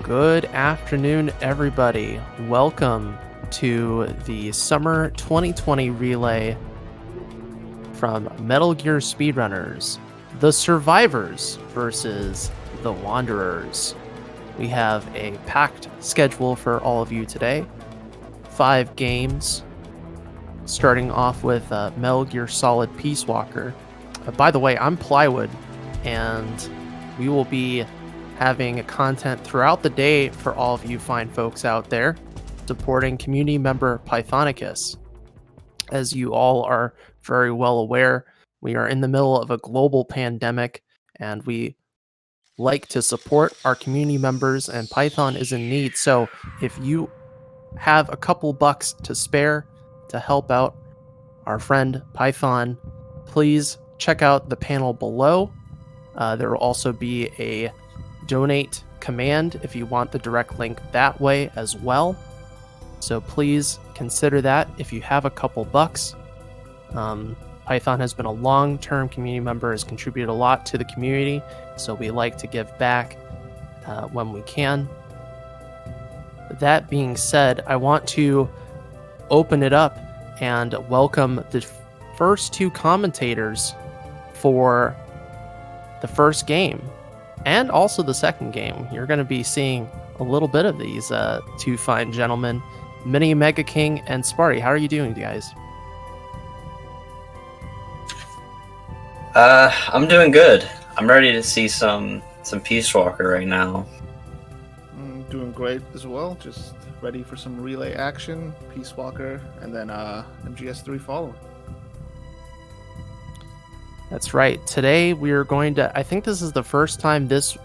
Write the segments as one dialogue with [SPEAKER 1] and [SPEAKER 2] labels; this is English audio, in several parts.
[SPEAKER 1] Good afternoon, everybody. Welcome to the Summer 2020 Relay from Metal Gear Speedrunners, the Survivors versus the Wanderers. We have a packed schedule for all of you today. 5 games, starting off with Metal Gear Solid Peace Walker. By the way, I'm Plywood, and we will be having content throughout the day for all of you fine folks out there supporting community member Pythonicus. As you all are very well aware, we are in the middle of a global pandemic, and we like to support our community members, and Python is in need. So if you have a couple bucks to spare to help out our friend Python, please check out the panel below. There will also be a donate command if you want the direct link that way as well. So please consider that if you have a couple bucks. Python has been a long-term community member, has contributed a lot to the community, so we like to give back when we can. That being said, I want to open it up and welcome the first 2 commentators for the first game and also the second game. You're going to be seeing a little bit of these 2 fine gentlemen, Mini Mega King and Sparty. How are you doing, guys?
[SPEAKER 2] I'm doing good. I'm ready to see some Peace Walker right now.
[SPEAKER 3] I'm doing great as well. Just ready for some relay action, Peace Walker, and then MGS3 following.
[SPEAKER 1] That's right. Today we are going to, I think this is the first time this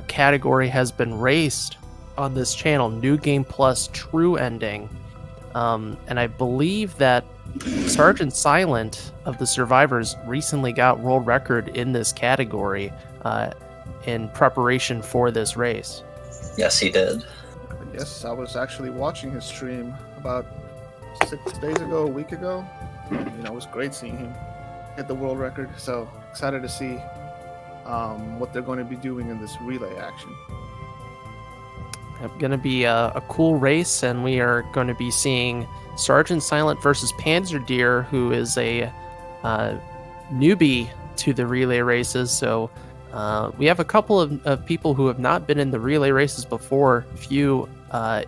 [SPEAKER 1] category has been raced on this channel, New Game Plus True Ending. And I believe that SRGTsilent of the Survivors recently got world record in this category in preparation for this race.
[SPEAKER 2] Yes, he did.
[SPEAKER 3] Yes, I was actually watching his stream about 6 days ago, a week ago. It was great seeing him hit the world record. So excited to see what they're going to be doing in this relay action.
[SPEAKER 1] It's going to be a cool race, and we are going to be seeing SRGTsilent versus Panzer Deer, who is a newbie to the relay races. So we have a couple of people who have not been in the relay races before, few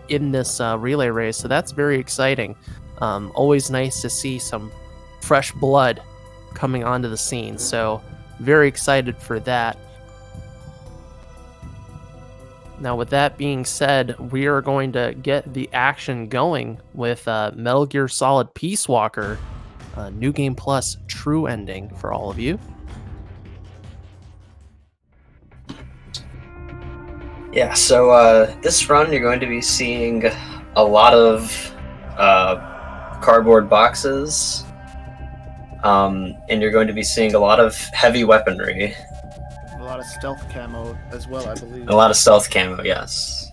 [SPEAKER 1] in this relay race. So that's very exciting. Always nice to see some fresh blood coming onto the scene. So very excited for that. Now, with that being said, we are going to get the action going with Metal Gear Solid Peace Walker, New Game Plus True Ending for all of you.
[SPEAKER 2] Yeah, so this run you're going to be seeing a lot of cardboard boxes, and you're going to be seeing a lot of heavy weaponry.
[SPEAKER 3] A lot of stealth camo as well, I believe.
[SPEAKER 2] A lot of stealth camo, yes.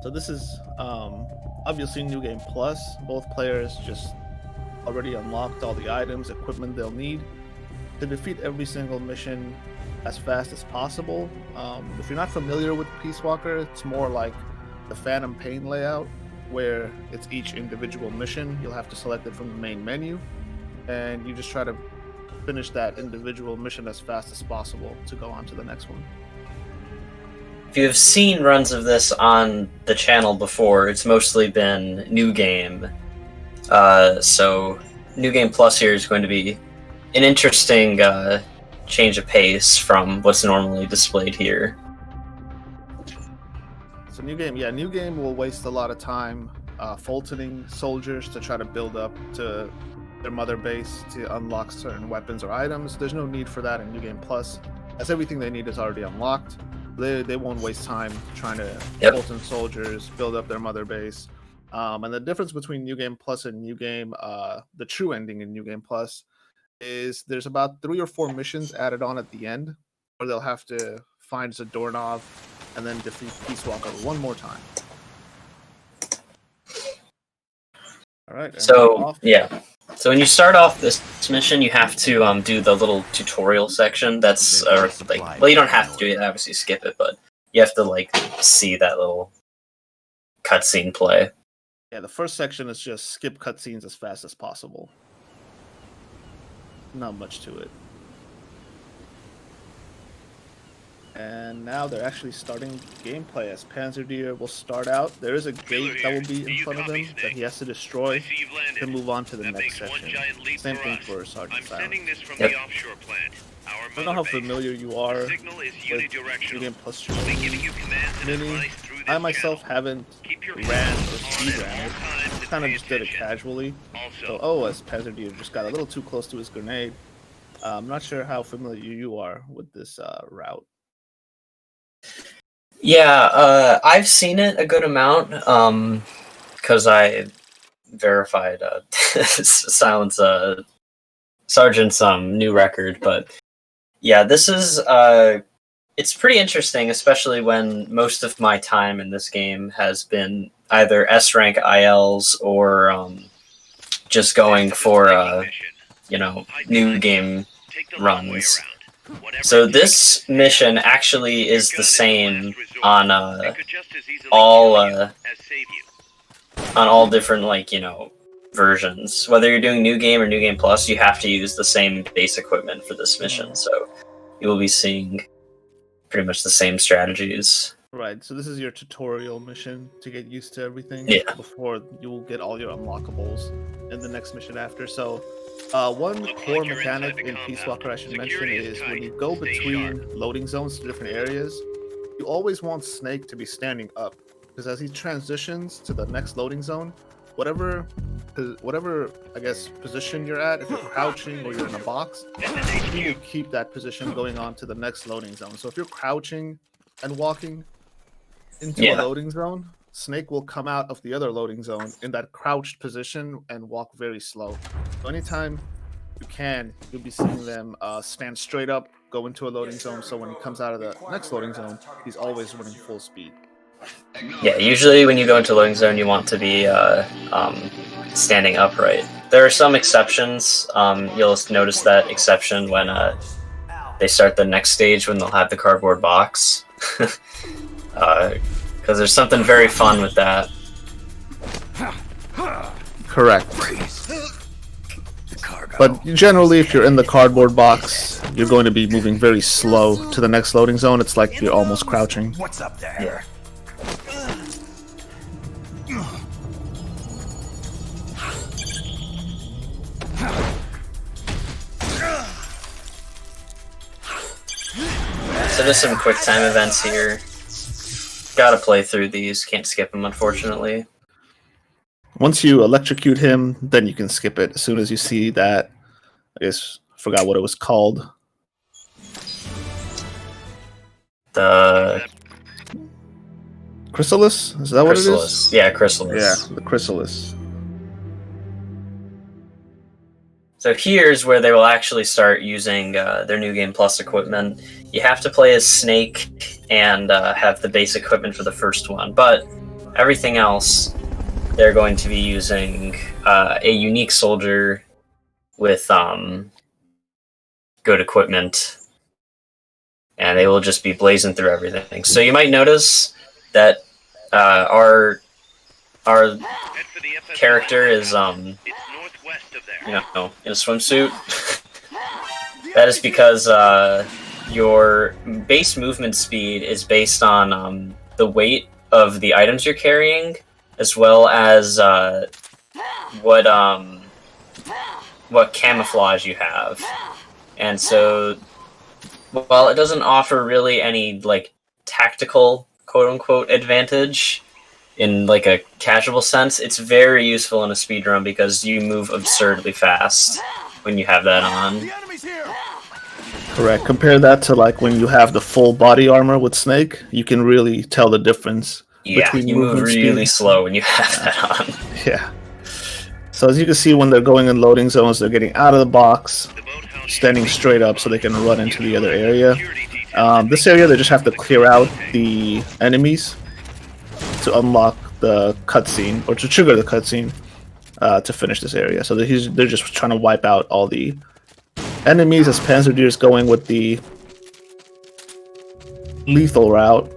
[SPEAKER 3] So this is obviously New Game Plus. Both players just already unlocked all the items, equipment they'll need to defeat every single mission as fast as possible. If you're not familiar with Peace Walker, it's more like the Phantom Pain layout, where it's each individual mission. You'll have to select it from the main menu, and you just try to finish that individual mission as fast as possible to go on to the next one.
[SPEAKER 2] If you have seen runs of this on the channel before, it's mostly been New Game. So New Game Plus here is going to be an interesting change of pace from what's normally displayed here.
[SPEAKER 3] So New Game will waste a lot of time Fultoning soldiers to try to build up to their mother base to unlock certain weapons or items. There's no need for that in New Game Plus, as everything they need is already unlocked. They won't waste time trying to Fulton soldiers, build up their mother base. And the difference between New Game Plus and New Game, the true ending in New Game Plus, is there's about 3 or 4 missions added on at the end, where they'll have to find Zadornov and then defeat Peace Walker one more time. All right.
[SPEAKER 2] So So when you start off this mission, you have to do the little tutorial section. That's well, you don't have to do it. Obviously, skip it, but You have to like see that little cutscene play.
[SPEAKER 3] Yeah, the first section is just skip cutscenes as fast as possible. Not much to it. And now they're actually starting gameplay as Panzerdier will start out. There is a gate that will be in front of him that he has to destroy to move on to the next section. Same thing for SRGTsilent.
[SPEAKER 2] Yep.
[SPEAKER 3] I don't know how familiar you are with New Game Plus Mini. I myself haven't ran or speedran it. Kind of just did it casually. So, as Panzerdier just got a little too close to his grenade. I'm not sure how familiar you are with this route.
[SPEAKER 2] Yeah, I've seen it a good amount, because I verified Silent's Sergeant's new record, but yeah, this is it's pretty interesting, especially when most of my time in this game has been either S rank ILs or just going for new game runs. So this mission actually is the same on all different versions. Whether you're doing New Game or New Game Plus, you have to use the same base equipment for this mission. So you will be seeing pretty much the same strategies.
[SPEAKER 3] Right, so this is your tutorial mission to get used to everything before you will get all your unlockables in the next mission after. So one core mechanic in Peace Walker I should mention is when you go between loading zones to different areas, you always want Snake to be standing up, because as he transitions to the next loading zone, whatever I guess position you're at, if you're crouching or you're in a box, you will keep that position going on to the next loading zone. So if you're crouching and walking into a loading zone, Snake will come out of the other loading zone in that crouched position and walk very slow. So anytime you can, you'll be seeing them stand straight up, go into a loading zone, so when he comes out of the next loading zone, he's always running full speed.
[SPEAKER 2] Yeah, usually when you go into a loading zone, you want to be standing upright. There are some exceptions. You'll notice that exception when they start the next stage, when they'll have the cardboard box. Because there's something very fun with that.
[SPEAKER 3] Correct. But generally, if you're in the cardboard box, you're going to be moving very slow to the next loading zone. It's like you're almost crouching.
[SPEAKER 4] What's up there?
[SPEAKER 2] Yeah. So there's some quick time events here. Gotta play through these, can't skip them unfortunately.
[SPEAKER 3] Once you electrocute him, then you can skip it. As soon as you see that, I guess, I forgot what it was called.
[SPEAKER 2] The
[SPEAKER 3] Chrysalis? Is that what it is?
[SPEAKER 2] Yeah, Chrysalis.
[SPEAKER 3] Yeah, the Chrysalis.
[SPEAKER 2] So here's where they will actually start using their New Game Plus equipment. You have to play as Snake and have the base equipment for the first one, but everything else, they're going to be using a unique soldier with good equipment, and they will just be blazing through everything. So you might notice that our character is in a swimsuit. That is because your base movement speed is based on the weight of the items you're carrying, as well as what camouflage you have. And so, while it doesn't offer really any tactical quote-unquote advantage in a casual sense, it's very useful in a speedrun because you move absurdly fast when you have that on.
[SPEAKER 3] Correct. Compare that to when you have the full body armor with Snake, you can really tell the difference.
[SPEAKER 2] Yeah, you move really slow when you have that on.
[SPEAKER 3] Yeah. So as you can see, when they're going in loading zones, they're getting out of the box, standing straight up so they can run into the other area. This area, they just have to clear out the enemies to unlock the cutscene, or to trigger the cutscene to finish this area. So they're just trying to wipe out all the enemies as Panzerdier is going with the lethal route.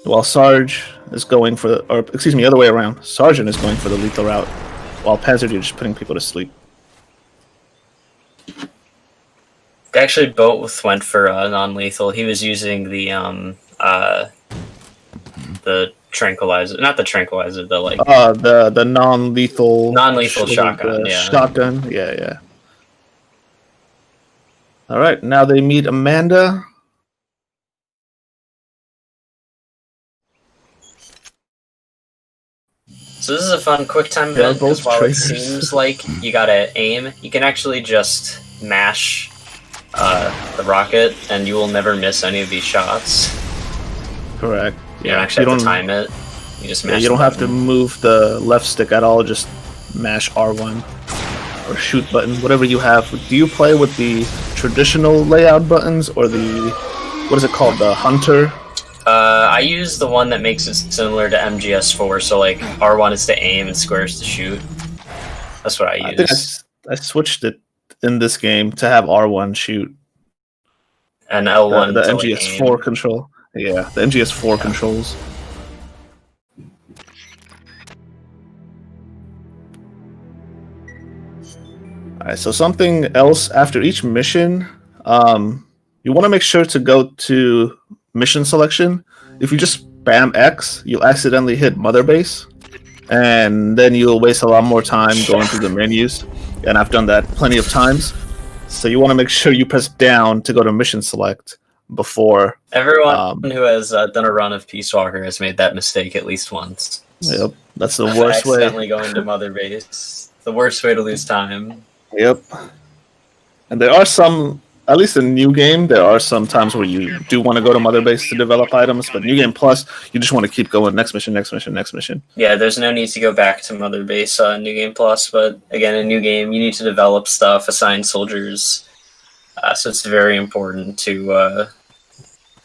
[SPEAKER 3] while Sarge is going for, or excuse me, other way around. Sergeant is going for the lethal route, while Panzerdier is just putting people to sleep.
[SPEAKER 2] They actually both went for non-lethal. He was using the tranquilizer, not the tranquilizer, the like
[SPEAKER 3] the non-lethal
[SPEAKER 2] shotgun. Yeah,
[SPEAKER 3] shotgun. Yeah. All right, now they meet Amanda.
[SPEAKER 2] So this is a fun quick time event, because while it seems like you gotta aim, you can actually just mash the rocket, and you will never miss any of these shots.
[SPEAKER 3] Correct.
[SPEAKER 2] You don't actually have to time it. You just mash.
[SPEAKER 3] You don't have to move the left stick at all. Just mash R1 or shoot button, whatever you have. Do you play with the traditional layout buttons or the, what is it called, the Hunter?
[SPEAKER 2] I use the one that makes it similar to MGS4. So like R1 is to aim and square is to shoot. That's what I use.
[SPEAKER 3] I switched it in this game to have R1 shoot.
[SPEAKER 2] And L1
[SPEAKER 3] the
[SPEAKER 2] to
[SPEAKER 3] MGS4
[SPEAKER 2] like
[SPEAKER 3] control. Yeah, the MGS4 controls. Alright, so something else after each mission, you want to make sure to go to mission selection. If you just spam X, you'll accidentally hit Mother Base, and then you'll waste a lot more time going through the menus. And I've done that plenty of times. So you want to make sure you press down to go to mission select before.
[SPEAKER 2] Everyone who has done a run of Peace Walker has made that mistake at least once.
[SPEAKER 3] Yep, that's the worst way.
[SPEAKER 2] Accidentally going to Mother Base. The worst way to lose time.
[SPEAKER 3] Yep. And there are some, at least in New Game, there are some times where you do want to go to Mother Base to develop items, but New Game Plus, you just want to keep going. Next mission, next mission, next mission.
[SPEAKER 2] Yeah, there's no need to go back to Mother Base New Game Plus, but again, in New Game, you need to develop stuff, assign soldiers, so it's very important to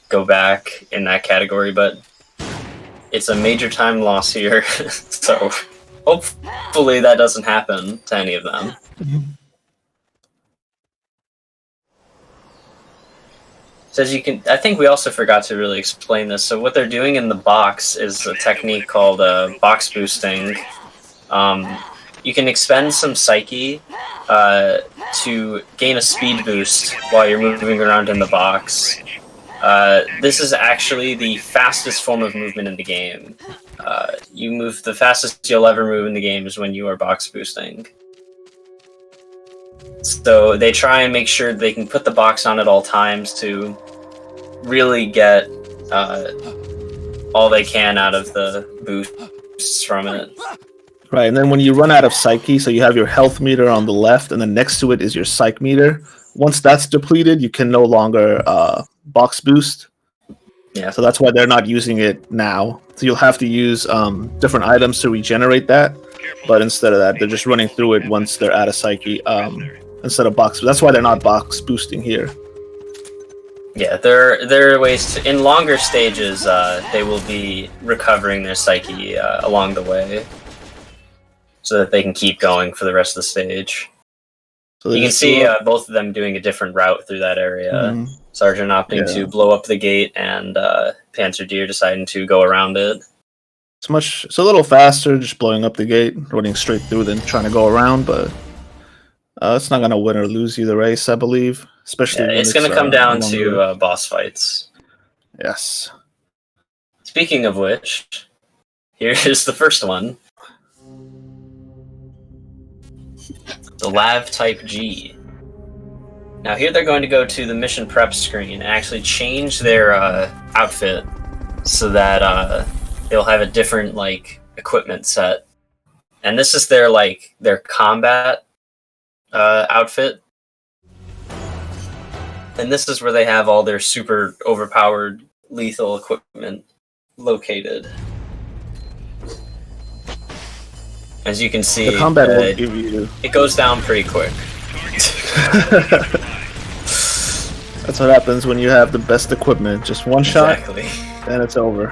[SPEAKER 2] go back in that category, but it's a major time loss here, so hopefully that doesn't happen to any of them. So as you can, I think we also forgot to really explain this. So what they're doing in the box is a technique called box boosting. You can expend some psyche to gain a speed boost while you're moving around in the box. This is actually the fastest form of movement in the game. You move, the fastest you'll ever move in the game is when you are box boosting. So they try and make sure they can put the box on at all times to really get all they can out of the boosts from it.
[SPEAKER 3] Right, and then when you run out of psyche, so you have your health meter on the left, and then next to it is your psych meter. Once that's depleted, you can no longer box boost.
[SPEAKER 2] Yeah.
[SPEAKER 3] So that's why they're not using it now. So you'll have to use different items to regenerate that. But instead of that, they're just running through it once they're out of psyche. Instead of box, that's why they're not box boosting here.
[SPEAKER 2] Yeah, there are ways to, in longer stages, they will be recovering their psyche along the way, so that they can keep going for the rest of the stage. So you can see both of them doing a different route through that area. Mm-hmm. Sergeant opting to blow up the gate, and Panzerdier deciding to go around it.
[SPEAKER 3] It's a little faster, just blowing up the gate, running straight through, than trying to go around, but it's not going to win or lose either race, I believe. Especially when
[SPEAKER 2] it's going to come down to boss fights.
[SPEAKER 3] Yes.
[SPEAKER 2] Speaking of which, here's the first one. The Lav Type G. Now here they're going to go to the mission prep screen and actually change their outfit so that they'll have a different equipment set. And this is their combat outfit. And this is where they have all their super overpowered lethal equipment located. As you can see,
[SPEAKER 3] the combat will give you...
[SPEAKER 2] it goes down pretty quick.
[SPEAKER 3] That's what happens when you have the best equipment. Just one shot,
[SPEAKER 2] exactly.
[SPEAKER 3] And it's over.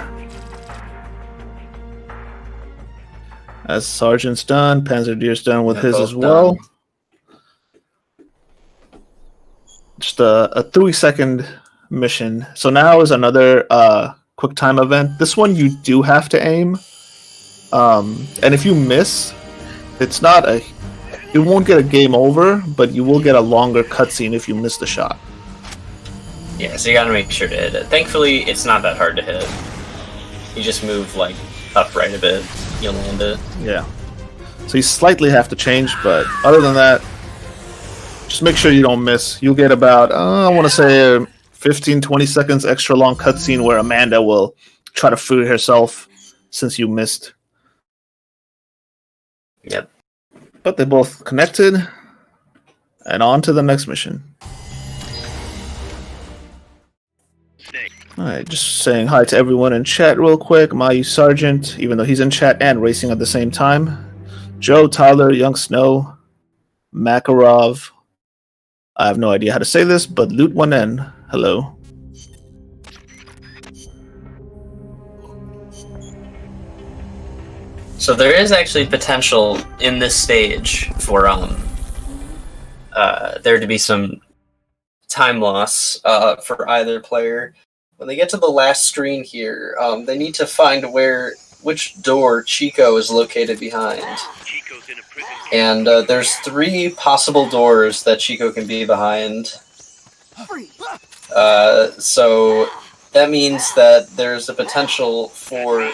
[SPEAKER 3] As Sergeant's done, Panzerdier's done with his as well. Done. Just a 3-second mission. So now is another quick time event. This one you do have to aim, and if you miss, it's not a. You won't get a game over, but you will get a longer cutscene if you miss the shot.
[SPEAKER 2] Yeah, so you gotta make sure to hit it. Thankfully, it's not that hard to hit. You just move like upright a bit, you'll land it.
[SPEAKER 3] Yeah. So you slightly have to change, but other than that, just make sure you don't miss. You'll get about, I want to say, 15-20 seconds extra long cutscene where Amanda will try to free herself since you missed.
[SPEAKER 2] Yep.
[SPEAKER 3] But they both connected, and on to the next mission. Alright, just saying hi to everyone in chat real quick. Mayu Sargent, even though he's in chat and racing at the same time. Joe, Tyler, Young Snow, Makarov. I have no idea how to say this, but Loot1N, hello.
[SPEAKER 2] So there is actually potential in this stage for there to be some time loss for either player. When they get to the last screen here, they need to find which door Chico is located behind. And there's 3 possible doors that Chico can be behind. So that means that there's a potential for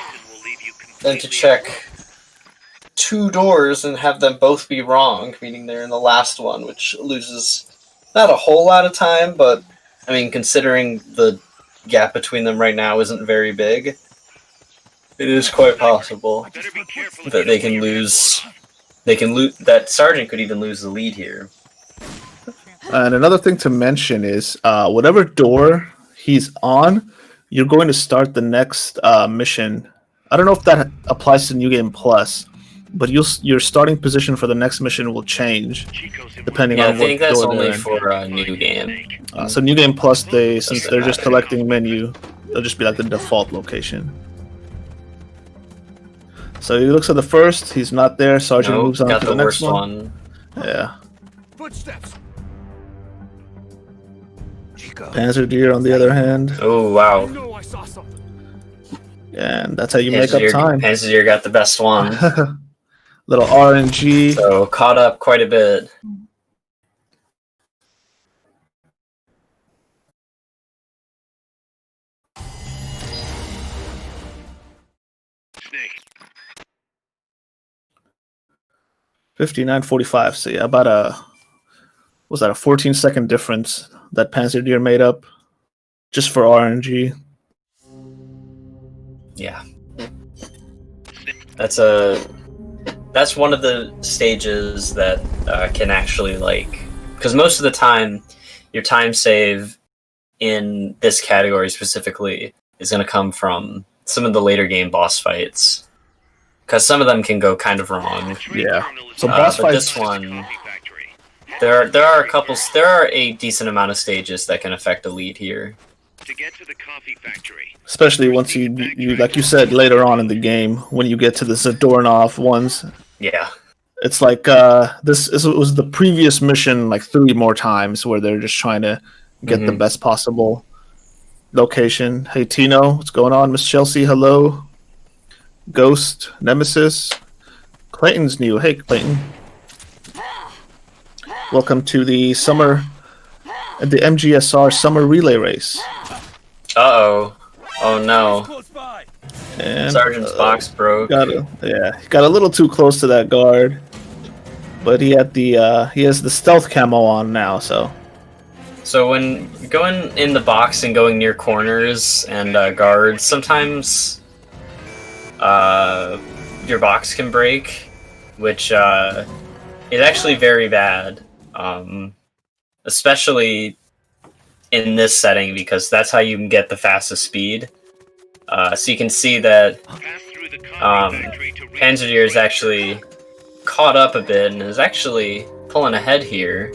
[SPEAKER 2] them to check 2 doors and have them both be wrong, meaning they're in the last one, which loses not a whole lot of time, but I mean, considering the gap between them right now isn't very big, it is quite possible that they can lose. That Sergeant could even lose the lead here.
[SPEAKER 3] And another thing to mention is, whatever door he's on, you're going to start the next mission. I don't know if that applies to New Game Plus, but your starting position for the next mission will change depending on what door.
[SPEAKER 2] I think that's only for New Game.
[SPEAKER 3] So New Game Plus, since they're just selecting menu, it'll just be like the default location. So he looks at the first, he's not there. Sergeant moves on to the next one. Yeah.
[SPEAKER 4] Footsteps.
[SPEAKER 3] Panzer Deer on the other hand.
[SPEAKER 2] Oh wow.
[SPEAKER 4] I know I saw something.
[SPEAKER 3] And that's how you make up time.
[SPEAKER 2] Panzer Deer got the best one.
[SPEAKER 3] Little RNG.
[SPEAKER 2] So caught up quite a bit.
[SPEAKER 4] Snake.
[SPEAKER 3] 59:45. So yeah, about a 14-second difference that Panzer Deer made up just for RNG.
[SPEAKER 2] Yeah. That's one of the stages that can actually, like, because most of the time your time save in this category specifically is going to come from some of the later game boss fights, because some of them can go kind of wrong.
[SPEAKER 3] Yeah. So boss fights.
[SPEAKER 2] This one, there are a decent amount of stages that can affect a lead here.
[SPEAKER 4] To get to the coffee factory.
[SPEAKER 3] Especially once you like you said later on in the game when you get to the Zadornov ones.
[SPEAKER 2] Yeah.
[SPEAKER 3] It's like this was the previous mission like 3 more times where they're just trying to get the best possible location. Hey Tino, what's going on? Miss Chelsea, hello. Ghost, Nemesis. Clayton's new. Hey Clayton. Welcome to the MGSR Summer Relay Race.
[SPEAKER 2] Uh-oh. Oh no.
[SPEAKER 3] And,
[SPEAKER 2] Sergeant's box broke.
[SPEAKER 3] Got a little too close to that guard. But he has the stealth camo on now, so.
[SPEAKER 2] So when going in the box and going near corners and guards, sometimes your box can break, which is actually very bad. Especially in this setting, because that's how you can get the fastest speed. So you can see that Panzer Deer is actually caught up a bit and is actually pulling ahead here.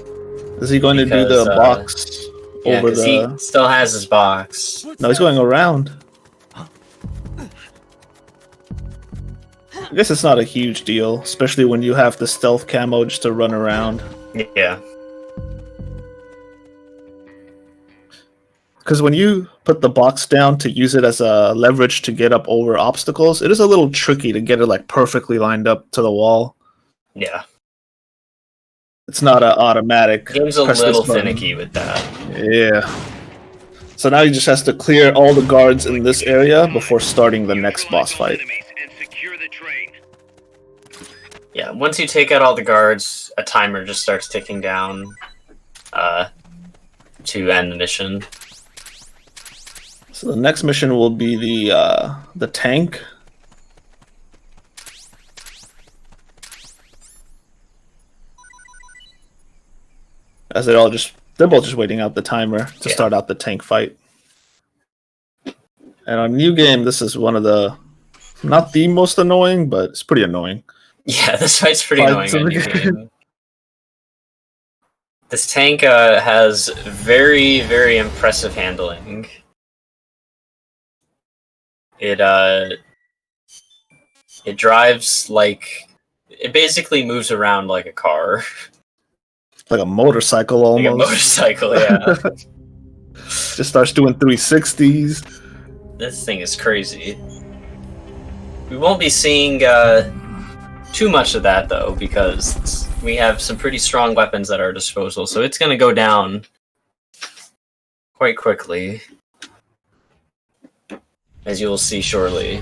[SPEAKER 3] Is he going to do the box over the...
[SPEAKER 2] he still has his box.
[SPEAKER 3] No, he's going around. I guess it's not a huge deal, especially when you have the stealth camo just to run around.
[SPEAKER 2] Yeah.
[SPEAKER 3] Because when you put the box down to use it as a leverage to get up over obstacles, it is a little tricky to get it like perfectly lined up to the wall.
[SPEAKER 2] Yeah.
[SPEAKER 3] It's not an automatic.
[SPEAKER 2] The game's a
[SPEAKER 3] press this
[SPEAKER 2] little
[SPEAKER 3] button.
[SPEAKER 2] finicky with that.
[SPEAKER 3] Yeah. So now he just has to clear all the guards in this area before starting the next boss fight.
[SPEAKER 4] And secure the train.
[SPEAKER 2] Yeah, once you take out all the guards, a timer just starts ticking down to end the mission.
[SPEAKER 3] So the next mission will be the tank. As they're both just waiting out the timer to start out the tank fight. And on New Game, this is one of the, not the most annoying, but it's pretty annoying.
[SPEAKER 2] Yeah, this fight's pretty
[SPEAKER 3] Fights
[SPEAKER 2] annoying on
[SPEAKER 3] in the
[SPEAKER 2] New
[SPEAKER 3] game.
[SPEAKER 2] Game. This tank has very, very impressive handling. It drives like, it basically moves around like a car.
[SPEAKER 3] Like a motorcycle almost.
[SPEAKER 2] Like a motorcycle, yeah.
[SPEAKER 3] Just starts doing 360s.
[SPEAKER 2] This thing is crazy. We won't be seeing too much of that though, because we have some pretty strong weapons at our disposal, so it's going to go down quite quickly, as you will see shortly.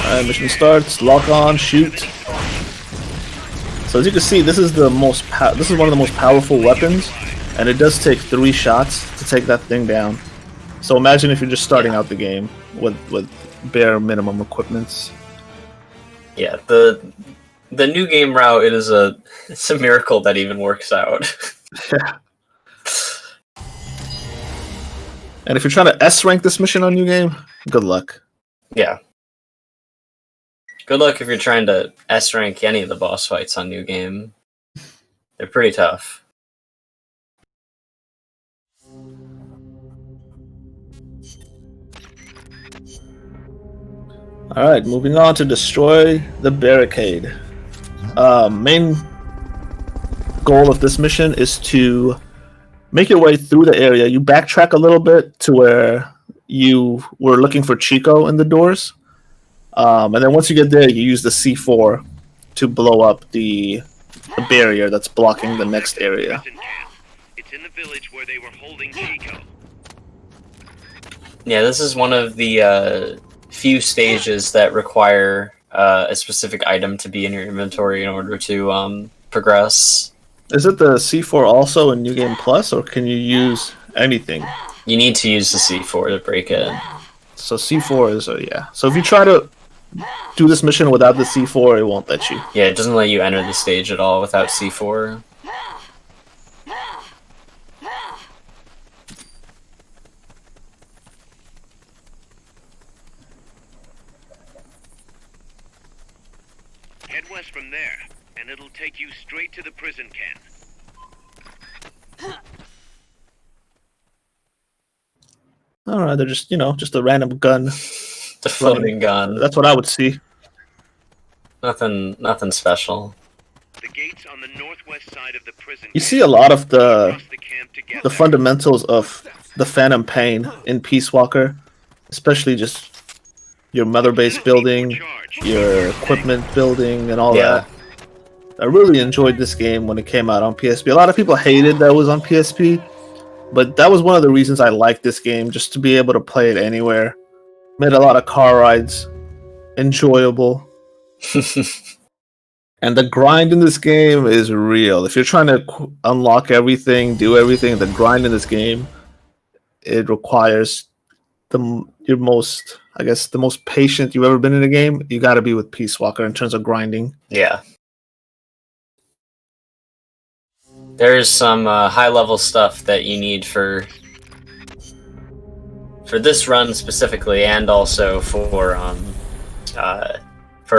[SPEAKER 3] Alright, mission starts. Lock on, shoot. So as you can see, this is one of the most powerful weapons, and it does take 3 shots to take that thing down. So imagine if you're just starting out the game with bare minimum equipments.
[SPEAKER 2] Yeah, the New Game route, it's a miracle that even works out.
[SPEAKER 3] Yeah. And if you're trying to S rank this mission on New Game, good luck.
[SPEAKER 2] Yeah. Good luck if you're trying to S rank any of the boss fights on New Game. They're pretty tough.
[SPEAKER 3] Alright, moving on to destroy the barricade. Main goal of this mission is to make your way through the area. You backtrack a little bit to where you were looking for Chico in the doors. And then once you get there, you use the C4 to blow up the barrier that's blocking the next area.
[SPEAKER 4] It's in the village where they were holding Chico.
[SPEAKER 2] Yeah, this is one of the few stages that require a specific item to be in your inventory in order to progress.
[SPEAKER 3] Is it the C4 also in New Game Plus, or can you use anything?
[SPEAKER 2] You need to use the C4 to break it.
[SPEAKER 3] So C4 is, yeah. So if you try to do this mission without the C4, it won't let you.
[SPEAKER 2] Yeah, it doesn't let you enter the stage at all without C4.
[SPEAKER 4] Head west from there, and it'll take you straight to the prison camp.
[SPEAKER 3] Alright, they're just, just a random gun.
[SPEAKER 2] The floating gun.
[SPEAKER 3] That's what I would see.
[SPEAKER 2] Nothing special.
[SPEAKER 4] The gates on the northwest side of the prison.
[SPEAKER 3] You see a lot of the
[SPEAKER 4] camp together.
[SPEAKER 3] the fundamentals of the Phantom Pain in Peace Walker, especially just your mother base building, your equipment building, and all that. I really enjoyed this game when it came out on PSP. A lot of people hated that it was on PSP, but that was one of the reasons I liked this game, just to be able to play it anywhere. Made a lot of car rides enjoyable. And the grind in this game is real. If you're trying to unlock everything, do everything, the grind in this game, it requires the most patient you've ever been in a game. You got to be with Peace Walker in terms of grinding.
[SPEAKER 2] Yeah. There's some high-level stuff that you need for this run specifically, and also for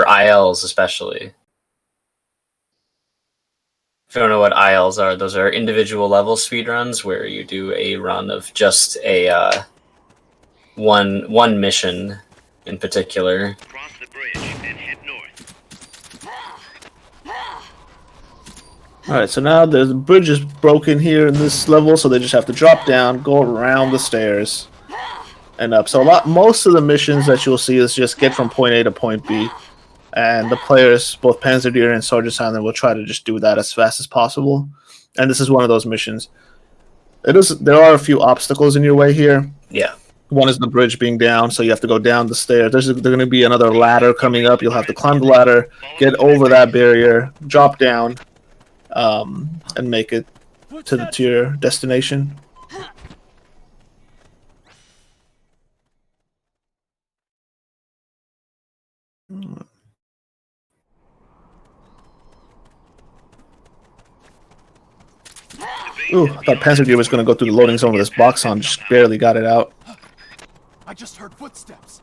[SPEAKER 2] ILs especially. If you don't know what ILs are, those are individual level speedruns where you do a run of just a one mission in particular.
[SPEAKER 4] Cross the bridge and head north.
[SPEAKER 3] Alright, so now the bridge is broken here in this level, so they just have to drop down, go around the stairs, and up. So most of the missions that you'll see is just get from point A to point B. And the players, both Panzerdier and SRGTsilent, will try to just do that as fast as possible. And this is one of those missions. There are a few obstacles in your way here.
[SPEAKER 2] Yeah.
[SPEAKER 3] One is the bridge being down, so you have to go down the stairs. There's going to be another ladder coming up. You'll have to climb the ladder, get over that barrier, drop down, and make it to your destination. Ooh, I thought Panzerdier was going to go through the loading zone with this box on, just barely got it out.
[SPEAKER 5] I just heard footsteps.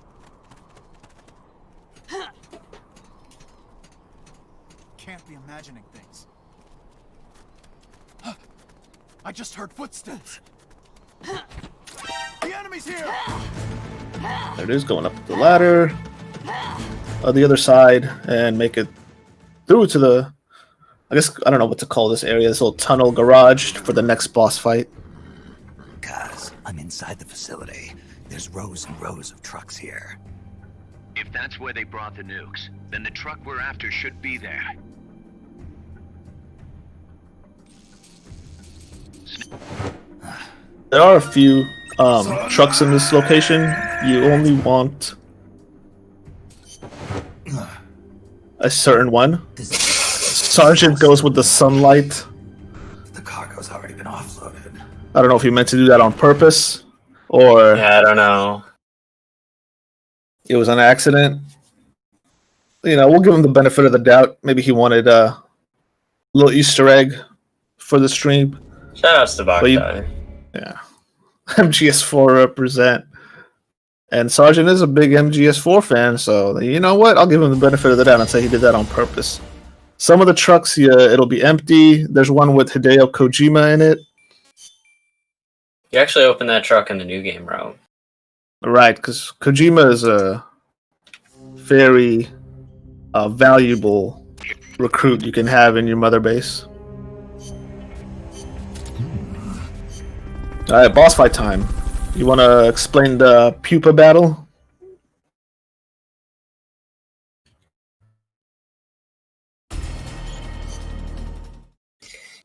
[SPEAKER 5] Can't be imagining things. I just heard footsteps. The enemy's here.
[SPEAKER 3] There it is, going up the ladder, the other side, and make it through to the, I guess, I don't know what to call this area, this little tunnel garage for the next boss fight.
[SPEAKER 6] Guys, I'm inside the facility. There's rows and rows of trucks here.
[SPEAKER 4] If that's where they brought the nukes, then the truck we're after should be there.
[SPEAKER 3] There are a few trucks in this location. You only want a certain one. Sergeant goes with the sunlight.
[SPEAKER 6] The cargo's already been offloaded.
[SPEAKER 3] I don't know if he meant to do that on purpose or
[SPEAKER 2] Yeah, I don't know.
[SPEAKER 3] it was an accident. You know, we'll give him the benefit of the doubt. Maybe he wanted a little Easter egg for the stream.
[SPEAKER 2] Shout outs to
[SPEAKER 3] But you-
[SPEAKER 2] Bogdan.
[SPEAKER 3] Yeah. MGS4 represent. And Sergeant is a big MGS4 fan, so you know what? I'll give him the benefit of the doubt and say he did that on purpose. Some of the trucks, it'll be empty. There's one with Hideo Kojima in it.
[SPEAKER 2] You actually opened that truck in the new game route.
[SPEAKER 3] Right, because Kojima is a very valuable recruit you can have in your mother base. Alright, boss fight time. You want to explain the pupa battle?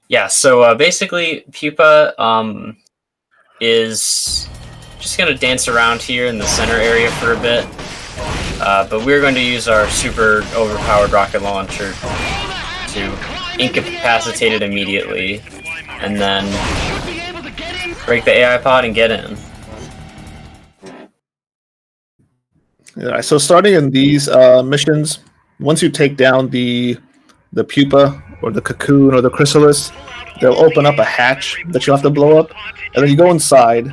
[SPEAKER 2] Yeah, so basically, Pupa is just going to dance around here in the center area for a bit. But we're going to use our super overpowered rocket launcher to incapacitate it immediately. And then break the AI pod and get in.
[SPEAKER 3] Yeah, so starting in these missions, once you take down the pupa or the cocoon or the chrysalis, they'll open up a hatch that you have to blow up, and then you go inside.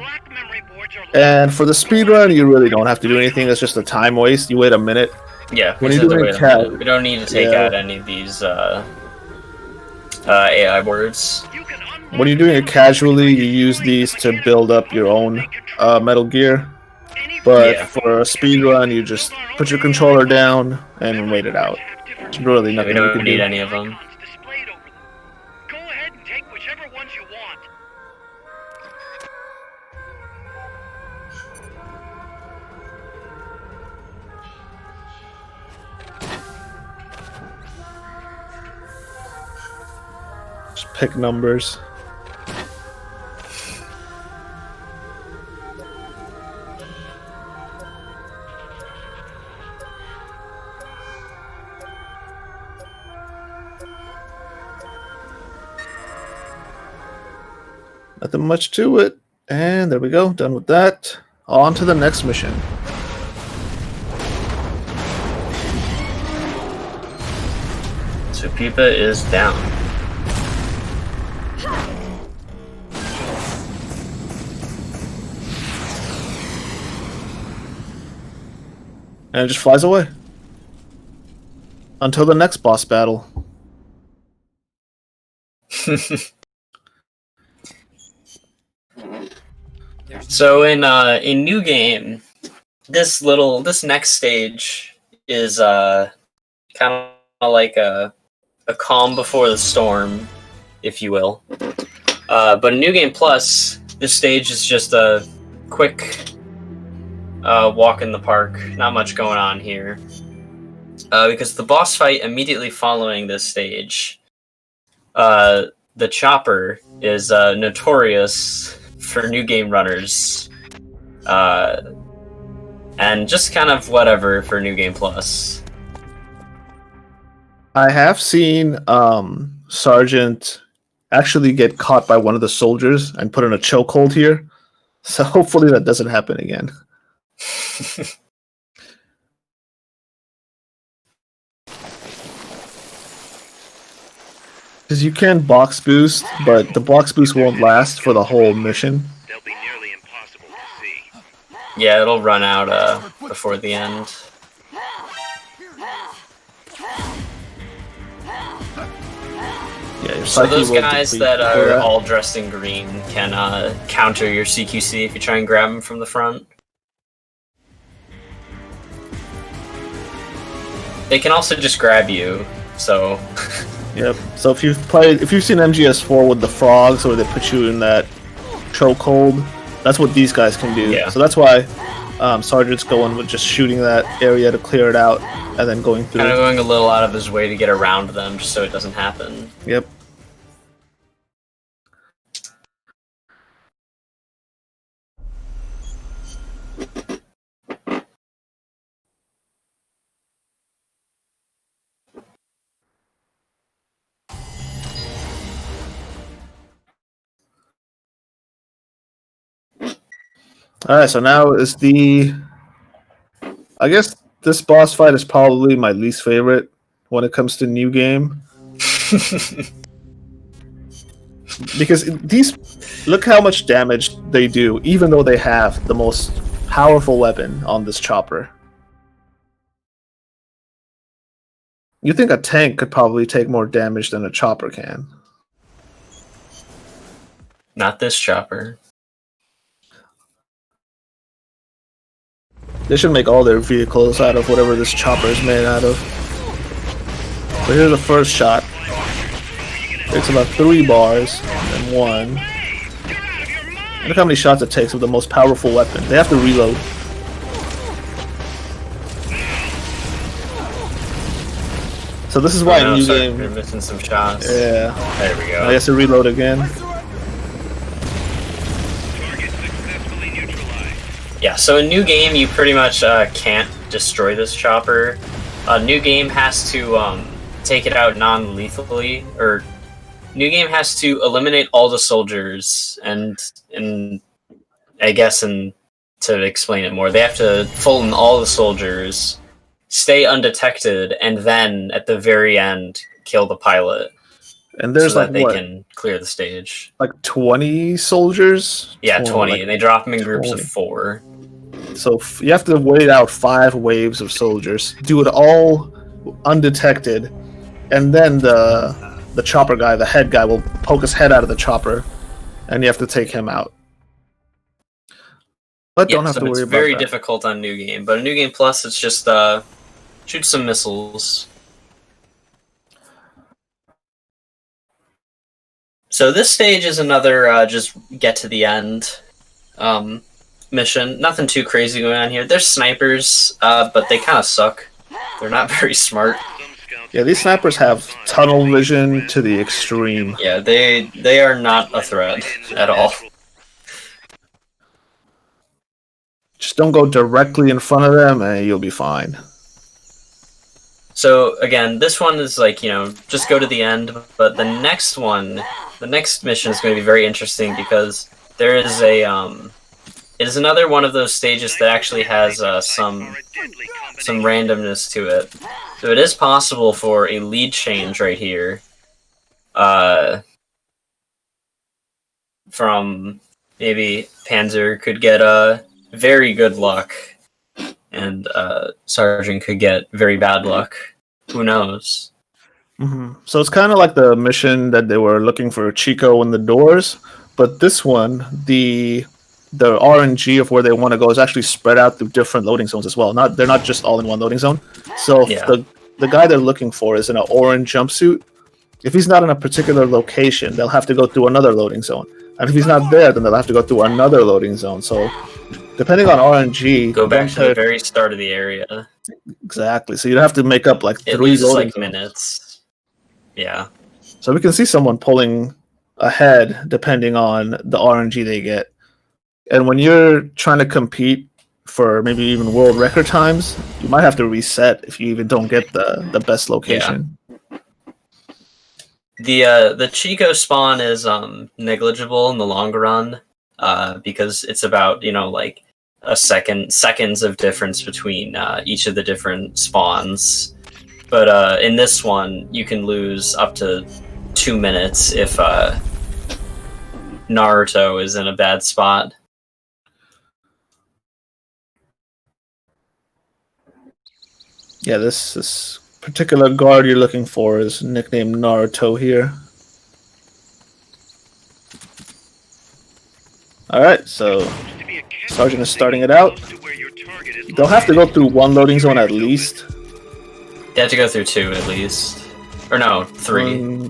[SPEAKER 3] And for the speedrun, you really don't have to do anything. It's just a time waste. You wait a minute.
[SPEAKER 2] Yeah,
[SPEAKER 3] When
[SPEAKER 2] we
[SPEAKER 3] you're
[SPEAKER 2] just have to
[SPEAKER 3] doing
[SPEAKER 2] wait a
[SPEAKER 3] cat-
[SPEAKER 2] minute. We don't need to take
[SPEAKER 3] Yeah.
[SPEAKER 2] out any of these AI words.
[SPEAKER 3] When you're doing it casually, you use these to build up your own Metal Gear. But
[SPEAKER 2] Yeah.
[SPEAKER 3] for a speedrun, you just put your controller down and wait it out. There's really
[SPEAKER 2] We
[SPEAKER 3] nothing you
[SPEAKER 2] don't
[SPEAKER 3] can
[SPEAKER 2] need
[SPEAKER 3] do.
[SPEAKER 2] any of them.
[SPEAKER 4] Go ahead and take whichever ones you want.
[SPEAKER 3] Just pick numbers. Nothing much to it. And there we go. Done with that. On to the next mission.
[SPEAKER 2] So Pupa is down.
[SPEAKER 3] And it just flies away. Until the next boss battle.
[SPEAKER 2] So in new game, this next stage is kind of like a calm before the storm, if you will. But in New Game Plus, this stage is just a quick walk in the park. Not much going on here. Because the boss fight immediately following this stage, the chopper is notorious for New Game runners. And just kind of whatever for New Game Plus.
[SPEAKER 3] I have seen Sergeant actually get caught by one of the soldiers and put in a chokehold here. So hopefully that doesn't happen again. Because you can box boost, but the box boost won't last for the whole mission.
[SPEAKER 4] They'll be nearly impossible to see.
[SPEAKER 2] Yeah, it'll run out before the end.
[SPEAKER 3] Yeah,
[SPEAKER 2] so those guys that are all dressed in green can counter your CQC if you try and grab them from the front. They can also just grab you, so...
[SPEAKER 3] Yep. So if you've seen MGS4 with the frogs, or they put you in that chokehold, that's what these guys can do.
[SPEAKER 2] Yeah.
[SPEAKER 3] So that's why Sergeant's going with just shooting that area to clear it out, and then going through.
[SPEAKER 2] Kind of going a little out of his way to get around them, just so it doesn't happen.
[SPEAKER 3] Yep. Alright, so now is I guess this boss fight is probably my least favorite when it comes to New Game. Because look how much damage they do, even though they have the most powerful weapon on this chopper. You think a tank could probably take more damage than a chopper can.
[SPEAKER 2] Not this chopper.
[SPEAKER 3] They should make all their vehicles out of whatever this chopper is made out of. So here's the first shot. Takes about 3 bars, and then 1. Look how many shots it takes with the most powerful weapon. They have to reload. So this is why in New Game...
[SPEAKER 2] You're missing some shots.
[SPEAKER 3] Yeah.
[SPEAKER 2] There we go.
[SPEAKER 3] I guess to reload again.
[SPEAKER 2] Yeah, so in New Game, you pretty much can't destroy this chopper. New Game has to take it out non-lethally, or New Game has to eliminate all the soldiers, and I guess, to explain it more, they have to Fulton all the soldiers, stay undetected, and then at the very end kill the pilot.
[SPEAKER 3] And there's
[SPEAKER 2] so
[SPEAKER 3] like
[SPEAKER 2] that they
[SPEAKER 3] what?
[SPEAKER 2] can clear the stage.
[SPEAKER 3] Like 20 soldiers?
[SPEAKER 2] Yeah, 20,
[SPEAKER 3] like
[SPEAKER 2] and they drop them in groups
[SPEAKER 3] 20.
[SPEAKER 2] of 4.
[SPEAKER 3] So you have to wait out 5 waves of soldiers, do it all undetected, and then the chopper guy, the head guy, will poke his head out of the chopper, and you have to take him out. But don't have to worry
[SPEAKER 2] it's
[SPEAKER 3] about
[SPEAKER 2] very
[SPEAKER 3] that.
[SPEAKER 2] difficult on New Game, but in New Game Plus, it's just shoot some missiles. So this stage is another just get to the end mission. Nothing too crazy going on here. There's snipers, but they kind of suck. They're not very smart.
[SPEAKER 3] Yeah, these snipers have tunnel vision to the extreme.
[SPEAKER 2] Yeah, they are not a threat at all.
[SPEAKER 3] Just don't go directly in front of them, and you'll be fine.
[SPEAKER 2] So again, this one is like, just go to the end, but the next mission is going to be very interesting because there is it is another one of those stages that actually has some randomness to it. So it is possible for a lead change right here. From maybe Panzer could get very good luck, and Sergeant could get very bad luck. Who knows?
[SPEAKER 3] Mm-hmm. So it's kind of like the mission that they were looking for Chico in the doors, but this one, the RNG of where they want to go is actually spread out through different loading zones as well. They're not just all in one loading zone. So
[SPEAKER 2] Yeah.
[SPEAKER 3] the guy they're looking for is in an orange jumpsuit, If he's not in a particular location, they'll have to go through another loading zone. And if he's not there, then they'll have to go through another loading zone. So, depending on RNG,
[SPEAKER 2] Go back to the very start of the area.
[SPEAKER 3] Exactly. So you'd have to make up like
[SPEAKER 2] It
[SPEAKER 3] 3
[SPEAKER 2] loses
[SPEAKER 3] loading
[SPEAKER 2] like
[SPEAKER 3] zones.
[SPEAKER 2] minutes. Yeah.
[SPEAKER 3] So we can see someone pulling ahead depending on the RNG they get. And when you're trying to compete for maybe even world record times, you might have to reset if you even don't get the best location.
[SPEAKER 2] The Chico spawn is negligible in the long run, because it's about, like seconds of difference between each of the different spawns. But in this one, you can lose up to 2 minutes if Naruto is in a bad spot.
[SPEAKER 3] Yeah, this particular guard you're looking for is nicknamed Naruto here. Alright, so Sergeant is starting it out. They'll have to go through 1 loading zone at least.
[SPEAKER 2] You have to go through 2 at least. Or no, 3.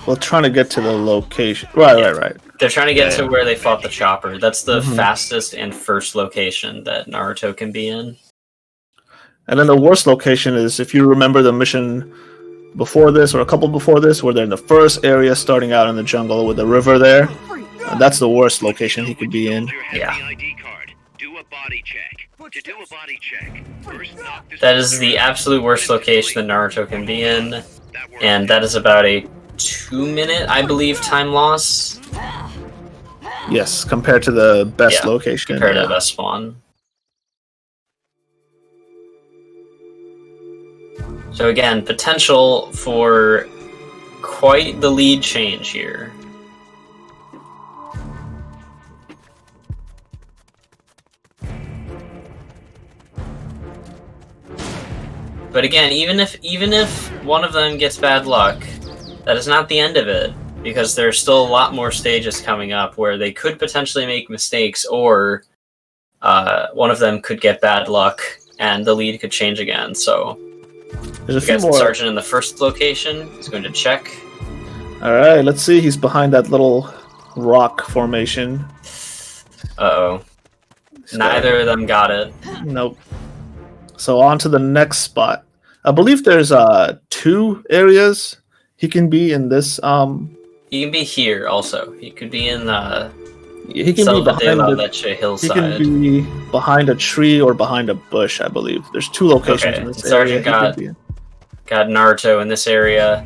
[SPEAKER 3] Well, trying to get to the location. Right.
[SPEAKER 2] They're trying to get to where they fought the chopper. That's the fastest and first location that Naruto can be in.
[SPEAKER 3] And then the worst location is, if you remember the mission before this, or a couple before this, where they're in the first area starting out in the jungle with the river there. That's the worst location he could be in.
[SPEAKER 2] Yeah. That is the absolute worst location that Naruto can be in. And that is about a 2-minute, I believe, time loss.
[SPEAKER 3] Yes, compared to the best location.
[SPEAKER 2] Compared to the best spawn. So again, potential for quite the lead change here. But again, even if one of them gets bad luck, that is not the end of it, because there's still a lot more stages coming up where they could potentially make mistakes, or one of them could get bad luck and the lead could change again. So
[SPEAKER 3] there's a
[SPEAKER 2] we
[SPEAKER 3] few
[SPEAKER 2] got
[SPEAKER 3] more.
[SPEAKER 2] Sergeant in the first location. He's going to check.
[SPEAKER 3] All right, let's see. He's behind that little rock formation.
[SPEAKER 2] Uh-oh. Neither of them got it.
[SPEAKER 3] Nope. So on to the next spot. I believe there's 2 areas he can be in this.
[SPEAKER 2] He can be here also. He could be in
[SPEAKER 3] He can be behind
[SPEAKER 2] hillside.
[SPEAKER 3] He can be behind a tree or behind a bush, I believe. There's 2 locations in this area.
[SPEAKER 2] Sergeant got Naruto in this area.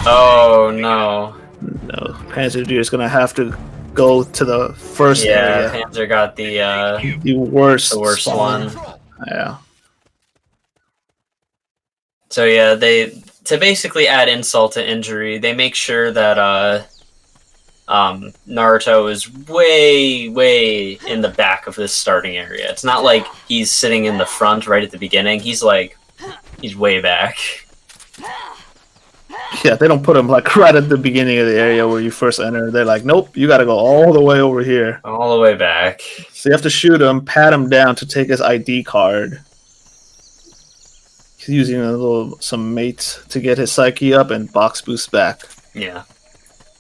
[SPEAKER 2] Oh no.
[SPEAKER 3] No, Panzer Deer is gonna have to go to the first area.
[SPEAKER 2] Yeah, Panzer got
[SPEAKER 3] the worst
[SPEAKER 2] one.
[SPEAKER 3] Yeah.
[SPEAKER 2] So yeah, to basically add insult to injury, they make sure that Naruto is way in the back of this starting area. It's not like he's sitting in the front right at the beginning. He's way back.
[SPEAKER 3] Yeah, they don't put him like right at the beginning of the area where you first enter. They're like, nope, you got to go all the way over here.
[SPEAKER 2] All the way back.
[SPEAKER 3] So you have to shoot him, pat him down to take his ID card. He's using some mates to get his psyche up and box boost back.
[SPEAKER 2] Yeah.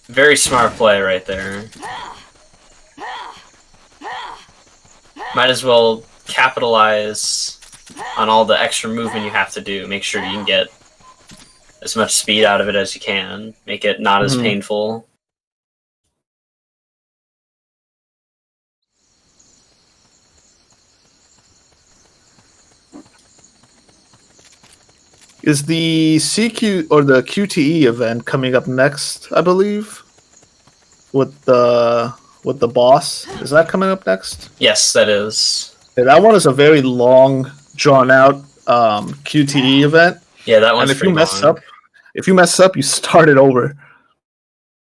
[SPEAKER 2] Very smart play right there. Might as well capitalize on all the extra movement you have to do. Make sure you can get as much speed out of it as you can. Make it not as painful.
[SPEAKER 3] Is the CQ or the QTE event coming up next, I believe? With the boss? Is that coming up next?
[SPEAKER 2] Yes, that is.
[SPEAKER 3] Yeah, that one is a very long, drawn out QTE event.
[SPEAKER 2] Yeah, that one's
[SPEAKER 3] and
[SPEAKER 2] pretty long.
[SPEAKER 3] If you mess up, you start it over.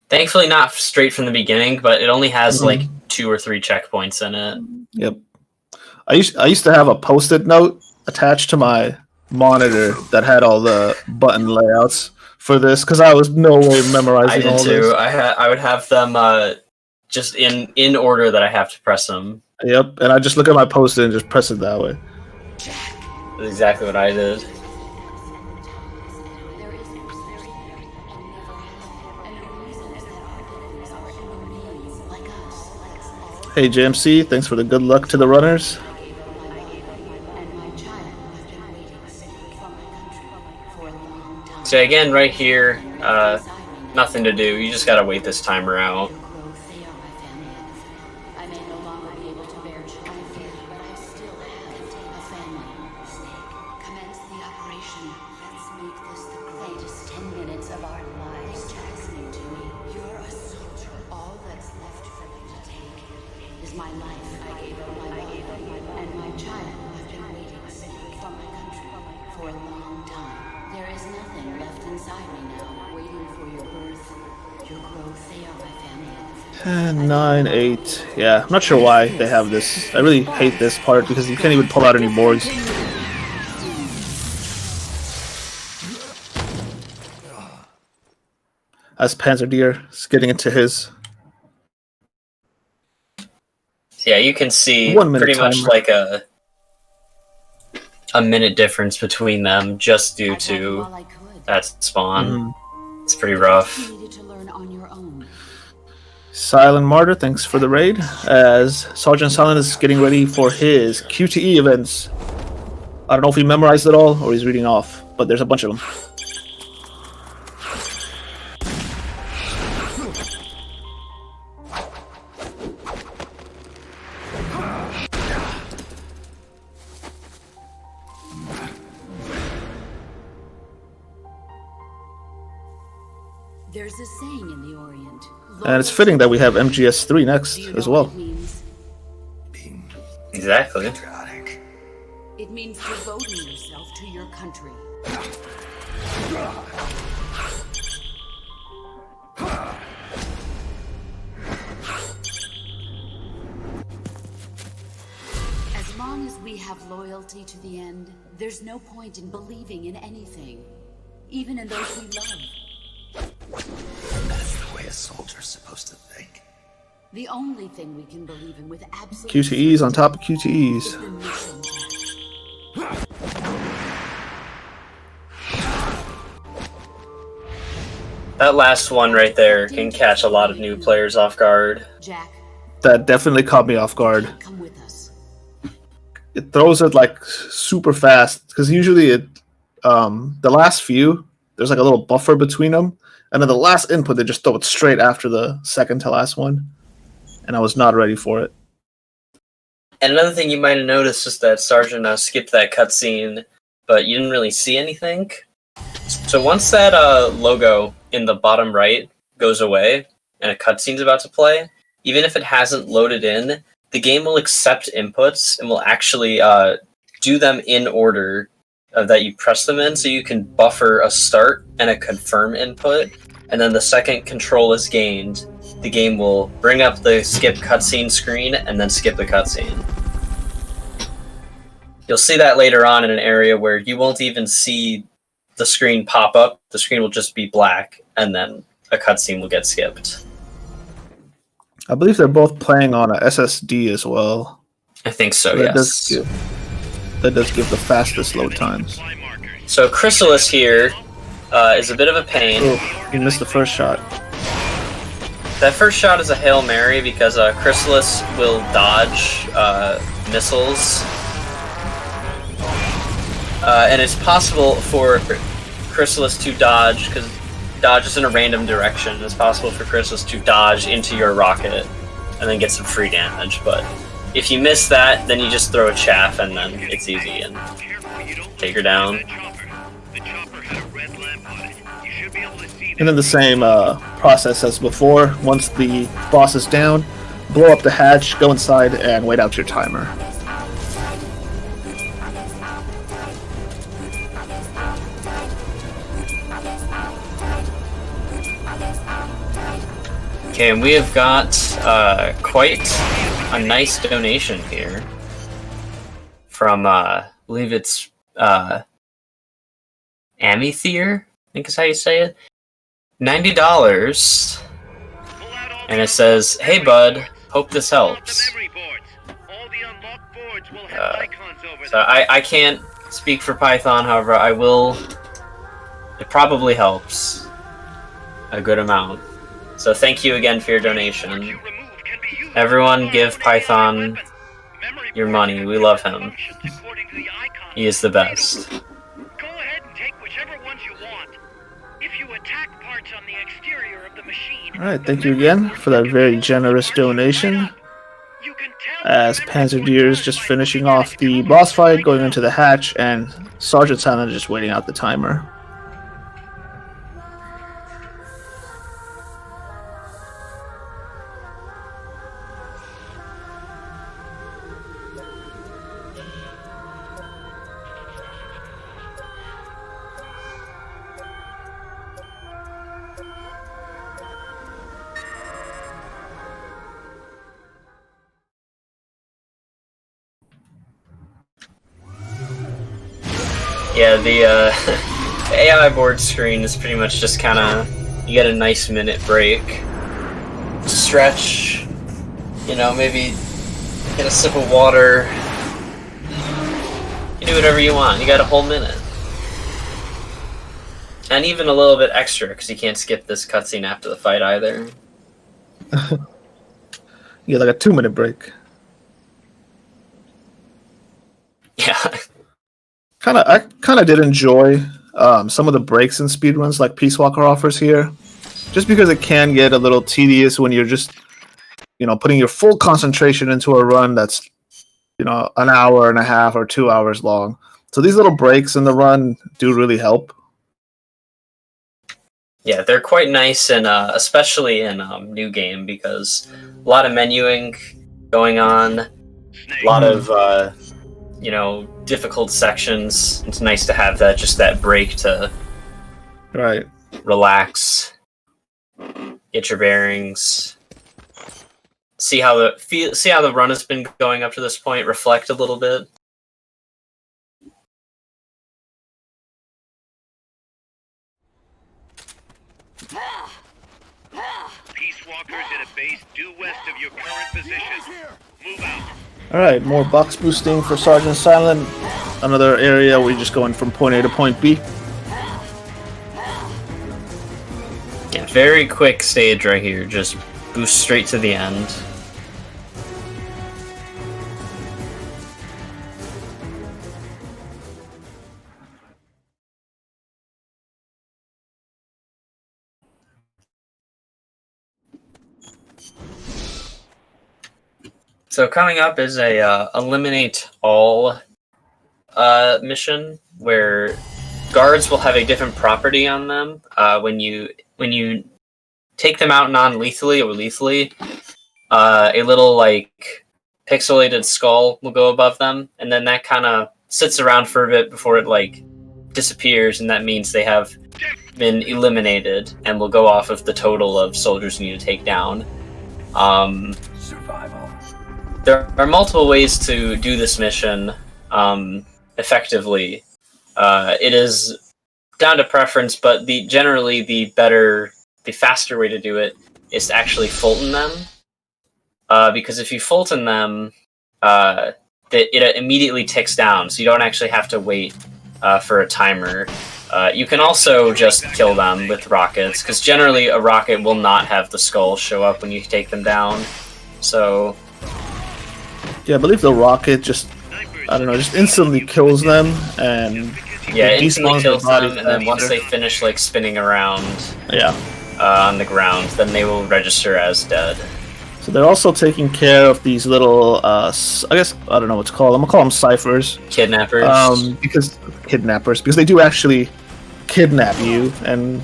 [SPEAKER 2] Thankfully not straight from the beginning, but it only has like 2 or 3 checkpoints in it.
[SPEAKER 3] Yep. I used to have a post-it note attached to my monitor that had all the button layouts for this, because I was no way memorizing all this.
[SPEAKER 2] I did too. I would have them just in order that I have to press them.
[SPEAKER 3] Yep, and I just look at my post-it and just press it that way.
[SPEAKER 2] That's exactly what I did.
[SPEAKER 3] Hey JMC, thanks for the good luck to the runners.
[SPEAKER 2] So again, right here, nothing to do. You just gotta wait this timer out.
[SPEAKER 3] And 9, 8. Yeah, I'm not sure why they have this. I really hate this part because you can't even pull out any boards. As Panzerdier is getting into his.
[SPEAKER 2] Yeah, you can see
[SPEAKER 3] 1 minute
[SPEAKER 2] pretty much
[SPEAKER 3] timer.
[SPEAKER 2] like a minute difference between them just due to that spawn. It's pretty rough.
[SPEAKER 3] Silent Martyr, thanks for the raid. As Sergeant Silent is getting ready for his QTE events. I don't know if he memorized it all or he's reading off, but there's a bunch of them.
[SPEAKER 7] There's a saying in the Orient.
[SPEAKER 3] And it's fitting that we have MGS3 next as well.
[SPEAKER 2] Exactly.
[SPEAKER 6] Patriotic.
[SPEAKER 7] It means devoting yourself to your country. As long as we have loyalty to the end, there's no point in believing in anything, even in those we love.
[SPEAKER 6] That's the way a soldier's supposed to think.
[SPEAKER 7] The only thing we can believe in with absolute
[SPEAKER 3] QTEs on top of
[SPEAKER 7] certainty is
[SPEAKER 3] QTEs.
[SPEAKER 7] the mission, Jack.
[SPEAKER 2] That last one right there can catch a lot of new players off guard.
[SPEAKER 7] Jack,
[SPEAKER 3] That definitely caught me off guard.
[SPEAKER 7] come with us.
[SPEAKER 3] It throws it like super fast because usually the last few there's like a little buffer between them, and then the last input they just throw it straight after the second to last one, and I was not ready for it.
[SPEAKER 2] And another thing you might have noticed is that Sergeant skipped that cutscene, but you didn't really see anything. So once that logo in the bottom right goes away and a cutscene's about to play, even if it hasn't loaded in, the game will accept inputs and will actually do them in order that you press them in, so you can buffer a start and a confirm input, and then the second control is gained, the game will bring up the skip cutscene screen and then skip the cutscene. You'll see that later on in an area where you won't even see the screen pop up, the screen will just be black, and then a cutscene will get skipped.
[SPEAKER 3] I believe they're both playing on a SSD as well.
[SPEAKER 2] I think so,
[SPEAKER 3] That
[SPEAKER 2] yes.
[SPEAKER 3] that does give the fastest load times.
[SPEAKER 2] So Chrysalis here is a bit of a pain.
[SPEAKER 3] Oh, you missed the first shot.
[SPEAKER 2] That first shot is a Hail Mary because Chrysalis will dodge missiles. And it's possible for Chrysalis to dodge, because dodge is in a random direction. It's possible for Chrysalis to dodge into your rocket and then get some free damage. But if you miss that, then you just throw a chaff and then it's easy and take her down.
[SPEAKER 3] And then the same process as before. Once the boss is down, blow up the hatch, go inside, and wait out your timer.
[SPEAKER 2] Okay, and we have got quite a nice donation here from, I believe it's Amethier, I think is how you say it. $90, and it says, "Hey bud, hope this helps." So I can't speak for Python, however, I will. It probably helps a good amount. So thank you again for your donation. Everyone give Python your money. We love him. He is the best.
[SPEAKER 4] Go ahead and take whichever ones you want. If you attack parts on the exterior of the machine...
[SPEAKER 3] Alright, thank you again for that very generous donation. As Panzerdier is just finishing off the boss fight, going into the hatch, and SRGTsilent just waiting out the timer.
[SPEAKER 2] Yeah, the AI board screen is pretty much just kind of, you get a nice minute break, stretch, you know, maybe get a sip of water, you do whatever you want, you got a whole minute. And even a little bit extra, because you can't skip this cutscene after the fight either.
[SPEAKER 3] You get like a 2-minute break.
[SPEAKER 2] Yeah.
[SPEAKER 3] I kind of did enjoy some of the breaks in speedruns like Peace Walker offers here, just because it can get a little tedious when you're just, you know, putting your full concentration into a run that's, you know, an hour and a half or 2 hours long. So these little breaks in the run do really help.
[SPEAKER 2] Yeah, they're quite nice, and especially in New Game, because a lot of menuing going on, a lot of you know, difficult sections. It's nice to have that, just that break to relax, get your bearings, see how the run has been going up to this point, reflect a little bit.
[SPEAKER 4] Peace Walkers at a base due west of your current position. Move out.
[SPEAKER 3] Alright, more box boosting for SRGTsilent. Another area where you're just going from point A to point B.
[SPEAKER 2] Yeah, very quick stage right here, just boost straight to the end. So coming up is a eliminate all mission where guards will have a different property on them. When you take them out non-lethally or lethally, a little like pixelated skull will go above them, and then that kind of sits around for a bit before it like disappears, and that means they have been eliminated and will go off of the total of soldiers you need to take down.
[SPEAKER 6] Survival.
[SPEAKER 2] There are multiple ways to do this mission effectively. It is down to preference, but generally the faster way to do it is to actually Fulton them. Because if you Fulton them, it immediately ticks down, so you don't actually have to wait for a timer. You can also just kill them with rockets, because generally a rocket will not have the skull show up when you take them down. So...
[SPEAKER 3] yeah, I believe the rocket just, I don't know, just instantly kills them, and
[SPEAKER 2] yeah,
[SPEAKER 3] it
[SPEAKER 2] instantly
[SPEAKER 3] despawns
[SPEAKER 2] kills
[SPEAKER 3] their
[SPEAKER 2] them,
[SPEAKER 3] bodies
[SPEAKER 2] and then once
[SPEAKER 3] faster.
[SPEAKER 2] they finish like spinning around on the ground, then they will register as dead.
[SPEAKER 3] So they're also taking care of these little, I guess, I don't know what to call them. I'm gonna call them ciphers.
[SPEAKER 2] Kidnappers.
[SPEAKER 3] Because they do actually kidnap you and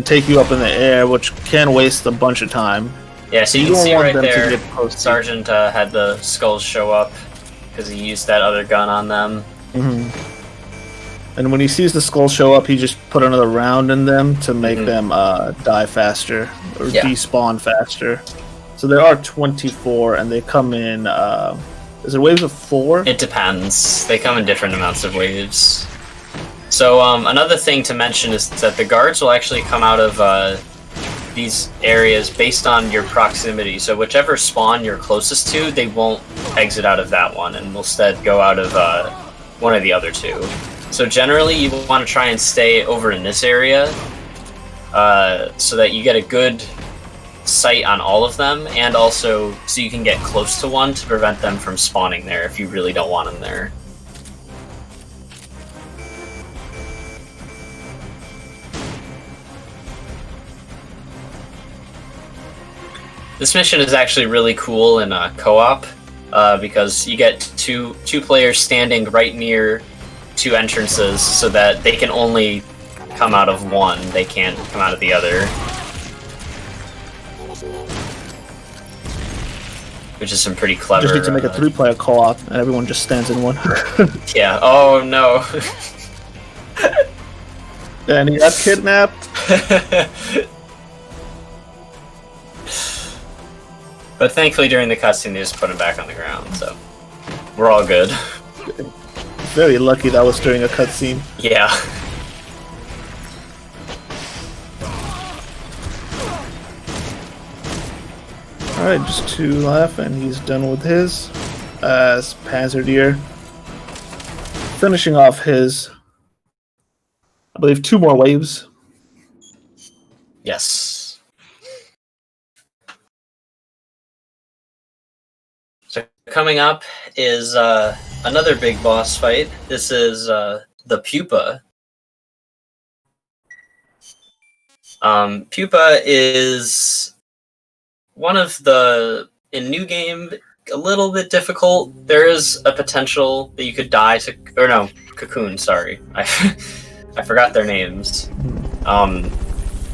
[SPEAKER 3] take you up in the air, which can waste a bunch of time.
[SPEAKER 2] Yeah, so you
[SPEAKER 3] You
[SPEAKER 2] can
[SPEAKER 3] don't
[SPEAKER 2] see
[SPEAKER 3] want
[SPEAKER 2] right
[SPEAKER 3] them to
[SPEAKER 2] there,
[SPEAKER 3] get close to-
[SPEAKER 2] Sergeant had the skulls show up because he used that other gun on them.
[SPEAKER 3] And when he sees the skull show up, he just put another round in them to make them die faster or despawn faster. So there are 24, and they come in. Is it waves of 4?
[SPEAKER 2] It depends. They come in different amounts of waves. So another thing to mention is that the guards will actually come out of these areas based on your proximity. So whichever spawn you're closest to, they won't exit out of that one, and will instead go out of one of the other two. So generally, you want to try and stay over in this area, so that you get a good sight on all of them, and also so you can get close to one to prevent them from spawning there if you really don't want them there. This mission is actually really cool in co-op because you get two players standing right near two entrances so that they can only come out of one, they can't come out of the other. Which is some pretty clever...
[SPEAKER 3] Just need to make a 3-player co-op and everyone just stands in one.
[SPEAKER 2] Yeah, oh no.
[SPEAKER 3] And he got kidnapped.
[SPEAKER 2] But thankfully during the cutscene they just put him back on the ground, so we're all good.
[SPEAKER 3] Very lucky that was during a cutscene.
[SPEAKER 2] Yeah.
[SPEAKER 3] Alright, just 2 left and he's done with his. As Panzerdier finishing off his, I believe, 2 more waves.
[SPEAKER 2] Yes. So coming up is another big boss fight. This is the Pupa. Pupa is one of the, in new game, a little bit difficult. There is a potential that you could die to, or no, Cocoon, sorry. I forgot their names.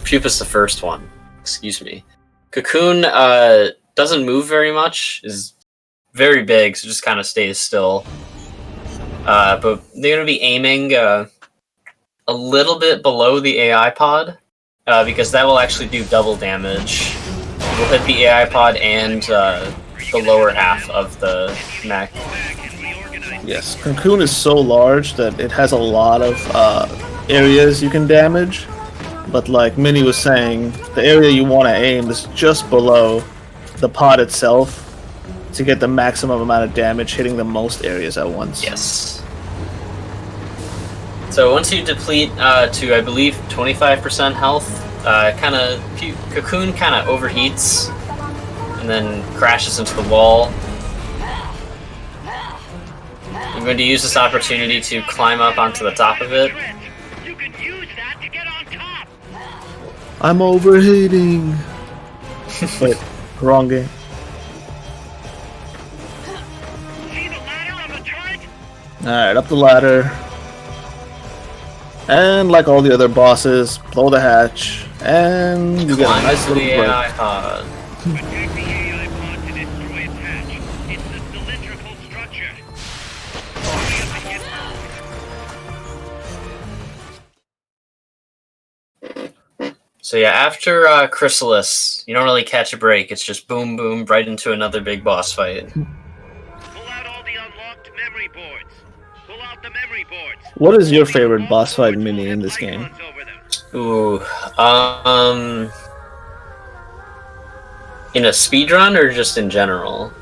[SPEAKER 2] Pupa's the first one, excuse me. Cocoon doesn't move very much, is very big, so just kind of stays still. But they're going to be aiming a little bit below the AI pod, because that will actually do double damage. We'll hit the AI pod and the lower half of the mech.
[SPEAKER 3] Yes, Cocoon is so large that it has a lot of areas you can damage. But like Minnie was saying, the area you want to aim is just below the pod itself to get the maximum amount of damage, hitting the most areas at once.
[SPEAKER 2] Yes. So once you deplete to, I believe, 25% health, Cocoon kind of overheats and then crashes into the wall. I'm going to use this opportunity to climb up onto the top of it.
[SPEAKER 4] You can use that to get on top.
[SPEAKER 3] I'm overheating. Wait, wrong game.
[SPEAKER 4] See the ladder on the turret?
[SPEAKER 3] Alright, up the ladder. And like all the other bosses, blow the hatch. And you get a
[SPEAKER 2] Climb
[SPEAKER 3] nice
[SPEAKER 2] into
[SPEAKER 3] little
[SPEAKER 2] the
[SPEAKER 3] break.
[SPEAKER 2] AI pod.
[SPEAKER 4] Attack the AI pod to destroy its hatch. It's the cylindrical structure. Hurry up and get
[SPEAKER 2] So yeah, after Chrysalis, you don't really catch a break. It's just boom, boom, right into another big boss fight.
[SPEAKER 4] pull out all the unlocked memory boards. Pull out the memory boards.
[SPEAKER 3] What is your favorite boss fight mini in this game?
[SPEAKER 4] Icons over them.
[SPEAKER 2] Ooh, in a speedrun or just in general?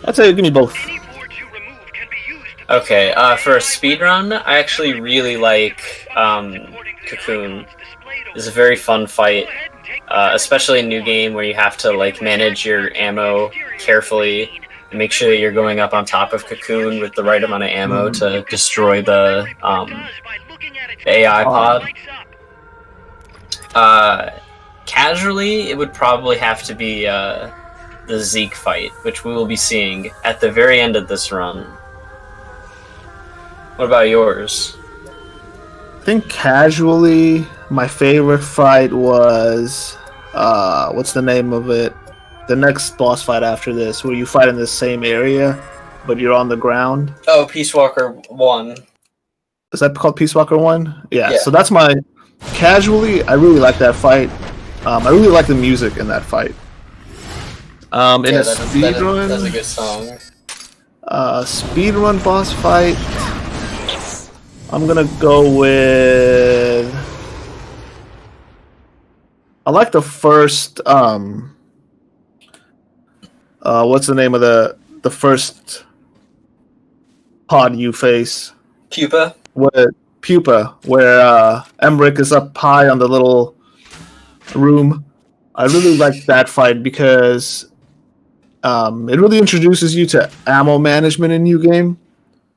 [SPEAKER 3] I'd say give me both.
[SPEAKER 4] Any boards you remove can be used to
[SPEAKER 2] Okay, for a speedrun, I actually really like Cocoon. It's a very fun fight, especially in new game where you have to like manage your ammo carefully and make sure that you're going up on top of Cocoon with the right amount of ammo to destroy the AI pod. Casually, it would probably have to be the Zeke fight, which we will be seeing at the very end of this run. What about yours?
[SPEAKER 3] I think casually, my favorite fight was what's the name of it? The next boss fight after this, where you fight in the same area, but you're on the ground.
[SPEAKER 2] Oh, Peace Walker 1.
[SPEAKER 3] Is that called Peace Walker 1? Yeah,
[SPEAKER 2] Yeah.
[SPEAKER 3] so that's my... Casually, I really like that fight. I really like the music in that fight. In a speedrun...
[SPEAKER 2] That's a good song.
[SPEAKER 3] Speedrun boss fight... I'm gonna go with... I like the first... what's the name of the first pod you face?
[SPEAKER 2] Pupa?
[SPEAKER 3] Pupa, where Emmerich is up high on the little room. I really like that fight because it really introduces you to ammo management in New Game.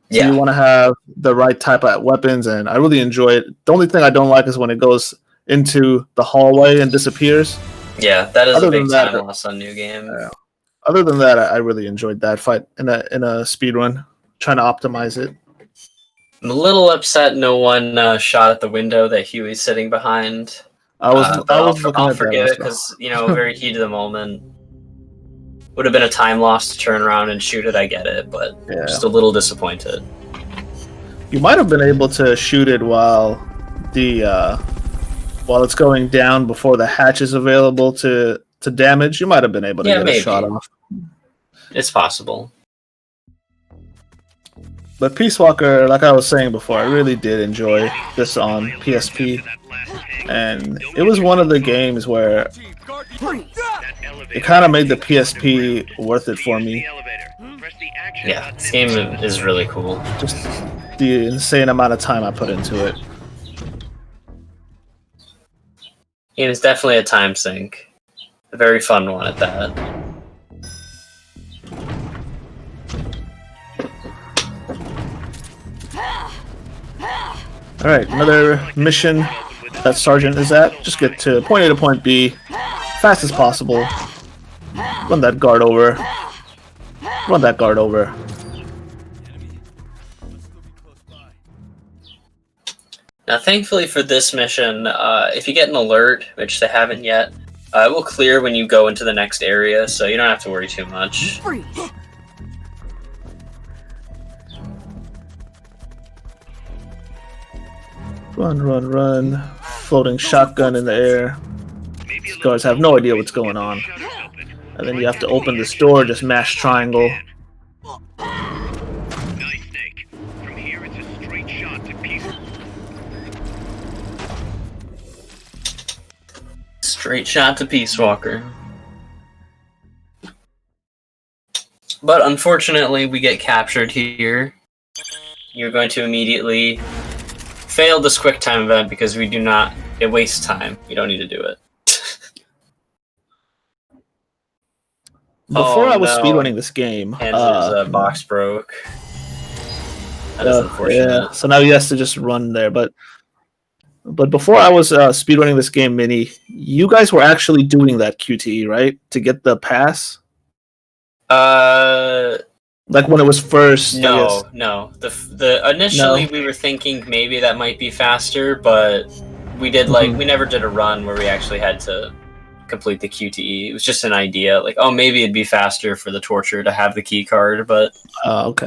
[SPEAKER 3] So
[SPEAKER 2] Yeah.
[SPEAKER 3] you want to have the right type of weapons, and I really enjoy it. The only thing I don't like is when it goes into the hallway and disappears.
[SPEAKER 2] Yeah, that is
[SPEAKER 3] Other
[SPEAKER 2] a big
[SPEAKER 3] than that,
[SPEAKER 2] time loss on New Game.
[SPEAKER 3] Other than that, I really enjoyed that fight in a speed run, trying to optimize it.
[SPEAKER 2] I'm a little upset no one shot at the window that Huey's sitting behind.
[SPEAKER 3] I was looking
[SPEAKER 2] I'll
[SPEAKER 3] at that
[SPEAKER 2] forgive
[SPEAKER 3] as
[SPEAKER 2] it
[SPEAKER 3] well.
[SPEAKER 2] because, very heat of the moment. Would have been a time loss to turn around and shoot it, I get it, but
[SPEAKER 3] Yeah.
[SPEAKER 2] just a little disappointed.
[SPEAKER 3] You might have been able to shoot it while it's going down before the hatch is available to damage. You might have been able to get a shot off.
[SPEAKER 2] It's possible.
[SPEAKER 3] But Peace Walker, like I was saying before, I really did enjoy this on PSP. And it was one of the games where it kind of made the PSP worth it for me.
[SPEAKER 2] Yeah, this game is really cool.
[SPEAKER 3] Just the insane amount of time I put into it.
[SPEAKER 2] It is definitely a time sink. A very fun one at that.
[SPEAKER 3] Alright, another mission that Sergeant is at. Just get to point A to point B fast as possible. Run that guard over. Run that guard over.
[SPEAKER 2] Now, thankfully for this mission, if you get an alert, which they haven't yet, it will clear when you go into the next area, so you don't have to worry too much.
[SPEAKER 3] Run, run, run. Floating shotgun in the air. These guards have no idea what's going on. And then you have to open this door, just mash triangle.
[SPEAKER 4] Nice, Snake. From here, it's a straight shot to Peace.
[SPEAKER 2] Straight shot to Peace Walker. But unfortunately, we get captured here. You're going to immediately fail this quick time event because we do not. It wastes time. You don't need to do it.
[SPEAKER 3] Before I was
[SPEAKER 2] no.
[SPEAKER 3] speedrunning this game,
[SPEAKER 2] Hands' box broke. That is unfortunate.
[SPEAKER 3] yeah, so now he has to just run there. But before I was speedrunning this game, Mini, you guys were actually doing that QTE, right? To get the pass? Like when it was first.
[SPEAKER 2] No. The initially we were thinking maybe that might be faster, but we did we never did a run where we actually had to complete the QTE. It was just an idea, like, oh, maybe it'd be faster for the torture to have the key card, but
[SPEAKER 3] okay.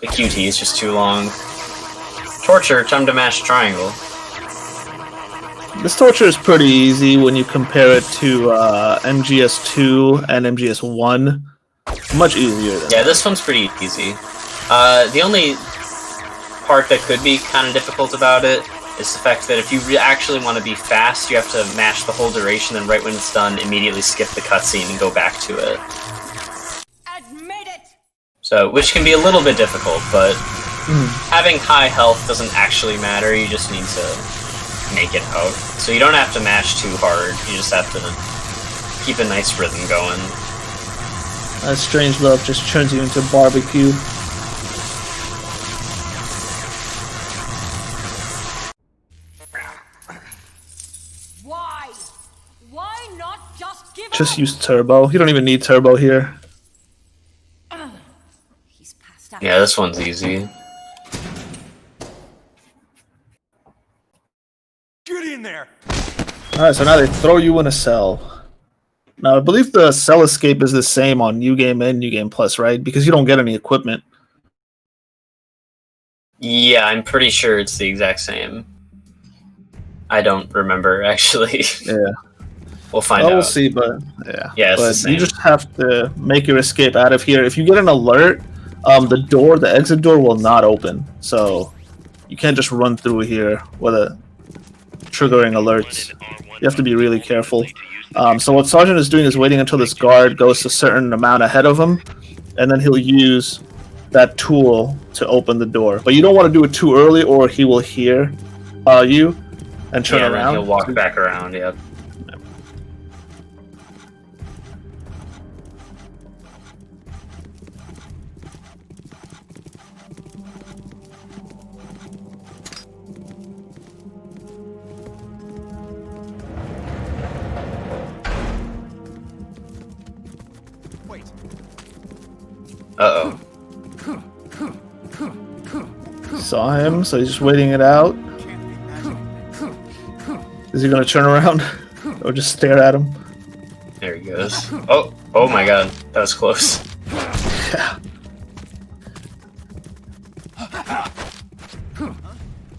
[SPEAKER 2] The QTE is just too long. Torture, time to mash triangle.
[SPEAKER 3] This torture is pretty easy when you compare it to MGS2 and MGS1. Much easier.
[SPEAKER 2] Yeah, this one's pretty easy. The only part that could be kind of difficult about it is the fact that if you actually want to be fast, you have to mash the whole duration, and right when it's done, immediately skip the cutscene and go back to it.
[SPEAKER 8] Admit it.
[SPEAKER 2] So, which can be a little bit difficult, but having high health doesn't actually matter. You just need to make it out. So you don't have to mash too hard. You just have to keep a nice rhythm going.
[SPEAKER 3] Strange Love just turns you into barbecue.
[SPEAKER 8] Why? Why not just give
[SPEAKER 3] Just
[SPEAKER 8] up?
[SPEAKER 3] use turbo. You don't even need turbo here.
[SPEAKER 8] He's passed out.
[SPEAKER 2] Yeah, this one's easy.
[SPEAKER 5] Get in there!
[SPEAKER 3] Alright, so now they throw you in a cell. Now, I believe the cell escape is the same on New Game and New Game Plus, right? Because you don't get any equipment.
[SPEAKER 2] Yeah, I'm pretty sure it's the exact same. I don't remember, actually.
[SPEAKER 3] Yeah.
[SPEAKER 2] We'll find out.
[SPEAKER 3] We'll see, but yeah.
[SPEAKER 2] Yeah, it's the
[SPEAKER 3] but
[SPEAKER 2] same.
[SPEAKER 3] you just have to make your escape out of here. If you get an alert, the exit door will not open. So you can't just run through here with triggering alerts. You have to be really careful. So what Sergeant is doing is waiting until this guard goes a certain amount ahead of him, and then he'll use that tool to open the door. But you don't want to do it too early, or he will hear you and turn
[SPEAKER 2] Then
[SPEAKER 3] around.
[SPEAKER 2] he'll walk back around, yep.
[SPEAKER 3] Saw him, so he's just waiting it out. Is he gonna turn around or just stare at him?
[SPEAKER 2] There he goes. Oh my god, that was close.
[SPEAKER 3] Yeah.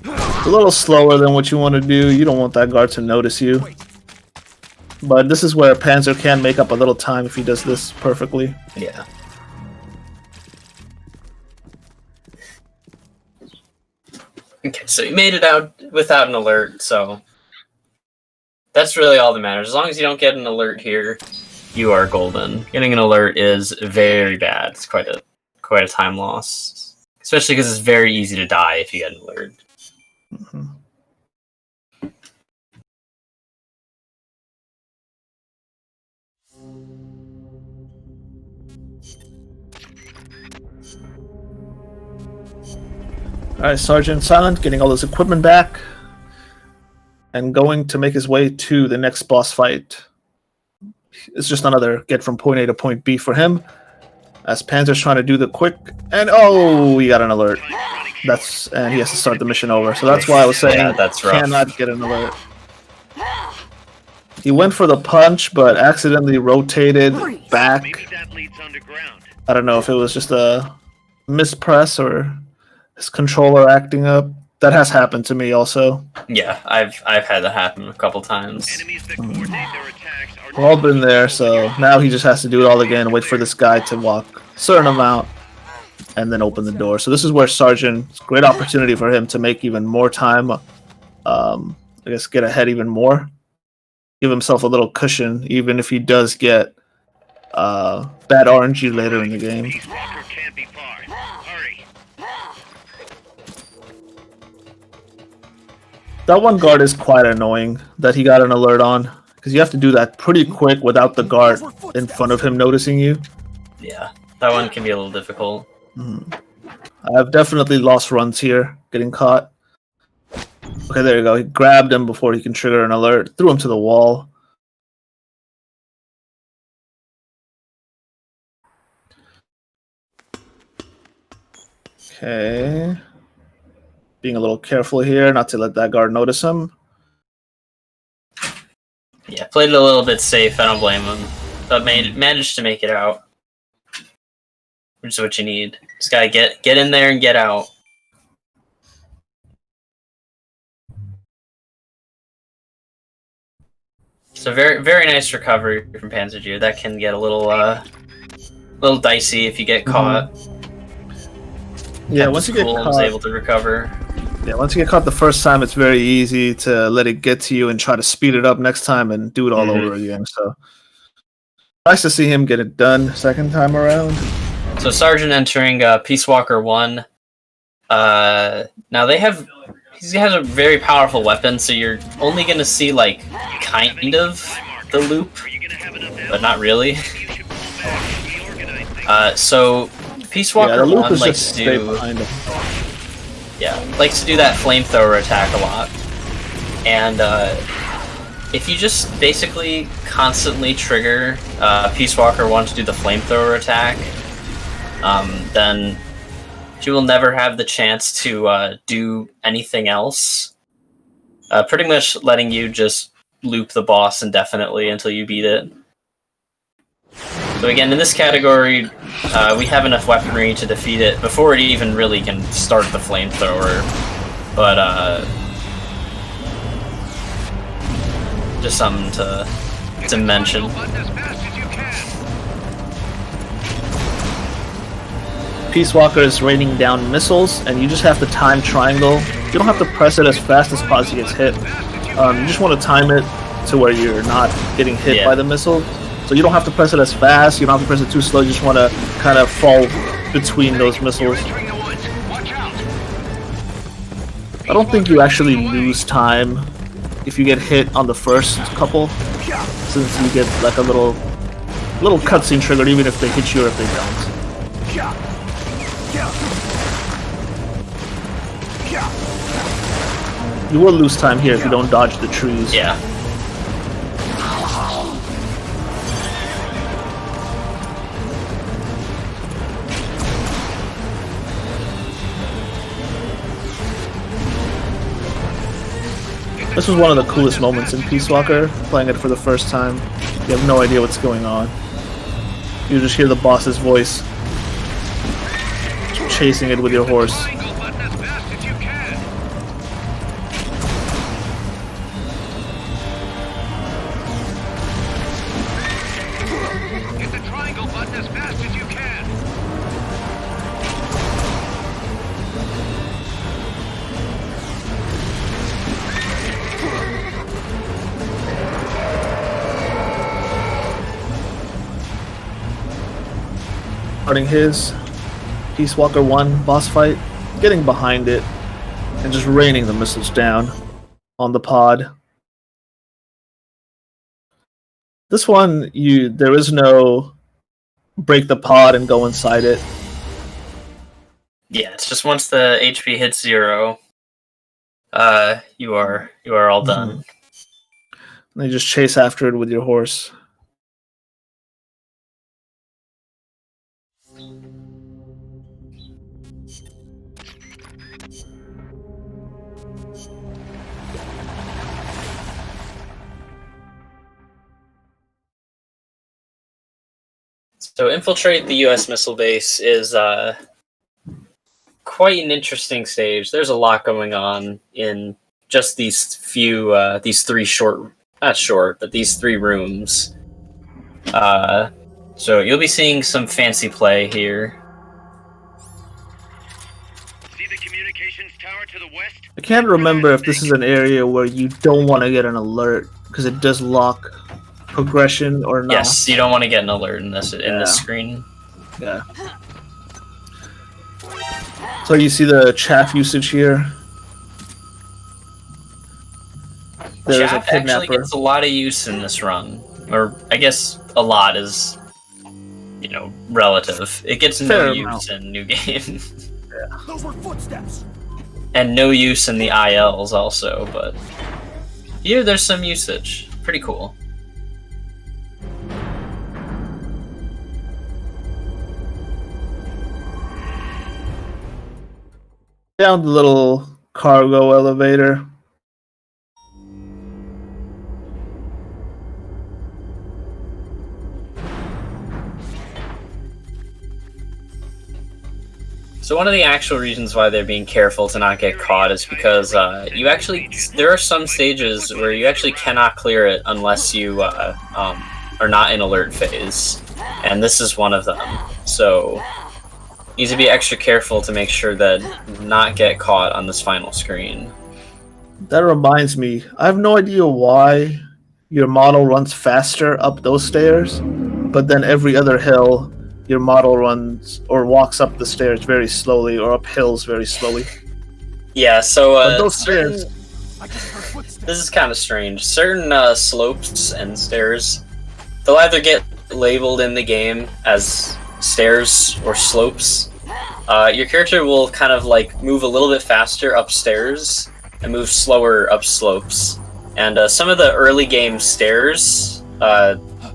[SPEAKER 3] A little slower than what you want to do. You don't want that guard to notice you. But this is where Panzer can make up a little time if he does this perfectly.
[SPEAKER 2] Yeah. Okay, so you made it out without an alert, so that's really all that matters. As long as you don't get an alert here, you are golden. Getting an alert is very bad. It's quite a time loss, especially because it's very easy to die if you get an alert.
[SPEAKER 3] Mm-hmm. Alright, SRGTsilent getting all his equipment back and going to make his way to the next boss fight. It's just another get from point A to point B for him. As Panzer's trying to do the quick, and oh, he got an alert. And he has to start the mission over. So that's why I was saying
[SPEAKER 2] that's rough.
[SPEAKER 3] Cannot get an alert. He went for the punch, but accidentally rotated back. I don't know if it was just a mispress or his controller acting up. That has happened to me also.
[SPEAKER 2] Yeah, I've had that happen a couple times.
[SPEAKER 3] We've all been there, so now he just has to do it all again, wait for this guy to walk a certain amount, and then open the door. So this is where Sergeant's great opportunity for him to make even more time. I guess get ahead even more. Give himself a little cushion, even if he does get bad RNG later in the game. That one guard is quite annoying that he got an alert on, because you have to do that pretty quick without the guard in front of him noticing you.
[SPEAKER 2] Yeah, that one can be a little difficult.
[SPEAKER 3] I've definitely lost runs here, getting caught. Okay, there you go. He grabbed him before he can trigger an alert, threw him to the wall. Okay. Being a little careful here, not to let that guard notice him.
[SPEAKER 2] Yeah, played it a little bit safe. I don't blame him, but managed to make it out, which is what you need. Just gotta get in there and get out. So very nice recovery from Panzer. That can get a little dicey if you get caught.
[SPEAKER 3] Yeah, once you get caught,
[SPEAKER 2] was able to recover.
[SPEAKER 3] Yeah, once you get caught the first time, it's very easy to let it get to you and try to speed it up next time and do it all over again. So nice to see him get it done second time around.
[SPEAKER 2] So Sergeant entering Peace Walker 1. Now he has a very powerful weapon, so you're only going to see like kind of the loop, but not really. So Peace Walker 1 likes to do that flamethrower attack a lot, and if you just basically constantly trigger Peace Walker 1 to do the flamethrower attack, then you will never have the chance to do anything else. Pretty much letting you just loop the boss indefinitely until you beat it. So again, in this category, we have enough weaponry to defeat it before it even really can start the flamethrower. But just something to mention.
[SPEAKER 3] Peace Walker is raining down missiles, and you just have to time triangle. You don't have to press it as fast as Posy gets hit. You just want to time it to where you're not getting hit by the missile. So you don't have to press it as fast, you don't have to press it too slow, you just want to kind of fall between those missiles. I don't think you actually lose time if you get hit on the first couple, since you get like a little cutscene triggered even if they hit you or if they don't. You will lose time here if you don't dodge the trees.
[SPEAKER 2] Yeah.
[SPEAKER 3] This was one of the coolest moments in Peace Walker, playing it for the first time. You have no idea what's going on. You just hear the boss's voice, chasing it with your horse. Starting his Peace Walker 1 boss fight, getting behind it, and just raining the missiles down on the pod. This one, there is no break the pod and go inside it.
[SPEAKER 2] Yeah, it's just once the HP hits 0, you are all done.
[SPEAKER 3] And you just chase after it with your horse.
[SPEAKER 2] So infiltrate the U.S. missile base is quite an interesting stage. There's a lot going on in just these three these 3 rooms. So you'll be seeing some fancy play here.
[SPEAKER 4] See the communications tower to the west?
[SPEAKER 3] I can't remember if this is an area where you don't want to get an alert, because it does lock progression or not.
[SPEAKER 2] Yes, you don't want to get an alert in this screen.
[SPEAKER 3] Yeah. So you see the chaff usage here. There's
[SPEAKER 2] Chaff
[SPEAKER 3] a kidnapper.
[SPEAKER 2] actually gets a lot of use in this run, or I guess a lot is, relative. It gets no use in New Game.
[SPEAKER 3] Yeah.
[SPEAKER 5] Those were footsteps.
[SPEAKER 2] And no use in the ILs also, but here there's some usage. Pretty cool.
[SPEAKER 3] Down the little cargo elevator.
[SPEAKER 2] So one of the actual reasons why they're being careful to not get caught is because there are some stages where you actually cannot clear it unless you are not in alert phase, and this is one of them. So you need to be extra careful to make sure that not get caught on this final screen.
[SPEAKER 3] That reminds me, I have no idea why your model runs faster up those stairs, but then every other hill your model runs or walks up the stairs very slowly or up hills very slowly.
[SPEAKER 2] Yeah, so
[SPEAKER 3] those stairs.
[SPEAKER 2] This is kind of strange. Certain slopes and stairs, they'll either get labeled in the game as stairs or slopes. Your character will kind of like move a little bit faster upstairs and move slower up slopes. And some of the early game stairs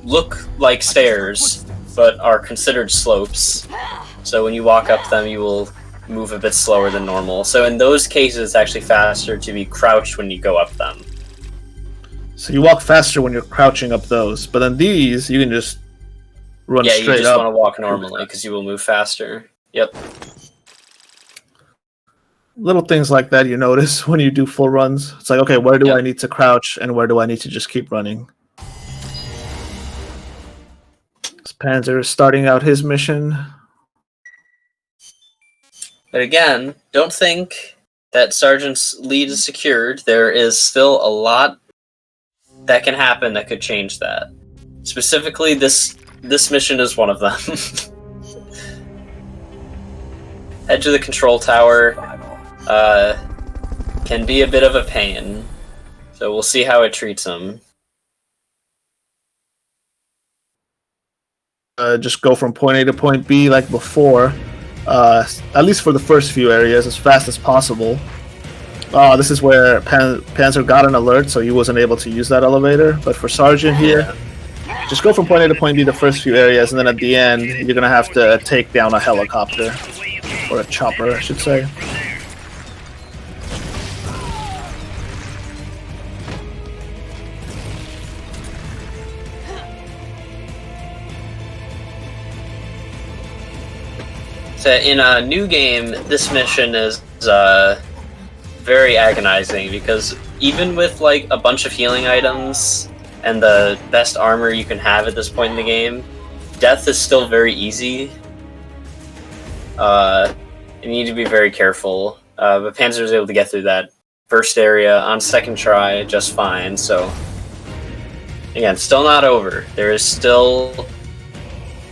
[SPEAKER 2] look like stairs, but are considered slopes. So when you walk up them, you will move a bit slower than normal. So in those cases, it's actually faster to be crouched when you go up them.
[SPEAKER 3] So you walk faster when you're crouching up those, but then these, you can just run straight up.
[SPEAKER 2] Yeah, you just want to walk normally because you will move faster. Yep.
[SPEAKER 3] Little things like that you notice when you do full runs. It's like, okay, where do I need to crouch and where do I need to just keep running? Panzer is starting out his mission.
[SPEAKER 2] But again, don't think that Sergeant's lead is secured. There is still a lot that can happen that could change that. Specifically, this mission is one of them. Head to the control tower can be a bit of a pain. So we'll see how it treats him.
[SPEAKER 3] Just go from point A to point B like before, at least for the first few areas, as fast as possible. This is where Panzer got an alert, so he wasn't able to use that elevator. But for Sergeant here, just go from point A to point B the first few areas, and then at the end, you're going to have to take down a helicopter. Or a chopper, I should say.
[SPEAKER 2] So in a new game, this mission is very agonizing because even with like a bunch of healing items and the best armor you can have at this point in the game, death is still very easy. You need to be very careful. But Panzer was able to get through that first area on second try just fine. So again, still not over. There is still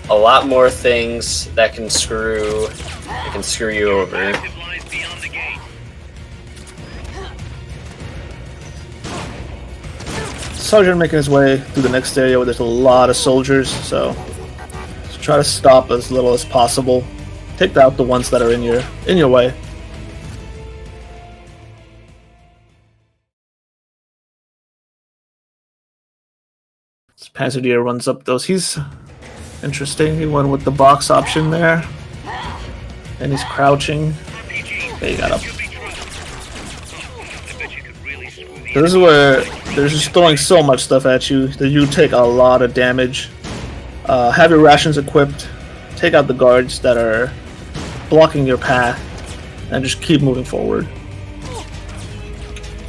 [SPEAKER 2] a lot more things that can screw you over.
[SPEAKER 4] Active lies beyond the gate.
[SPEAKER 3] Sergeant making his way through the next area where there's a lot of soldiers, so just try to stop as little as possible. Take out the ones that are in your way. This Panzerdier runs up those. He's interesting. He went with the box option there, and he's crouching. There, you got him. So this is where they're just throwing so much stuff at you that you take a lot of damage. Have your rations equipped. Take out the guards that are blocking your path, and just keep moving forward.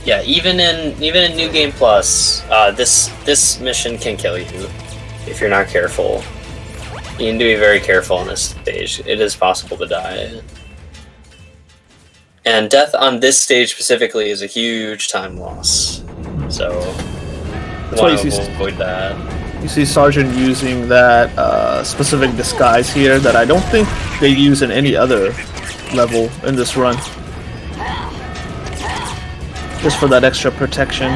[SPEAKER 2] Yeah, even in New Game Plus, this mission can kill you if you're not careful. You need to be very careful on this stage. It is possible to die. And death on this stage specifically is a huge time loss. So
[SPEAKER 3] That's why you see
[SPEAKER 2] avoid that.
[SPEAKER 3] You see Sergeant using that specific disguise here that I don't think they use in any other level in this run. Just for that extra protection.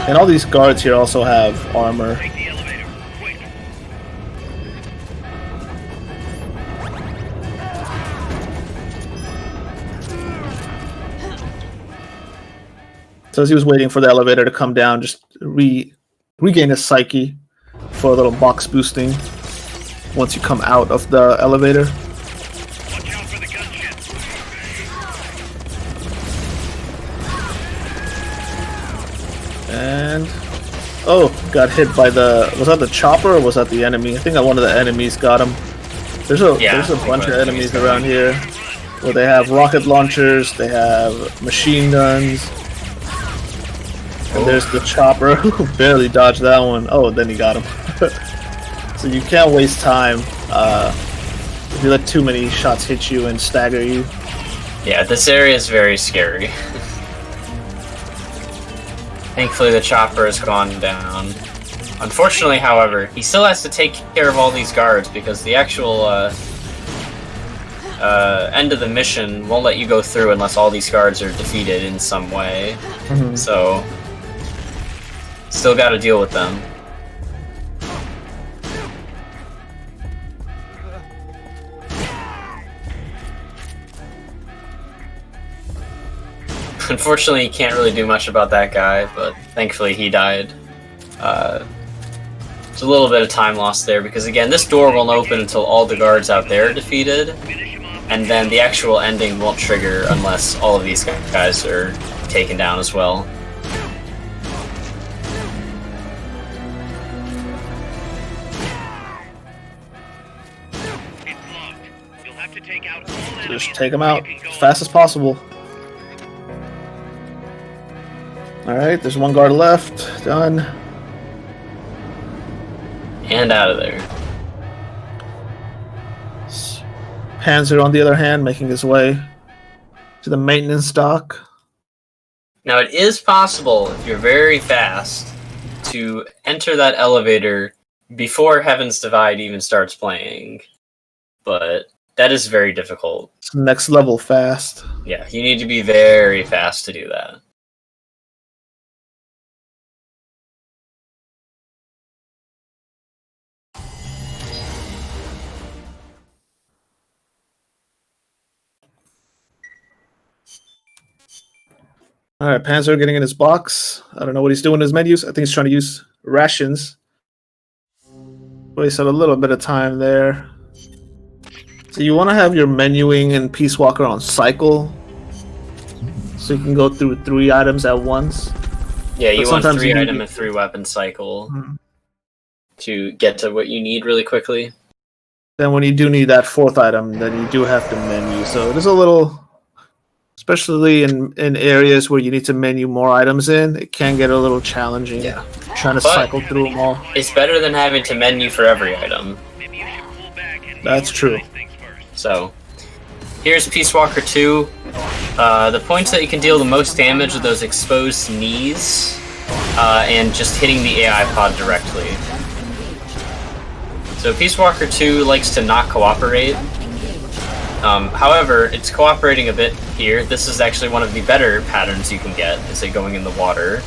[SPEAKER 3] And all these guards here also have armor.
[SPEAKER 4] Take the elevator, quick.
[SPEAKER 3] So as he was waiting for the elevator to come down, just regain his psyche for a little box boosting once you come out of the elevator.
[SPEAKER 4] Watch out for the gunship.
[SPEAKER 3] And oh, got hit by was that the chopper or was that the enemy? I think that one of the enemies got him. There's a bunch of enemies around here where they have rocket launchers, they have machine guns. And there's the chopper who barely dodged that one. Oh, then he got him. So you can't waste time if you let too many shots hit you and stagger you.
[SPEAKER 2] Yeah, this area is very scary. Thankfully the chopper has gone down. Unfortunately, however, he still has to take care of all these guards because the actual end of the mission won't let you go through unless all these guards are defeated in some way.
[SPEAKER 3] Mm-hmm.
[SPEAKER 2] So still got to deal with them. Unfortunately, you can't really do much about that guy, but thankfully he died. There's a little bit of time lost there, because again, this door won't open until all the guards out there are defeated, and then the actual ending won't trigger unless all of these guys are taken down as well.
[SPEAKER 4] It's locked. You'll have to take out all enemies.
[SPEAKER 3] Just take them out
[SPEAKER 4] before you can
[SPEAKER 3] as
[SPEAKER 4] go
[SPEAKER 3] fast as possible. Alright, there's one guard left. Done.
[SPEAKER 2] And out of there.
[SPEAKER 3] Panzer, on the other hand, making his way to the maintenance dock.
[SPEAKER 2] Now, it is possible, if you're very fast, to enter that elevator before Heaven's Divide even starts playing. But that is very difficult.
[SPEAKER 3] It's next level fast.
[SPEAKER 2] Yeah, you need to be very fast to do that.
[SPEAKER 3] Alright, Panzer getting in his box. I don't know what he's doing in his menus. I think he's trying to use rations. Wasted a little bit of time there. So you want to have your menuing and Peace Walker on cycle so you can go through 3 items at once.
[SPEAKER 2] Yeah, you
[SPEAKER 3] But
[SPEAKER 2] want
[SPEAKER 3] sometimes
[SPEAKER 2] 3
[SPEAKER 3] you need-
[SPEAKER 2] item and 3 weapon cycle
[SPEAKER 3] Mhm.
[SPEAKER 2] to get to what you need really quickly.
[SPEAKER 3] Then when you do need that 4th item, then you do have to menu. So there's a little, especially in areas where you need to menu more items in, it can get a little challenging.
[SPEAKER 2] Yeah.
[SPEAKER 3] Trying to
[SPEAKER 2] But-
[SPEAKER 3] cycle through them all.
[SPEAKER 2] It's better than having to menu for every item.
[SPEAKER 4] Maybe you should pull back and
[SPEAKER 3] That's true.
[SPEAKER 4] organize things first.
[SPEAKER 2] So, here's Peace Walker 2. The points that you can deal the most damage are those exposed knees, and just hitting the AI pod directly. So Peace Walker 2 likes to not cooperate. However, it's cooperating a bit here. This is actually one of the better patterns you can get, is it going in the water.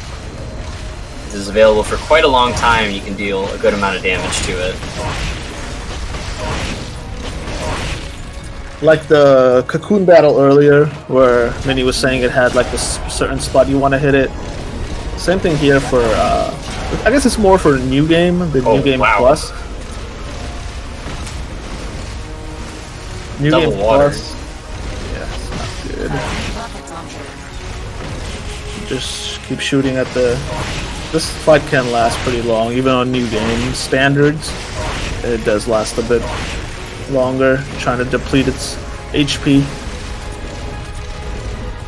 [SPEAKER 2] This is available for quite a long time, you can deal a good amount of damage to it.
[SPEAKER 3] Like the cocoon battle earlier, where Minnie was saying it had like this certain spot you want to hit it. Same thing here for, I guess it's more for New Game, the
[SPEAKER 2] Oh,
[SPEAKER 3] New Game
[SPEAKER 2] wow.
[SPEAKER 3] Plus. New
[SPEAKER 2] Double
[SPEAKER 3] Game
[SPEAKER 2] water.
[SPEAKER 3] Plus. Yeah, it's not good. Just keep shooting at the... This fight can last pretty long, even on New Game standards. It does last a bit longer, trying to deplete its HP.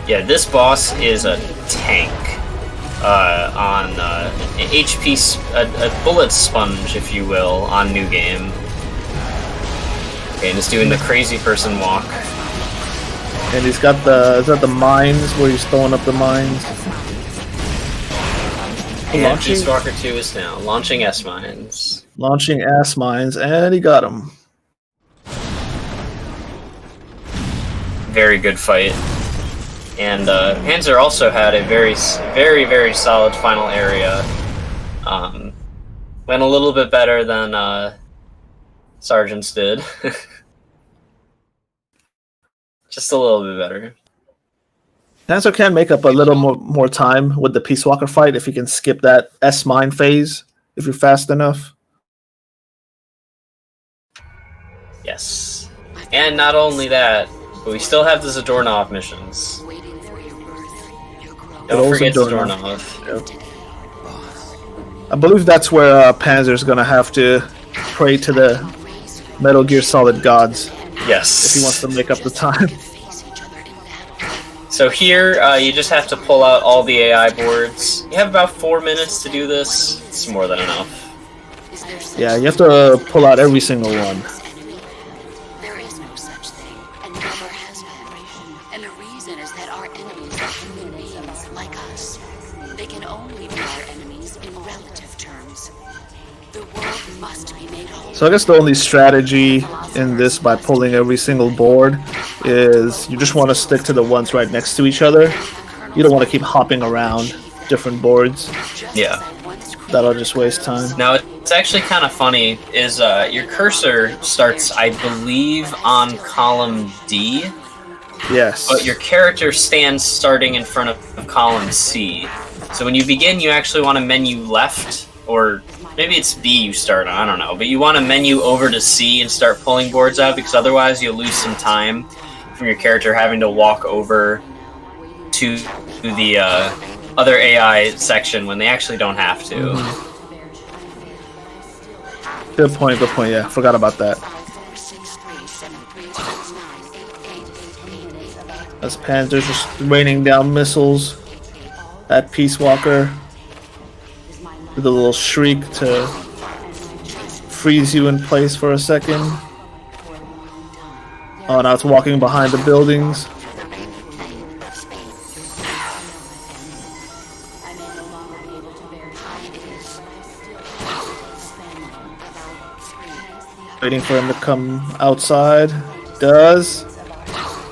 [SPEAKER 2] Yeah, this boss is a tank. On HP, a bullet sponge, if you will, on New Game. Okay, and it's doing the crazy person walk.
[SPEAKER 3] And he's got the, is that the mines, where he's throwing up the mines?
[SPEAKER 2] And
[SPEAKER 3] Launching?
[SPEAKER 2] Peace Walker 2 is now launching S-mines.
[SPEAKER 3] Launching ass mines, and he got him.
[SPEAKER 2] Very good fight. And Panzer also had a very, very solid final area. Went a little bit better than Sergeant's did. Just a little bit better.
[SPEAKER 3] Panzer can make up a little more time with the Peace Walker fight if you can skip that S mine phase if you're fast enough.
[SPEAKER 2] Yes. And not only that, but we still have the Zadornov missions. Don't
[SPEAKER 3] Those
[SPEAKER 2] forget
[SPEAKER 3] Zadornov.
[SPEAKER 2] Zadornov.
[SPEAKER 3] I believe that's where Panzer's gonna have to pray to the Metal Gear Solid gods
[SPEAKER 2] Yes.
[SPEAKER 3] if he wants to make up the time.
[SPEAKER 2] So here, you just have to pull out all the AI boards. You have about 4 minutes to do this. It's more than enough.
[SPEAKER 3] Yeah, you have to pull out every single one.
[SPEAKER 7] There is no such thing, and never has been. And the reason is that our enemies are human beings like us. They can only be our enemies in relative terms. The world must be made whole.
[SPEAKER 3] So I guess the only strategy in this by pulling every single board is you just want to stick to the ones right next to each other. You don't want to keep hopping around different boards.
[SPEAKER 2] Yeah.
[SPEAKER 3] That'll just waste time.
[SPEAKER 2] Now, it's actually kind of funny, is your cursor starts, I believe, on column D,
[SPEAKER 3] Yes.
[SPEAKER 2] but your character stands starting in front of column C. So when you begin, you actually want to menu left, or maybe it's B you start on, I don't know, but you want to menu over to C and start pulling boards out, because otherwise you'll lose some time from your character having to walk over to the other AI section when they actually don't have to.
[SPEAKER 3] Good point, yeah. Forgot about that. As Panzer's just raining down missiles at Peace Walker with a little shriek to freeze you in place for a second. Oh, now it's walking behind the buildings. Waiting for him to come outside. Does.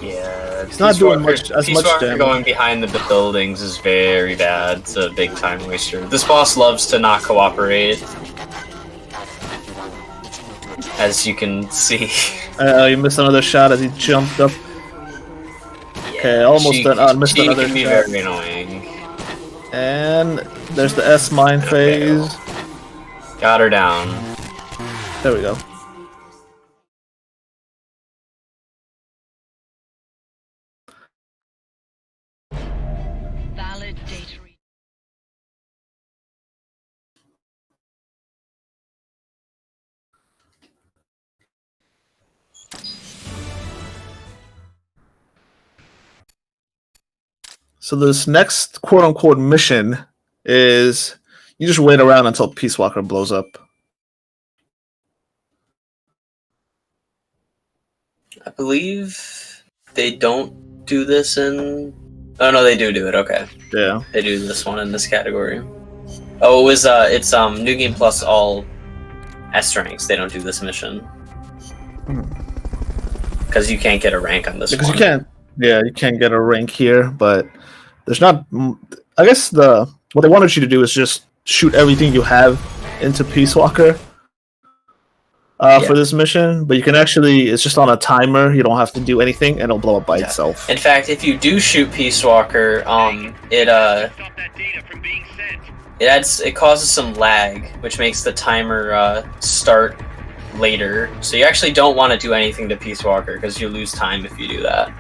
[SPEAKER 2] Yeah,
[SPEAKER 3] He's not doing much as
[SPEAKER 2] Peace
[SPEAKER 3] much
[SPEAKER 2] Walker
[SPEAKER 3] damage.
[SPEAKER 2] going behind the buildings is very bad. It's a big time waster. This boss loves to not cooperate, as you can see.
[SPEAKER 3] You missed another shot as he jumped up. Okay, almost
[SPEAKER 2] she,
[SPEAKER 3] done. Missed
[SPEAKER 2] she
[SPEAKER 3] another
[SPEAKER 2] can be
[SPEAKER 3] shot.
[SPEAKER 2] very annoying.
[SPEAKER 3] And there's the S mine phase.
[SPEAKER 2] Got her down.
[SPEAKER 3] There we go. So this next quote-unquote mission is you just wait around until Peace Walker blows up.
[SPEAKER 2] I believe they don't do this in... Oh, no, they do it. Okay.
[SPEAKER 3] Yeah.
[SPEAKER 2] They do this one in this category. Oh, it's New Game Plus all S ranks. They don't do this mission. Because you can't get a rank on this
[SPEAKER 3] Because
[SPEAKER 2] one.
[SPEAKER 3] you can't get a rank here, but there's not... I guess what they wanted you to do is just shoot everything you have into Peace Walker for this mission, but you can actually... It's just on a timer. You don't have to do anything, and it'll blow up by itself.
[SPEAKER 2] In fact, if you do shoot Peace Walker, it causes some lag, which makes the timer start later. So you actually don't want to do anything to Peace Walker because you lose time if you do that.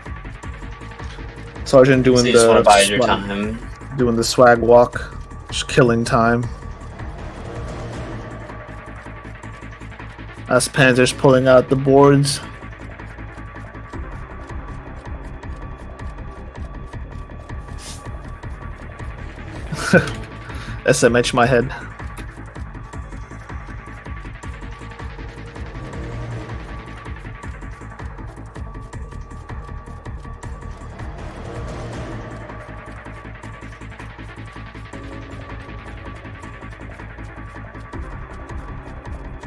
[SPEAKER 3] Sergeant doing
[SPEAKER 2] so you just want to bide your time.
[SPEAKER 3] Doing the swag walk, just killing time. As Panzer's pulling out the boards. SMH my head.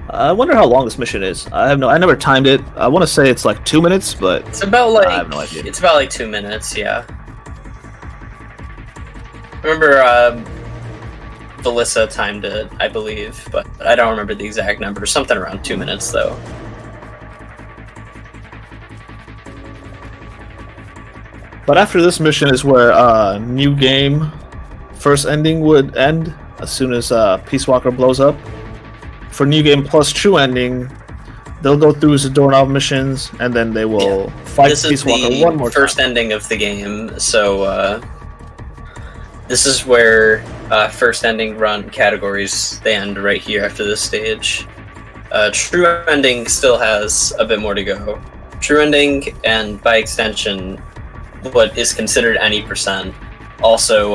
[SPEAKER 3] I wonder how long this mission is. I never timed it. I want to say it's like 2 minutes, but
[SPEAKER 2] it's about like
[SPEAKER 3] I have no idea.
[SPEAKER 2] It's about like 2 minutes, yeah. Remember, Valissa timed it, I believe, but I don't remember the exact number. Something around 2 minutes, though.
[SPEAKER 3] But after this mission is where New Game first ending would end as soon as Peace Walker blows up. For New Game Plus True Ending, they'll go through the doorknob missions, and then they will fight Peace Walker one more time.
[SPEAKER 2] First ending of the game, so this is where first ending run categories they end right here after this stage. True Ending still has a bit more to go. True Ending, and by extension, what is considered any percent, also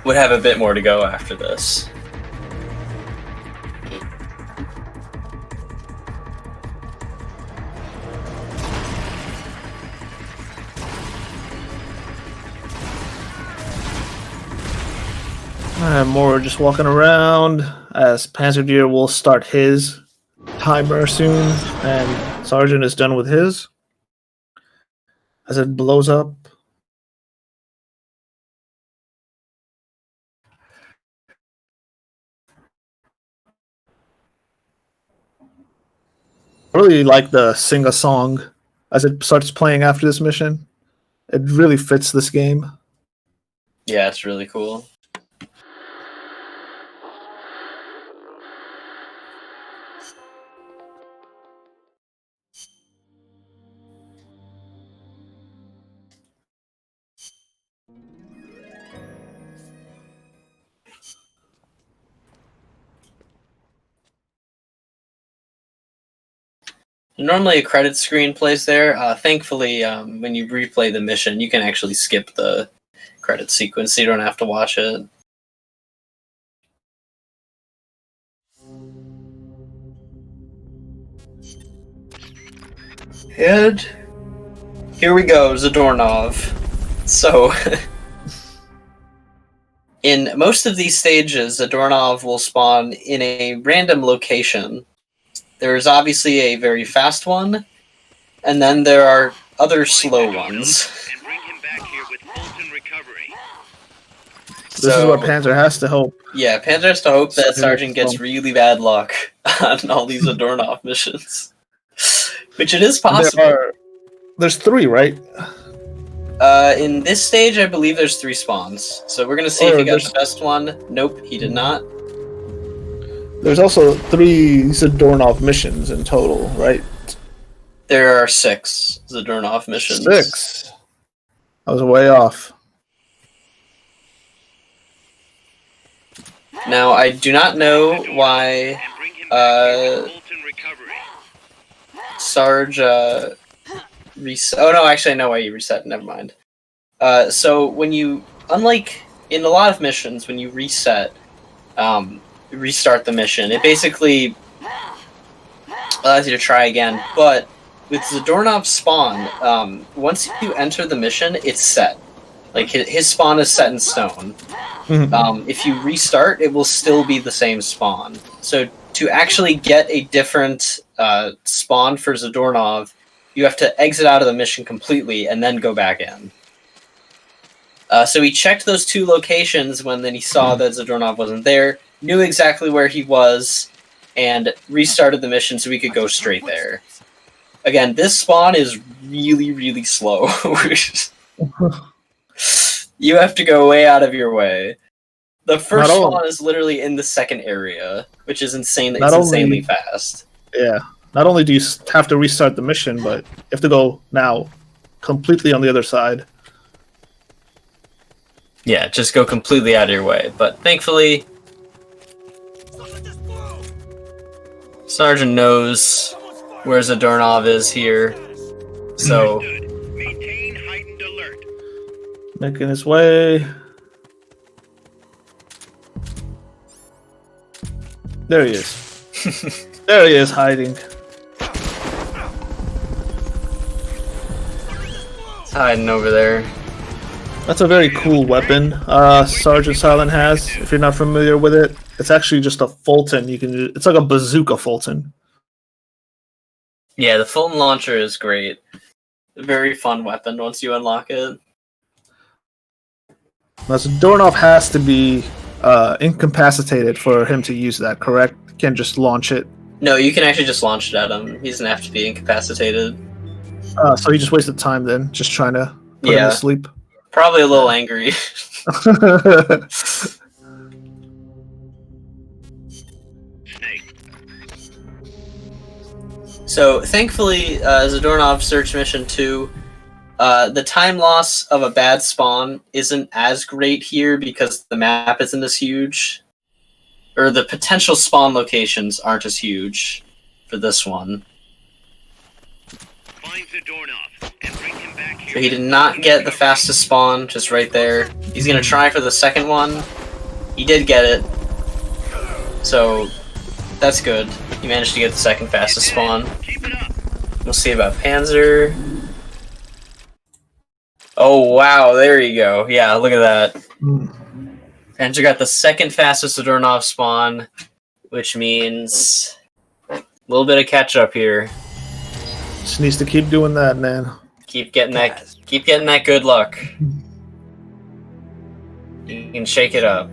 [SPEAKER 2] would have a bit more to go after this.
[SPEAKER 3] More just walking around as Panzerdier will start his timer soon, and Sergeant is done with his. As it blows up. I really like the sing-a-song as it starts playing after this mission. It really fits this game.
[SPEAKER 2] Yeah, it's really cool. Normally a credit screen plays there. Thankfully, when you replay the mission, you can actually skip the credit sequence, so you don't have to watch it. And here we go, Zadornov. So, in most of these stages, Zadornov will spawn in a random location. There is obviously a very fast one, and then there are other slow ones.
[SPEAKER 3] This is what Panzer has to hope.
[SPEAKER 2] Yeah, Panzer has to hope that Sergeant gets really bad luck on all these Zadornov missions. Which it is possible.
[SPEAKER 3] There's 3, right?
[SPEAKER 2] In this stage, I believe there's 3 spawns. So we're gonna see if he got the best one. Nope, he did not.
[SPEAKER 3] There's also 3 Zadornov missions in total, right?
[SPEAKER 2] There are 6 Zadornov missions.
[SPEAKER 3] 6? I was way off.
[SPEAKER 2] Now, I do not know why Sarge reset. Oh no, actually I know why he reset, never mind. So when you, unlike in a lot of missions, when you restart the mission, it basically allows you to try again. But with Zadornov's spawn, once you enter the mission, it's set. Like his spawn is set in stone. If you restart, it will still be the same spawn. So to actually get a different spawn for Zadornov, you have to exit out of the mission completely and then go back in. So he checked those 2 locations when then he saw that Zadornov wasn't there, knew exactly where he was, and restarted the mission so we could go straight there. Again, this spawn is really, really slow. You have to go way out of your way. The first spawn is literally in the second area, which is insane. It's insanely fast.
[SPEAKER 3] Yeah. Not only do you have to restart the mission, but you have to go now completely on the other side.
[SPEAKER 2] Yeah, just go completely out of your way. But thankfully, Sergeant knows where Zadornov is here. So,
[SPEAKER 4] Maintain heightened alert.
[SPEAKER 3] Making his way. There he is. There he is, hiding.
[SPEAKER 2] It's hiding over there.
[SPEAKER 3] That's a very cool weapon SRGTsilent has. If you're not familiar with it, it's actually just a Fulton. It's like a bazooka Fulton.
[SPEAKER 2] Yeah, the Fulton launcher is great. A very fun weapon once you unlock it.
[SPEAKER 3] Now, Zadornov has to be incapacitated for him to use that, correct? You can't just launch it.
[SPEAKER 2] No, you can actually just launch it at him. He doesn't have to be incapacitated.
[SPEAKER 3] So he just wasted time then, just trying to put him to sleep.
[SPEAKER 2] Probably a little angry. So, thankfully, Zadornov Search Mission 2, the time loss of a bad spawn isn't as great here because the map isn't as huge. Or the potential spawn locations aren't as huge for this one.
[SPEAKER 4] Find Zadornov and bring him back here.
[SPEAKER 2] So he did not get the fastest spawn, just right there. He's gonna try for the second one. He did get it. So, that's good. He managed to get the second fastest spawn.
[SPEAKER 4] Keep it up.
[SPEAKER 2] We'll see about Panzer. Oh, wow, there you go. Yeah, look at that. Panzer got the second fastest Zadornov spawn, which means a little bit of catch up here.
[SPEAKER 3] Just needs to keep doing that, man.
[SPEAKER 2] Keep getting that good luck. You can shake it up.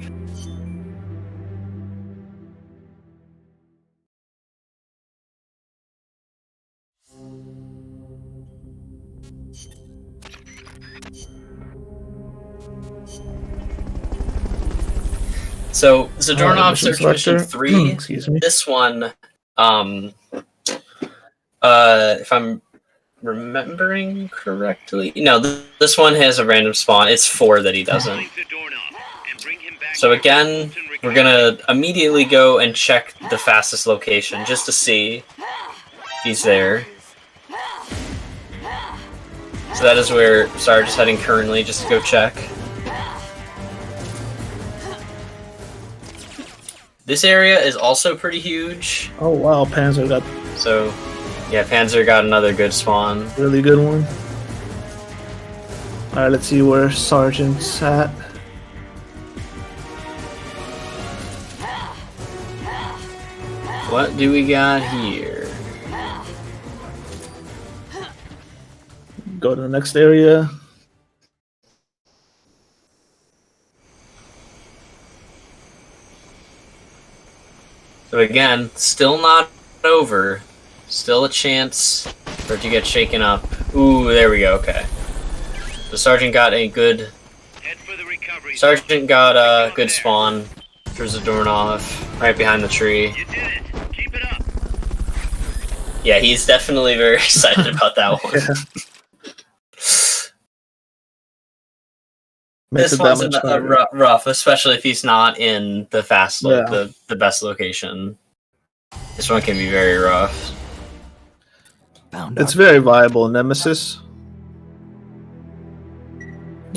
[SPEAKER 2] So, Zadornov Search Mission 3,
[SPEAKER 3] excuse me.
[SPEAKER 2] this one, if I'm remembering correctly, no, this one has a random spawn. It's 4 that he doesn't.
[SPEAKER 4] Find Zadornov and bring him back
[SPEAKER 2] So
[SPEAKER 4] here.
[SPEAKER 2] again, we're gonna immediately go and check the fastest location just to see if he's there. So that is where Sarge is heading currently, just to go check. This area is also pretty huge.
[SPEAKER 3] Oh wow, Panzer got
[SPEAKER 2] So, yeah, Panzer got another good spawn.
[SPEAKER 3] a really good one. Alright, let's see where Sergeant's at.
[SPEAKER 2] What do we got here?
[SPEAKER 3] Go to the next area.
[SPEAKER 2] So again, still not over. Still a chance for it to get shaken up. Ooh, there we go, okay. The Sergeant got a good...
[SPEAKER 4] Head for the recovery.
[SPEAKER 2] Sergeant got a good spawn for Zadornov, right behind the tree.
[SPEAKER 4] You did it. Keep it up.
[SPEAKER 2] Yeah, he's definitely very excited about that one.
[SPEAKER 3] Makes
[SPEAKER 2] This
[SPEAKER 3] it that
[SPEAKER 2] one's
[SPEAKER 3] much harder.
[SPEAKER 2] rough, especially if he's not in the fast,
[SPEAKER 3] Yeah.
[SPEAKER 2] the best location. This one can be very rough.
[SPEAKER 6] Bound
[SPEAKER 3] It's
[SPEAKER 6] up.
[SPEAKER 3] very viable, Nemesis.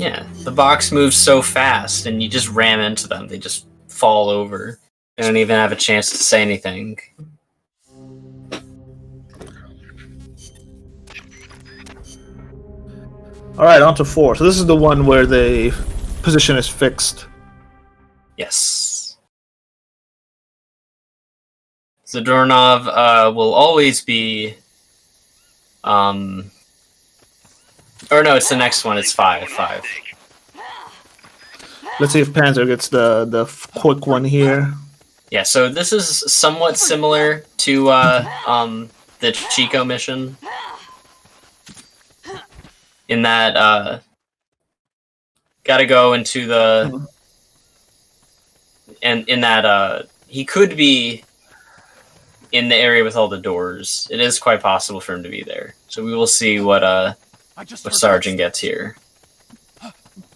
[SPEAKER 2] Yeah, the box moves so fast, and you just ram into them. They just fall over. They don't even have a chance to say anything.
[SPEAKER 3] All right, on to 4. So this is the one where the position is fixed.
[SPEAKER 2] Yes. Zadornov will always be... Or no, it's the next one. It's 5.
[SPEAKER 3] Let's see if Panzer gets the quick one here.
[SPEAKER 2] Yeah, so this is somewhat similar to the Chico mission. In that, gotta go into the... And in that, he could be in the area with all the doors. It is quite possible for him to be there. So we will see what Sergeant gets here.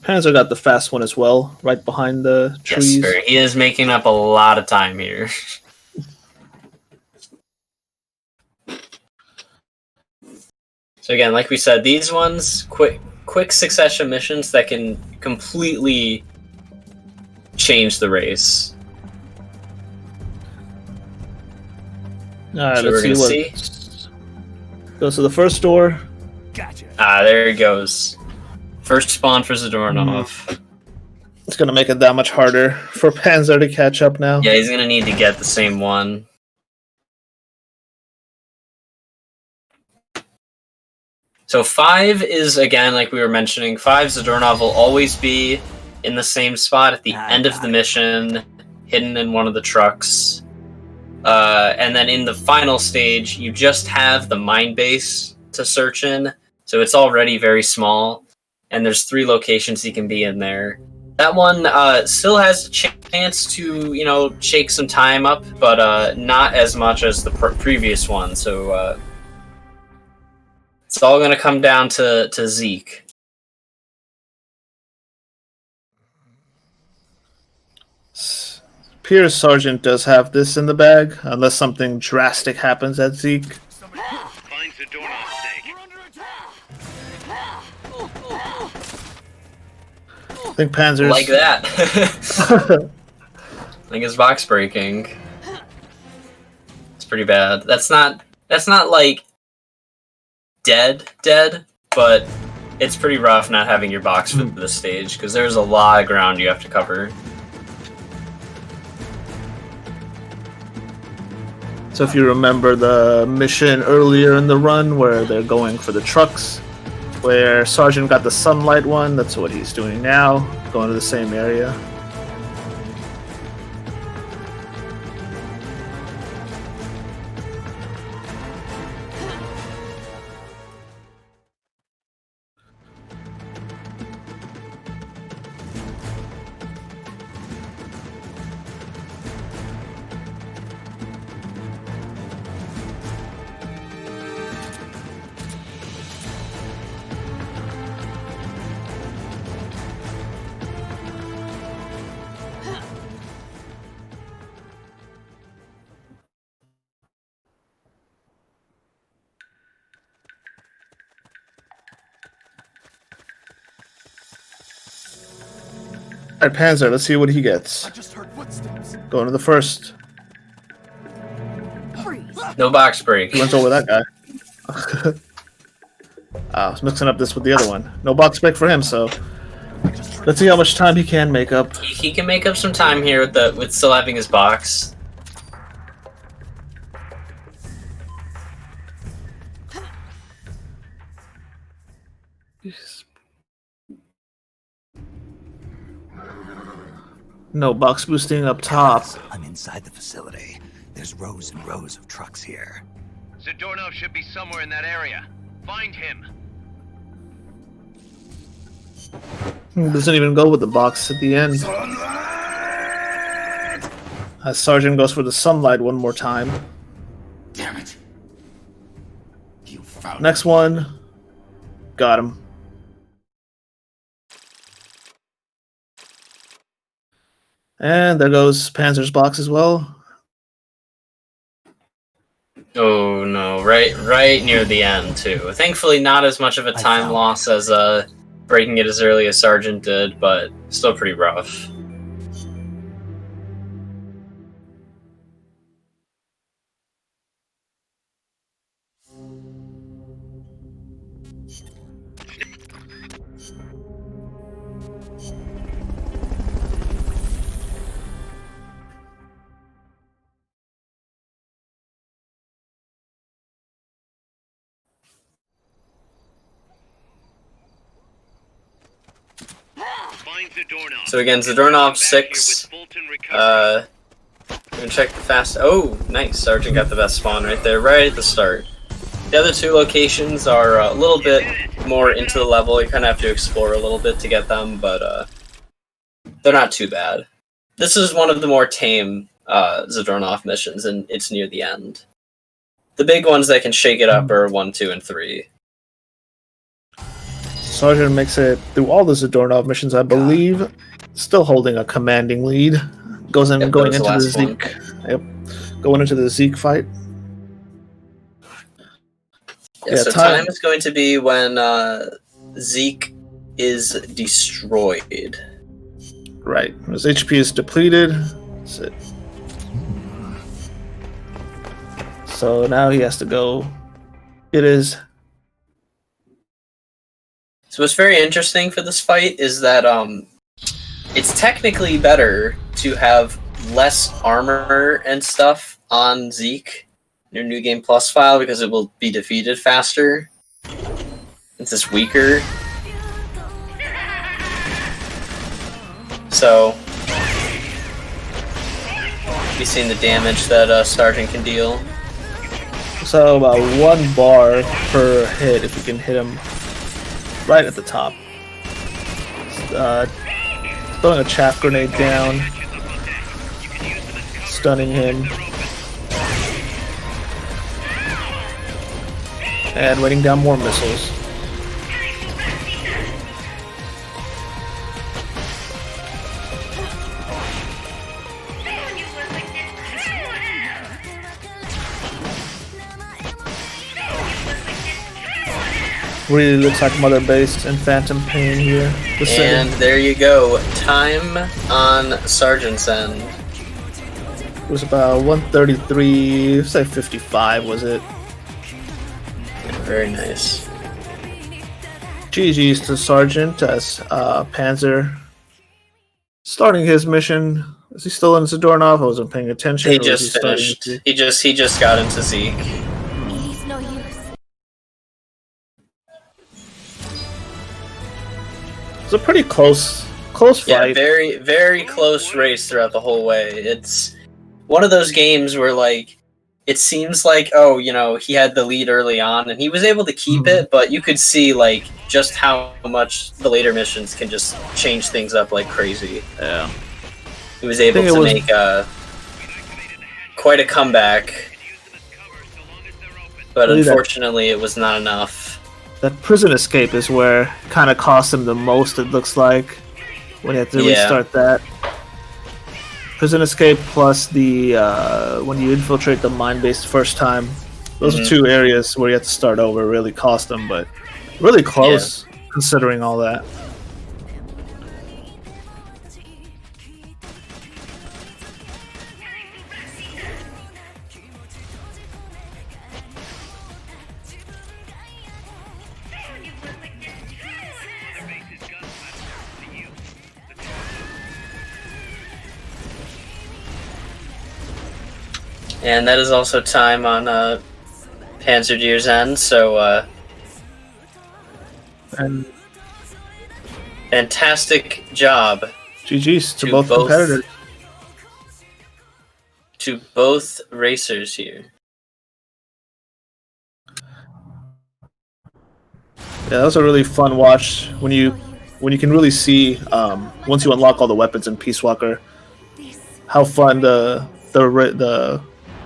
[SPEAKER 3] Panzer got the fast one as well, right behind the trees.
[SPEAKER 2] Yes, sir. He is making up a lot of time here. So again, like we said, these ones, quick succession missions that can completely change the race.
[SPEAKER 3] Alright,
[SPEAKER 2] So
[SPEAKER 3] let's
[SPEAKER 2] we're
[SPEAKER 3] see
[SPEAKER 2] gonna
[SPEAKER 3] what goes to the first door.
[SPEAKER 5] Gotcha.
[SPEAKER 2] There he goes. First spawn for Zadornov.
[SPEAKER 3] It's gonna make it that much harder for Panzer to catch up now.
[SPEAKER 2] Yeah, he's gonna need to get the same one. So 5 is, again, like we were mentioning, 5 Zadornov will always be in the same spot at the end of the mission, hidden in one of the trucks. And then in the final stage, you just have the mine base to search in, so it's already very small, and there's 3 locations he can be in there. That one still has a chance to, shake some time up, but not as much as the previous one, so it's all going to come down to Zeke.
[SPEAKER 3] Pierce Sergeant does have this in the bag, unless something drastic happens at Zeke.
[SPEAKER 4] Find Zadornov's stake.
[SPEAKER 3] I think Panzer's...
[SPEAKER 2] Like that. I think his box breaking. It's pretty bad. That's not like dead, but it's pretty rough not having your box for this stage, because there's a lot of ground you have to cover.
[SPEAKER 3] So if you remember the mission earlier in the run where they're going for the trucks, where Sergeant got the sunlight one, that's what he's doing now, going to the same area. Alright, Panzer, let's see what he gets.
[SPEAKER 5] I just heard footsteps.
[SPEAKER 3] Going to the first.
[SPEAKER 2] No box break.
[SPEAKER 3] He went over that guy. I was mixing up this with the other one. No box break for him, so let's see how much time he can make up.
[SPEAKER 2] He can make up some time here with still having his box.
[SPEAKER 3] No box boosting up top.
[SPEAKER 6] I'm inside the facility. There's rows and rows of trucks here.
[SPEAKER 4] Zadornov should be somewhere in that area. Find him.
[SPEAKER 3] Doesn't even go with the box at the end. As Sergeant goes for the sunlight one more time.
[SPEAKER 6] Damn it. You found
[SPEAKER 3] Next one. Got him. And there goes Panzer's box as well.
[SPEAKER 2] Oh no, right near the end too. Thankfully not as much of a time loss as breaking it as early as Sergeant did, but still pretty rough. So again, Zadornov 6. Gonna check the fast. Oh, nice. Sergeant got the best spawn right there, right at the start. The other two locations are a little bit more into the level. You kind of have to explore a little bit to get them, but they're not too bad. This is one of the more tame Zadornov missions, and it's near the end. The big ones that can shake it up are 1, 2, and 3.
[SPEAKER 3] Sergeant makes it through all the Zadornov missions, I believe, still holding a commanding lead. Goes in, going into the Zeke. Yep, going into the Zeke fight.
[SPEAKER 2] Yeah, so time is going to be when Zeke is destroyed.
[SPEAKER 3] Right, his HP is depleted. That's it. So now he has to go. It is.
[SPEAKER 2] So what's very interesting for this fight is that it's technically better to have less armor and stuff on Zeke in your New Game Plus file because it will be defeated faster. It's just weaker. So you've seen the damage that Sergeant can deal.
[SPEAKER 3] So about 1 bar per hit if you can hit him right at the top. Throwing a chaff grenade down, stunning him, and raining down more missiles. Really looks like Mother Base and Phantom Pain here.
[SPEAKER 2] And there you go. Time on Sergeant's end.
[SPEAKER 3] It was about 133, say 55 was it?
[SPEAKER 2] Yeah, very nice.
[SPEAKER 3] GG's to Sergeant as Panzer starting his mission. Is he still in Zadornov? I wasn't paying attention.
[SPEAKER 2] He just finished. He just got into Zeke.
[SPEAKER 3] It's a pretty close fight.
[SPEAKER 2] Yeah, very, very close race throughout the whole way. It's one of those games where, like, it seems like, oh, you know, he had the lead early on, and he was able to keep it, but you could see, like, just how much the later missions can just change things up like crazy.
[SPEAKER 3] Yeah.
[SPEAKER 2] He was able to make quite a comeback, but unfortunately it was not enough.
[SPEAKER 3] That prison escape is where kind of cost him the most, it looks like, when he had to restart that. Prison escape plus the when you infiltrate the mine base the first time. Those are 2 areas where you have to start over. Really cost him, but really close considering all that.
[SPEAKER 2] And that is also time on Panzerdier's end, so
[SPEAKER 3] and
[SPEAKER 2] fantastic job.
[SPEAKER 3] GG's to both competitors.
[SPEAKER 2] To both racers here.
[SPEAKER 3] Yeah, that was a really fun watch when you can really see once you unlock all the weapons in Peace Walker, how fun the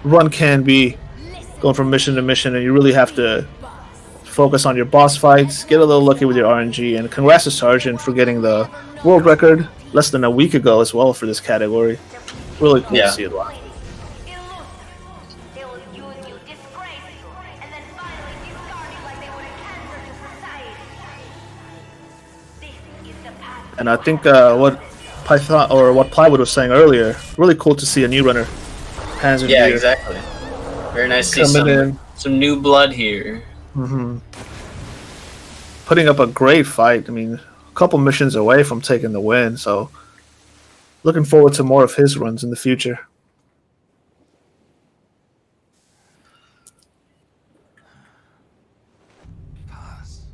[SPEAKER 3] run can be, going from mission to mission, and you really have to focus on your boss fights, get a little lucky with your RNG, and congrats to Sergeant for getting the world record less than a week ago as well for this category. Really cool to see it live. And I think what Python or what Plywood was saying earlier, really cool to see a new runner, Panzer
[SPEAKER 2] Yeah,
[SPEAKER 3] Gear,
[SPEAKER 2] exactly. Very nice to see
[SPEAKER 3] coming in,
[SPEAKER 2] some new blood here.
[SPEAKER 3] putting up a great fight. I mean, a couple missions away from taking the win, so looking forward to more of his runs in the future.
[SPEAKER 6] Pause.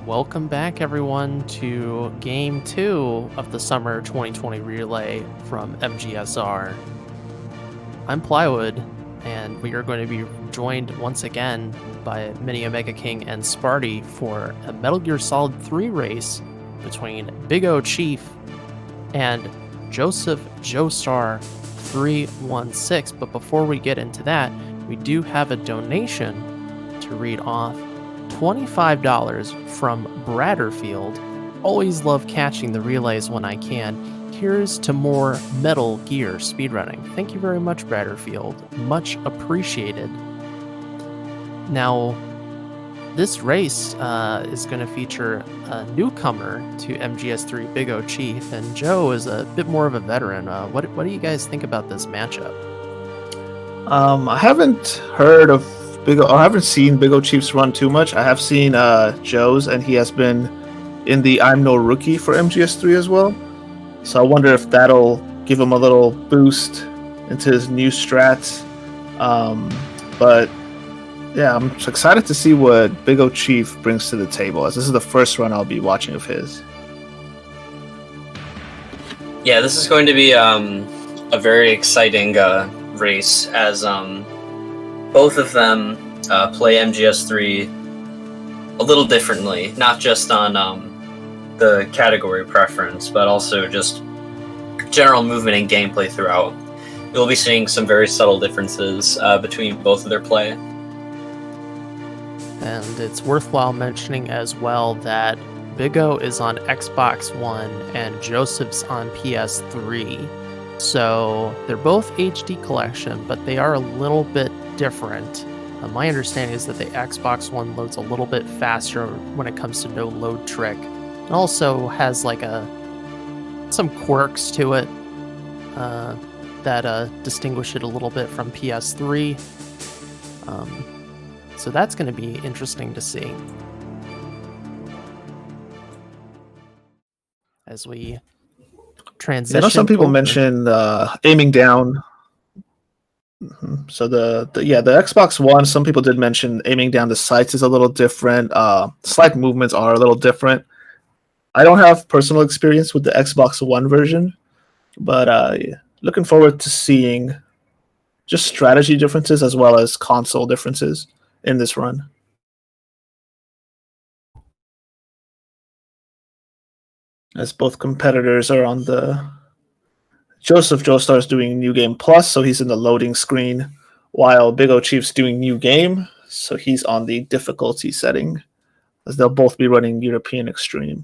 [SPEAKER 1] Welcome back, everyone, to Game 2 of the Summer 2020 Relay from MGSR. I'm Plywood, and we are going to be joined once again by Mini Omega King and Sparty for a Metal Gear Solid 3 race between BiggoChief and Joseph Joestar 316. But before we get into that, we do have a donation to read off. $25 from Bradderfield. Always love catching the relays when I can. Here's to more Metal Gear speedrunning. Thank you very much, Bradderfield. Much appreciated. Now, this race is going to feature a newcomer to MGS3, BiggoChief, and Joe is a bit more of a veteran. What do you guys think about this matchup?
[SPEAKER 3] I haven't heard of I haven't seen BiggoChief's run too much. I have seen Joe's, and he has been in the I'm No Rookie for MGS3 as well. So I wonder if that'll give him a little boost into his new strats. But yeah, I'm excited to see what BiggoChief brings to the table, as this is the first run I'll be watching of his.
[SPEAKER 2] Yeah, this is going to be a very exciting race, as both of them play MGS3 a little differently, not just on the category preference, but also just general movement and gameplay throughout. You'll be seeing some very subtle differences between both of their play.
[SPEAKER 1] And it's worthwhile mentioning as well that Biggo is on Xbox One and Joseph's on PS3. So they're both HD collection, but they are a little bit different. My understanding is that the Xbox One loads a little bit faster when it comes to no load trick. It also has like some quirks to it that distinguish it a little bit from PS3. So that's going to be interesting to see as we transition.
[SPEAKER 3] I know some people
[SPEAKER 1] over.
[SPEAKER 3] mentioned aiming down. So the Xbox One, some people did mention aiming down the sights is a little different. Slide movements are a little different. I don't have personal experience with the Xbox One version, but looking forward to seeing just strategy differences as well as console differences in this run. As both competitors are on the... Joseph Joestar is doing New Game Plus, so he's in the loading screen, while BiggoChief's doing New Game, so he's on the difficulty setting, as they'll both be running European Extreme.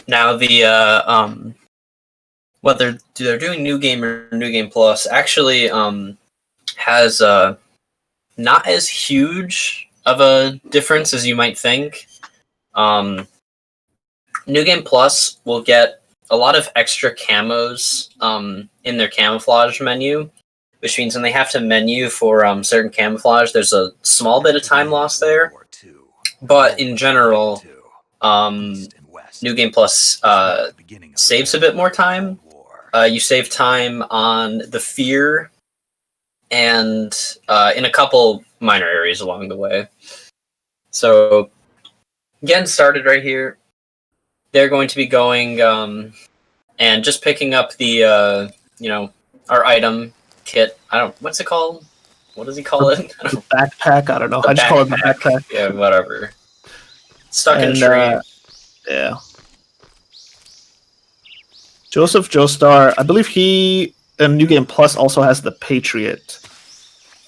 [SPEAKER 2] Now, the whether they're doing New Game or New Game Plus actually has not as huge of a difference as you might think. New Game Plus will get a lot of extra camos in their camouflage menu, which means when they have to menu for certain camouflage, there's a small bit of time lost there. But in general, New Game Plus saves a bit more time. You save time on the fear and in a couple minor areas along the way. So, getting started right here. They're going to be going and just picking up the our item kit. What's it called? What does he call it?
[SPEAKER 3] The backpack? I don't know. I just call it the backpack.
[SPEAKER 2] Yeah, whatever. Stuck in a tree.
[SPEAKER 3] Yeah. Joseph Joestar, I believe he in New Game Plus also has the Patriot.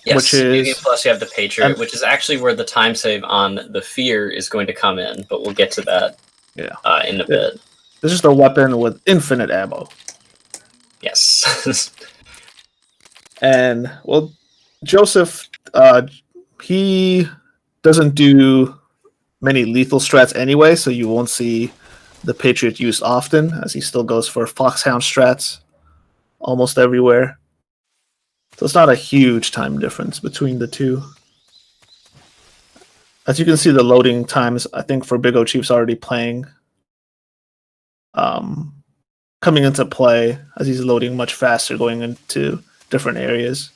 [SPEAKER 2] Yes,
[SPEAKER 3] which is...
[SPEAKER 2] New Game Plus you have the Patriot, which is actually where the time save on the Fear is going to come in, but we'll get to that in a bit.
[SPEAKER 3] This is the weapon with infinite ammo.
[SPEAKER 2] Yes.
[SPEAKER 3] And, well, Joseph, he doesn't do many lethal strats anyway, so you won't see the Patriot used often, as he still goes for Foxhound strats almost everywhere. So it's not a huge time difference between the two. As you can see, the loading times, I think, for BiggoChief's already playing. Coming into play as he's loading much faster, going into different areas.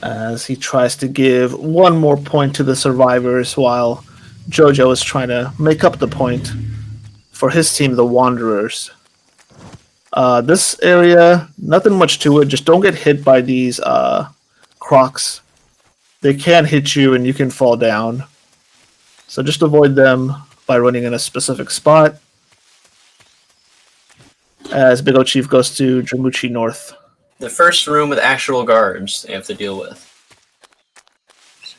[SPEAKER 3] as he tries to give one more point to the survivors while Jojo is trying to make up the point for his team, the Wanderers. This area, nothing much to it. Just don't get hit by these crocs. They can hit you and you can fall down. So just avoid them by running in a specific spot. As BiggoChief goes to Dramuchi North.
[SPEAKER 2] The first room with actual guards they have to deal with.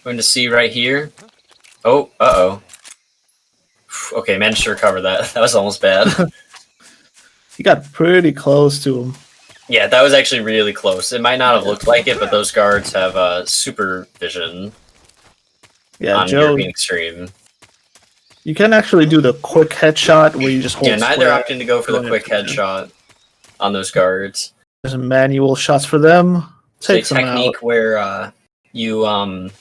[SPEAKER 2] Going to see right here. Oh, uh-oh. Okay, managed to recover that. That was almost bad.
[SPEAKER 3] He got pretty close to him.
[SPEAKER 2] Yeah, that was actually really close. It might not have looked like it, but those guards have supervision on
[SPEAKER 3] Joe,
[SPEAKER 2] European Extreme.
[SPEAKER 3] you can actually do the quick headshot where you just hold
[SPEAKER 2] Neither
[SPEAKER 3] square.
[SPEAKER 2] opting to go for the quick headshot on those guards.
[SPEAKER 3] There's manual shots for them.
[SPEAKER 2] It's
[SPEAKER 3] Takes
[SPEAKER 2] a
[SPEAKER 3] them
[SPEAKER 2] technique
[SPEAKER 3] out.
[SPEAKER 2] where you on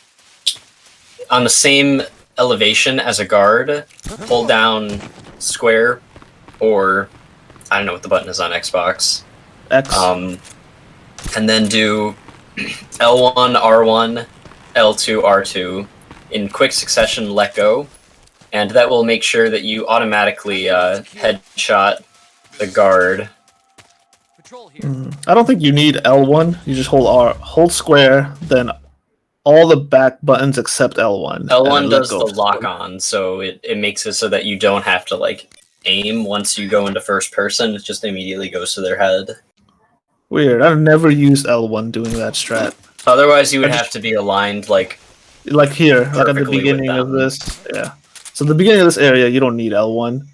[SPEAKER 2] the same elevation as a guard, hold down square, or I don't know what the button is on Xbox.
[SPEAKER 3] X.
[SPEAKER 2] And then do L1, R1, L2, R2 in quick succession. Let go, and that will make sure that you automatically headshot the guard.
[SPEAKER 3] I don't think you need L1. You just hold square, then all the back buttons except L1.
[SPEAKER 2] L1 does the lock on, so it makes it so that you don't have to like aim once you go into first person. It just immediately goes to their head.
[SPEAKER 3] Weird. I've never used L1 doing that strat.
[SPEAKER 2] Otherwise, you would have to be aligned like
[SPEAKER 3] here, like at the
[SPEAKER 2] perfectly with
[SPEAKER 3] beginning of
[SPEAKER 2] them.
[SPEAKER 3] this. Yeah. So the beginning of this area, you don't need L1,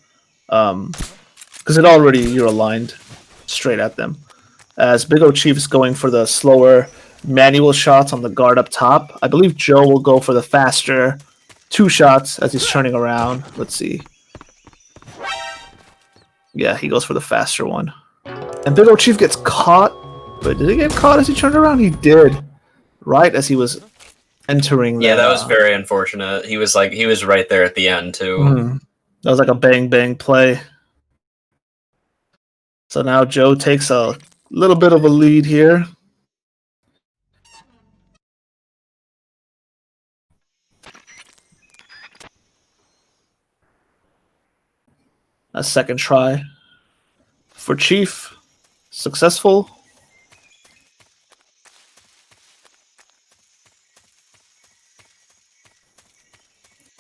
[SPEAKER 3] because you're aligned straight at them. As BiggoChief is going for the slower manual shots on the guard up top. I believe Joe will go for the faster 2 shots as he's turning around. Let's see. Yeah, he goes for the faster one. And BiggoChief gets caught. But did he get caught as he turned around? He did. Right as he was entering.
[SPEAKER 2] Yeah, that was very unfortunate. He was right there at the end too.
[SPEAKER 3] That was like a bang play. So now Joe takes a little bit of a lead here. A second try for Chief. Successful.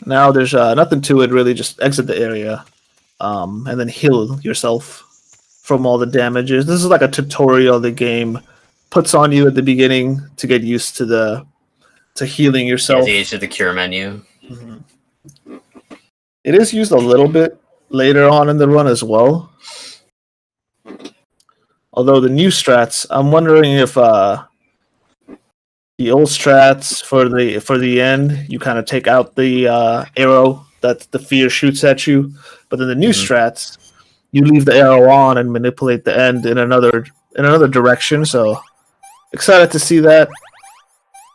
[SPEAKER 3] Now there's nothing to it, really. Just exit the area and then heal yourself from all the damages. This is like a tutorial the game puts on you at the beginning to get used to healing yourself.
[SPEAKER 2] Yeah, to the cure menu.
[SPEAKER 3] It is used a little bit later on in the run as well. Although the new strats, I'm wondering if the old strats for the end, you kind of take out the arrow that the fear shoots at you, but then the new strats, you leave the arrow on and manipulate the end in another direction. So excited to see that.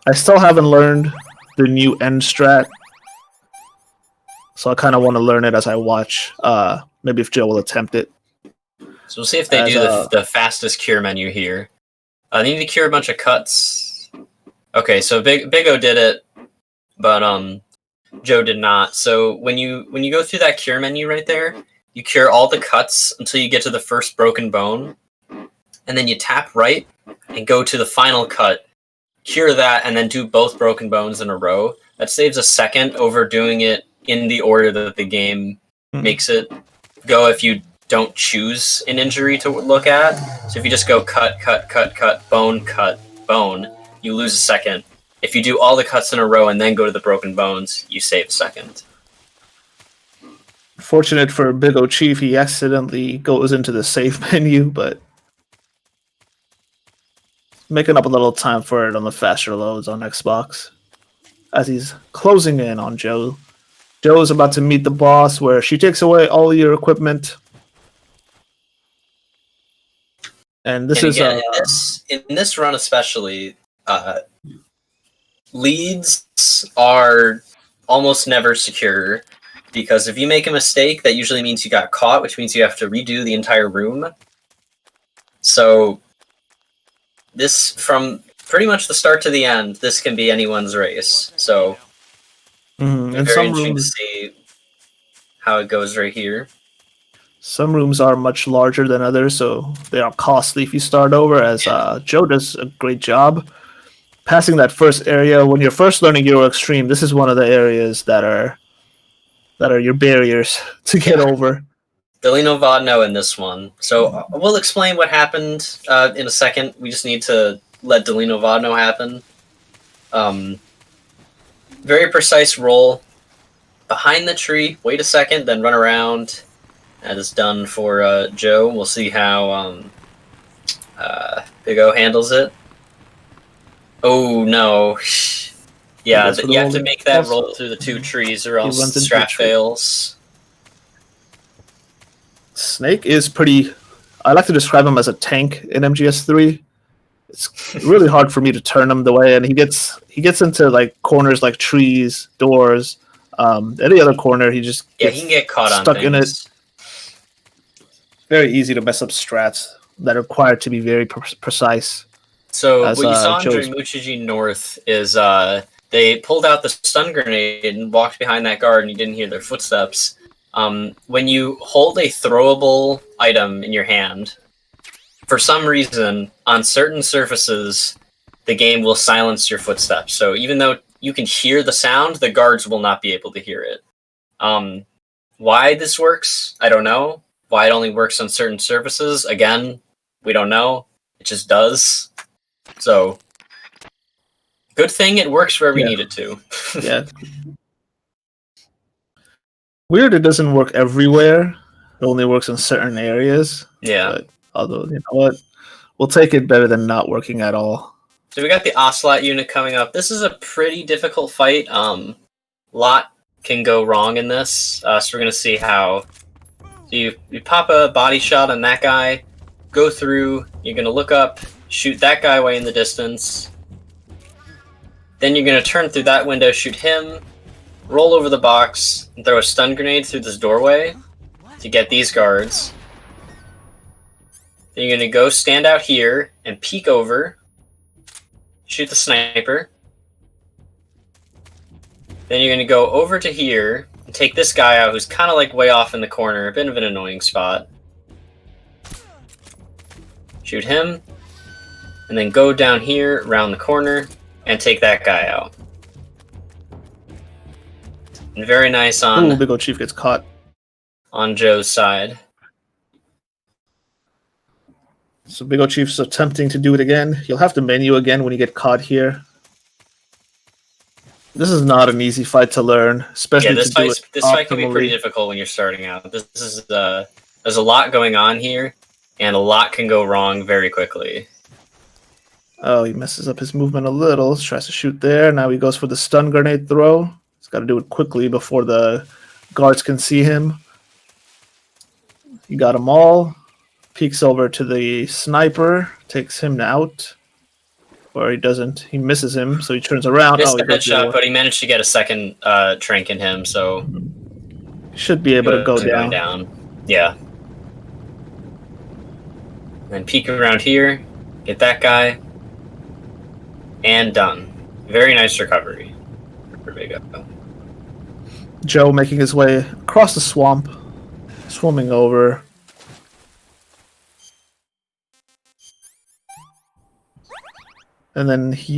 [SPEAKER 3] I still haven't learned the new end strat, so I kind of want to learn it as I watch. Maybe if Joe will attempt it.
[SPEAKER 2] So we'll see if they do the fastest cure menu here. They need to cure a bunch of cuts. Okay, so Biggo did it, but Joe did not. So when you go through that cure menu right there, you cure all the cuts until you get to the first broken bone, and then you tap right and go to the final cut, cure that, and then do both broken bones in a row. That saves a second over doing it in the order that the game makes it go if you don't choose an injury to look at. So if you just go cut, bone, you lose a second. If you do all the cuts in a row and then go to the broken bones, you save a second.
[SPEAKER 3] Fortunate for BiggoChief, he accidentally goes into the save menu, but making up a little time for it on the faster loads on Xbox. As he's closing in on Joe. Joe is about to meet the boss where she takes away all your equipment. And this is
[SPEAKER 2] again, in this run especially, leads are almost never secure, because if you make a mistake, that usually means you got caught, which means you have to redo the entire room. So this from pretty much the start to the end, this can be anyone's race. So
[SPEAKER 3] And
[SPEAKER 2] very
[SPEAKER 3] some
[SPEAKER 2] interesting to
[SPEAKER 3] rooms,
[SPEAKER 2] see how it goes right here.
[SPEAKER 3] some rooms are much larger than others, so they are costly if you start over. As Joe does a great job passing that first area when you're first learning Euro Extreme. This is one of the areas that are your barriers to get over.
[SPEAKER 2] Delino Vodno in this one. So we'll explain what happened in a second. We just need to let Delino Vodno happen. Very precise roll. Behind the tree, wait a second, then run around. That is done for Joe. We'll see how Big O handles it. Oh, no. Yeah, you have to make that roll through the 2 trees or else the strat fails.
[SPEAKER 3] Snake is pretty... I like to describe him as a tank in MGS3. It's really hard for me to turn him the way, and he gets into like corners like trees, doors. Any other corner, he just
[SPEAKER 2] he can get caught
[SPEAKER 3] stuck
[SPEAKER 2] on
[SPEAKER 3] in it.
[SPEAKER 2] things.
[SPEAKER 3] Very easy to mess up strats that are required to be very precise.
[SPEAKER 2] So what you saw in Dremuchiji North is they pulled out the stun grenade and walked behind that guard, and you didn't hear their footsteps. When you hold a throwable item in your hand, for some reason, on certain surfaces, the game will silence your footsteps. So even though you can hear the sound, the guards will not be able to hear it. Why this works, I don't know. Why it only works on certain surfaces, again, we don't know. It just does. So, good thing it works where we need it to.
[SPEAKER 3] Yeah. Weird it doesn't work everywhere. It only works in certain areas.
[SPEAKER 2] Yeah.
[SPEAKER 3] But although, you know what? We'll take it better than not working at all.
[SPEAKER 2] So we got the Ocelot unit coming up. This is a pretty difficult fight. Lot can go wrong in this. So we're going to see how... So you pop a body shot on that guy, go through, you're going to look up, shoot that guy way in the distance. Then you're going to turn through that window, shoot him, roll over the box, and throw a stun grenade through this doorway to get these guards. Then you're going to go stand out here and peek over, shoot the sniper. Then you're going to go over to here and take this guy out who's kind of like way off in the corner, a bit of an annoying spot. Shoot him, and then go down here, around the corner, and take that guy out. And very nice on
[SPEAKER 3] BiggoChief gets caught
[SPEAKER 2] on Joe's side.
[SPEAKER 3] So BiggoChief's attempting to do it again. You'll have to menu again when you get caught here. This is not an easy fight to learn, especially
[SPEAKER 2] this fight can be pretty
[SPEAKER 3] optimally.
[SPEAKER 2] difficult when you're starting out. This is there's a lot going on here, and a lot can go wrong very quickly.
[SPEAKER 3] Oh, he messes up his movement a little. Tries to shoot there. Now he goes for the stun grenade throw. He's got to do it quickly before the guards can see him. He got them all. Peeks over to the sniper. Takes him out. Or he doesn't. He misses him, so he turns around.
[SPEAKER 2] Missed the headshot, but he managed to get a second trank in him, so...
[SPEAKER 3] Should be able to go down.
[SPEAKER 2] Yeah. And peek around here. Get that guy. And done. Very nice recovery. For Big O.
[SPEAKER 3] Joe making his way across the swamp. Swimming over. And then if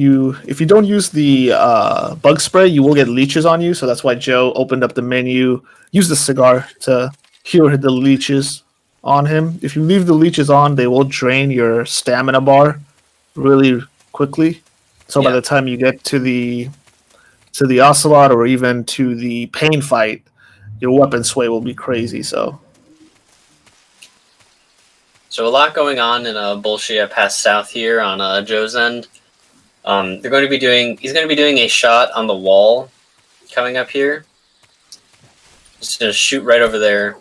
[SPEAKER 3] you don't use the bug spray, you will get leeches on you. So that's why Joe opened up the menu, used the cigar to cure the leeches on him. If you leave the leeches on, they will drain your stamina bar really quickly. So by the time you get to the Ocelot or even to the pain fight, your weapon sway will be crazy. So
[SPEAKER 2] a lot going on in Bolshia Pass South here on Joe's end. He's going to be doing a shot on the wall coming up here. Just going to shoot right over there.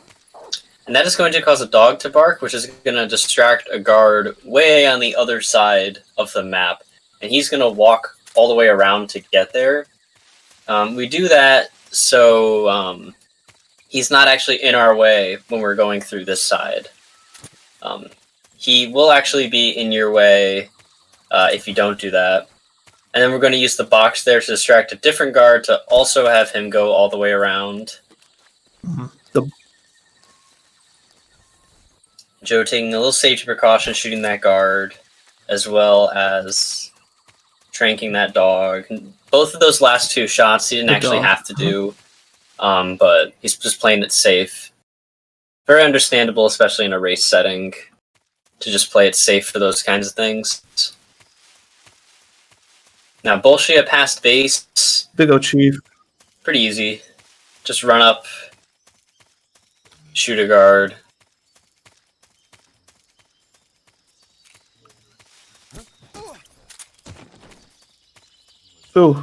[SPEAKER 2] And that is going to cause a dog to bark, which is going to distract a guard way on the other side of the map. And he's going to walk all the way around to get there. We do that so he's not actually in our way when we're going through this side. He will actually be in your way if you don't do that. And then we're going to use the box there to distract a different guard to also have him go all the way around. Joe taking a little safety precaution, shooting that guard, as well as tranking that dog. Both of those last two shots he didn't actually have to do, but he's just playing it safe. Very understandable, especially in a race setting, to just play it safe for those kinds of things. Now, bullshit past base.
[SPEAKER 3] BiggoChief.
[SPEAKER 2] Pretty easy. Just run up, shoot a guard.
[SPEAKER 3] Ooh.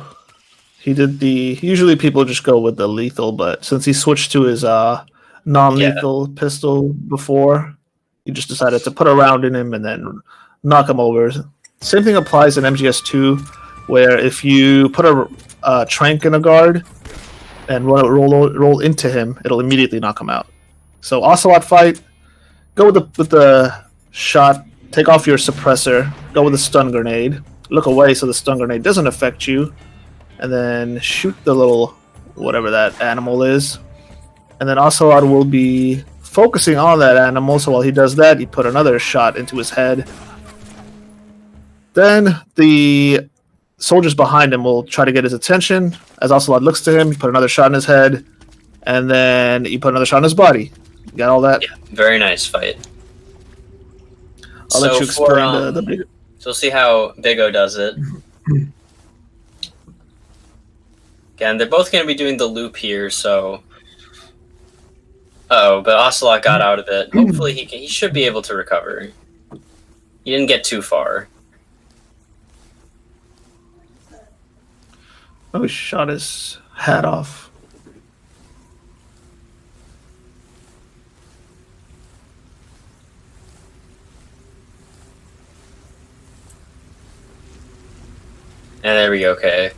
[SPEAKER 3] He did the... Usually people just go with the lethal, but since he switched to his non-lethal pistol before, he just decided to put a round in him and then knock him over. Same thing applies in MGS2, where if you put a trank in a guard and roll into him, it'll immediately knock him out. So Ocelot fight, go with the shot, take off your suppressor, go with the stun grenade, look away so the stun grenade doesn't affect you, and then shoot the little whatever that animal is. And then Ocelot will be focusing on that animal, so while he does that, you put another shot into his head. Then the soldiers behind him will try to get his attention. As Ocelot looks to him, you put another shot in his head, and then you put another shot in his body. You got all that?
[SPEAKER 2] Yeah, very nice fight.
[SPEAKER 3] I'll let you explain the big...
[SPEAKER 2] So we'll see how Biggo does it. Again, they're both going to be doing the loop here, so... Uh-oh, but Ocelot got out of it. Hopefully he should be able to recover. He didn't get too far.
[SPEAKER 3] Oh, he shot his hat off.
[SPEAKER 2] And there we go, okay.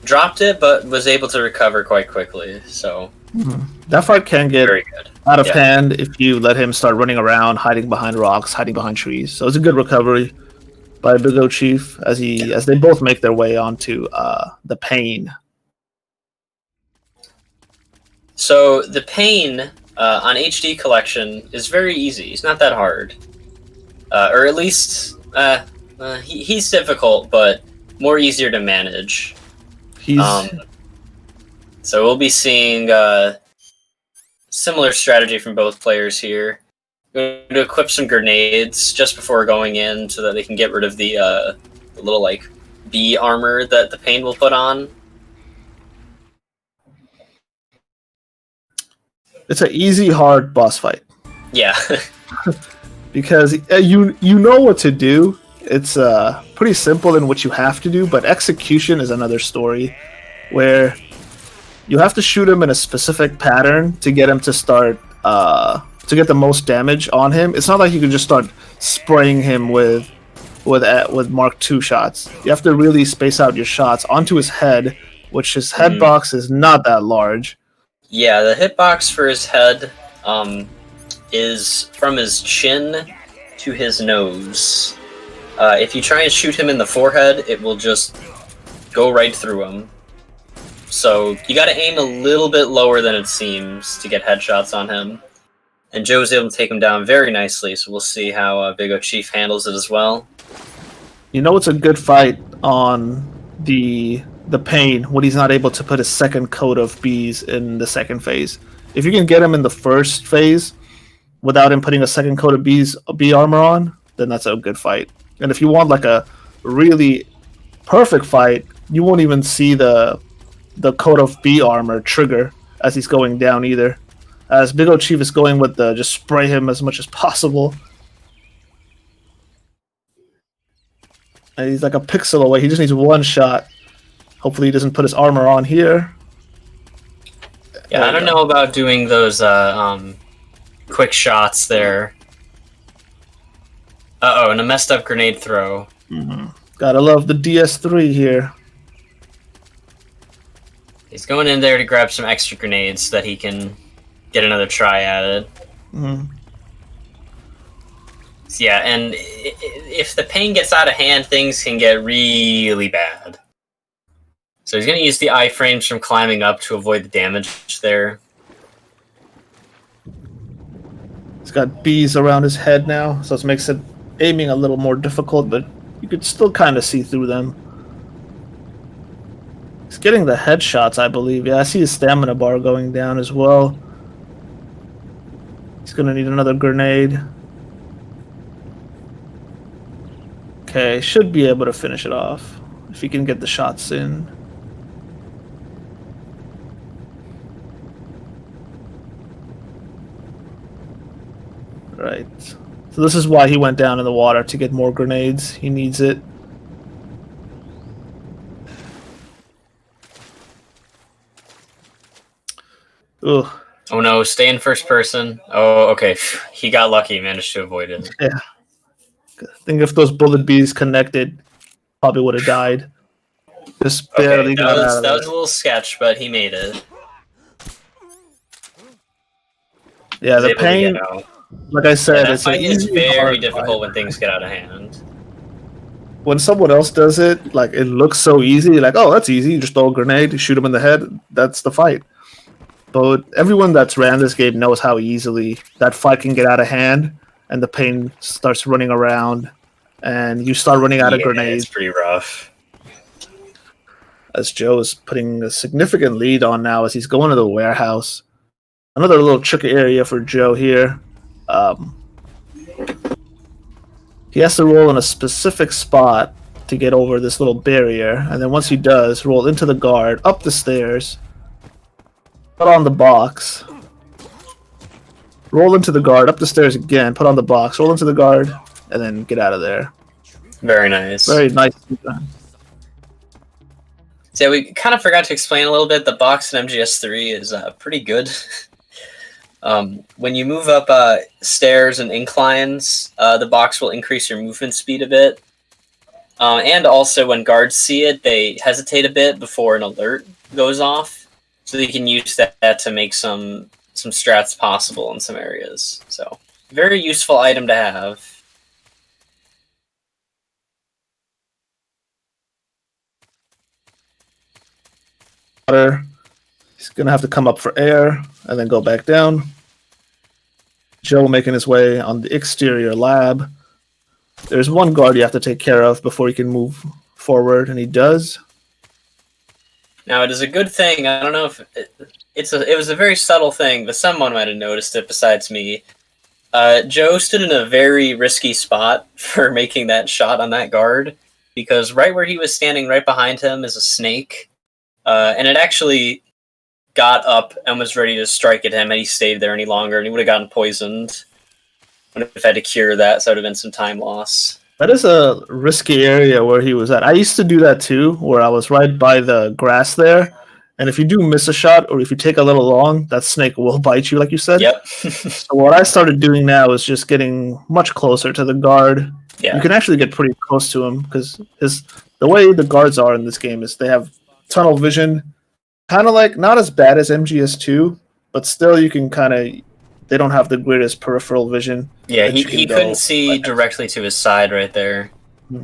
[SPEAKER 2] Dropped it, but was able to recover quite quickly, so...
[SPEAKER 3] That fight can get
[SPEAKER 2] very good.
[SPEAKER 3] Out of hand if you let him start running around, hiding behind rocks, hiding behind trees. So it's a good recovery by BiggoChief as they both make their way onto the Pain.
[SPEAKER 2] So the Pain on HD Collection is very easy. It's not that hard. Or at least he's difficult, but more easier to manage. So we'll be seeing similar strategy from both players here. We're going to equip some grenades just before going in so that they can get rid of the little like bee armor that the Pain will put on.
[SPEAKER 3] It's an easy, hard boss fight.
[SPEAKER 2] Yeah.
[SPEAKER 3] Because you know what to do. It's pretty simple in what you have to do, but execution is another story where you have to shoot him in a specific pattern to get him to start to get the most damage on him. It's not like you can just start spraying him with Mark II shots. You have to really space out your shots onto his head, which his head box is not that large.
[SPEAKER 2] Yeah, the hitbox for his head is from his chin to his nose. If you try and shoot him in the forehead, it will just go right through him. So you gotta aim a little bit lower than it seems to get headshots on him. And Joe's able to take him down very nicely, so we'll see how BiggoChief handles it as well.
[SPEAKER 3] You know it's a good fight on the Pain when he's not able to put his second coat of bees in the second phase. If you can get him in the first phase without him putting a second coat of bee armor on, then that's a good fight. And if you want like a really perfect fight, you won't even see the coat of bee armor trigger as he's going down either. As BiggoChief is going with the just spray him as much as possible. And he's like a pixel away. He just needs one shot. Hopefully he doesn't put his armor on here.
[SPEAKER 2] Yeah, I don't know about doing those quick shots there. Uh-oh, and a messed up grenade throw.
[SPEAKER 3] Gotta love the DS3 here.
[SPEAKER 2] He's going in there to grab some extra grenades so that he can get another try at it. Yeah, and if the pain gets out of hand, things can get really bad. So he's going to use the iframes from climbing up to avoid the damage there.
[SPEAKER 3] He's got bees around his head now, so it makes it aiming a little more difficult, but you could still kind of see through them. He's getting the headshots, I believe. Yeah, I see his stamina bar going down as well. He's gonna need another grenade. Okay, should be able to finish it off if he can get the shots in. Right. So this is why he went down in the water, to get more grenades. He needs it. Ugh.
[SPEAKER 2] Oh no, stay in first person. Oh, okay. He got lucky, managed to avoid it.
[SPEAKER 3] Yeah. I think if those bullet bees connected, probably would have died. Just barely
[SPEAKER 2] Okay,
[SPEAKER 3] got out of
[SPEAKER 2] that was
[SPEAKER 3] there.
[SPEAKER 2] a little sketch, but he made it.
[SPEAKER 3] Yeah,
[SPEAKER 2] He's
[SPEAKER 3] the
[SPEAKER 2] able to
[SPEAKER 3] pain,
[SPEAKER 2] get out.
[SPEAKER 3] like I said,
[SPEAKER 2] That
[SPEAKER 3] it's an
[SPEAKER 2] fight is
[SPEAKER 3] easy
[SPEAKER 2] very
[SPEAKER 3] hard
[SPEAKER 2] difficult
[SPEAKER 3] fight.
[SPEAKER 2] when things get out of hand.
[SPEAKER 3] When someone else does it, like it looks so easy, like, oh, that's easy. You just throw a grenade, you shoot him in the head. That's the fight. But everyone that's ran this game knows how easily that fight can get out of hand, and the pain starts running around, and you start running out of
[SPEAKER 2] Yeah,
[SPEAKER 3] grenades.
[SPEAKER 2] it's pretty rough.
[SPEAKER 3] As Joe is putting a significant lead on now as he's going to the warehouse. Another little tricky area for Joe here. He has to roll in a specific spot to get over this little barrier, and then once he does, roll into the guard, up the stairs, put on the box, roll into the guard, up the stairs again, put on the box, roll into the guard, and then get out of there.
[SPEAKER 2] Very nice.
[SPEAKER 3] Very nice.
[SPEAKER 2] So yeah, we kind of forgot to explain a little bit. The box in MGS3 is pretty good. When you move up stairs and inclines, the box will increase your movement speed a bit. And also when guards see it, they hesitate a bit before an alert goes off. So you can use that to make some strats possible in some areas. So very useful item to have.
[SPEAKER 3] He's gonna have to come up for air and then go back down. Joe making his way on the exterior lab. There's one guard you have to take care of before he can move forward, and he does.
[SPEAKER 2] Now it is a good thing. I don't know if it was a very subtle thing, but someone might have noticed it besides me. Joe stood in a very risky spot for making that shot on that guard, because right where he was standing, right behind him, is a snake. And it actually got up and was ready to strike at him, and he stayed there any longer, and he would have gotten poisoned. Would have had to cure that, so it would have been some time loss.
[SPEAKER 3] That is a risky area where he was at. I used to do that too, where I was right by the grass there, and if you do miss a shot, or if you take a little long, that snake will bite you, like you said.
[SPEAKER 2] Yep.
[SPEAKER 3] So what I started doing now is just getting much closer to the guard.
[SPEAKER 2] Yeah.
[SPEAKER 3] You can actually get pretty close to him, because the way the guards are in this game is they have tunnel vision, kind of like not as bad as MGS2, but still you can they don't have the greatest peripheral vision.
[SPEAKER 2] Yeah, he couldn't see directly to his side right there.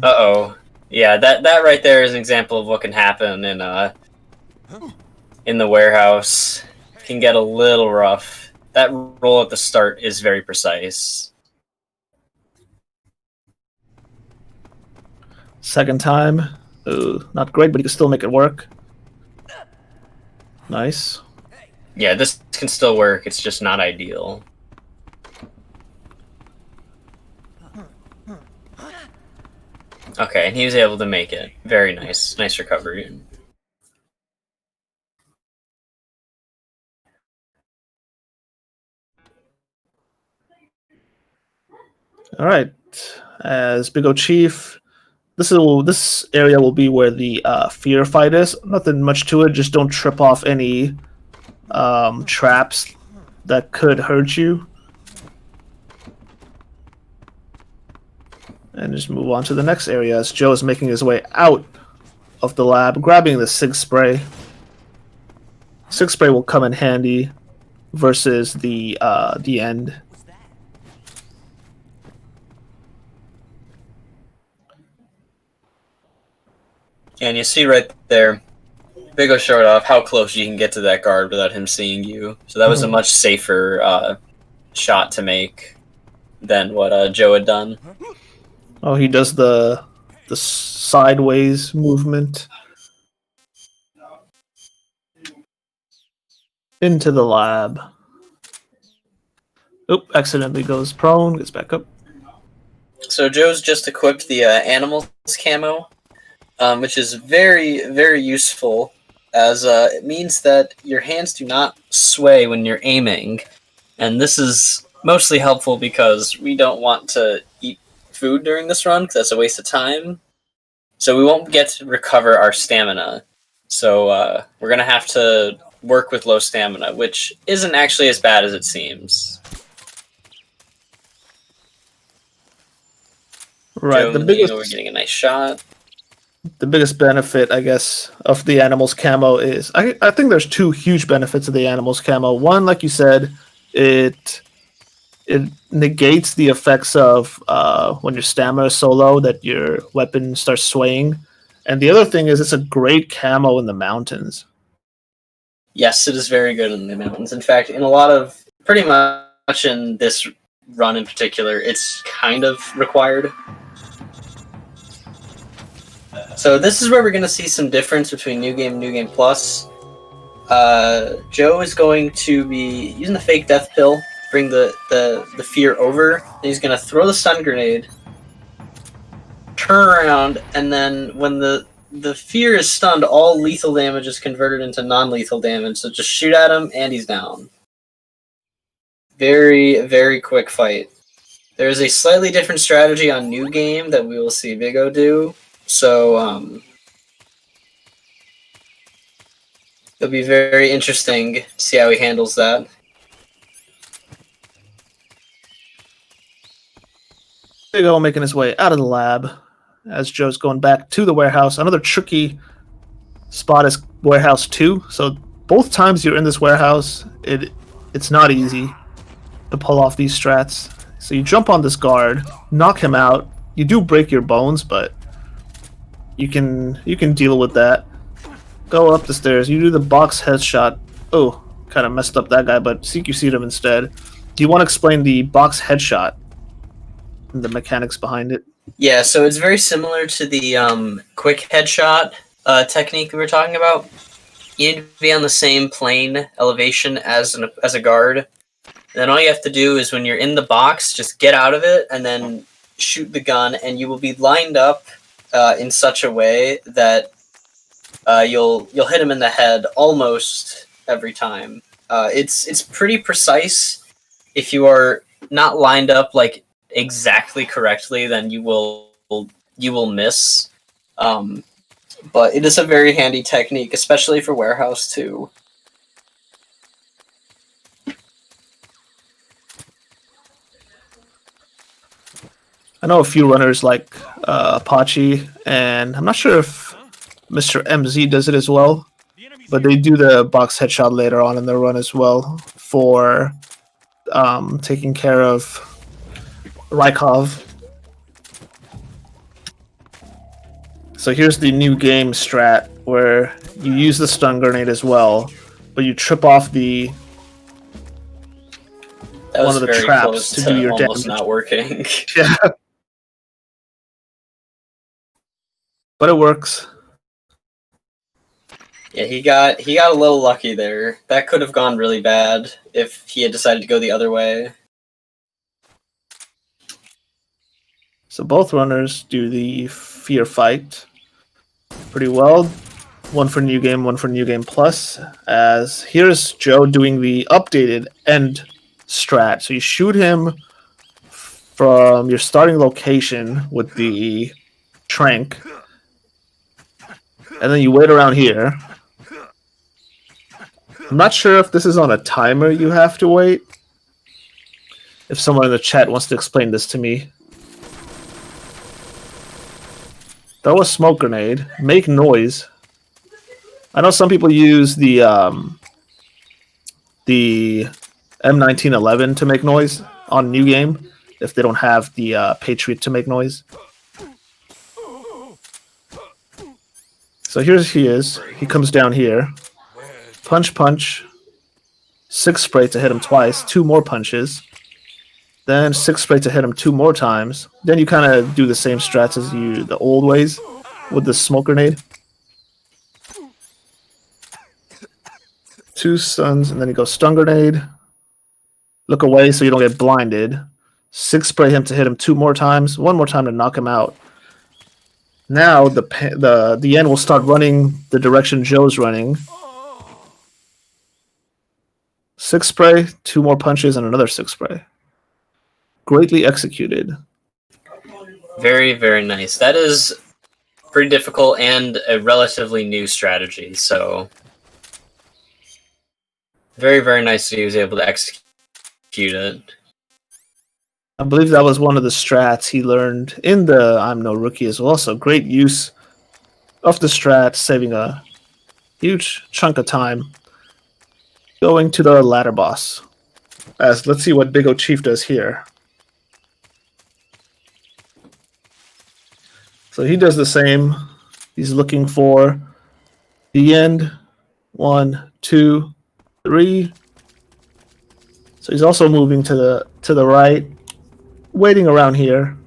[SPEAKER 2] Uh-oh. Yeah, that right there is an example of what can happen in the warehouse. It can get a little rough. That roll at the start is very precise.
[SPEAKER 3] Second time. Ooh, not great, but he can still make it work. Nice.
[SPEAKER 2] Yeah, this can still work. It's just not ideal. Okay, and he was able to make it. Very nice. Nice recovery.
[SPEAKER 3] All right. As BiggoChief, this area will be where the fear fight is. Nothing much to it. Just don't trip off any traps that could hurt you. And just move on to the next area as Joe is making his way out of the lab, grabbing the SIG spray. SIG spray will come in handy versus the end.
[SPEAKER 2] And you see right there, Biggo showed off how close you can get to that guard without him seeing you. So that was a much safer shot to make than what Joe had done.
[SPEAKER 3] Oh, he does the sideways movement into the lab. Oop, accidentally goes prone, gets back up.
[SPEAKER 2] So Joe's just equipped the animals camo, which is very, very useful, as it means that your hands do not sway when you're aiming. And this is mostly helpful because we don't want to eat food during this run, because that's a waste of time. So we won't get to recover our stamina. So we're going to have to work with low stamina, which isn't actually as bad as it seems.
[SPEAKER 3] Right,
[SPEAKER 2] Joe and Leo are getting a nice shot.
[SPEAKER 3] The biggest benefit, I guess, of the animals camo is I think there's two huge benefits of the animals camo. One, like you said, it negates the effects of when your stamina is so low that your weapon starts swaying. And the other thing is it's a great camo in the mountains.
[SPEAKER 2] Yes, it is very good in the mountains. In fact, in a lot of, pretty much in this run in particular, it's kind of required. So this is where we're going to see some difference between New Game and New Game Plus. Joe is going to be using the fake death pill, bring the fear over. And he's going to throw the stun grenade, turn around, and then when the fear is stunned, all lethal damage is converted into non-lethal damage. So just shoot at him, and he's down. Very, very quick fight. There's a slightly different strategy on New Game that we will see Biggo do. So, it'll be very interesting to see how he handles that.
[SPEAKER 3] Biggo making his way out of the lab as Joe's going back to the warehouse. Another tricky spot is warehouse 2. So both times you're in this warehouse, it's not easy to pull off these strats. So you jump on this guard, knock him out. You do break your bones, but you can deal with that. Go up the stairs. You do the box headshot. Oh, kind of messed up that guy, but CQC'd him instead. Do you want to explain the box headshot and the mechanics behind it?
[SPEAKER 2] Yeah, so it's very similar to the quick headshot technique we were talking about. You need to be on the same plane elevation as a guard. And then all you have to do is when you're in the box, just get out of it and then shoot the gun, and you will be lined up in such a way that you'll hit him in the head almost every time. It's pretty precise. If you are not lined up like exactly correctly, then you will miss. But it is a very handy technique, especially for Warehouse 2.
[SPEAKER 3] I know a few runners like Apache, and I'm not sure if Mr. MZ does it as well, but they do the box headshot later on in their run as well for taking care of Rykov. So here's the new game strat where you use the stun grenade as well, but you trip off the one of the traps to do your
[SPEAKER 2] almost
[SPEAKER 3] damage.
[SPEAKER 2] Not working.
[SPEAKER 3] Yeah. But it works.
[SPEAKER 2] Yeah, he got a little lucky there. That could have gone really bad if he had decided to go the other way.
[SPEAKER 3] So both runners do the fear fight pretty well. One for New Game, one for New Game Plus. As here's Joe doing the updated end strat. So you shoot him from your starting location with the trank, and then you wait around here. I'm not sure if this is on a timer you have to wait. If someone in the chat wants to explain this to me. Throw a smoke grenade. Make noise. I know some people use the M1911 to make noise on New Game if they don't have the Patriot to make noise. So here's he is. He comes down here. Punch, punch. 6 spray to hit him twice. 2 more punches. Then 6 spray to hit him 2 more times. Then you kind of do the same strats as the old ways with the smoke grenade. 2 stuns, and then you go stun grenade. Look away so you don't get blinded. 6 spray him to hit him 2 more times. 1 more time to knock him out. Now the end will start running the direction Joe's running. 6 spray, 2 more punches, and another 6 spray. Greatly executed.
[SPEAKER 2] Very, very nice. That is pretty difficult and a relatively new strategy, so very, very nice that he was able to execute it.
[SPEAKER 3] I believe that was one of the strats he learned in the I'm No Rookie as well, so great use of the strat, saving a huge chunk of time. Going to the ladder boss. Let's see what BiggoChief does here. So he does the same. He's looking for the end. 1, 2, 3. So he's also moving to the right, waiting around here.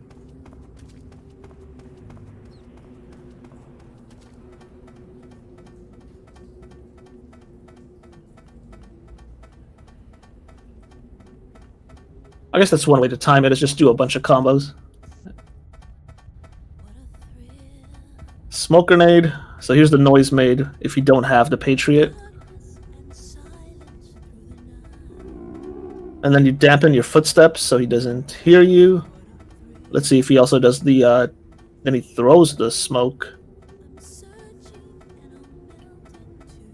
[SPEAKER 3] I guess that's one way to time it, is just do a bunch of combos. Smoke grenade. So here's the noise made if you don't have the Patriot. And then you dampen your footsteps so he doesn't hear you. Let's see if he also does the then he throws the smoke.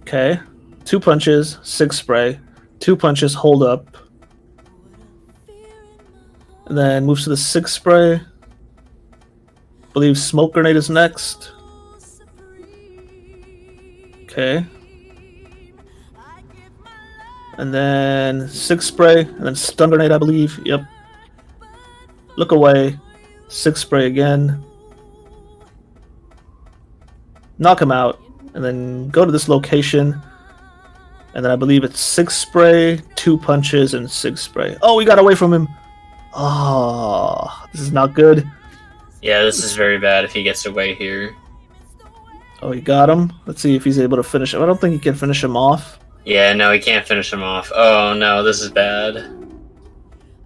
[SPEAKER 3] Okay. 2 punches, 6 spray. 2 punches, hold up. And then moves to the 6 spray. Believe smoke grenade is next. Okay. And then 6 spray, and then stun grenade, I believe. Yep. Look away. 6 spray again. Knock him out, and then go to this location. And then I believe it's 6 spray, 2 punches, and 6 spray. Oh, we got away from him. Oh, this is not good.
[SPEAKER 2] Yeah, this is very bad if he gets away here.
[SPEAKER 3] Oh, he got him. Let's see if he's able to finish him. I don't think he can finish him off.
[SPEAKER 2] Yeah, no, he can't finish him off. Oh no, this is bad.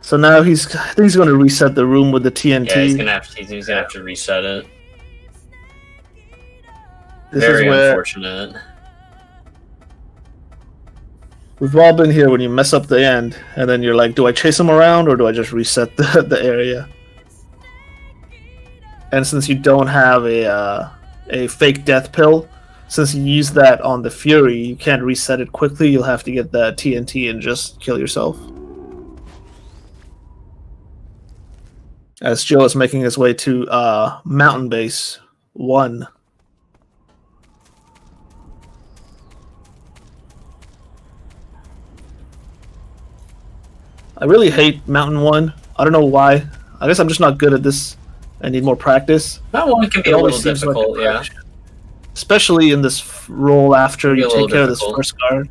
[SPEAKER 3] So now I think he's going to reset the room with the TNT.
[SPEAKER 2] Yeah, he's gonna have to reset it.
[SPEAKER 3] This
[SPEAKER 2] Very
[SPEAKER 3] is where
[SPEAKER 2] unfortunate.
[SPEAKER 3] we've all been here when you mess up the end, and then you're like, do I chase him around or do I just reset the area? And since you don't have a fake death pill, since you use that on the Fury, you can't reset it quickly. You'll have to get the TNT and just kill yourself. As Joe is making his way to Mountain Base 1. I really hate Mountain 1. I don't know why. I guess I'm just not good at this. I need more practice.
[SPEAKER 2] That one can be a little difficult, yeah.
[SPEAKER 3] Especially in this role after you take care of this first guard.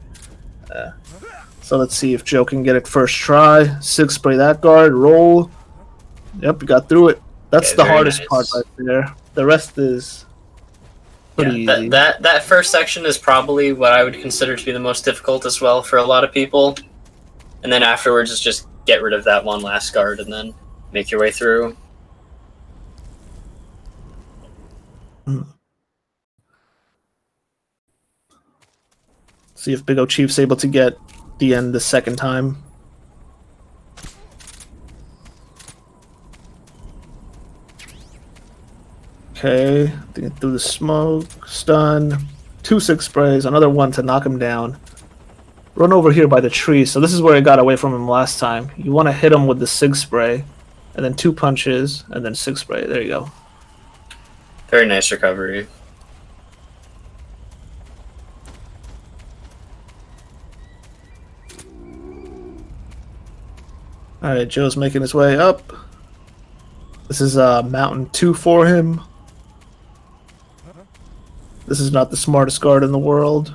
[SPEAKER 3] So let's see if Joe can get it first try. 6 spray that guard, roll. Yep, you got through it. That's the hardest part right there. The rest is pretty easy.
[SPEAKER 2] That first section is probably what I would consider to be the most difficult as well for a lot of people. And then afterwards is just get rid of that one last guard and then make your way through.
[SPEAKER 3] See if BiggoChief's able to get the end the second time. Okay, get through the smoke, stun, 2 6 sprays, another one to knock him down. Run over here by the tree. So this is where I got away from him last time. You want to hit him with the 6 spray, and then 2 punches, and then 6 spray. There you go.
[SPEAKER 2] Very nice recovery.
[SPEAKER 3] Alright, Joe's making his way up. This is Mountain 2 for him. This is not the smartest guard in the world.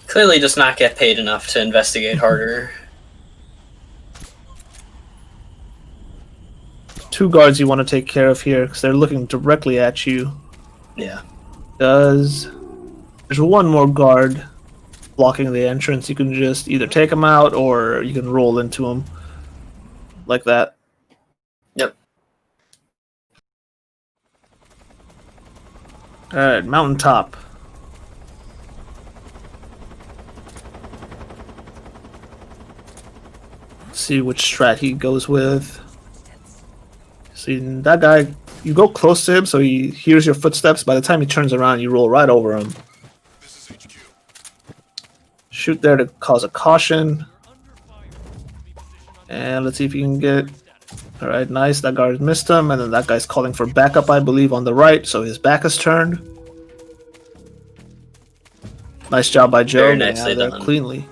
[SPEAKER 2] Clearly does not get paid enough to investigate harder.
[SPEAKER 3] 2 guards you want to take care of here because they're looking directly at you.
[SPEAKER 2] Yeah.
[SPEAKER 3] There's 1 more guard blocking the entrance. You can just either take him out or you can roll into him like that.
[SPEAKER 2] Yep.
[SPEAKER 3] Alright, mountaintop. See which strat he goes with. See, that guy, you go close to him so he hears your footsteps. By the time he turns around, you roll right over him. Shoot there to cause a caution. And let's see if you can get... Alright, nice. That guard missed him. And then that guy's calling for backup, I believe, on the right. So his back is turned. Nice job by Joe.
[SPEAKER 2] Very nicely done.
[SPEAKER 3] Cleanly.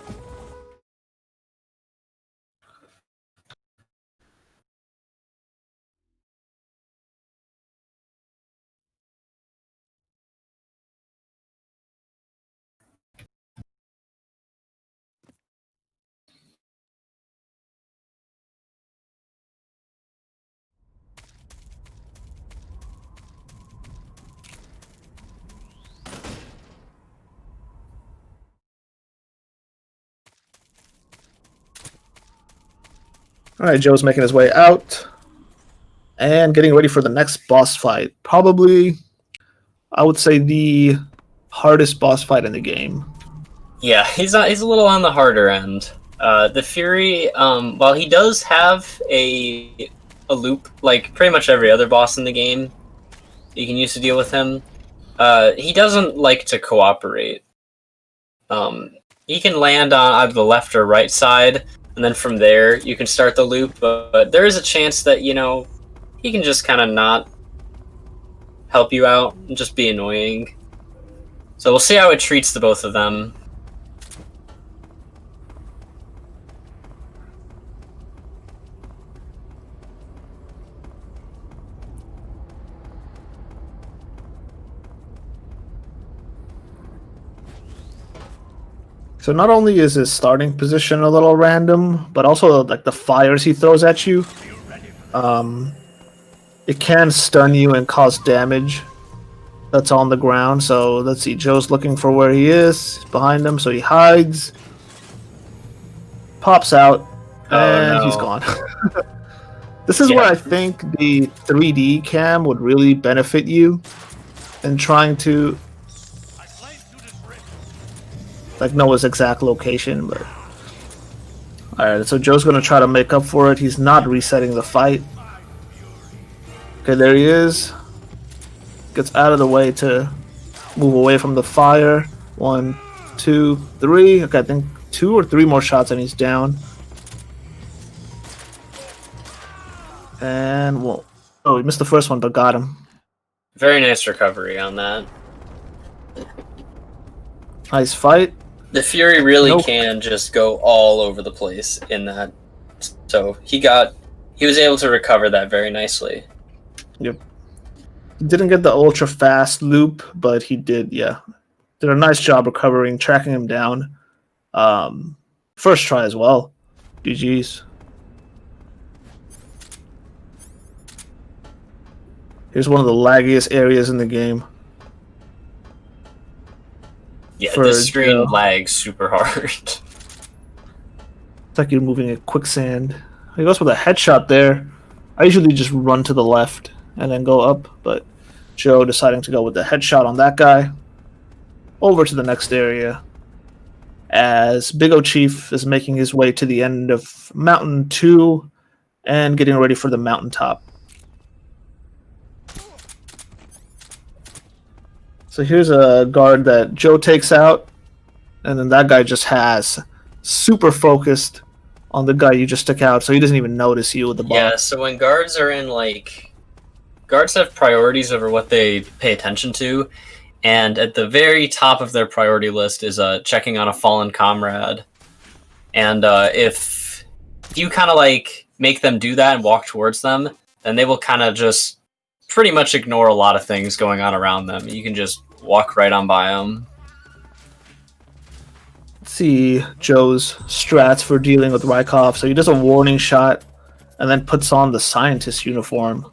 [SPEAKER 3] Alright, Joe's making his way out. And getting ready for the next boss fight. Probably, I would say, the hardest boss fight in the game.
[SPEAKER 2] Yeah, he's a little on the harder end. The Fury, while he does have a loop, like pretty much every other boss in the game, you can use to deal with him, he doesn't like to cooperate. He can land on either the left or right side, and then from there you can start the loop, but there is a chance that, you know, he can just kind of not help you out and just be annoying. So we'll see how it treats the both of them.
[SPEAKER 3] So not only is his starting position a little random, but also like the fires he throws at you. It can stun you and cause damage that's on the ground. So let's see, Joe's looking for where he is. Behind him, so he hides. Pops out, and he's gone. This is where I think the 3D cam would really benefit you in trying to like know his exact location. But alright, so Joe's gonna try to make up for it. He's not resetting the fight. Okay, there he is. Gets out of the way to move away from the fire. 1, 2, 3. Okay, I think 2 or 3 more shots and he's down. And well, oh, he missed the first one, but got him.
[SPEAKER 2] Very nice recovery on that.
[SPEAKER 3] Nice fight.
[SPEAKER 2] The Fury really can just go all over the place in that. So he was able to recover that very nicely.
[SPEAKER 3] Yep. He didn't get the ultra fast loop, but he did, yeah. Did a nice job recovering, tracking him down. First try as well. GG's. Here's one of the laggiest areas in the game.
[SPEAKER 2] Yeah, this screen lags super hard.
[SPEAKER 3] It's like you're moving a quicksand. He goes with a headshot there. I usually just run to the left and then go up, but Joe deciding to go with the headshot on that guy. Over to the next area as BiggoChief is making his way to the end of Mountain 2 and getting ready for the mountaintop. So here's a guard that Joe takes out, and then that guy just has super focused on the guy you just took out, so he doesn't even notice you with the ball.
[SPEAKER 2] Yeah, so when guards are in, like... Guards have priorities over what they pay attention to, and at the very top of their priority list is checking on a fallen comrade. And if you kind of, like, make them do that and walk towards them, then they will kind of just pretty much ignore a lot of things going on around them. You can just walk right on by them.
[SPEAKER 3] Let's see Joe's strats for dealing with Rykov. So he does a warning shot and then puts on the scientist uniform.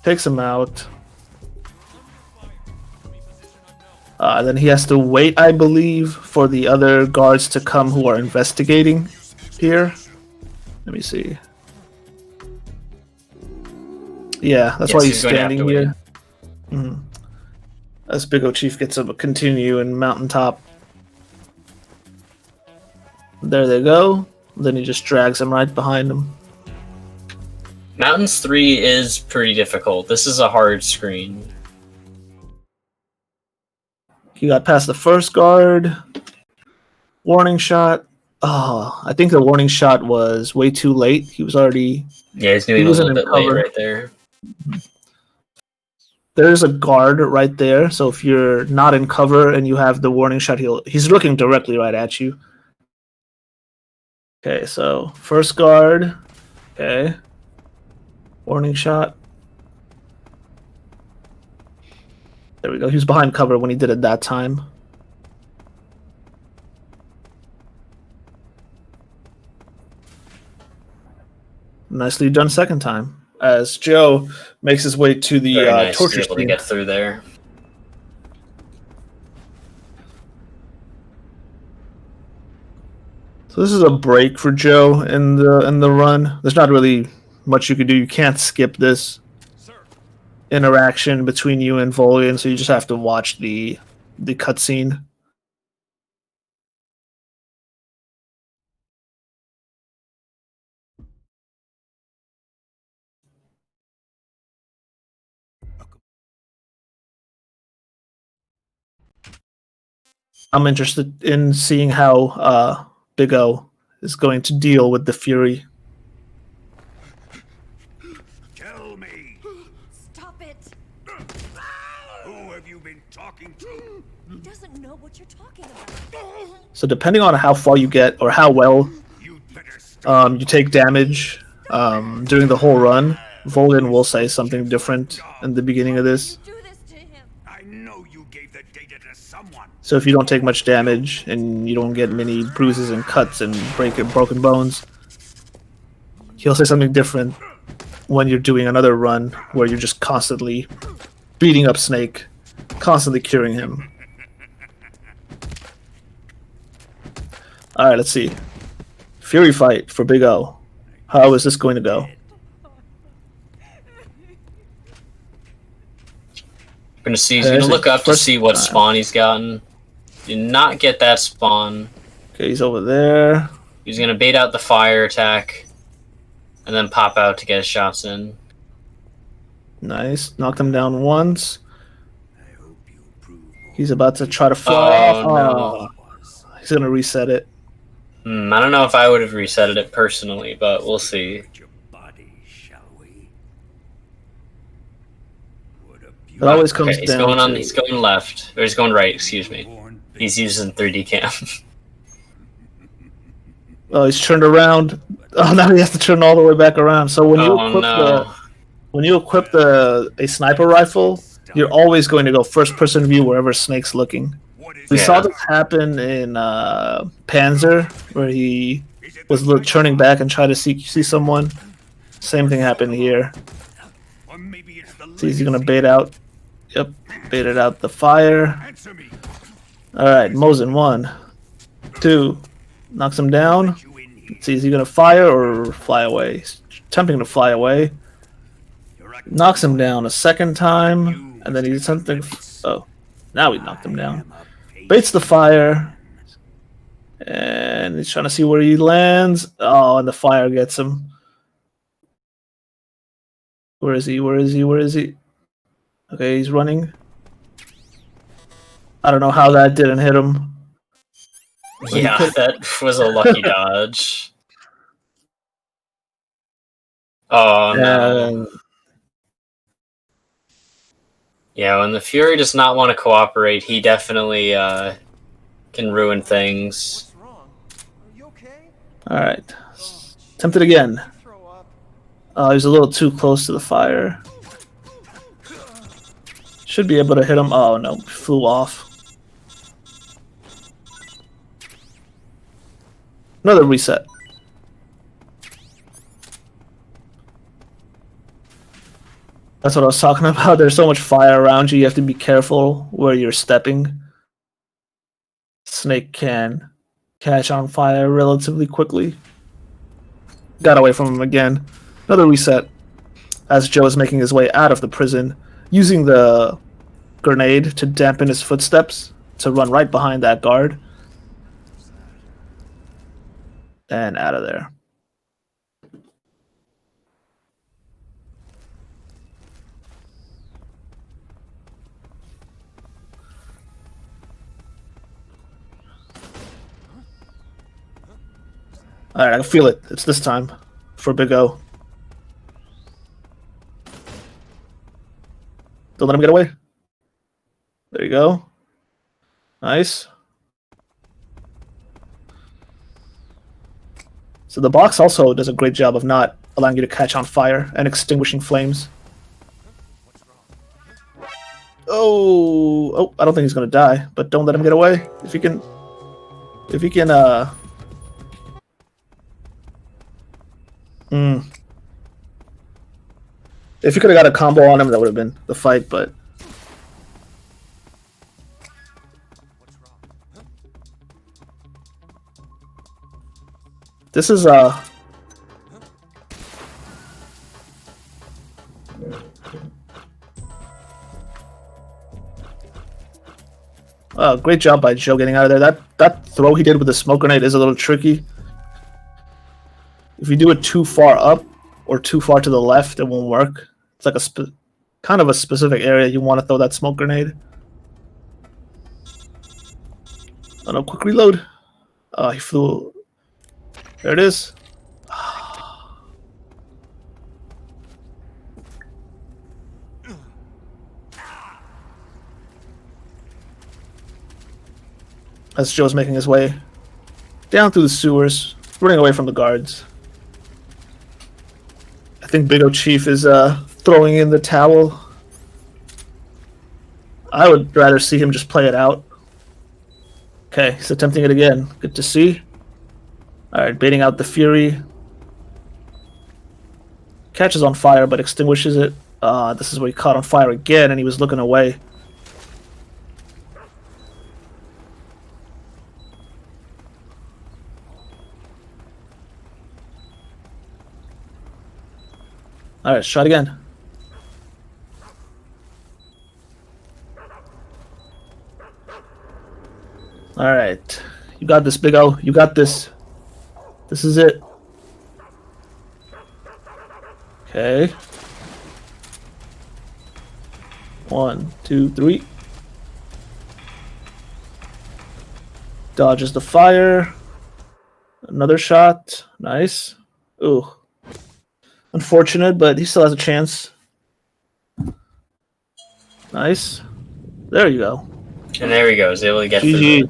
[SPEAKER 3] Takes him out. Then he has to wait, I believe, for the other guards to come who are investigating here. Let me see. Yeah, that's why he's standing here. As BiggoChief gets a continue in Mountaintop. There they go. Then he just drags him right behind him.
[SPEAKER 2] Mountains 3 is pretty difficult. This is a hard screen.
[SPEAKER 3] He got past the first guard. Warning shot. Oh, I think the warning shot was way too late. He was already...
[SPEAKER 2] Yeah, he's doing a little bit late right there.
[SPEAKER 3] There's a guard right there, so if you're not in cover and you have the warning shot, he's looking directly right at you. Okay, so first guard. Okay. Warning shot. There we go. He was behind cover when he did it that time. Nicely done second time. As Joe makes his way to the
[SPEAKER 2] nice
[SPEAKER 3] torture
[SPEAKER 2] able to
[SPEAKER 3] scene.
[SPEAKER 2] get through there.
[SPEAKER 3] So this is a break for Joe in the run. There's not really much you can do. You can't skip this interaction between you and Volian, so you just have to watch the cutscene. I'm interested in seeing how Big O is going to deal with the Fury.
[SPEAKER 5] Tell me,
[SPEAKER 8] Stop it!
[SPEAKER 5] who have you been talking to?
[SPEAKER 8] He doesn't know what you're talking about.
[SPEAKER 3] So depending on how far you get or how well
[SPEAKER 5] You'd better stop.
[SPEAKER 3] you take damage during the whole run, Volian will say something different in the beginning of this.
[SPEAKER 8] Do this to him.
[SPEAKER 5] I know you gave the data to someone.
[SPEAKER 3] So if you don't take much damage and you don't get many bruises and cuts and broken bones, he'll say something different when you're doing another run where you're just constantly beating up Snake, constantly curing him. Alright, let's see. Fury fight for Big O. How is this going to go?
[SPEAKER 2] Gonna see. He's gonna look up to see what spawn he's gotten. Did not get that spawn.
[SPEAKER 3] Okay, he's over there.
[SPEAKER 2] He's gonna bait out the fire attack, and then pop out to get his shots in.
[SPEAKER 3] Nice. Knocked him down once. He's about to try to fly off.
[SPEAKER 2] No.
[SPEAKER 3] He's gonna reset it.
[SPEAKER 2] I don't know if I would have resetted it personally, but we'll see.
[SPEAKER 5] Your body, shall we? What a
[SPEAKER 3] It always comes
[SPEAKER 2] Okay, he's
[SPEAKER 3] down
[SPEAKER 2] going on.
[SPEAKER 3] to...
[SPEAKER 2] He's going left, or he's going right. Excuse me.
[SPEAKER 5] born
[SPEAKER 2] He's using 3D cam.
[SPEAKER 3] Oh, he's turned around. Oh, now he has to turn all the way back around. So when you equip a sniper rifle, you're always going to go first-person view wherever Snake's looking. We saw this happen in Panzer, where he was turning back and trying to see someone. Same thing happened here.
[SPEAKER 5] Or maybe it's the
[SPEAKER 3] See, is he gonna bait out? Yep, baited out the fire.
[SPEAKER 5] Answer me.
[SPEAKER 3] All right, Mosin 1, 2, knocks him down.
[SPEAKER 5] You in here.
[SPEAKER 3] Let's see, is he gonna fire or fly away? He's attempting to fly away. Knocks him down a second time, and then he's something. Oh, now he knocked him down. Baits the fire, and he's trying to see where he lands. Oh, and the fire gets him. Where is he? Where is he? Where is he? Okay, he's running. I don't know how that didn't hit him.
[SPEAKER 2] Yeah, that was a lucky dodge. Oh no.
[SPEAKER 3] And
[SPEAKER 2] Yeah, when the Fury does not want to cooperate, he definitely can ruin things.
[SPEAKER 3] all right,
[SPEAKER 9] Attempt it again. He's a little too close to the fire. Should be able to hit him. Oh no, flew off. Another reset. That's what I was talking about. There's so much fire around you. You have to be careful where you're stepping. Snake can catch on fire relatively quickly. Got away from him again. Another reset. As Joe is making his way out of the prison, using the grenade to dampen his footsteps, to run right behind that guard. And out of there. Alright, I can feel it. It's this time for Big O. Don't let him get away. There you go. Nice. So the box also does a great job of not allowing you to catch on fire and extinguishing flames. Oh, I don't think he's gonna die, but don't let him get away. If he can, If you could have got a combo on him, that would have been the fight, but this is great job by Joe getting out of there. That throw he did with the smoke grenade is a little tricky. If you do it too far up or too far to the left, it won't work. It's like a kind of a specific area you want to throw that smoke grenade. Oh no, quick reload. He flew. There it is. As Joe's making his way down through the sewers, running away from the guards. I think BiggoChief is throwing in the towel. I would rather see him just play it out. Okay, he's attempting it again. Good to see. Alright, baiting out the Fury. Catches on fire, but extinguishes it. This is where he caught on fire again, and he was looking away. Alright, let's try it again. Alright. You got this, Big O. You got this. This is it. Okay. 1, 2, 3. Dodges the fire. Another shot. Nice. Ooh. Unfortunate, but he still has a chance. Nice. There you go.
[SPEAKER 2] And there he goes, able to get
[SPEAKER 9] GG.
[SPEAKER 2] through.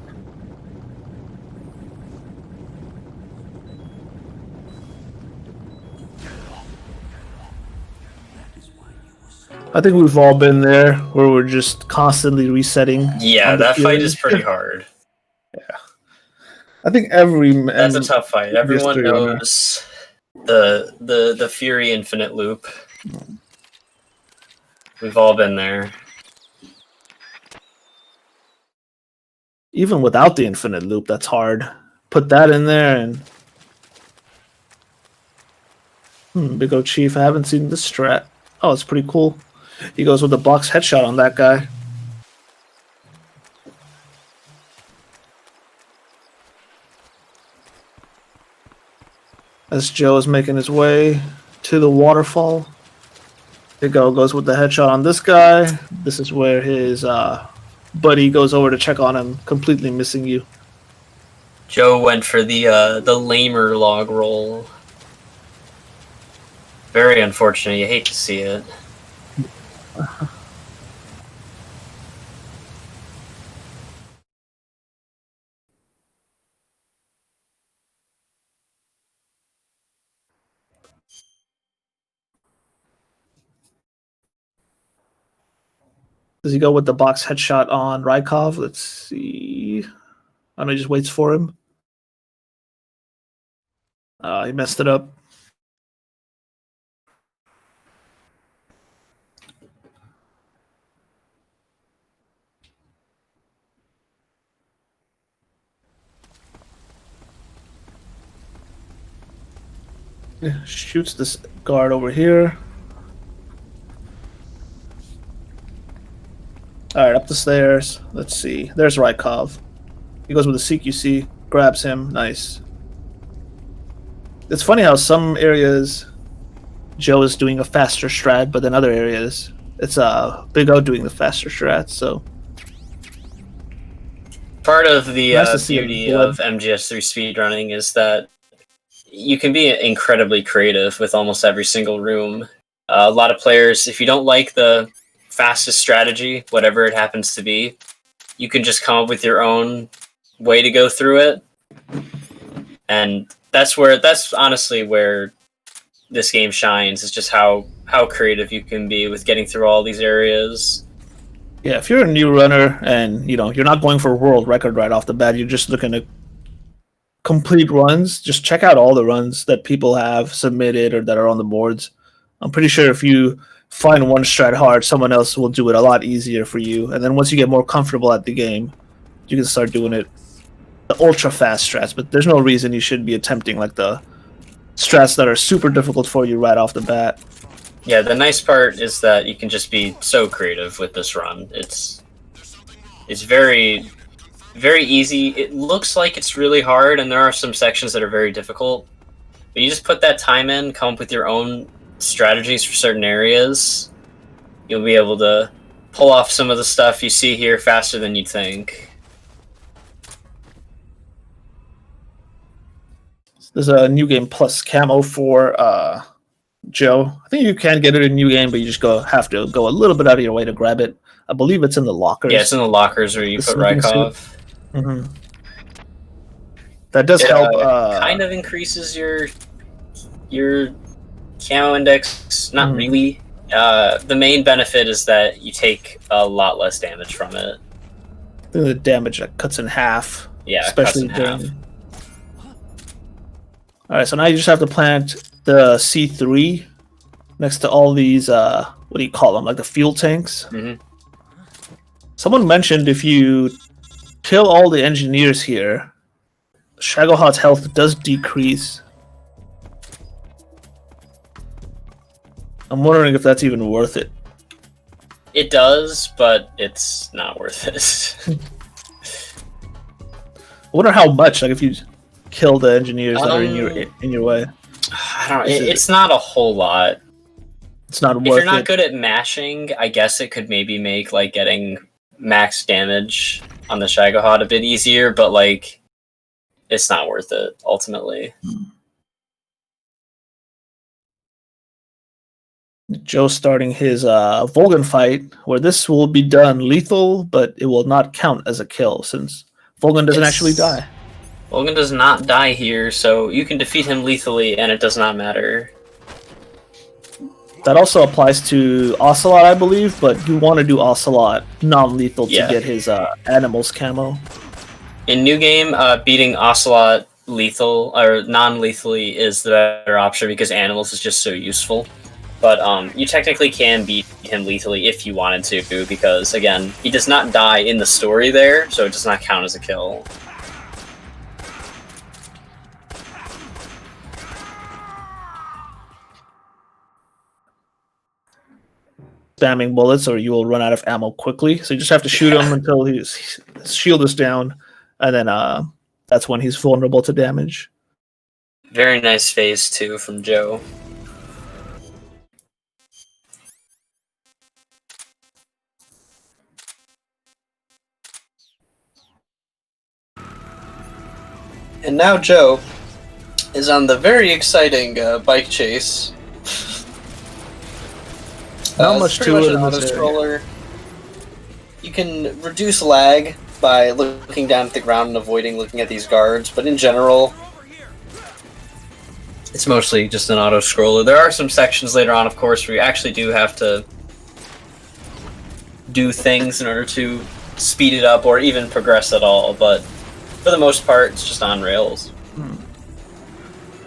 [SPEAKER 9] I think we've all been there, where we're just constantly resetting.
[SPEAKER 2] Yeah, that fight is pretty hard.
[SPEAKER 9] Yeah. I think
[SPEAKER 2] that's a tough fight. Everyone knows the Fury Infinite loop. We've all been there.
[SPEAKER 9] Even without the infinite loop, that's hard. Put that in there and BiggoChief. I haven't seen this strat. Oh, it's pretty cool. He goes with the box headshot on that guy. As Joe is making his way to the waterfall, Biggo goes with the headshot on this guy. This is where his buddy goes over to check on him, completely missing you.
[SPEAKER 2] Joe went for the lamer log roll. Very unfortunate. You hate to see it.
[SPEAKER 9] Does he go with the box headshot on Rykov? Let's see. I know he just waits for him. He messed it up. Shoots this guard over here. Alright, up the stairs. Let's see. There's Rykov. He goes with the CQC, grabs him. Nice. It's funny how some areas Joe is doing a faster strat, but then other areas it's Big O doing the faster strat, so
[SPEAKER 2] part of the
[SPEAKER 9] nice
[SPEAKER 2] beauty of MGS3 speedrunning is that you can be incredibly creative with almost every single room. A lot of players, if you don't like the fastest strategy, whatever it happens to be, you can just come up with your own way to go through it. And that's honestly where this game shines, is just how creative you can be with getting through all these areas.
[SPEAKER 9] Yeah, if you're a new runner and you're not going for a world record right off the bat, you're just looking to complete runs, just check out all the runs that people have submitted or that are on the boards. I'm pretty sure if you find one strat hard, someone else will do it a lot easier for you. And then once you get more comfortable at the game, you can start doing it the ultra fast strats. But there's no reason you should be attempting like the strats that are super difficult for you right off the bat.
[SPEAKER 2] Yeah, the nice part is that you can just be so creative with this run. It's very, very easy. It looks like it's really hard, and there are some sections that are very difficult. But you just put that time in, come up with your own strategies for certain areas. You'll be able to pull off some of the stuff you see here faster than you'd think.
[SPEAKER 9] There's a New Game Plus camo for Joe. I think you can get it in New Game, but you just have to go a little bit out of your way to grab it. I believe it's in the lockers.
[SPEAKER 2] Yeah, it's in the lockers where you put Rykov.
[SPEAKER 9] Mm-hmm. That does help.
[SPEAKER 2] Kind of increases your camo index. Not really. The main benefit is that you take a lot less damage from it.
[SPEAKER 9] The damage that cuts in half.
[SPEAKER 2] Yeah,
[SPEAKER 9] especially
[SPEAKER 2] cuts in half.
[SPEAKER 9] Alright, so now you just have to plant the C3 next to all these, what do you call them, like the fuel tanks?
[SPEAKER 2] Mm-hmm.
[SPEAKER 9] Someone mentioned if you kill all the engineers here, Shagohot's health does decrease. I'm wondering if that's even worth it.
[SPEAKER 2] It does, but it's not worth it.
[SPEAKER 9] I wonder how much, like if you kill the engineers that are in your way.
[SPEAKER 2] I don't know. It's not a whole lot.
[SPEAKER 9] It's not worth it.
[SPEAKER 2] If you're not good at mashing, I guess it could maybe make like getting max damage on the Shagohot a bit easier, but like it's not worth it ultimately.
[SPEAKER 9] Joe starting his Volgan fight, where this will be done lethal, but it will not count as a kill since Volgan doesn't actually die.
[SPEAKER 2] Volgan does not die here, so you can defeat him lethally, and it does not matter.
[SPEAKER 9] That also applies to Ocelot, I believe, but you want to do Ocelot non-lethal to get his animals camo.
[SPEAKER 2] In New Game, beating Ocelot lethal or non-lethally is the better option because animals is just so useful. But you technically can beat him lethally if you wanted to, because again, he does not die in the story there, so it does not count as a kill.
[SPEAKER 9] Spamming bullets or you will run out of ammo quickly, so you just have to shoot him until his shield is down, and then that's when he's vulnerable to damage.
[SPEAKER 2] Very nice phase 2 from Joe. And now Joe is on the very exciting bike chase.
[SPEAKER 9] Not much to it in this
[SPEAKER 2] auto-scroller. You can reduce lag by looking down at the ground and avoiding looking at these guards, but in general, it's mostly just an auto-scroller. There are some sections later on, of course, where you actually do have to do things in order to speed it up or even progress at all, but for the most part, it's just on rails.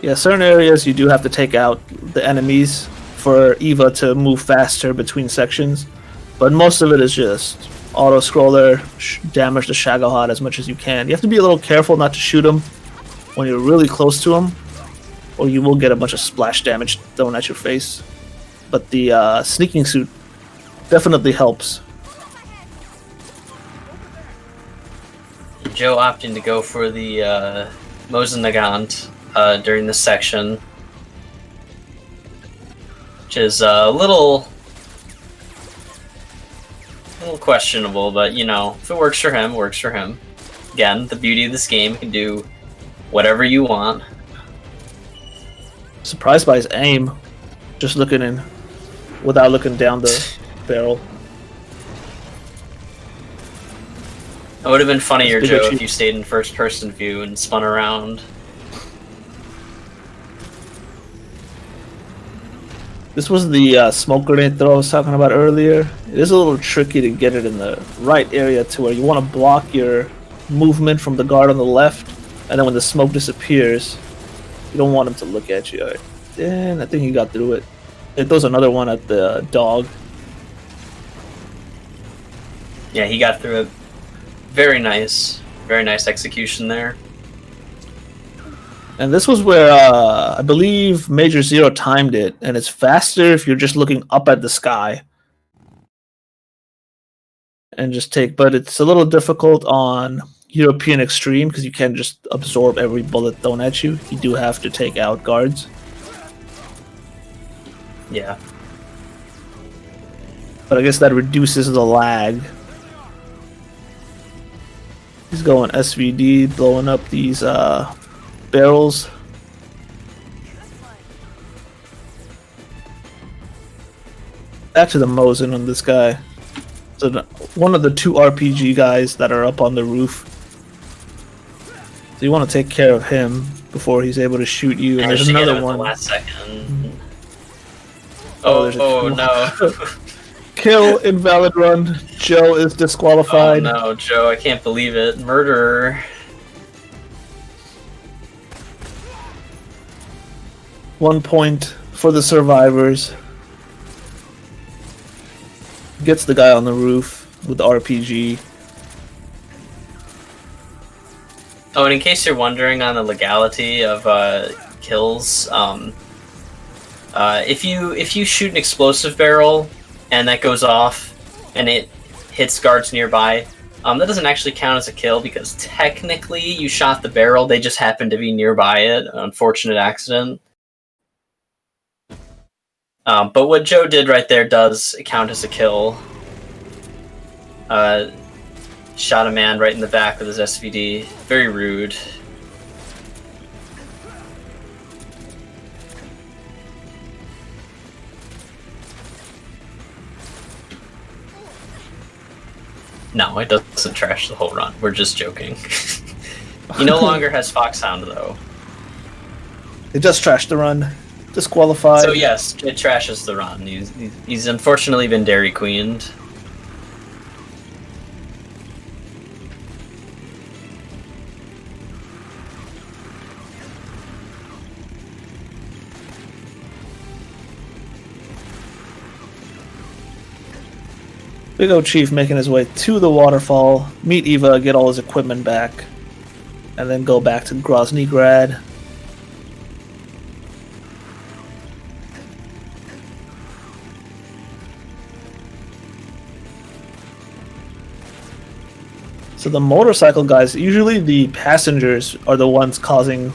[SPEAKER 9] Yeah, certain areas you do have to take out the enemies for Eva to move faster between sections, but most of it is just auto-scroller, damage the Shagohod as much as you can. You have to be a little careful not to shoot him when you're really close to him, or you will get a bunch of splash damage thrown at your face. But the sneaking suit definitely helps.
[SPEAKER 2] Joe opting to go for the Mosin Nagant during this section, which is a little questionable, but you know, if it works for him, it works for him. Again, the beauty of this game, you can do whatever you want.
[SPEAKER 9] Surprised by his aim, just looking in without looking down the barrel.
[SPEAKER 2] It would have been funnier,
[SPEAKER 9] It's
[SPEAKER 2] Joe,
[SPEAKER 9] BiggoChief.
[SPEAKER 2] if you stayed in first-person view and spun around.
[SPEAKER 9] This was the smoke grenade throw I was talking about earlier. It is a little tricky to get it in the right area to where you want to block your movement from the guard on the left, and then when the smoke disappears, you don't want him to look at you. Alright. And I think he got through it. It throws another one at the dog.
[SPEAKER 2] Yeah, he got through it. Very nice execution there.
[SPEAKER 9] And this was where I believe Major Zero timed it, and it's faster if you're just looking up at the sky. And just take, but it's a little difficult on European Extreme because you can't just absorb every bullet thrown at you. You do have to take out guards.
[SPEAKER 2] Yeah.
[SPEAKER 9] But I guess that reduces the lag. He's going SVD, blowing up these barrels. Back to the Mosin on this guy. So one of the two RPG guys that are up on the roof. So you want to take care of him before he's able to shoot you. And there's
[SPEAKER 2] Managed to get him
[SPEAKER 9] another
[SPEAKER 2] at
[SPEAKER 9] one.
[SPEAKER 2] the last second.
[SPEAKER 9] there's a
[SPEAKER 2] Oh
[SPEAKER 9] two-
[SPEAKER 2] no.
[SPEAKER 9] Kill, invalid run. Joe is
[SPEAKER 2] Oh
[SPEAKER 9] disqualified.
[SPEAKER 2] no, Joe, I can't believe it. Murderer.
[SPEAKER 9] 1 point for the survivors. Gets the guy on the roof with the RPG.
[SPEAKER 2] Oh, and in case you're wondering on the legality of kills, if you shoot an explosive barrel and that goes off and it hits guards nearby, that doesn't actually count as a kill because technically you shot the barrel, they just happened to be nearby it. An unfortunate accident. But what Joe did right there does count as a kill. Shot a man right in the back with his SVD. Very rude. No, it doesn't trash the whole run. We're just joking. He no longer has Foxhound, though.
[SPEAKER 9] It just trashed the run. Disqualified.
[SPEAKER 2] So yes, it trashes the run. He's unfortunately been Dairy Queened.
[SPEAKER 9] BiggoChief making his way to the waterfall, meet Eva, get all his equipment back, and then go back to Groznygrad. So the motorcycle guys, usually the passengers are the ones causing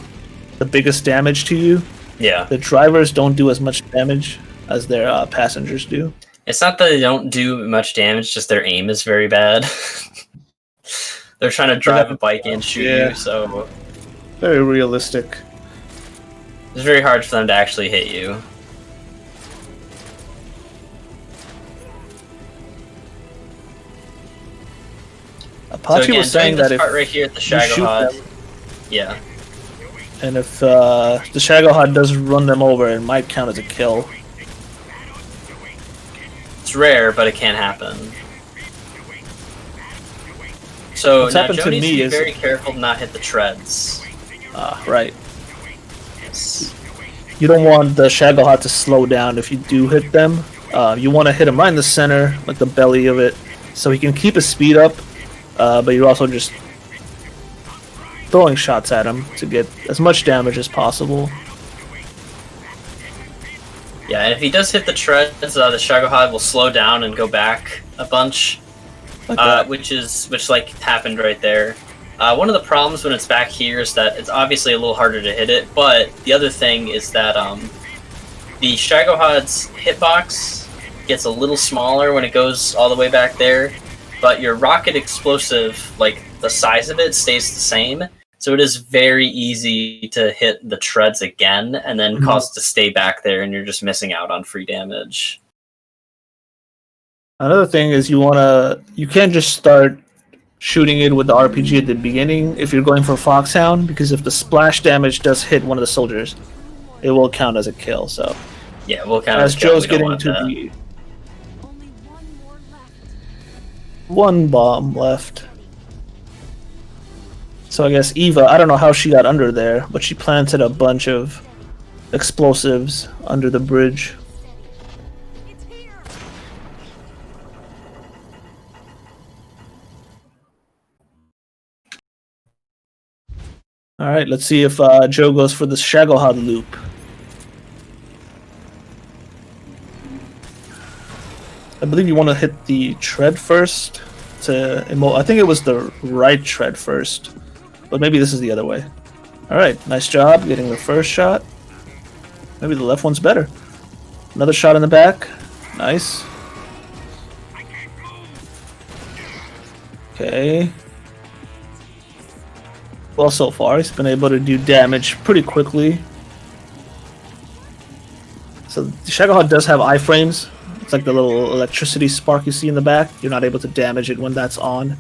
[SPEAKER 9] the biggest damage to you.
[SPEAKER 2] Yeah.
[SPEAKER 9] The drivers don't do as much damage as their passengers do.
[SPEAKER 2] It's not that they don't do much damage, just their aim is very bad. They're trying to drive a bike and shoot you, so
[SPEAKER 9] Very realistic.
[SPEAKER 2] it's very hard for them to actually hit you.
[SPEAKER 9] Apache was saying that
[SPEAKER 2] this
[SPEAKER 9] if
[SPEAKER 2] part right here at the
[SPEAKER 9] you shoot
[SPEAKER 2] Shagohod,
[SPEAKER 9] them,
[SPEAKER 2] yeah,
[SPEAKER 9] and if the Shagohod does run them over, it might count as a kill.
[SPEAKER 2] it's rare, but it can happen. So
[SPEAKER 9] What's
[SPEAKER 2] now
[SPEAKER 9] happened
[SPEAKER 2] Joe
[SPEAKER 9] to
[SPEAKER 2] needs to
[SPEAKER 9] me
[SPEAKER 2] be
[SPEAKER 9] is-
[SPEAKER 2] very careful to not hit the treads.
[SPEAKER 9] Right. You don't want the Shagohod to slow down if you do hit them. You want to hit him right in the center, like the belly of it, so he can keep his speed up, but you're also just throwing shots at him to get as much damage as possible.
[SPEAKER 2] Yeah, and if he does hit the treads, the Shagohod will slow down and go back a bunch,
[SPEAKER 9] Like
[SPEAKER 2] which like happened right there. One of the problems when it's back here is that it's obviously a little harder to hit it, but the other thing is that the Shagohod's hitbox gets a little smaller when it goes all the way back there, but your rocket explosive, like the size of it, stays the same. So it is very easy to hit the treads again and then cause it to stay back there, and you're just missing out on free damage.
[SPEAKER 9] Another thing is you can't just start shooting it with the RPG at the beginning if you're going for Foxhound, because if the splash damage does hit one of the soldiers, it will count as a kill. So
[SPEAKER 2] Yeah, we'll count
[SPEAKER 9] as Joe's getting to the one bomb left. So I guess Eva, I don't know how she got under there, but she planted a bunch of explosives under the bridge. Alright, let's see if Joe goes for the Shagohod loop. I believe you want to hit the tread first to I think it was the right tread first, but maybe this is the other way. Alright, nice job getting the first shot. Maybe the left one's better. Another shot in the back. Nice. Okay. Well, so far, he's been able to do damage pretty quickly. So, the Shagohod does have iframes. It's like the little electricity spark you see in the back. You're not able to damage it when that's on.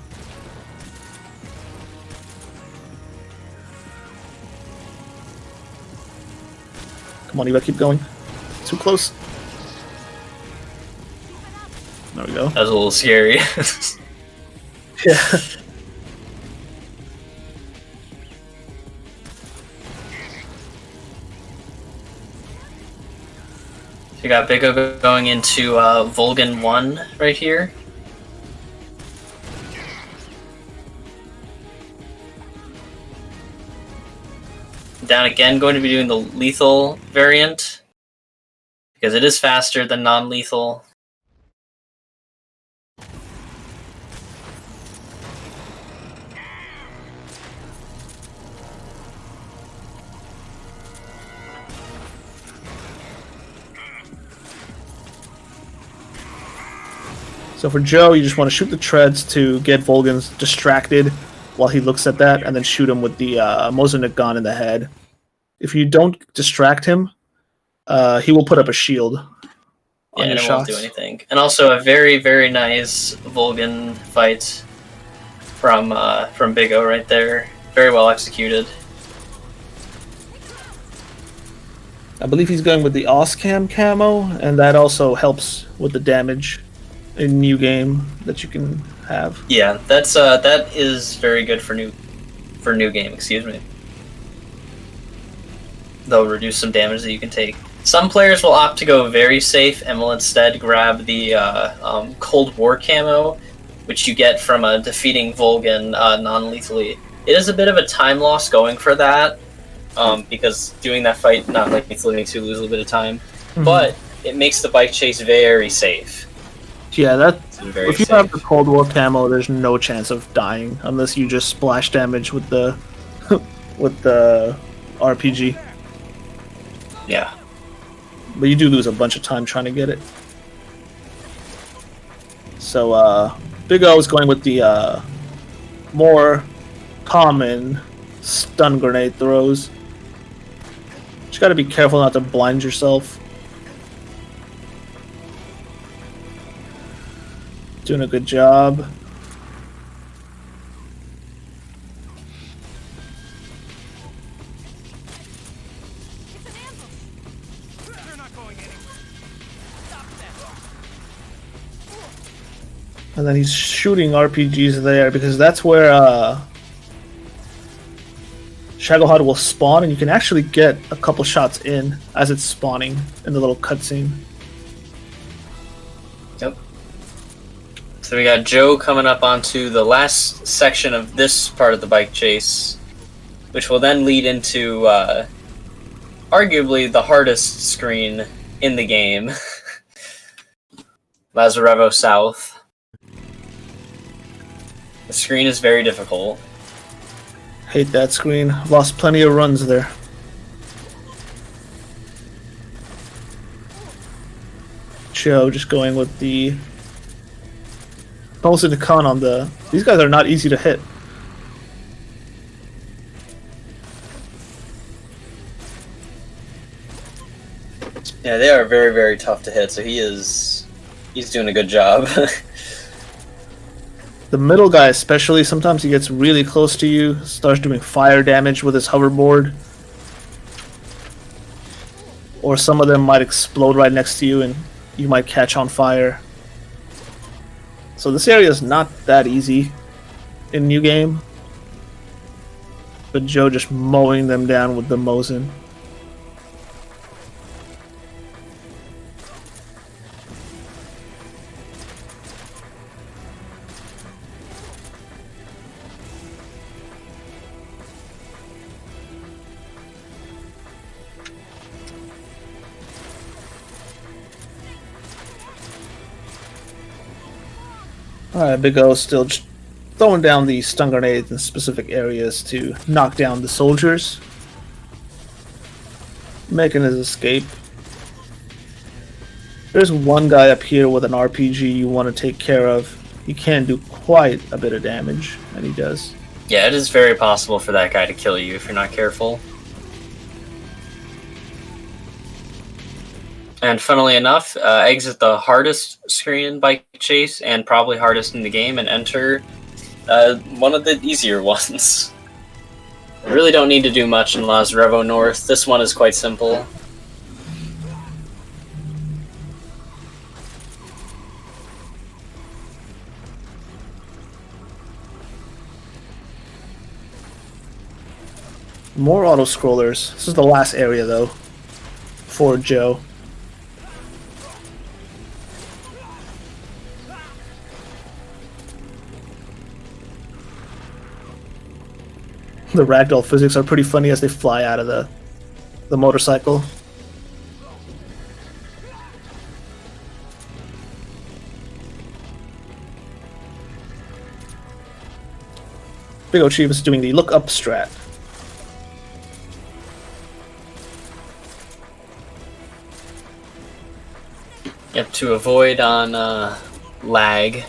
[SPEAKER 9] Come on, Eva, keep going. Too close. There we go.
[SPEAKER 2] That was a little scary.
[SPEAKER 9] Yeah.
[SPEAKER 2] You got Biggo going into Volgan 1 right here. Down again, going to be doing the lethal variant, because it is faster than non-lethal.
[SPEAKER 9] So for Joe, you just want to shoot the treads to get Volgans distracted while he looks at that, and then shoot him with the Mosinuk gun in the head. If you don't distract him, he will put up a shield on
[SPEAKER 2] Yeah,
[SPEAKER 9] your
[SPEAKER 2] and it
[SPEAKER 9] shots.
[SPEAKER 2] won't do anything. And also a very, very nice Volgan fight from Biggo right there. Very well executed.
[SPEAKER 9] I believe he's going with the Oscam camo, and that also helps with the damage in new game that you can have.
[SPEAKER 2] Yeah, that is very good for new game. Excuse me. They'll reduce some damage that you can take. Some players will opt to go very safe and will instead grab the Cold War camo, which you get from defeating Volgan non-lethally. It is a bit of a time loss going for that, because doing that fight non-lethally makes you lose a little bit of time, but it makes the bike chase very safe.
[SPEAKER 9] Yeah, if you
[SPEAKER 2] safe.
[SPEAKER 9] have the Cold War camo, there's no chance of dying unless you just splash damage with the with the RPG.
[SPEAKER 2] Yeah.
[SPEAKER 9] But you do lose a bunch of time trying to get it. So Big O is going with the more common stun grenade throws. Just gotta be careful not to blind yourself. Doing a good job. And then he's shooting RPGs there because that's where Shadowhawk will spawn, and you can actually get a couple shots in as it's spawning in the little cutscene.
[SPEAKER 2] Yep. So we got Joe coming up onto the last section of this part of the bike chase, which will then lead into arguably the hardest screen in the game, Lazarevo South. The screen is very difficult.
[SPEAKER 9] Hate that screen. Lost plenty of runs there. Joe just going with the almost in the con on the. These guys are not easy to hit.
[SPEAKER 2] Yeah, they are very, very tough to hit, so he's doing a good job.
[SPEAKER 9] The middle guy especially, sometimes he gets really close to you, starts doing fire damage with his hoverboard. Or some of them might explode right next to you and you might catch on fire. So this area is not that easy in New Game. But Joe just mowing them down with the Mosin. Alright, Big O still just throwing down the stun grenades in specific areas to knock down the soldiers. Making his escape. There's one guy up here with an RPG you want to take care of. He can do quite a bit of damage, and he does.
[SPEAKER 2] Yeah, it is very possible for that guy to kill you if you're not careful. And funnily enough, exit the hardest screen bike chase and probably hardest in the game and enter one of the easier ones. You really don't need to do much in Lazarevo North. This one is quite simple.
[SPEAKER 9] More auto-scrollers. This is the last area, though, for Joe. The ragdoll physics are pretty funny as they fly out of the motorcycle. BiggoChief is doing the look up strat.
[SPEAKER 2] Yep, to avoid on lag.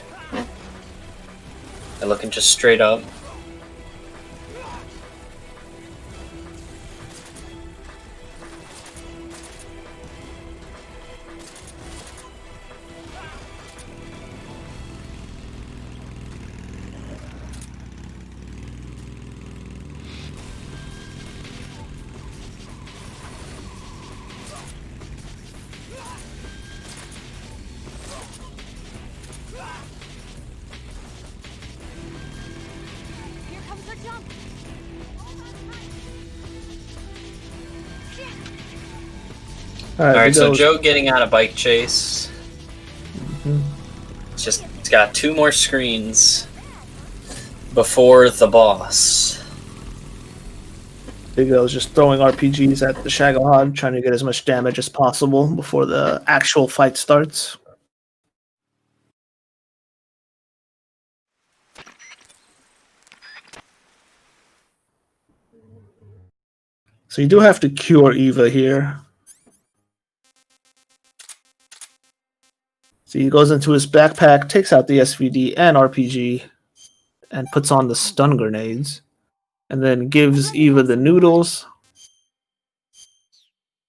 [SPEAKER 2] They're looking just straight up.
[SPEAKER 8] Here comes the jump.
[SPEAKER 2] Alright, so Joe getting out of bike chase. It's got 2 more screens before the boss.
[SPEAKER 9] Big O's just throwing RPGs at the Shadowhawk, trying to get as much damage as possible before the actual fight starts. So you do have to cure Eva here. So he goes into his backpack, takes out the SVD and RPG, and puts on the stun grenades. And then gives Eva the noodles.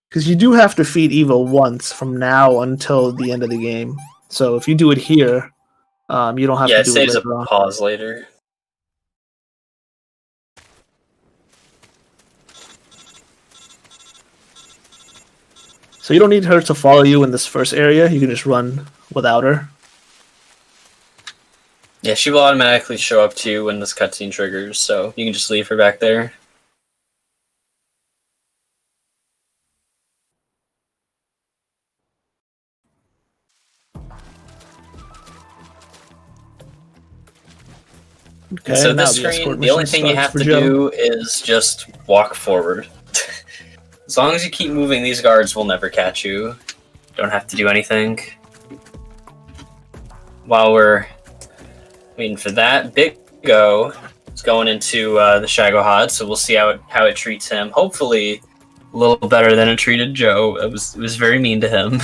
[SPEAKER 9] Because you do have to feed Eva once from now until the end of the game. So if you do it here, you don't have to do it later on. Yeah, it
[SPEAKER 2] saves a pause later.
[SPEAKER 9] So you don't need her to follow you in this first area. You can just run without her.
[SPEAKER 2] Yeah, she will automatically show up to you when this cutscene triggers, so you can just leave her back there.
[SPEAKER 9] Okay,
[SPEAKER 2] So
[SPEAKER 9] now
[SPEAKER 2] this
[SPEAKER 9] the
[SPEAKER 2] screen,
[SPEAKER 9] escort
[SPEAKER 2] the only
[SPEAKER 9] mission
[SPEAKER 2] thing you
[SPEAKER 9] starts
[SPEAKER 2] have
[SPEAKER 9] for
[SPEAKER 2] to
[SPEAKER 9] Joe.
[SPEAKER 2] do is just walk forward. As long as you keep moving, these guards will never catch you. Don't have to do anything. While we're waiting for that, Biggo is going into the Shagohod, so we'll see how it treats him. Hopefully, a little better than it treated Joe. It was very mean to him.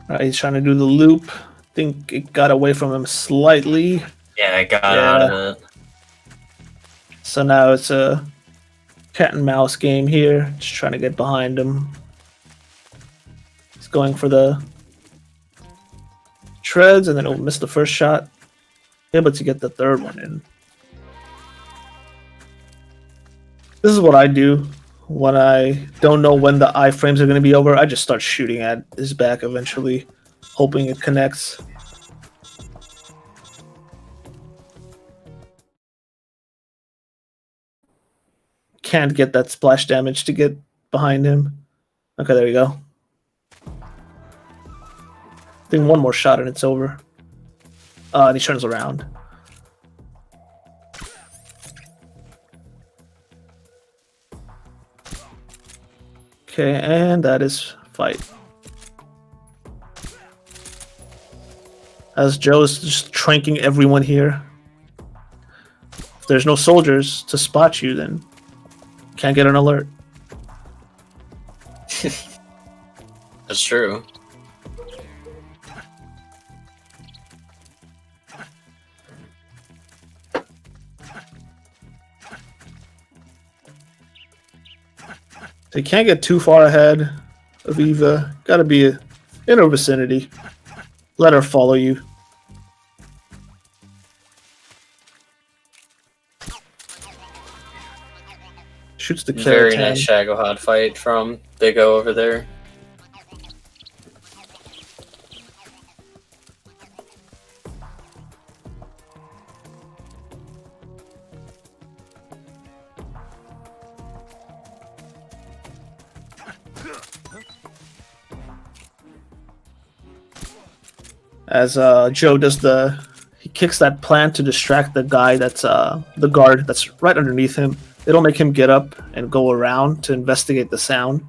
[SPEAKER 9] Alright, he's trying to do the loop. Think it got away from him slightly.
[SPEAKER 2] Yeah, I got out of it.
[SPEAKER 9] So now it's a cat and mouse game here. Just trying to get behind him. He's going for the treads and then he'll miss the first shot. Able to get the third one in. This is what I do when I don't know when the iframes are going to be over. I just start shooting at his back eventually, hoping it connects. Can't get that splash damage to get behind him. Okay, there you go. I think one more shot and it's over. And he turns around. Okay, and that is fight. As Joe is just tranking everyone here. If there's no soldiers to spot you, then can't get an alert.
[SPEAKER 2] That's true.
[SPEAKER 9] They can't get too far ahead of Eva. Gotta be in her vicinity. Let her follow you. Shoots the
[SPEAKER 2] Very
[SPEAKER 9] Keratin.
[SPEAKER 2] nice Shagohod fight from Biggo over there.
[SPEAKER 9] As Joe does he kicks that plant to distract the guy that's the guard that's right underneath him. It'll make him get up and go around to investigate the sound.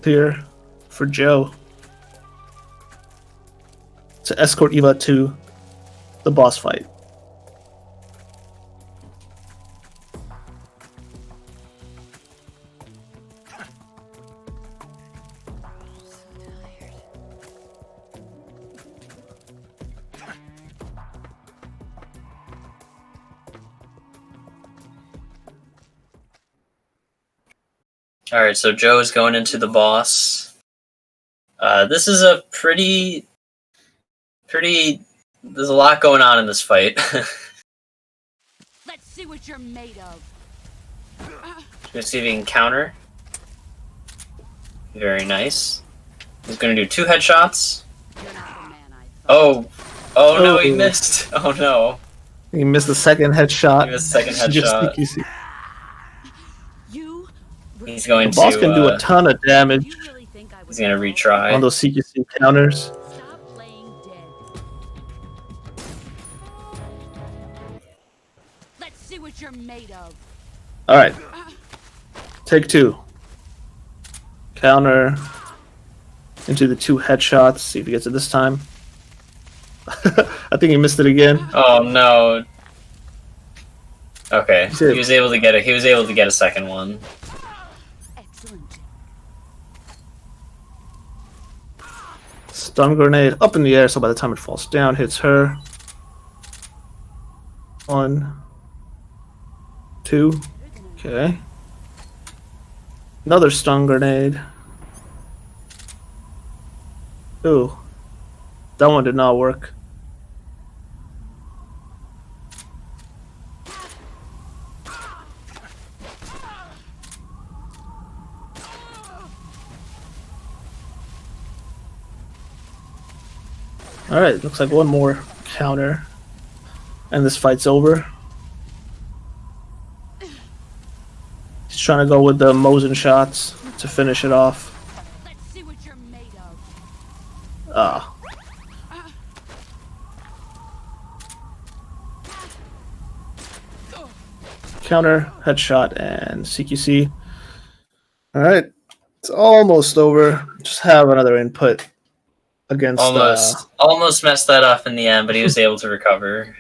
[SPEAKER 9] Here for Joe to escort Eva to the boss fight.
[SPEAKER 2] Alright, so Joe is going into the boss. This is a pretty... There's a lot going on in this fight.
[SPEAKER 7] Let's see what you're made of.
[SPEAKER 2] Let's see if he can counter. Very nice. He's gonna do 2 headshots.
[SPEAKER 7] You're not the man I thought.
[SPEAKER 2] Oh no, he missed. Oh no.
[SPEAKER 9] He missed the second headshot.
[SPEAKER 2] He missed the second
[SPEAKER 9] Just
[SPEAKER 2] headshot.
[SPEAKER 9] sneaky.
[SPEAKER 7] You
[SPEAKER 2] He's going
[SPEAKER 9] The boss
[SPEAKER 2] to
[SPEAKER 9] can do a ton of damage
[SPEAKER 7] you really think I was
[SPEAKER 2] he's gonna retry.
[SPEAKER 9] on those CQC counters.
[SPEAKER 7] Stop playing dead. Let's see what you're made of.
[SPEAKER 9] Alright. Take 2. Counter into the 2 headshots. See if he gets it this time. I think he missed it again.
[SPEAKER 2] Oh no. Okay.
[SPEAKER 9] He said-
[SPEAKER 2] He was able to get a second one.
[SPEAKER 7] Excellent.
[SPEAKER 9] Stun grenade up in the air, so by the time it falls down, hits her. 1, 2. Okay. Another stun grenade. Ooh. That one did not work. Alright, looks like one more counter. And this fight's over. He's trying to go with the Mosin shots to finish it off.
[SPEAKER 8] Let's see what you're made of.
[SPEAKER 9] Ah. Counter, headshot, and CQC. Alright, it's almost over. Just have another input against
[SPEAKER 2] Almost messed that up in the end, but he was able to recover.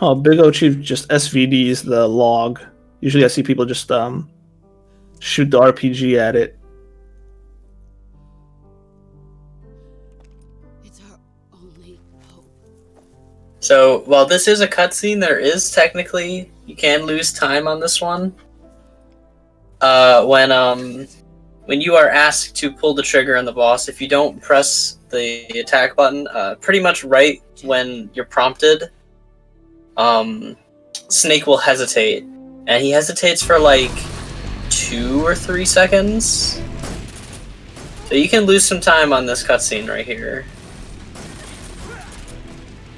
[SPEAKER 9] Oh, BiggoChief just SVDs the log. Usually I see people just shoot the RPG at it.
[SPEAKER 7] It's our only hope.
[SPEAKER 2] So while this is a cutscene, there is technically you can lose time on this one. When you are asked to pull the trigger on the boss, if you don't press the attack button, pretty much right when you're prompted, Snake will hesitate, and he hesitates for like 2 or 3 seconds. So you can lose some time on this cutscene right here.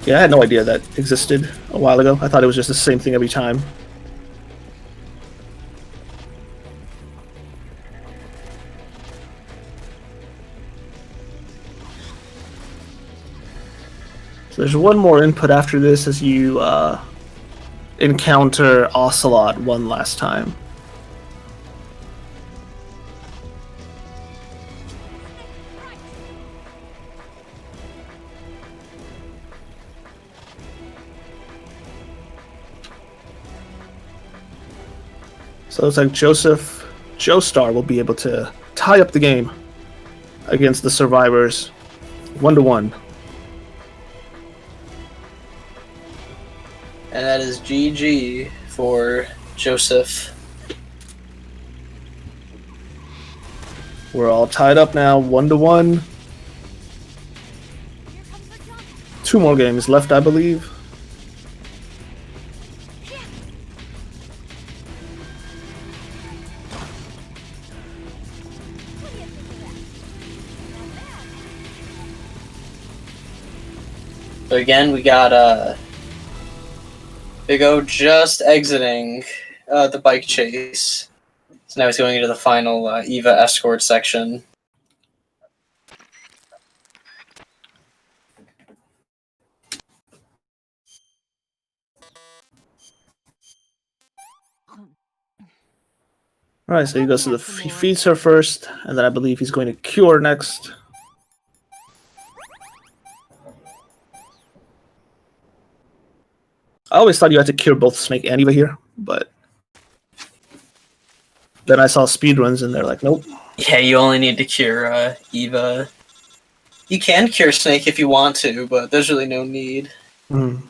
[SPEAKER 9] Yeah, I had no idea that existed a while ago. I thought it was just the same thing every time. So there's one more input after this as you encounter Ocelot one last time. So it's like Joestar will be able to tie up the game against the survivors 1-1.
[SPEAKER 2] And that is GG for Joseph.
[SPEAKER 9] We're all tied up now, 1-1. 2 more games left, I believe.
[SPEAKER 2] So again, we got Big O just exiting the bike chase. So now he's going into the final Eva escort section.
[SPEAKER 9] Alright, so he goes to he feeds her first, and then I believe he's going to cure next. I always thought you had to cure both Snake and Eva here, but then I saw speedruns and they're like, nope.
[SPEAKER 2] Yeah, you only need to cure Eva. You can cure Snake if you want to, but there's really no need.
[SPEAKER 9] Mm.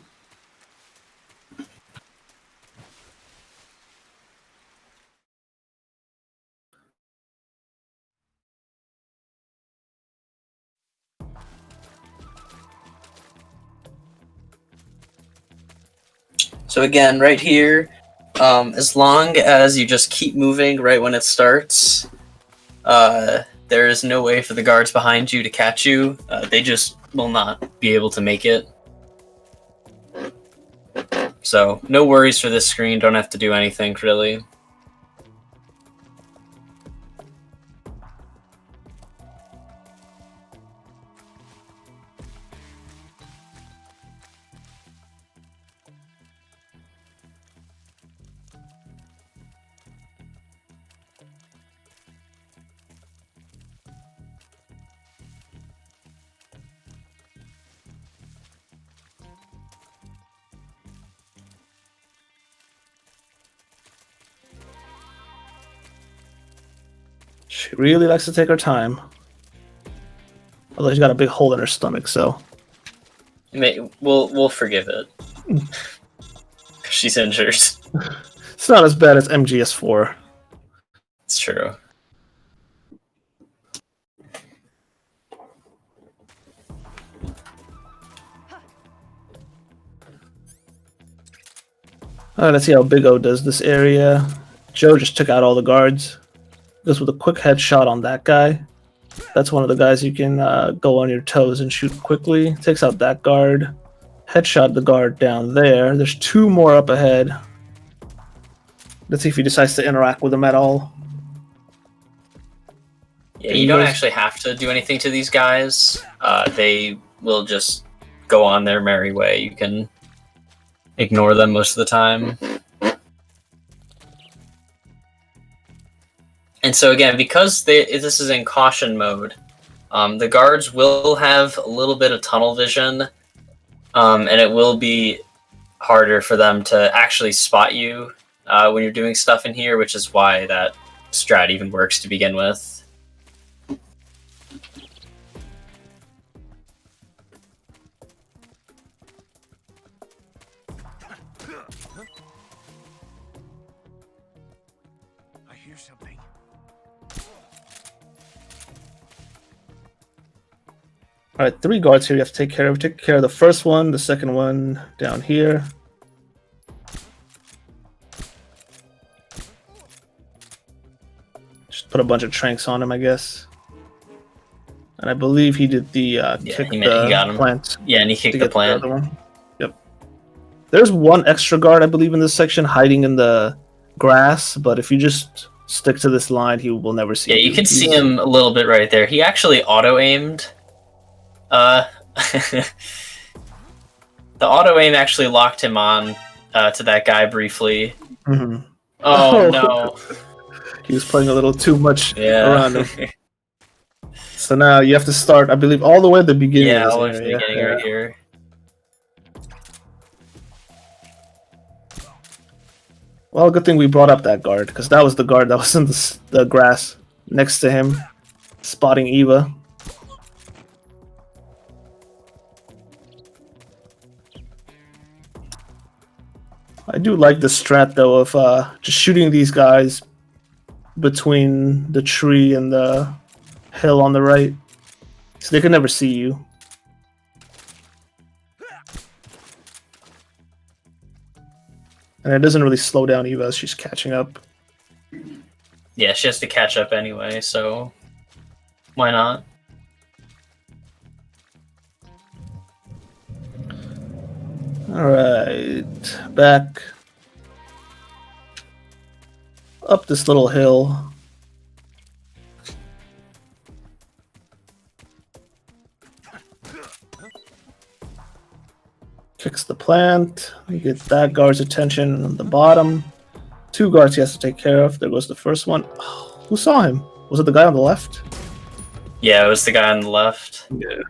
[SPEAKER 2] So again, right here, as long as you just keep moving right when it starts, there is no way for the guards behind you to catch you. They just will not be able to make it. So no worries for this screen, don't have to do anything really.
[SPEAKER 9] She really likes to take her time. Although she's got a big hole in her stomach, so
[SPEAKER 2] We'll forgive it. She's injured.
[SPEAKER 9] it's not as bad as MGS4.
[SPEAKER 2] It's true.
[SPEAKER 9] Alright, let's see how Big O does this area. Joe just took out all the guards. Goes with a quick headshot on that guy. That's one of the guys you can go on your toes and shoot quickly. Takes out that guard. Headshot the guard down there. There's 2 more up ahead. Let's see if he decides to interact with them at all.
[SPEAKER 2] Yeah, you don't actually have to do anything to these guys. They will just go on their merry way. You can ignore them most of the time. And so again, because this is in caution mode, the guards will have a little bit of tunnel vision, and it will be harder for them to actually spot you when you're doing stuff in here, which is why that strat even works to begin with.
[SPEAKER 5] I hear something.
[SPEAKER 9] Alright, 3 guards here you have to take care of. Take care of the first one, the second one down here. Just put a bunch of tranks on him, I guess. And I believe he did the kick
[SPEAKER 2] he got him.
[SPEAKER 9] Plant.
[SPEAKER 2] Yeah, and he kicked the plant.
[SPEAKER 9] The other one. Yep. There's 1 extra guard, I believe, in this section hiding in the grass, but if you just stick to this line, he will never see you.
[SPEAKER 2] Yeah, you can see him a little bit right there. He actually auto-aimed. The auto-aim actually locked him on to that guy briefly.
[SPEAKER 9] Mm-hmm.
[SPEAKER 2] Oh, no.
[SPEAKER 9] He was playing a little too much around him.
[SPEAKER 2] Yeah.
[SPEAKER 9] So now you have to start, I believe, all the way at the beginning.
[SPEAKER 2] Yeah,
[SPEAKER 9] of this
[SPEAKER 2] all the way at the
[SPEAKER 9] area.
[SPEAKER 2] beginning right here.
[SPEAKER 9] Well, good thing we brought up that guard, because that was the guard that was in the grass next to him, spotting Eva. I do like the strat, though, of just shooting these guys between the tree and the hill on the right, so they can never see you. And it doesn't really slow down Eva as she's catching up.
[SPEAKER 2] Yeah, she has to catch up anyway, so why not?
[SPEAKER 9] Alright, back up this little hill. Kicks the plant. We get that guard's attention on the bottom. 2 guards he has to take care of. There goes the first one. Oh, who saw him? Was it the guy on the left?
[SPEAKER 2] Yeah, it was the guy on the left.
[SPEAKER 9] Yeah.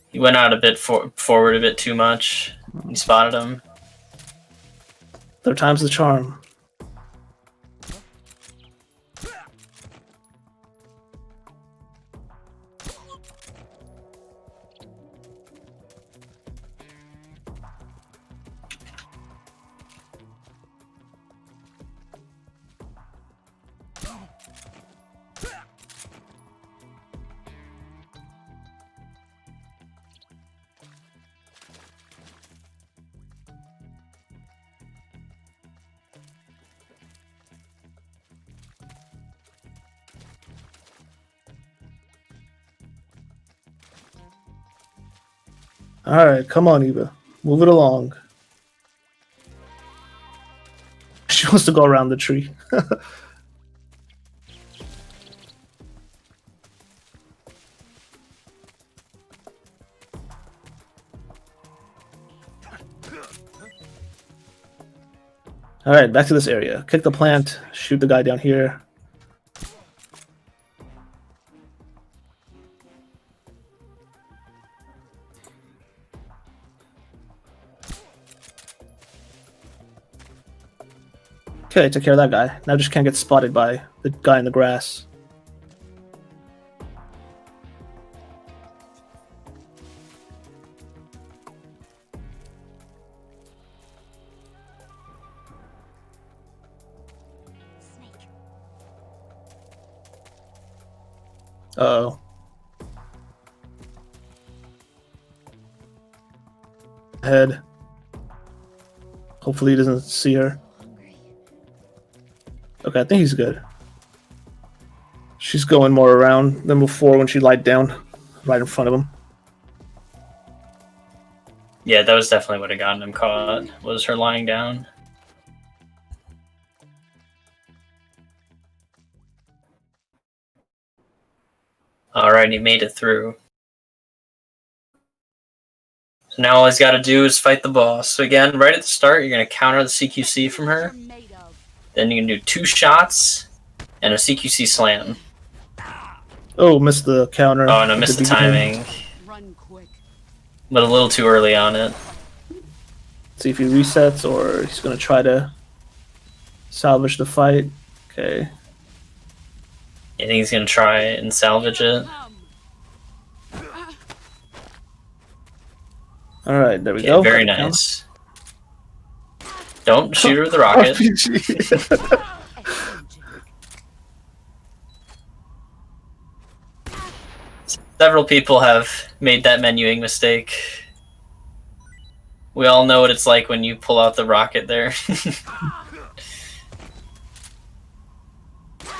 [SPEAKER 2] He went out a bit forward a bit too much. You spotted him.
[SPEAKER 9] 3rd time's the charm. Alright, come on, Eva. Move it along. She wants to go around the tree. Alright, back to this area. Kick the plant, shoot the guy down here. Okay, took care of that guy. Now just can't get spotted by the guy in the grass. Uh-oh. Head. Hopefully he doesn't see her. Okay, I think he's good. She's going more around than before when she lied down right in front of him.
[SPEAKER 2] Yeah, that was definitely what had gotten him caught, was her lying down. Alright, he made it through. So now all he's got to do is fight the boss. So again, right at the start, you're going to counter the CQC from her. Then you can do 2 shots and a CQC slam.
[SPEAKER 9] Oh, missed the counter.
[SPEAKER 2] Oh, no, missed the timing.
[SPEAKER 8] Run quick.
[SPEAKER 2] But a little too early on it.
[SPEAKER 9] See if he resets or he's going to try to salvage the fight. Okay.
[SPEAKER 2] I think he's going to try and salvage it.
[SPEAKER 9] All right, there we
[SPEAKER 2] Okay,
[SPEAKER 9] go.
[SPEAKER 2] very nice. Don't shoot her with the rocket. Several people have made that menuing mistake. We all know what it's like when you pull out the rocket there.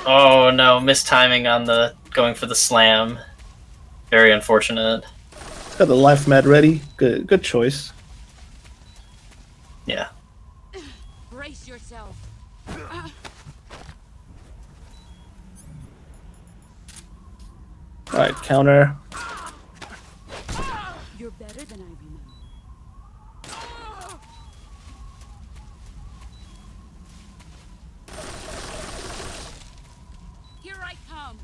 [SPEAKER 2] Oh no, mistiming on the going for the slam. Very unfortunate.
[SPEAKER 9] Got the life med ready. Good choice.
[SPEAKER 2] Yeah.
[SPEAKER 8] Brace yourself.
[SPEAKER 9] All right, counter.
[SPEAKER 8] You're better than I remember. Here I come.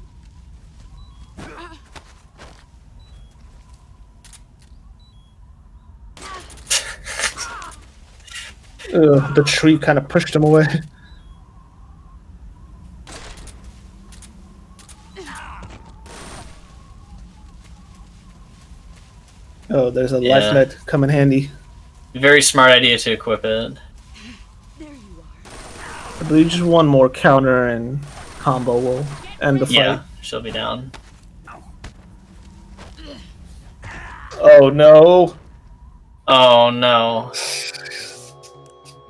[SPEAKER 9] The tree kind of pushed him away. Oh, there's a life net come in handy.
[SPEAKER 2] Very smart idea to equip it.
[SPEAKER 8] There you are.
[SPEAKER 9] I believe just one more counter and combo will end the fight.
[SPEAKER 2] Yeah, she'll be down.
[SPEAKER 9] Oh no.
[SPEAKER 2] Oh no.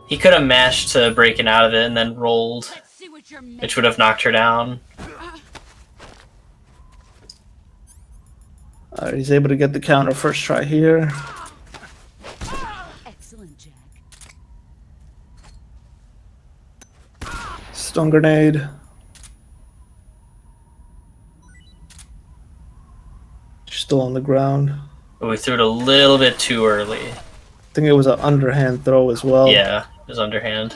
[SPEAKER 2] He could have mashed to breaking out of it and then rolled,
[SPEAKER 8] Let's see what you're made
[SPEAKER 2] which would have knocked her down.
[SPEAKER 9] Alright, he's able to get the counter first try here.
[SPEAKER 8] Excellent, Jack.
[SPEAKER 9] Stun grenade. She's still on the ground.
[SPEAKER 2] But we threw it a little bit too early.
[SPEAKER 9] I think it was an underhand throw as well.
[SPEAKER 2] Yeah, it was underhand.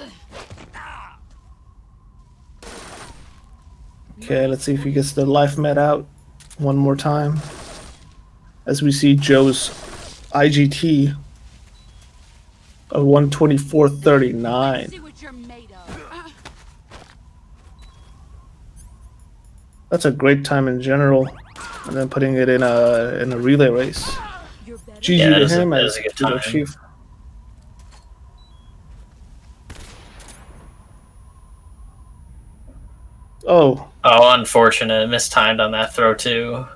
[SPEAKER 9] Okay, let's see if he gets the life med out one more time. As we see Joe's IGT of 124.39.
[SPEAKER 8] See what you're made of.
[SPEAKER 9] That's a great time in general. And then putting it in a relay race.
[SPEAKER 8] You're better.
[SPEAKER 9] GG
[SPEAKER 2] Yeah,
[SPEAKER 9] to him
[SPEAKER 2] that
[SPEAKER 9] as
[SPEAKER 2] is a good time.
[SPEAKER 9] BiggoChief. Oh,
[SPEAKER 2] Oh, unfortunate. Mistimed on that throw too.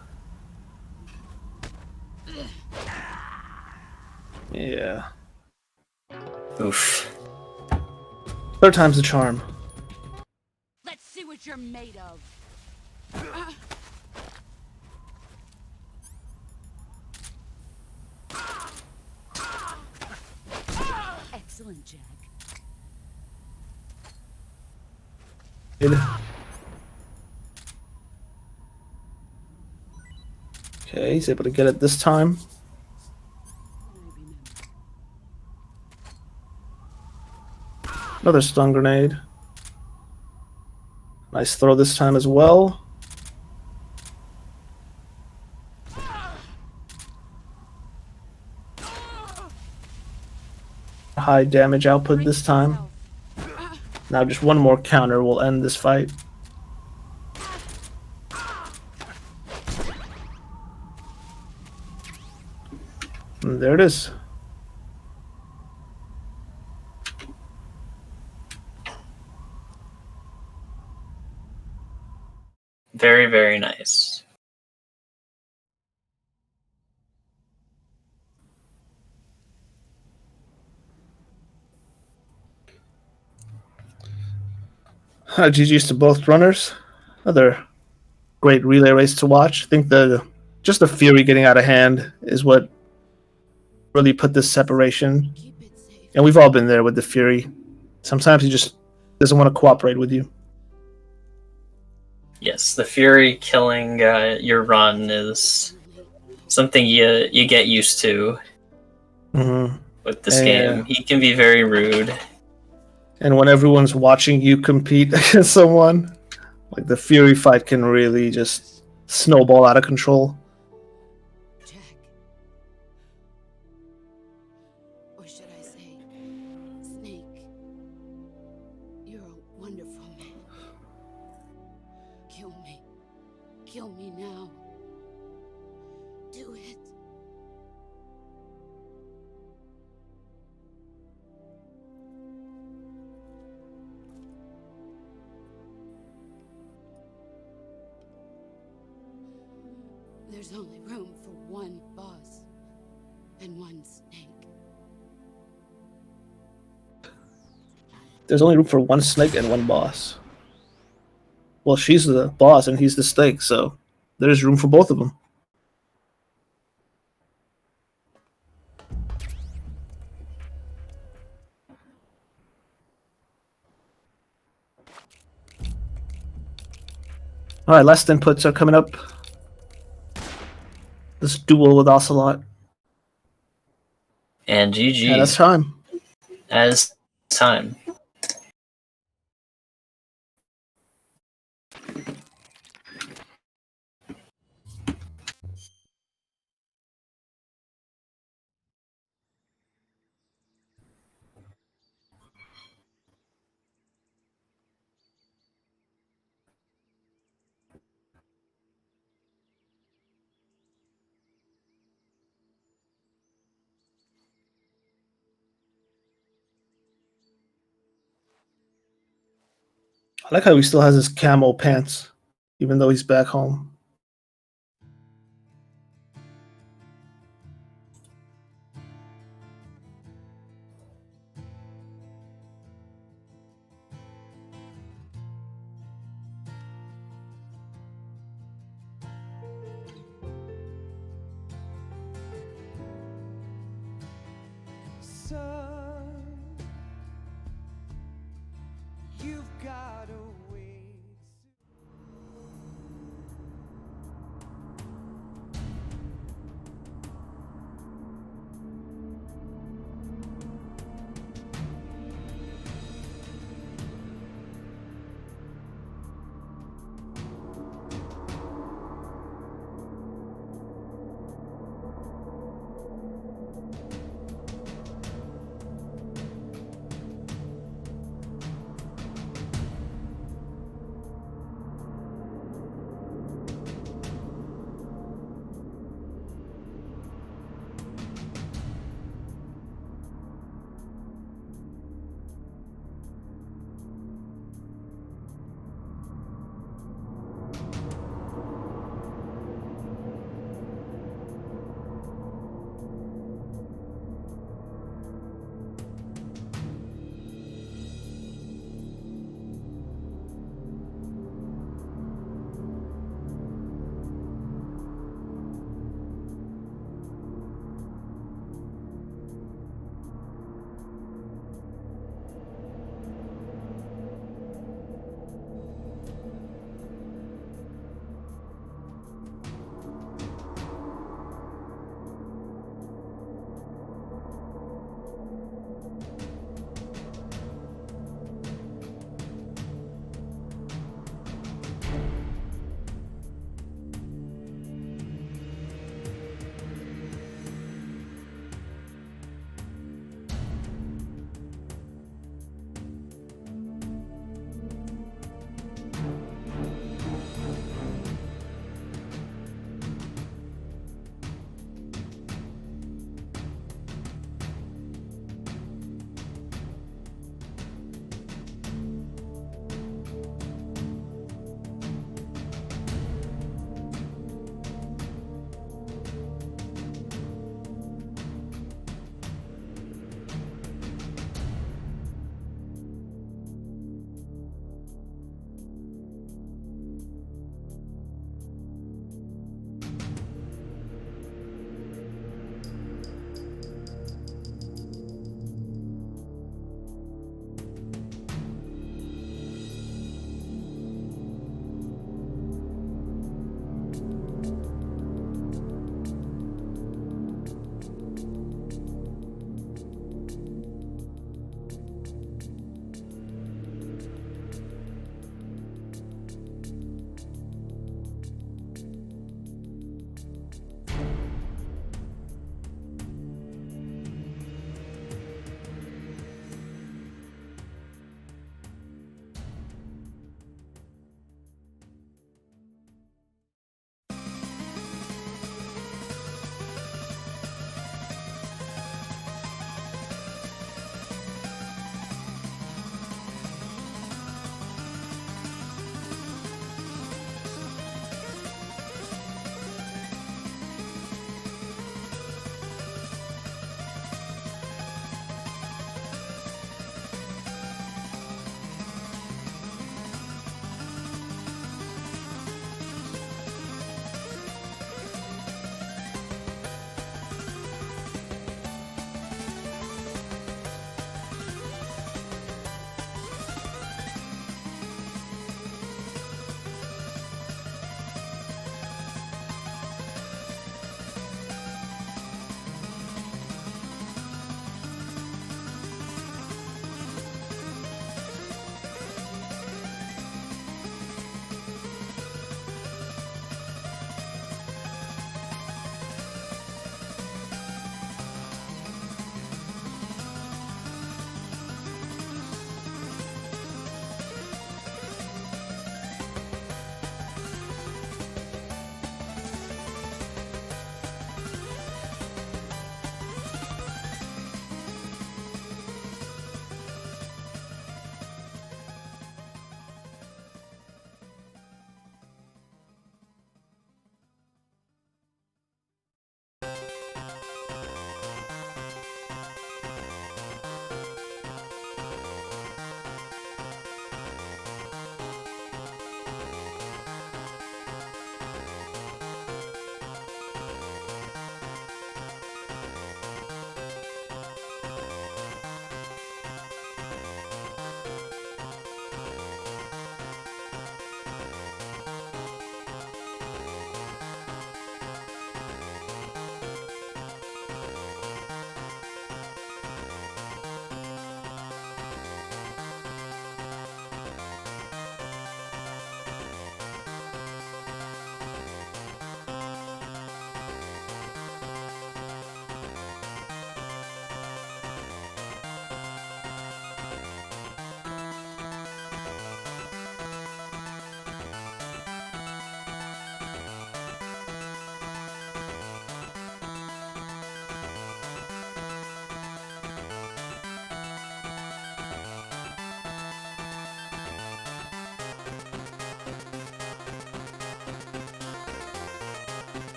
[SPEAKER 9] yeah.
[SPEAKER 2] Oof.
[SPEAKER 9] Third time's the charm.
[SPEAKER 8] Let's see what you're made of. Excellent, Jack.
[SPEAKER 9] Okay, he's able to get it this time. Another stun grenade. Nice throw this time as well. High damage output this time. Now just one more counter will end this fight. And there it is.
[SPEAKER 2] Very, very nice.
[SPEAKER 9] GG's to both runners. Another great relay race to watch. I think just the Fury getting out of hand is what really put this separation.
[SPEAKER 8] Keep it safe.
[SPEAKER 9] And we've all been there with the Fury. Sometimes he just doesn't want to cooperate with you.
[SPEAKER 2] Yes, the Fury killing your run is something you get used to with this game. He can be very rude.
[SPEAKER 9] And when everyone's watching you compete against someone, like the Fury fight can really just snowball out of control.
[SPEAKER 8] Jack. Or should I say, Snake. You're a wonderful man. Kill me. Kill me now. Do it. There's only room for one boss and one snake.
[SPEAKER 9] There's only room for one snake and one boss. Well, she's the boss and he's the snake, so there's room for both of them. All right, last inputs are coming up. This duel with Ocelot.
[SPEAKER 2] And GG.
[SPEAKER 9] Yeah, that's time.
[SPEAKER 2] As time.
[SPEAKER 9] I like how he still has his camo pants, even though he's back home.
[SPEAKER 10] You've got to wait.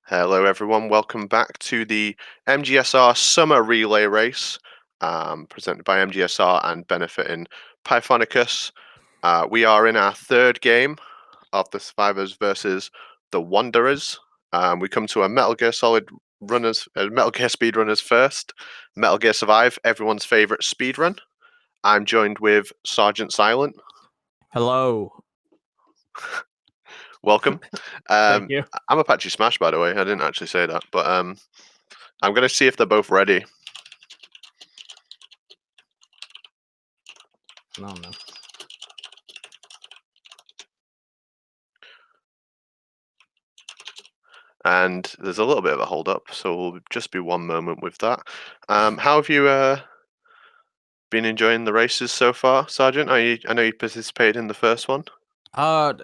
[SPEAKER 11] Hello, everyone. Welcome back to the MGSR Summer Relay Race, presented by MGSR and benefiting Pythonicus. We are in our third game of the Survivors versus the Wanderers. We come to a Metal Gear Solid runners, Metal Gear speedrunners first. Metal Gear Survive, everyone's favorite speedrun. I'm joined with SRGTsilent.
[SPEAKER 1] Hello.
[SPEAKER 11] Welcome.
[SPEAKER 1] Thank you.
[SPEAKER 11] I'm ApacheSmash, by the way. I didn't actually say that, but I'm going to see if they're both ready.
[SPEAKER 1] No.
[SPEAKER 11] And there's a little bit of a hold up, so we'll just be one moment with that. How have you been enjoying the races so far, Sergeant? I know you participated in the first one.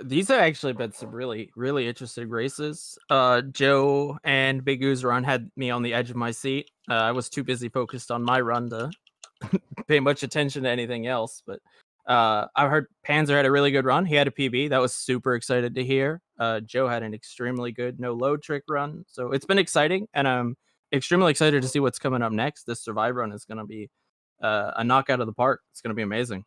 [SPEAKER 1] These have actually been some really, really interesting races. Joe and Big Oo's run had me on the edge of my seat. I was too busy focused on my run to pay much attention to anything else. But I heard Panzer had a really good run. He had a PB. That was super excited to hear. Joe had an extremely good no load trick run. So it's been exciting, and I'm extremely excited to see what's coming up next. This Survive run is going to be a knockout of the park. It's going to be amazing.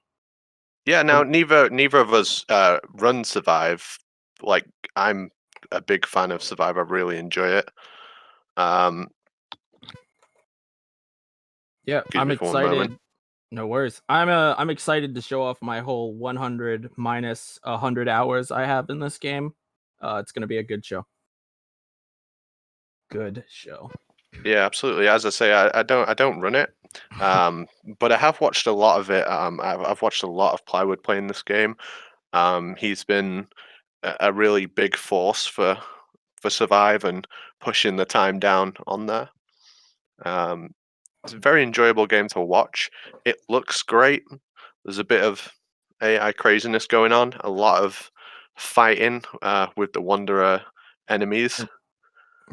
[SPEAKER 11] Yeah. Now, neither of us run Survive. Like, I'm a big fan of Survive. I really enjoy it.
[SPEAKER 1] Yeah,
[SPEAKER 11] excuse
[SPEAKER 1] I'm
[SPEAKER 11] me for one moment.
[SPEAKER 1] excited. No worries. I'm excited to show off my whole 100 minus 100 hours I have in this game. It's gonna be a good show. Good show.
[SPEAKER 11] Yeah, absolutely. As I say, I don't run it, but I have watched a lot of it. I've watched a lot of Plywood playing this game. He's been a really big force for Survive and pushing the time down on there. It's a very enjoyable game to watch. It looks great. There's a bit of AI craziness going on. A lot of fighting with the Wanderer enemies.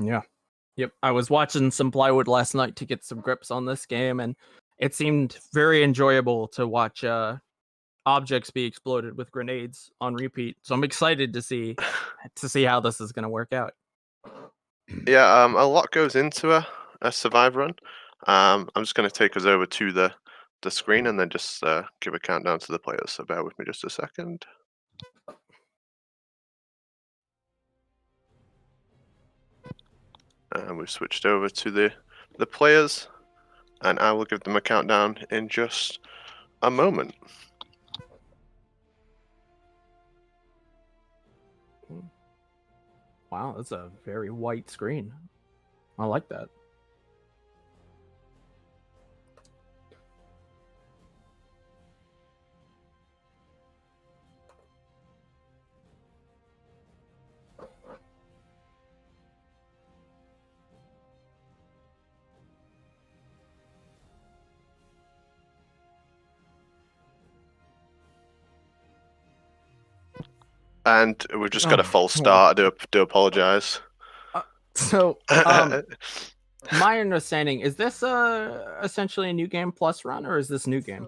[SPEAKER 1] Yeah. Yep. I was watching some Plywood last night to get some grips on this game, and it seemed very enjoyable to watch objects be exploded with grenades on repeat. So I'm excited to see how this is gonna work out.
[SPEAKER 11] Yeah, a lot goes into a Survive run. I'm just going to take us over to the screen and then just give a countdown to the players. So bear with me just a second. And we've switched over to the players, and I will give them a countdown in just a moment.
[SPEAKER 1] Wow, that's a very white screen. I like that.
[SPEAKER 11] And we've just got a false start. I do apologize.
[SPEAKER 1] So, my understanding is this essentially a new game plus run, or is this new game?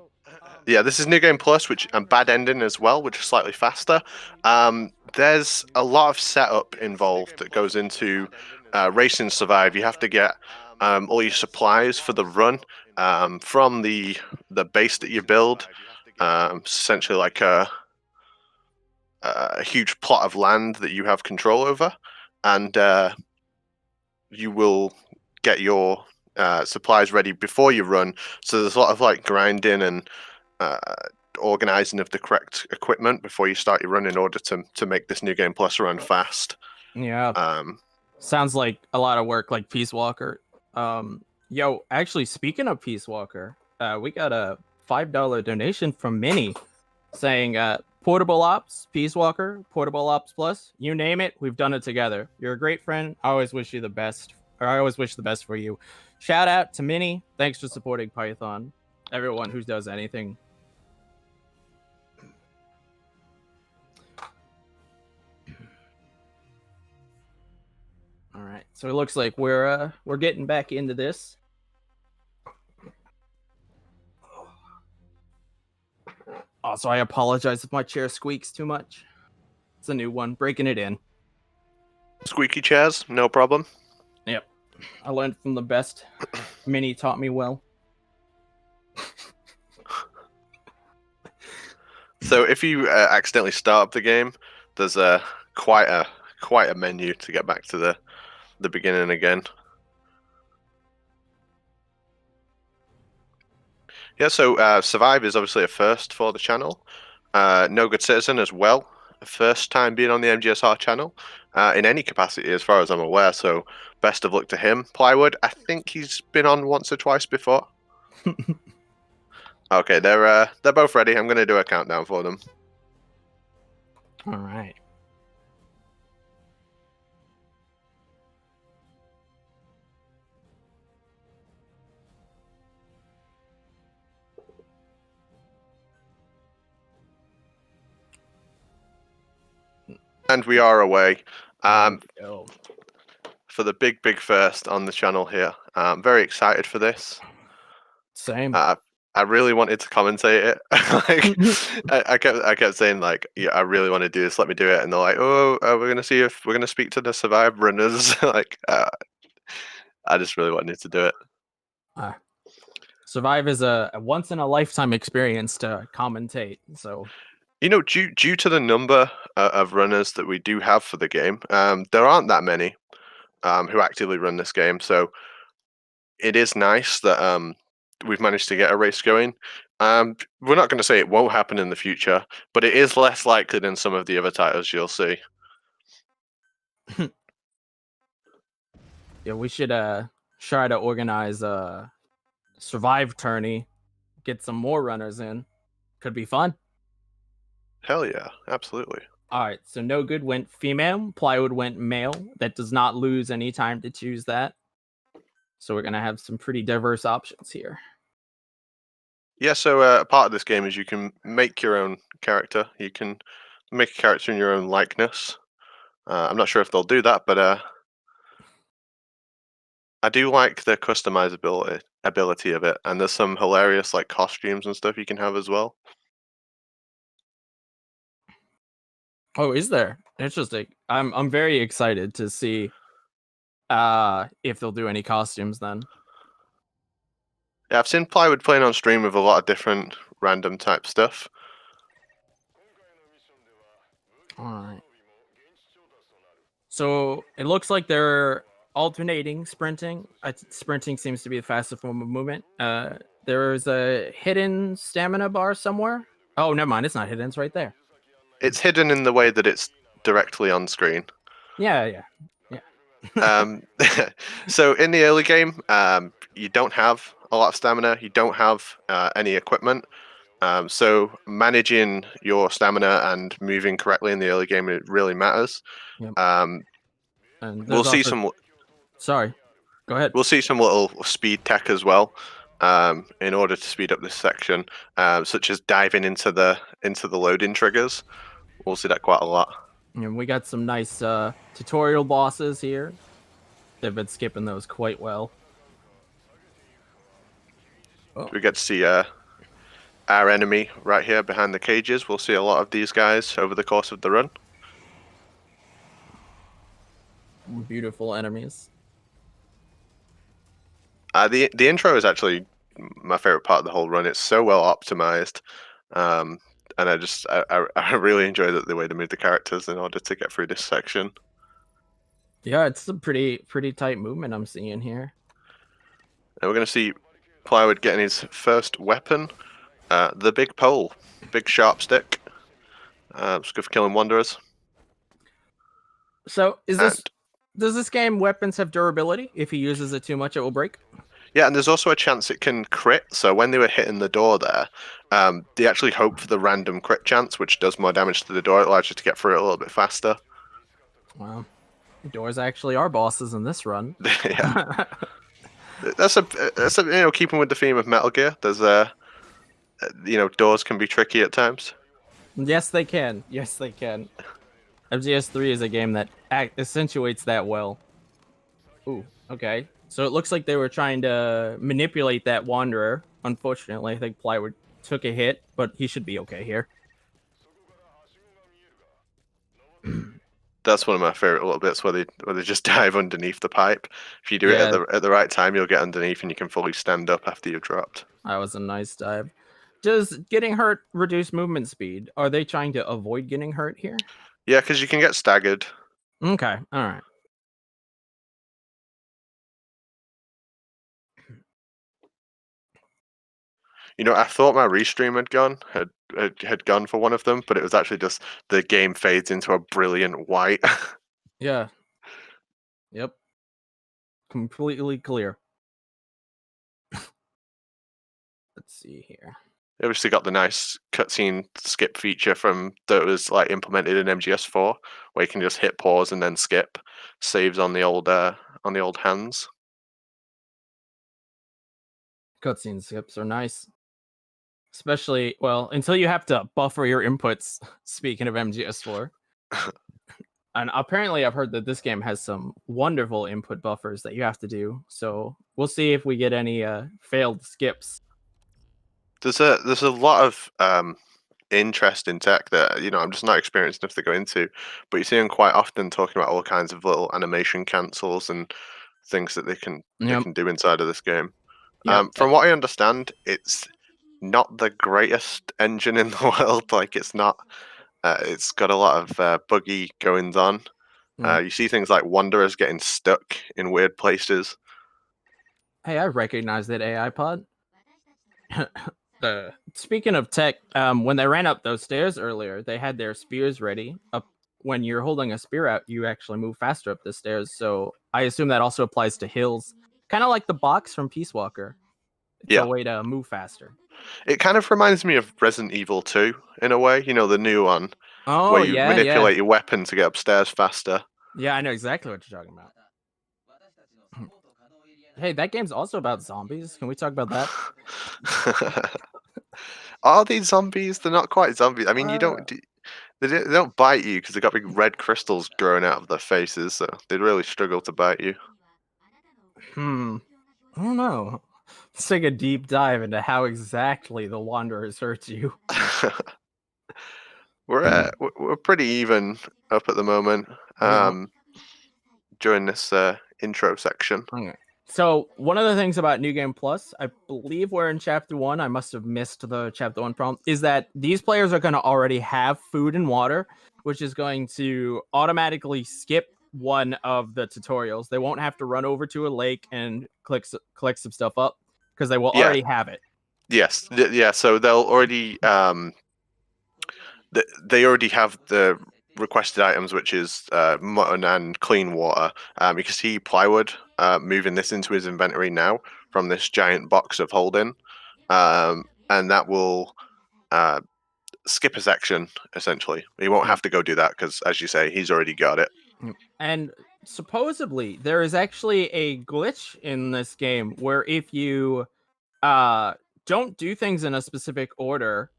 [SPEAKER 11] Yeah, this is New Game Plus, and bad ending as well, which is slightly faster. There's a lot of setup involved that goes into racing Survive. You have to get all your supplies for the run from the base that you build. Essentially, like a huge plot of land that you have control over, and you will get your supplies ready before you run. So there's a lot of like grinding and organizing of the correct equipment before you start your run in order to make this New Game Plus run fast.
[SPEAKER 1] Yeah. Sounds like a lot of work, like Peace Walker. Yo, actually, speaking of Peace Walker, we got a $5 donation from Minnie saying, Portable Ops, Peace Walker, Portable Ops Plus, you name it, we've done it together. You're a great friend. I always wish you the best, or I always wish the best for you. Shout out to Minnie. Thanks for supporting Python. Everyone who does anything. All right, so it looks like we're getting back into this. Also, I apologize if my chair squeaks too much. It's a new one, breaking it in.
[SPEAKER 11] Squeaky chairs, no problem.
[SPEAKER 12] I learned from the best. Mini taught me well.
[SPEAKER 11] So if you accidentally start up the game, there's quite a menu to get back to the beginning again. Yeah, so Survive is obviously a first for the channel. No Good Citizen as well, first time being on the MGSR channel in any capacity as far as I'm aware, so best of luck to him. Plywood, I think he's been on once or twice before. Okay, they're both ready. I'm going to do a countdown for them.
[SPEAKER 12] All right.
[SPEAKER 11] And we are away.
[SPEAKER 12] Oh.
[SPEAKER 11] For the big first on the channel here. I'm very excited for this.
[SPEAKER 12] Same.
[SPEAKER 11] I really wanted to commentate it. Like, I kept saying like, yeah, I really want to do this. Let me do it. And they're like, oh, we're gonna see if we're gonna speak to the Survive runners. Like, I just really wanted to do it.
[SPEAKER 12] Survive is a once in a lifetime experience to commentate. So,
[SPEAKER 11] you know, due to the number of runners that we do have for the game, there aren't that many who actively run this game. So it is nice that we've managed to get a race going. We're not going to say it won't happen in the future, but it is less likely than some of the other titles you'll see.
[SPEAKER 12] yeah, we should try to organize a Survive tourney, get some more runners in. Could be fun.
[SPEAKER 11] Hell yeah, absolutely.
[SPEAKER 12] All right, so No Good went female, Plywood went male. That does not lose any time to choose that. So we're gonna have some pretty diverse options here.
[SPEAKER 11] Yeah, so a part of this game is you can make your own character. You can make a character in your own likeness. I'm not sure if they'll do that, but I do like the customizability of it, and there's some hilarious like costumes and stuff you can have as well.
[SPEAKER 12] Oh, is there? Interesting. I'm very excited to see if they'll do any costumes then.
[SPEAKER 11] Yeah, I've seen Plywood playing on stream with a lot of different random type stuff.
[SPEAKER 12] All right. So it looks like they're alternating sprinting. Sprinting seems to be the fastest form of movement. There's a hidden stamina bar somewhere. Oh, never mind. It's not hidden. It's right there.
[SPEAKER 11] It's hidden in the way that it's directly on screen.
[SPEAKER 12] Yeah.
[SPEAKER 11] So in the early game, you don't have a lot of stamina. You don't have any equipment. So managing your stamina and moving correctly in the early game, it really matters.
[SPEAKER 12] Yep.
[SPEAKER 11] And we'll see some.
[SPEAKER 12] Sorry, go ahead.
[SPEAKER 11] We'll see some little speed tech as well, in order to speed up this section, such as diving into the loading triggers. We'll see that quite a lot.
[SPEAKER 12] And we got some nice tutorial bosses here. They've been skipping those quite well.
[SPEAKER 11] Oh. We get to see our enemy right here behind the cages. We'll see a lot of these guys over the course of the run.
[SPEAKER 12] Beautiful enemies.
[SPEAKER 11] The intro is actually my favorite part of the whole run. It's so well optimized, and I really enjoy the way they move the characters in order to get through this section.
[SPEAKER 12] Yeah, it's a pretty tight movement I'm seeing here.
[SPEAKER 11] And we're going to see Plywood getting his first weapon, the big pole, big sharp stick. It's good for killing wanderers.
[SPEAKER 12] So does this game weapons have durability? If he uses it too much, it will break?
[SPEAKER 11] Yeah, and there's also a chance it can crit. So when they were hitting the door there, they actually hope for the random crit chance, which does more damage to the door. It allows you to get through it a little bit faster.
[SPEAKER 12] Wow. Doors actually are bosses in this run.
[SPEAKER 11] Yeah. That's a keeping with the theme of Metal Gear. There's doors can be tricky at times.
[SPEAKER 12] Yes, they can. Yes, they can. MGS3 is a game that accentuates that well. Ooh, okay. So it looks like they were trying to manipulate that Wanderer. Unfortunately, I think Plywood took a hit, but he should be okay here.
[SPEAKER 11] That's one of my favorite little bits where they just dive underneath the pipe. If you do it at the right time, you'll get underneath and you can fully stand up after you've dropped.
[SPEAKER 12] That was a nice dive. Does getting hurt reduce movement speed? Are they trying to avoid getting hurt here?
[SPEAKER 11] Yeah, because you can get staggered.
[SPEAKER 12] Okay, all right.
[SPEAKER 11] I thought my restream had gone for one of them, but it was actually just the game fades into a brilliant white.
[SPEAKER 12] Yeah. Yep. Completely clear. Let's see here.
[SPEAKER 11] They obviously got the nice cutscene skip feature that was like implemented in MGS4, where you can just hit pause and then skip. Saves on the old hands.
[SPEAKER 12] Cutscene skips are nice. Especially, well, until you have to buffer your inputs, speaking of MGS4. And apparently I've heard that this game has some wonderful input buffers that you have to do. So we'll see if we get any failed skips.
[SPEAKER 11] There's a lot of interest in tech that I'm just not experienced enough to go into, but you see them quite often talking about all kinds of little animation cancels and things that they can do inside of this game. From what I understand, it's not the greatest engine in the world. Like it's not. It's got a lot of buggy goings on. You see things like wanderers getting stuck in weird places.
[SPEAKER 12] Hey, I recognize that AI pod. Speaking of tech, when they ran up those stairs earlier, they had their spears ready. When you're holding a spear out, you actually move faster up the stairs. So I assume that also applies to hills. Kind of like the box from Peace Walker. It's a way to move faster.
[SPEAKER 11] It kind of reminds me of Resident Evil 2 in a way, the new one.
[SPEAKER 12] Oh,
[SPEAKER 11] where you manipulate your weapon to get upstairs faster.
[SPEAKER 12] Yeah, I know exactly what you're talking about. Hey, that game's also about zombies. Can we talk about that?
[SPEAKER 11] Are these zombies? They're not quite zombies. I mean, they don't bite you because they've got big red crystals growing out of their faces, so they'd really struggle to bite you.
[SPEAKER 12] I don't know. Let's take a deep dive into how exactly the Wanderers hurt you.
[SPEAKER 11] We're pretty even up at the moment during this intro section.
[SPEAKER 12] Okay. So one of the things about New Game Plus, I believe we're in Chapter 1, I must have missed the Chapter 1 prompt, is that these players are going to already have food and water, which is going to automatically skip one of the tutorials. They won't have to run over to a lake and collect some stuff up, because they will already have it.
[SPEAKER 11] Yes, yeah. So they'll already they already have the requested items, which is mutton and clean water. You can see Plywood moving this into his inventory now from this giant box of holding, and that will skip a section essentially. He won't have to go do that because, as you say, he's already got it.
[SPEAKER 12] And supposedly there is actually a glitch in this game where if you don't do things in a specific order,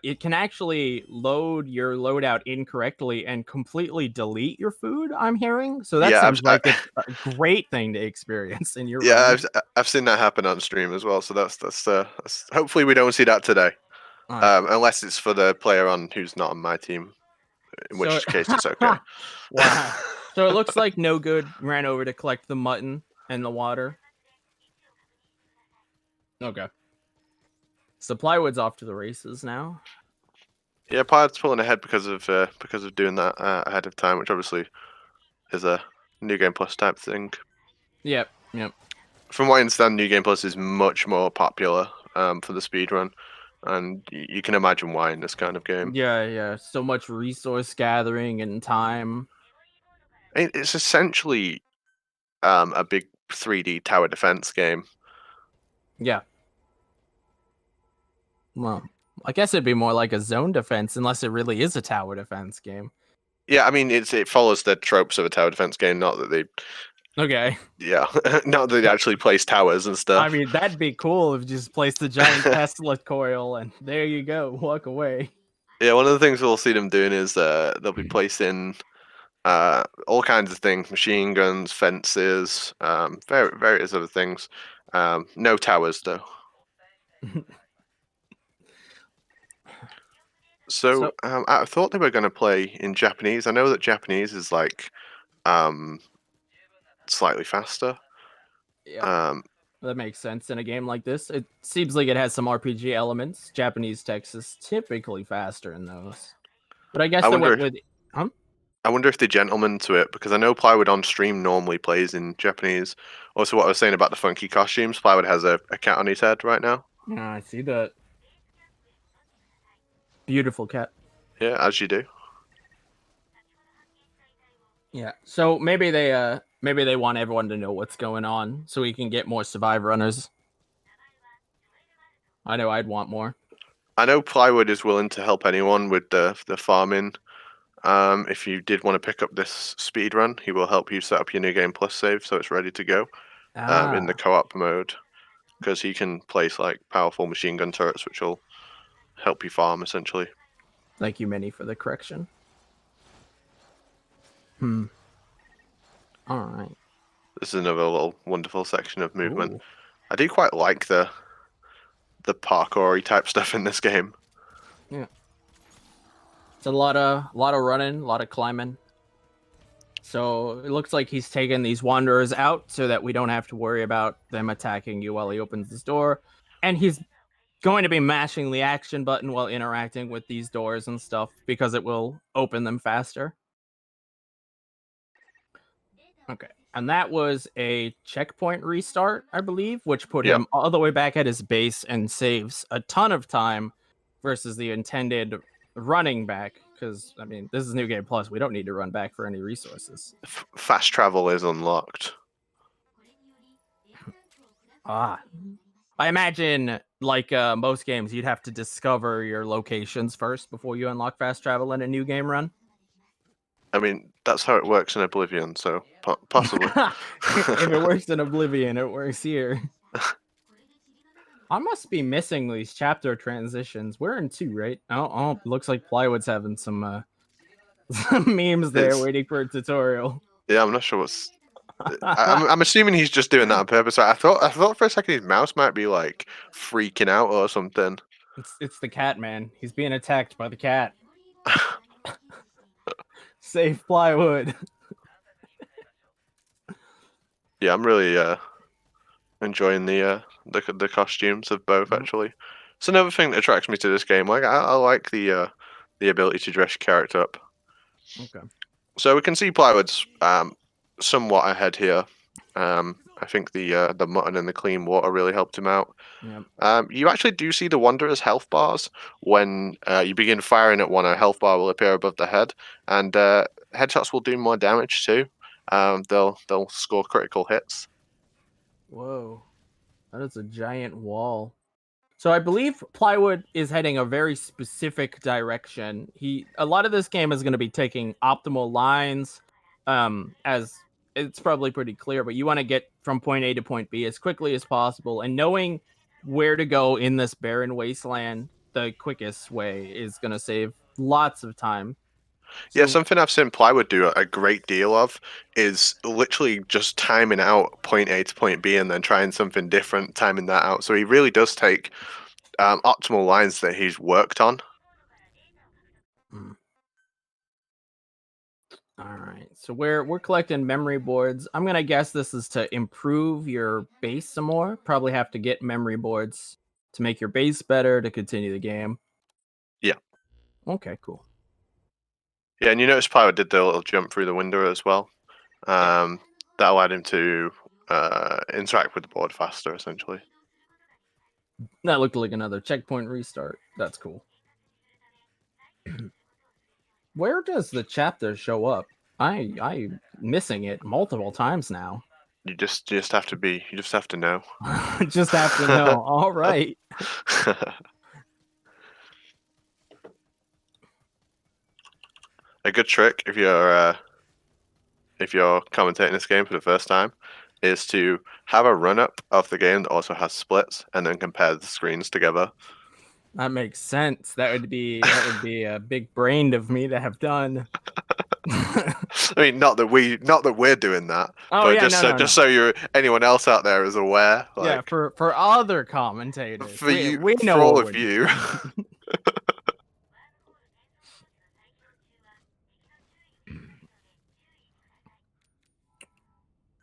[SPEAKER 12] it can actually load your loadout incorrectly and completely delete your food, I'm hearing. So that seems like it's a great thing to experience in your
[SPEAKER 11] I've seen that happen on stream as well. So that's hopefully we don't see that today. Unless it's for the player who's not on my team, in which case it's okay.
[SPEAKER 12] Wow. So it looks like No Good ran over to collect the mutton and the water. Okay. So Plywood's off to the races now.
[SPEAKER 11] Yeah, Plywood's pulling ahead because of doing that ahead of time, which obviously is a New Game Plus type thing.
[SPEAKER 12] Yep.
[SPEAKER 11] From what I understand, New Game Plus is much more popular for the speedrun, and you can imagine why in this kind of game.
[SPEAKER 12] Yeah. So much resource gathering and time.
[SPEAKER 11] It's essentially a big 3D tower defense game.
[SPEAKER 12] Yeah. Well, I guess it'd be more like a zone defense, unless it really is a tower defense game.
[SPEAKER 11] Yeah, I mean, it follows the tropes of a tower defense game, not that they...
[SPEAKER 12] Okay.
[SPEAKER 11] Yeah, not that they actually place towers and stuff.
[SPEAKER 12] I mean, that'd be cool if you just place the giant Tesla coil and there you go, walk away.
[SPEAKER 11] Yeah, one of the things we'll see them doing is they'll be placing all kinds of things, machine guns, fences, various other things. No towers, though. So I thought they were going to play in Japanese. I know that Japanese is like slightly faster.
[SPEAKER 12] Yeah. That makes sense in a game like this. It seems like it has some RPG elements. Japanese text is typically faster in those. But I guess they went with... Huh?
[SPEAKER 11] I wonder if they gentleman to it, because I know Plywood on stream normally plays in Japanese. Also, what I was saying about the funky costumes, Plywood has a cat on his head right now.
[SPEAKER 12] Yeah, I see that. Beautiful cat.
[SPEAKER 11] Yeah, as you do.
[SPEAKER 12] Yeah, so maybe they want everyone to know what's going on, so we can get more survive runners. I know I'd want more.
[SPEAKER 11] I know Plywood is willing to help anyone with the farming. If you did want to pick up this speed run, he will help you set up your New Game Plus save so it's ready to go in the co-op mode, because he can place like powerful machine gun turrets, which will help you farm essentially.
[SPEAKER 12] Thank you, Minnie, for the correction. All right.
[SPEAKER 11] This is another little wonderful section of movement.
[SPEAKER 12] Ooh.
[SPEAKER 11] I do quite like the parkour-y type stuff in this game.
[SPEAKER 12] Yeah. It's a lot of running, a lot of climbing. So it looks like he's taking these wanderers out so that we don't have to worry about them attacking you while he opens this door. And he's going to be mashing the action button while interacting with these doors and stuff because it will open them faster. Okay. And that was a checkpoint restart, I believe, which put him all the way back at his base and saves a ton of time versus the intended running back. Because, I mean, this is New Game Plus. We don't need to run back for any resources.
[SPEAKER 11] Fast travel is unlocked.
[SPEAKER 12] I imagine, like most games, you'd have to discover your locations first before you unlock fast travel in a new game run.
[SPEAKER 11] I mean, that's how it works in Oblivion, so possibly.
[SPEAKER 12] If it works in Oblivion, it works here. I must be missing these chapter transitions. We're in 2, right? Oh, looks like Plywood's having some memes there waiting for a tutorial.
[SPEAKER 11] Yeah, I'm not sure what's... I'm assuming he's just doing that on purpose. I thought for a second his mouse might be like freaking out or something.
[SPEAKER 12] It's the cat, man. He's being attacked by the cat. Save Plywood.
[SPEAKER 11] Yeah, I'm really enjoying the costumes of both. Actually, it's another thing that attracts me to this game. Like I like the ability to dress your character up.
[SPEAKER 12] Okay.
[SPEAKER 11] So we can see Plywood's somewhat ahead here. I think the mutton and the clean water really helped him out.
[SPEAKER 12] Yep.
[SPEAKER 11] You actually do see the Wanderer's health bars when you begin firing at one. A health bar will appear above the head, and headshots will do more damage too. They'll score critical hits.
[SPEAKER 12] Whoa, that is a giant wall. So I believe Plywood is heading a very specific direction. A lot of this game is going to be taking optimal lines, as it's probably pretty clear, but you want to get from point A to point B as quickly as possible, and knowing where to go in this barren wasteland the quickest way is going to save lots of time.
[SPEAKER 11] Yeah, something I've seen Plywood do a great deal of is literally just timing out point A to point B and then trying something different, timing that out. So he really does take optimal lines that he's worked on.
[SPEAKER 12] All right, so we're collecting memory boards. I'm gonna guess this is to improve your base some more. Probably have to get memory boards to make your base better to continue the game.
[SPEAKER 11] Yeah.
[SPEAKER 12] Okay, cool.
[SPEAKER 11] Yeah, and you notice Plywood did the little jump through the window as well. That allowed him to interact with the board faster, essentially.
[SPEAKER 12] That looked like another checkpoint restart. That's cool. Where does the chapter show up? I'm missing it multiple times now.
[SPEAKER 11] You just have to know.
[SPEAKER 12] Just have to know. All right.
[SPEAKER 11] A good trick if you're commentating this game for the first time is to have a run up of the game that also has splits and then compare the screens together.
[SPEAKER 12] That makes sense. That would be a big brain of me to have done.
[SPEAKER 11] I mean, not that we're doing that,
[SPEAKER 12] but
[SPEAKER 11] just so you're anyone else out there is aware. Like,
[SPEAKER 12] yeah, for other commentators,
[SPEAKER 11] for you,
[SPEAKER 12] we know
[SPEAKER 11] for all of you.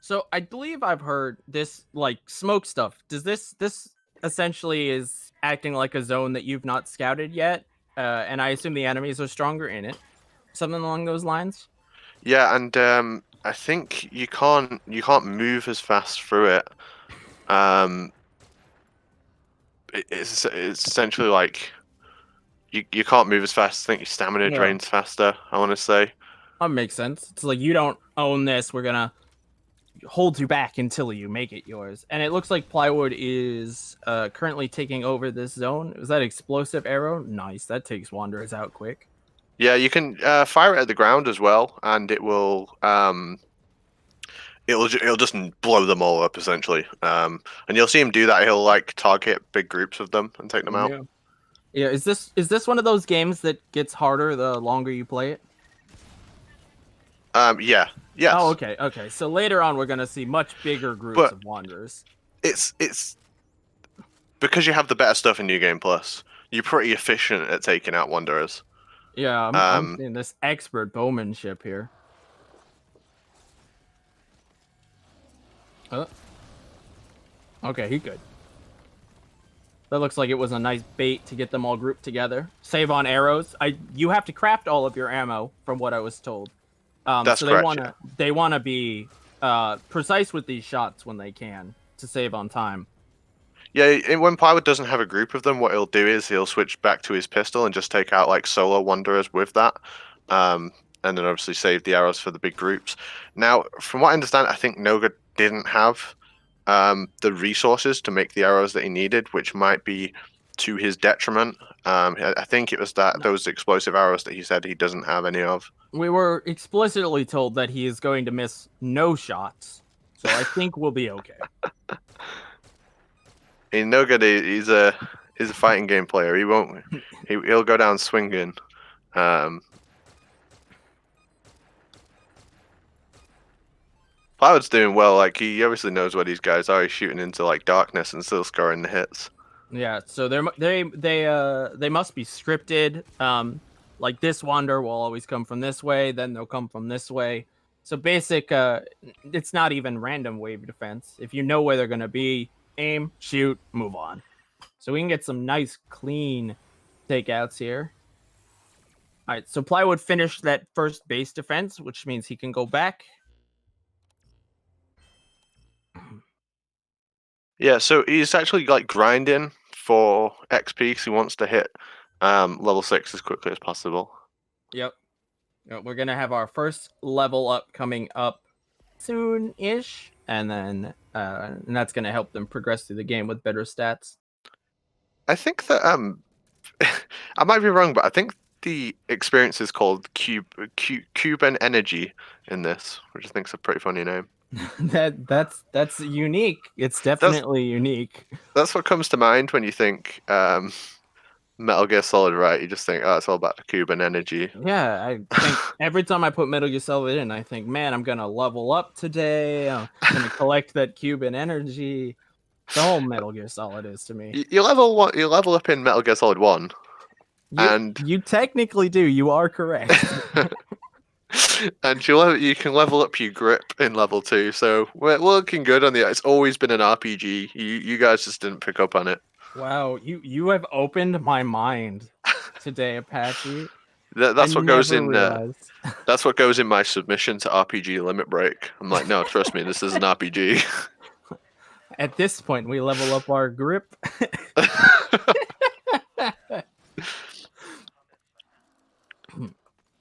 [SPEAKER 12] So I believe I've heard this like smoke stuff. Does this essentially is acting like a zone that you've not scouted yet? And I assume the enemies are stronger in it. Something along those lines.
[SPEAKER 11] Yeah, and I think you can't move as fast through it. It's essentially like you can't move as fast. I think your stamina drains faster. I want to say.
[SPEAKER 12] That makes sense. It's like you don't own this. We're gonna hold you back until you make it yours. And it looks like Plywood is currently taking over this zone. Is that explosive arrow? Nice. That takes Wanderers out quick.
[SPEAKER 11] Yeah, you can fire it at the ground as well, and it will it'll just blow them all up essentially. And you'll see him do that. He'll like target big groups of them and take them out.
[SPEAKER 12] Yeah. Is this one of those games that gets harder the longer you play it?
[SPEAKER 11] Yeah. Yes.
[SPEAKER 12] Oh, okay. Okay. So later on, we're gonna see much bigger groups of Wanderers.
[SPEAKER 11] It's because you have the better stuff in New Game Plus. You're pretty efficient at taking out Wanderers.
[SPEAKER 12] Yeah, I'm seeing this expert bowmanship here. Okay, he good. That looks like it was a nice bait to get them all grouped together. Save on arrows. You have to craft all of your ammo, from what I was told.
[SPEAKER 11] That's
[SPEAKER 12] so
[SPEAKER 11] correct.
[SPEAKER 12] They wanna be precise with these shots when they can to save on time.
[SPEAKER 11] Yeah, when Plywood doesn't have a group of them, what he'll do is he'll switch back to his pistol and just take out like solo Wanderers with that. And then obviously save the arrows for the big groups. Now, from what I understand, I think Noga didn't have the resources to make the arrows that he needed, which might be to his detriment. I think it was those explosive arrows that he said he doesn't have any of.
[SPEAKER 12] We were explicitly told that he is going to miss no shots, so I think we'll be okay.
[SPEAKER 11] Noga, he's a fighting game player. He won't. He'll go down swinging. Plywood's doing well. Like he obviously knows what these guys are. He's shooting into like darkness and still scoring the hits.
[SPEAKER 12] Yeah, so they must be scripted. Like this Wanderer will always come from this way, then they'll come from this way. So basic. It's not even random wave defense. If you know where they're gonna be, aim, shoot, move on. So we can get some nice clean takeouts here. All right, so Plywood finished that first base defense, which means he can go back.
[SPEAKER 11] Yeah, so he's actually like grinding for XP because he wants to hit level 6 as quickly as possible.
[SPEAKER 12] Yep. We're gonna have our first level up coming up soon-ish, and then and that's gonna help them progress through the game with better stats.
[SPEAKER 11] I think that I might be wrong, but I think the experience is called Cuban Energy in this, which I think is a pretty funny name.
[SPEAKER 12] That's unique. It's definitely unique.
[SPEAKER 11] That's what comes to mind when you think Metal Gear Solid, right? You just think, oh, it's all about the Cuban energy.
[SPEAKER 12] Yeah, I think every time I put Metal Gear Solid in, I think, man, I'm gonna level up today. I'm gonna collect that Cuban energy. The whole Metal Gear Solid is to me.
[SPEAKER 11] You level up in Metal Gear Solid 1. And
[SPEAKER 12] you technically do. You are correct.
[SPEAKER 11] And you can level up your grip in level 2, so we're looking good on the. It's always been an RPG. You guys just didn't pick up on it.
[SPEAKER 12] Wow, you have opened my mind today, Apache.
[SPEAKER 11] That's what goes in. That's what goes in my submission to RPG Limit Break. I'm like, no, trust me, this is an RPG.
[SPEAKER 12] At this point, we level up our grip.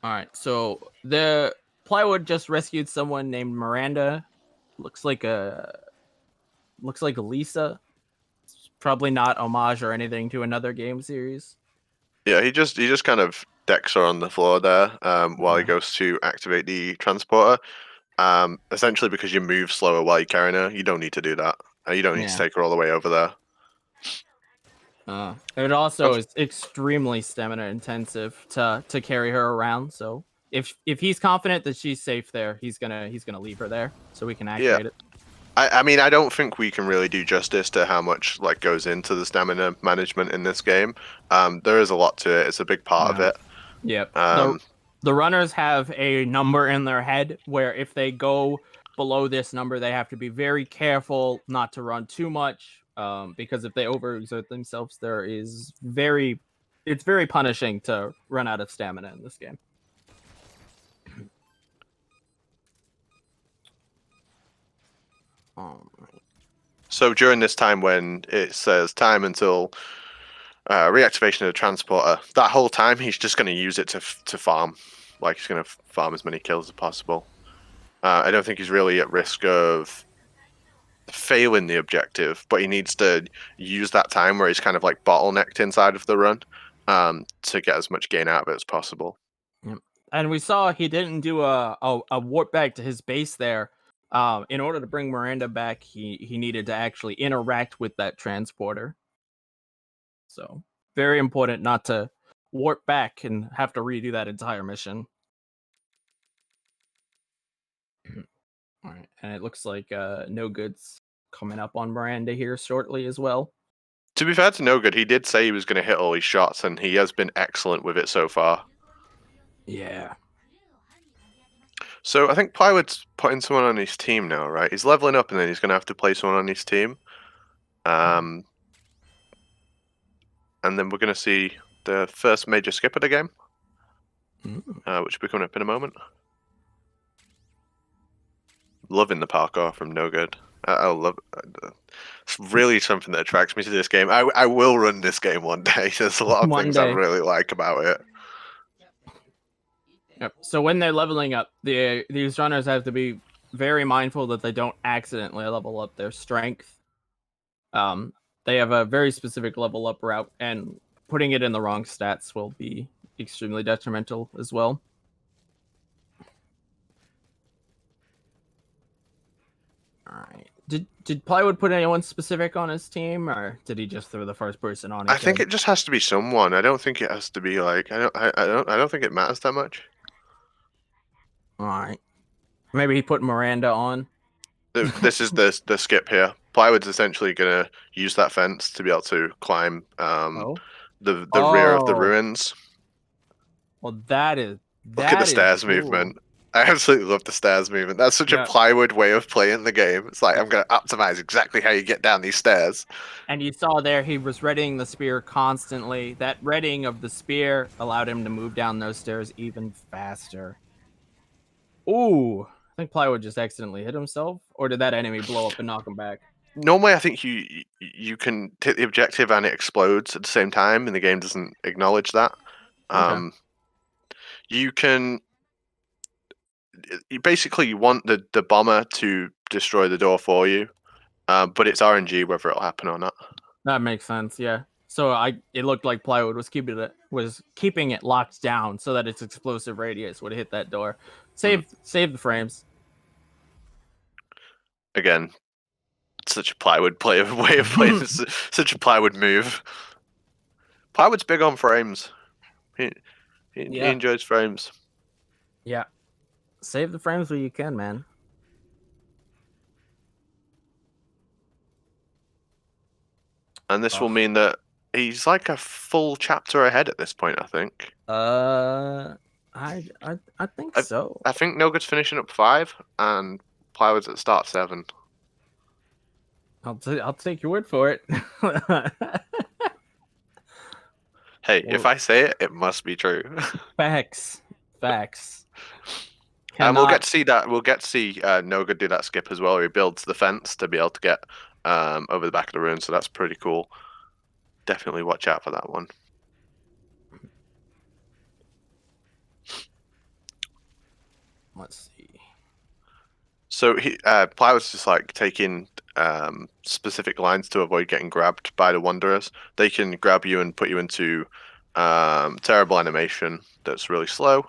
[SPEAKER 12] All right, so the Plywood just rescued someone named Miranda. Looks like Lisa. It's probably not homage or anything to another game series.
[SPEAKER 11] Yeah, he just kind of decks her on the floor there while he goes to activate the transporter. Essentially because you move slower while you're carrying her. You don't need to do that. You don't need to take her all the way over there.
[SPEAKER 12] It also is extremely stamina intensive to carry her around. So if he's confident that she's safe there, he's gonna leave her there so we can activate it.
[SPEAKER 11] I mean, I don't think we can really do justice to how much like goes into the stamina management in this game. There is a lot to it. It's a big part of it.
[SPEAKER 12] Yep. The runners have a number in their head where if they go below this number, they have to be very careful not to run too much, because if they overexert themselves, it's very punishing to run out of stamina in this game.
[SPEAKER 11] So during this time when it says time until reactivation of the transporter, that whole time he's just going to use it to farm. Like, he's going to farm as many kills as possible. I don't think he's really at risk of failing the objective, but he needs to use that time where he's kind of like bottlenecked inside of the run to get as much gain out of it as possible.
[SPEAKER 12] Yep. And we saw he didn't do a warp back to his base there. In order to bring Miranda back, he needed to actually interact with that transporter. So very important not to warp back and have to redo that entire mission. All right, and it looks like No Good's coming up on Miranda here shortly as well.
[SPEAKER 11] To be fair to No Good, he did say he was going to hit all his shots, and he has been excellent with it so far.
[SPEAKER 12] Yeah.
[SPEAKER 11] So I think Plywood's putting someone on his team now, right? He's leveling up, and then he's going to have to play someone on his team. And then we're going to see the first major skip of the game, which will be coming up in a moment. Loving the parkour from No Good. I love it. It's really something that attracts me to this game. I will run this game one day. There's a lot of things I really like about it.
[SPEAKER 12] Yep. So when they're leveling up, these runners have to be very mindful that they don't accidentally level up their strength. They have a very specific level up route, and putting it in the wrong stats will be extremely detrimental as well. All right. Did Plywood put anyone specific on his team, or did he just throw the first person on?
[SPEAKER 11] I think it just has to be someone. I don't think it has to be like I don't think it matters that much.
[SPEAKER 12] All right. Maybe he put Miranda on.
[SPEAKER 11] This is the skip here. Plywood's essentially gonna use that fence to be able to climb the rear of the ruins.
[SPEAKER 12] Well, look
[SPEAKER 11] at the stairs movement. I absolutely love the stairs movement. That's such a Plywood way of playing the game. It's like, I'm going to optimize exactly how you get down these stairs.
[SPEAKER 12] And you saw there he was readying the spear constantly. That readying of the spear allowed him to move down those stairs even faster. Ooh, I think Plywood just accidentally hit himself, or did that enemy blow up and knock him back?
[SPEAKER 11] Normally, I think you can hit the objective and it explodes at the same time, and the game doesn't acknowledge that.
[SPEAKER 12] Okay.
[SPEAKER 11] You can... You want the bomber to destroy the door for you, but it's RNG whether it'll happen or not.
[SPEAKER 12] That makes sense, yeah. So it looked like Plywood was keeping it locked down so that its explosive radius would hit that door. Save the frames.
[SPEAKER 11] Again, such a Plywood way of playing. Such a Plywood move. Plywood's big on frames. He enjoys frames.
[SPEAKER 12] Yeah. Save the frames where you can, man.
[SPEAKER 11] And this will mean that he's like a full chapter ahead at this point, I think.
[SPEAKER 12] I think so.
[SPEAKER 11] I think No Good's finishing up 5, and Plywood's at the start 7.
[SPEAKER 12] I'll take your word for it.
[SPEAKER 11] Hey, if I say it, it must be true.
[SPEAKER 12] Facts.
[SPEAKER 11] And we'll get to see that. We'll get to see No Good do that skip as well, where he builds the fence to be able to get over the back of the ruin. So that's pretty cool. Definitely watch out for that one.
[SPEAKER 12] Let's see.
[SPEAKER 11] So Plywood's just like taking specific lines to avoid getting grabbed by the Wanderers. They can grab you and put you into terrible animation that's really slow.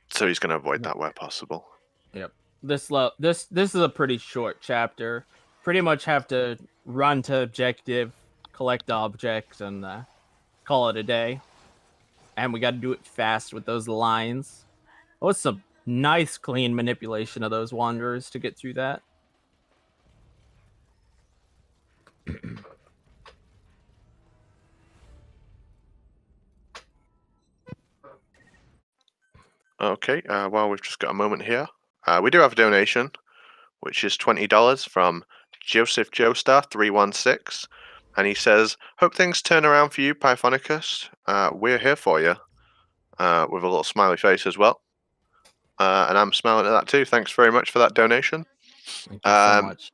[SPEAKER 11] So he's going to avoid that where possible.
[SPEAKER 12] Yep. This is a pretty short chapter. Pretty much have to run to objective, collect objects, and call it a day. And we got to do it fast with those lines. Oh, it's some nice, clean manipulation of those Wanderers to get through that.
[SPEAKER 11] Okay, well, we've just got a moment here. We do have a donation, which is $20 from Joseph Joestar 316, and he says, "Hope things turn around for you, Pythonicus. We're here for you," with a little smiley face as well. And I'm smiling at that too. Thanks very much for that donation.
[SPEAKER 12] Thank you so much.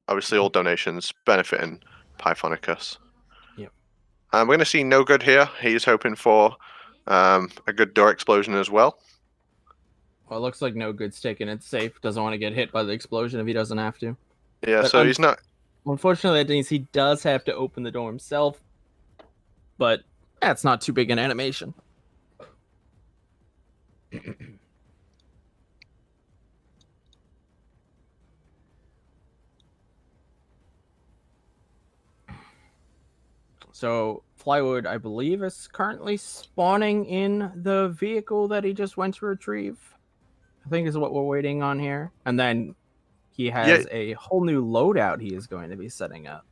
[SPEAKER 11] Obviously, all donations benefiting Pythonicus.
[SPEAKER 12] Yep.
[SPEAKER 11] We're going to see No Good here. He's hoping for a good door explosion as well.
[SPEAKER 12] Well, it looks like No Good's taking it safe. Doesn't want to get hit by the explosion if he doesn't have to.
[SPEAKER 11] Yeah,
[SPEAKER 12] But
[SPEAKER 11] so he's not.
[SPEAKER 12] Unfortunately, that means he does have to open the door himself. But that's not too big an animation. So Plywood, I believe, is currently spawning in the vehicle that he just went to retrieve. I think is what we're waiting on here. And then he has a whole new loadout he is going to be setting up.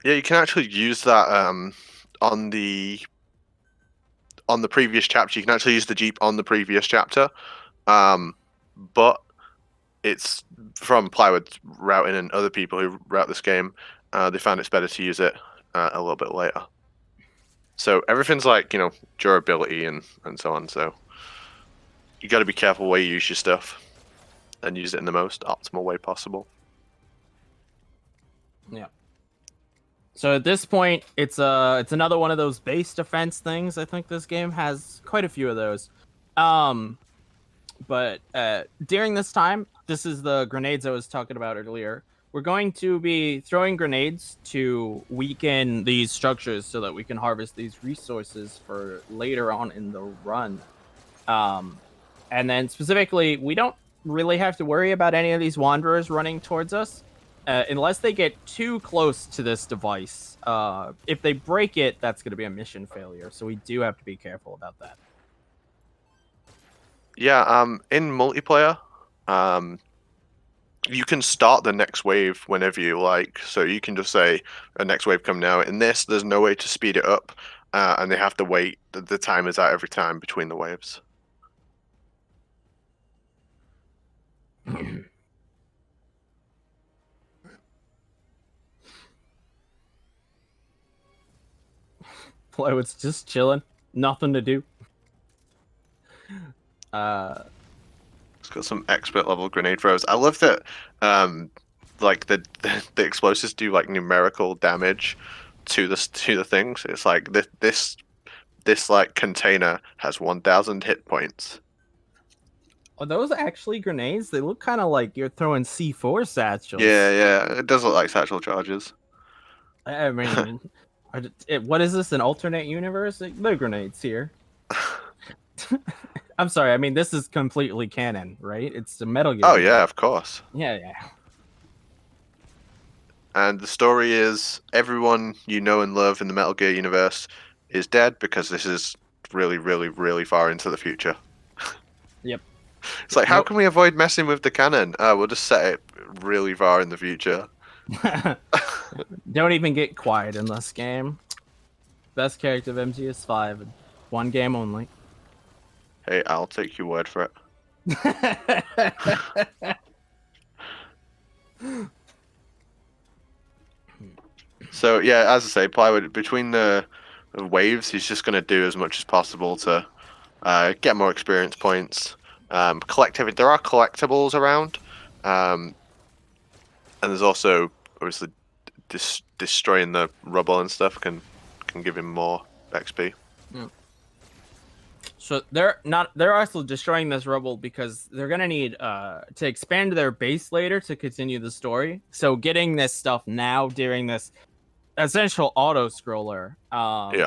[SPEAKER 11] Yeah, you can actually use that on the previous chapter. You can actually use the Jeep on the previous chapter, but it's from Plywood routing and other people who route this game. They found it's better to use it a little bit later. So everything's like, durability and so on. So you got to be careful where you use your stuff and use it in the most optimal way possible.
[SPEAKER 12] Yeah. So at this point, it's another one of those base defense things. I think this game has quite a few of those. But during this time, this is the grenades I was talking about earlier. We're going to be throwing grenades to weaken these structures so that we can harvest these resources for later on in the run. And then specifically, we don't really have to worry about any of these wanderers running towards us unless they get too close to this device. If they break it, that's going to be a mission failure. So we do have to be careful about that.
[SPEAKER 11] Yeah, in multiplayer, you can start the next wave whenever you like. So you can just say, a next wave come now. In this, there's no way to speed it up, and they have to wait. The time is out every time between the waves.
[SPEAKER 12] Plywood's just chilling. Nothing to do.
[SPEAKER 11] It's got some expert level grenade throws. I love that like the explosives do like numerical damage to the things. It's like this like container has 1,000 hit points.
[SPEAKER 12] Are those actually grenades? They look kind of like you're throwing C4 satchels.
[SPEAKER 11] Yeah, it does look like satchel charges.
[SPEAKER 12] I mean, what is this, an alternate universe? They're grenades here. I'm sorry, I mean, this is completely canon, right? It's a Metal Gear.
[SPEAKER 11] Oh, yeah, of course.
[SPEAKER 12] Yeah.
[SPEAKER 11] And the story is everyone you know and love in the Metal Gear universe is dead because this is really, really, really far into the future.
[SPEAKER 12] Yep.
[SPEAKER 11] It's like, how can we avoid messing with the canon? We'll just set it really far in the future.
[SPEAKER 12] Don't even get quiet in this game. Best character of MGS5. One game only.
[SPEAKER 11] Hey, I'll take your word for it. So yeah, as I say, Plywood, between the waves, he's just going to do as much as possible to get more experience points. Collectivity, there are collectibles around, and there's also obviously destroying the rubble and stuff can give him more XP.
[SPEAKER 12] Yeah. So they're also destroying this rubble because they're gonna need to expand their base later to continue the story. So getting this stuff now during this essential auto scroller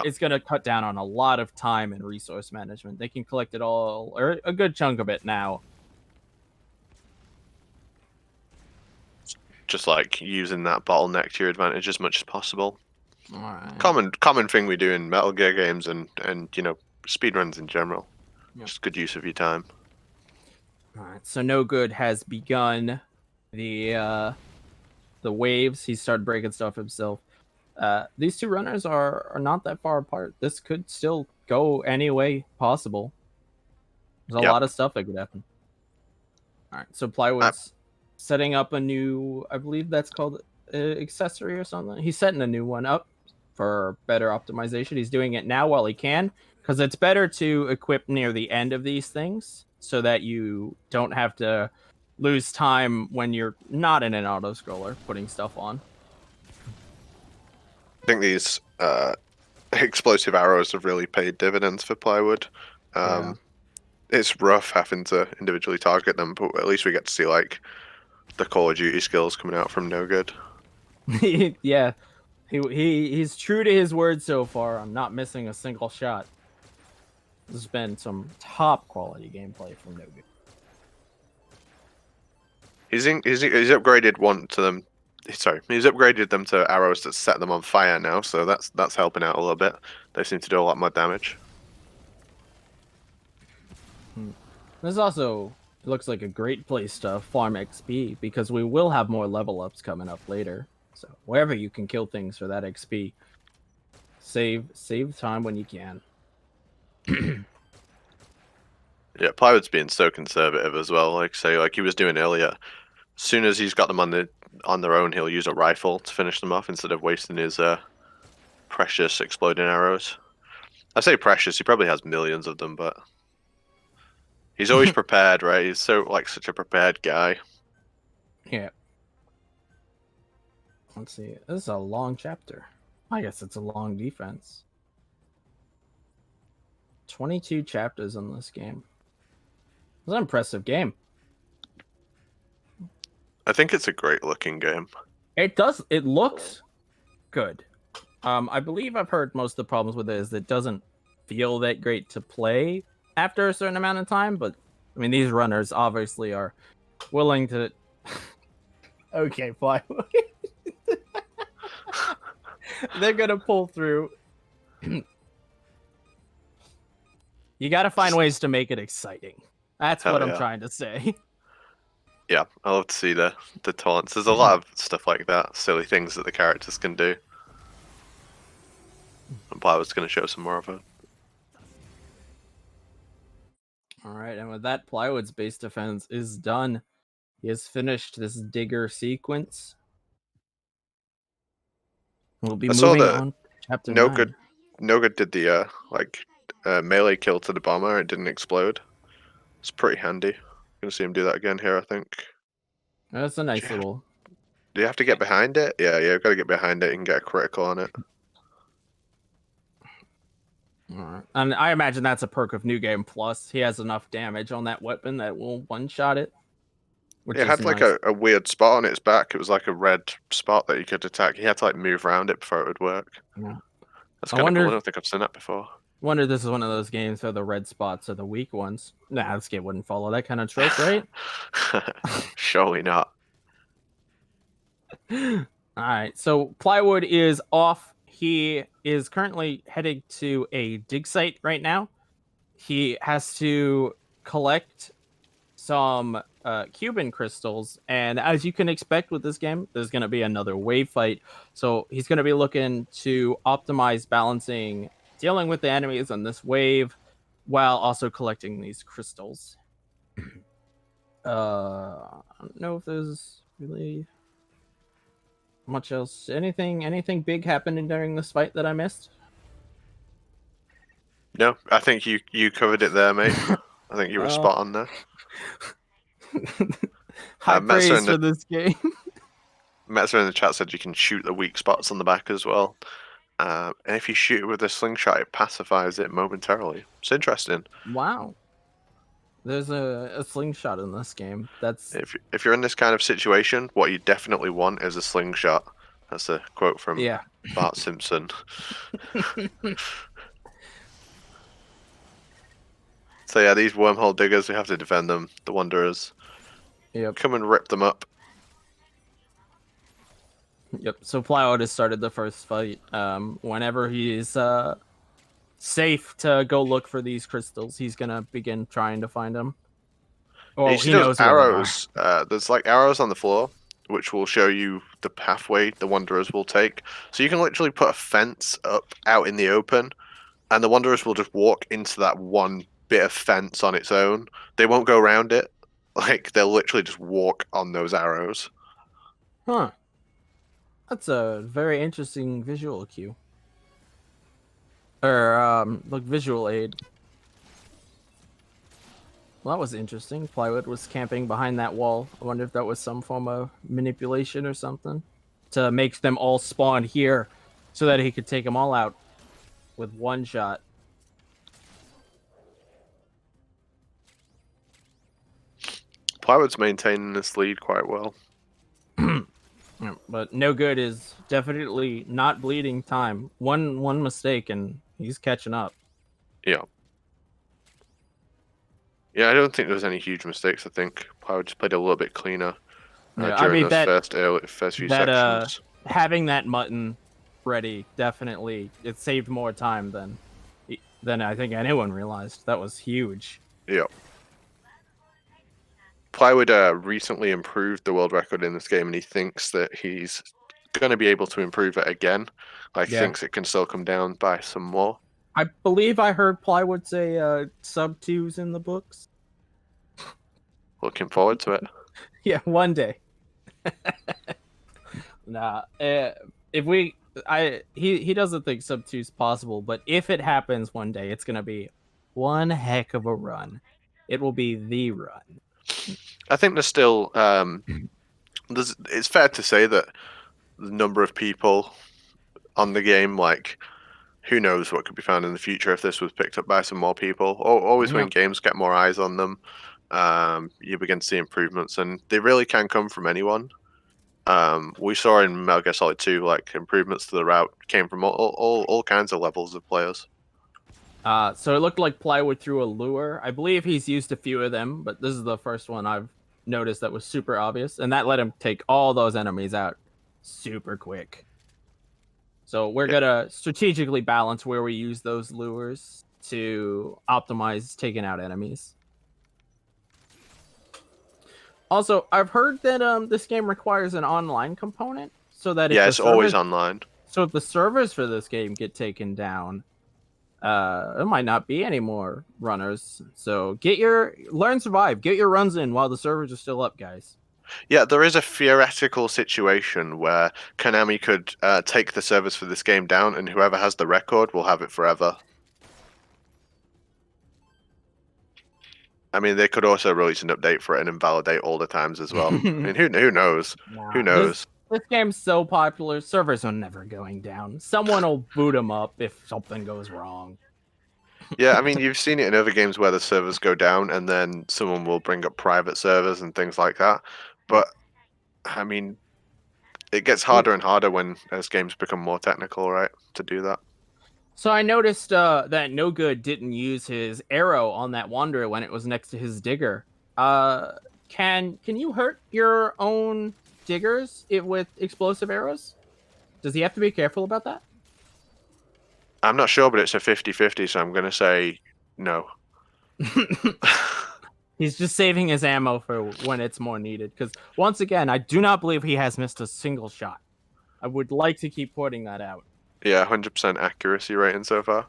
[SPEAKER 12] is gonna cut down on a lot of time and resource management. They can collect it all, or a good chunk of it now.
[SPEAKER 11] Just like using that bottleneck to your advantage as much as possible.
[SPEAKER 12] All right.
[SPEAKER 11] Common thing we do in Metal Gear games and speedruns in general.
[SPEAKER 12] Yep.
[SPEAKER 11] Just good use of your time.
[SPEAKER 12] All right. So No Good has begun the waves. He started breaking stuff himself. These two runners are not that far apart. This could still go any way possible. There's a lot of stuff that could happen. All right, so Plywood's setting up a new, I believe that's called accessory or something. He's setting a new one up for better optimization. He's doing it now while he can, because it's better to equip near the end of these things so that you don't have to lose time when you're not in an auto scroller putting stuff on.
[SPEAKER 11] I think these explosive arrows have really paid dividends for Plywood. It's rough having to individually target them, but at least we get to see like the Call of Duty skills coming out from No Good.
[SPEAKER 12] Yeah, he's true to his word so far. I'm not missing a single shot. This has been some top quality gameplay from No Good.
[SPEAKER 11] He's upgraded one to them. Sorry, he's upgraded them to arrows that set them on fire now, so that's helping out a little bit. They seem to do a lot more damage.
[SPEAKER 12] This also looks like a great place to farm XP, because we will have more level ups coming up later. So wherever you can kill things for that XP, save time when you can.
[SPEAKER 11] Yeah, Plywood's being so conservative as well. Like he was doing earlier. As soon as he's got them on their own, he'll use a rifle to finish them off instead of wasting his precious exploding arrows. I say precious, he probably has millions of them, but he's always prepared, right? He's such a prepared guy.
[SPEAKER 12] Yeah. Let's see. This is a long chapter. I guess it's a long defense. 22 chapters in this game. It's an impressive game.
[SPEAKER 11] I think it's a great looking game.
[SPEAKER 12] It looks good. I believe I've heard most of the problems with it is it doesn't feel that great to play after a certain amount of time, but I mean, these runners obviously are willing to... Okay, Plywood. They're gonna pull through. You gotta find ways to make it exciting. That's what I'm trying to say.
[SPEAKER 11] Yeah, I love to see the taunts. There's a lot of stuff like that, silly things that the characters can do. And Plywood's going to show some more of it.
[SPEAKER 12] Alright, and with that, Plywood's base defense is done. He has finished this digger sequence. We'll be moving on to chapter 9.
[SPEAKER 11] No Good did the melee kill to the bomber. It didn't explode. It's pretty handy. Gonna see him do that again here, I think.
[SPEAKER 12] That's a nice little...
[SPEAKER 11] Do you have to get behind it? Yeah, you've got to get behind it and get a critical on it.
[SPEAKER 12] Alright. And I imagine that's a perk of New Game Plus. He has enough damage on that weapon that will one-shot it.
[SPEAKER 11] It had like a weird spot on its back. It was like a red spot that you could attack. He had to like move around it before it would work.
[SPEAKER 12] Yeah.
[SPEAKER 11] That's kind of cool. I don't think I've seen that before.
[SPEAKER 12] Wonder if this is one of those games where the red spots are the weak ones. Nah, this game wouldn't follow that kind of trope, right?
[SPEAKER 11] Surely not.
[SPEAKER 12] Alright, so Plywood is off. He is currently headed to a dig site right now. He has to collect some Cuban crystals, and as you can expect with this game, there's going to be another wave fight. So he's going to be looking to optimize balancing dealing with the enemies on this wave while also collecting these crystals. I don't know if there's really much else. Anything big happening during this fight that I missed?
[SPEAKER 11] No, I think you covered it there, mate. I think you were spot on there.
[SPEAKER 12] High praise for this game.
[SPEAKER 11] Metzer in the chat said you can shoot the weak spots on the back as well. And if you shoot it with a slingshot, it pacifies it momentarily. It's interesting.
[SPEAKER 12] Wow. There's a slingshot in this game. That's
[SPEAKER 11] if you're in this kind of situation, what you definitely want is a slingshot. That's a quote from Bart Simpson. So yeah, these wormhole diggers, we have to defend them. The Wanderers.
[SPEAKER 12] Yep.
[SPEAKER 11] Come and rip them up.
[SPEAKER 12] Yep. So Plywood has started the first fight. Whenever he is safe to go look for these crystals, he's gonna begin trying to find them.
[SPEAKER 11] Well, he knows arrows. There's like arrows on the floor, which will show you the pathway the Wanderers will take. So you can literally put a fence up out in the open, and the Wanderers will just walk into that one bit of fence on its own. They won't go around it. Like they'll literally just walk on those arrows.
[SPEAKER 12] Huh. That's a very interesting visual cue. Or like visual aid. Well, that was interesting. Plywood was camping behind that wall. I wonder if that was some form of manipulation or something to make them all spawn here so that he could take them all out with one shot.
[SPEAKER 11] Plywood's maintaining this lead quite well.
[SPEAKER 12] But No Good is definitely not bleeding time. One mistake and he's catching up.
[SPEAKER 11] Yeah. Yeah, I don't think there was any huge mistakes. I think Plywood just played a little bit cleaner during those first few sections.
[SPEAKER 12] Having that mutton ready definitely it saved more time than I think anyone realized. That was huge.
[SPEAKER 11] Yeah. Plywood recently improved the world record in this game, and he thinks that he's going to be able to improve it again. Thinks it can still come down by some more.
[SPEAKER 12] I believe I heard Plywood say sub 2's in the books.
[SPEAKER 11] Looking forward to it.
[SPEAKER 12] Yeah, one day. Nah, he doesn't think sub 2's possible, but if it happens one day, it's gonna be one heck of a run. It will be the run.
[SPEAKER 11] I think there's still it's fair to say that the number of people on the game, like, who knows what could be found in the future if this was picked up by some more people. Always when games get more eyes on them, you begin to see improvements, and they really can come from anyone. We saw in Metal Gear Solid 2, like, improvements to the route came from all kinds of levels of players.
[SPEAKER 12] So it looked like Plywood threw a lure. I believe he's used a few of them, but this is the first one I've noticed that was super obvious, and that let him take all those enemies out super quick. So we're gonna strategically balance where we use those lures to optimize taking out enemies. Also, I've heard that this game requires an online component, so that
[SPEAKER 11] it's always online.
[SPEAKER 12] So if the servers for this game get taken down, it might not be any more runners. So learn survive, get your runs in while the servers are still up, guys.
[SPEAKER 11] Yeah, there is a theoretical situation where Konami could take the servers for this game down, and whoever has the record will have it forever. I mean, they could also release an update for it and invalidate all the times as well. I mean, who knows?
[SPEAKER 12] Nah,
[SPEAKER 11] who knows?
[SPEAKER 12] This game's so popular, servers are never going down. Someone will boot them up if something goes wrong.
[SPEAKER 11] Yeah, I mean, you've seen it in other games where the servers go down and then someone will bring up private servers and things like that. But, I mean, it gets harder and harder as games become more technical, right, to do that.
[SPEAKER 12] So I noticed that No Good didn't use his arrow on that wanderer when it was next to his digger. Can you hurt your own diggers with explosive arrows? Does he have to be careful about that?
[SPEAKER 11] I'm not sure, but it's a 50-50, so I'm going to say no.
[SPEAKER 12] He's just saving his ammo for when it's more needed. Because, once again, I do not believe he has missed a single shot. I would like to keep pointing that out.
[SPEAKER 11] Yeah, 100% accuracy rating so far.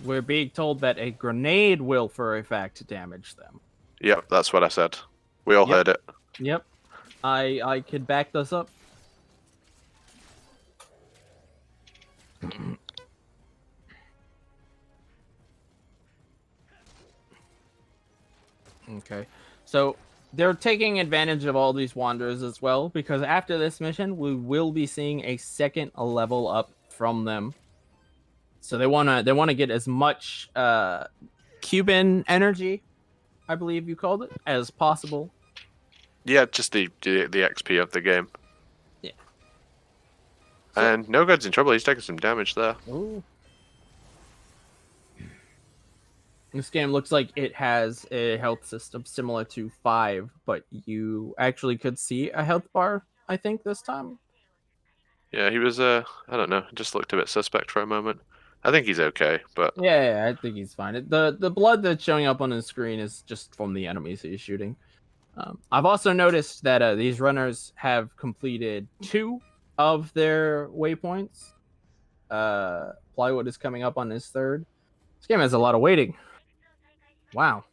[SPEAKER 12] We're being told that a grenade will, for a fact, damage them.
[SPEAKER 11] Yep, that's what I said. We all heard it.
[SPEAKER 12] Yep. I could back this up. Okay. So they're taking advantage of all these wanderers as well, because after this mission, we will be seeing a second level up from them. So they wanna get as much Cuban energy, I believe you called it, as possible.
[SPEAKER 11] Yeah, just the XP of the game.
[SPEAKER 12] Yeah.
[SPEAKER 11] And No Good's in trouble. He's taking some damage there.
[SPEAKER 12] Ooh. This game looks like it has a health system similar to 5, but you actually could see a health bar, I think, this time.
[SPEAKER 11] Yeah, he was, I don't know, just looked a bit suspect for a moment. I think he's okay, but...
[SPEAKER 12] Yeah, I think he's fine. The blood that's showing up on the screen is just from the enemies he's shooting. I've also noticed that these runners have completed 2 of their waypoints. Plywood is coming up on his 3rd. This game has a lot of waiting. Wow.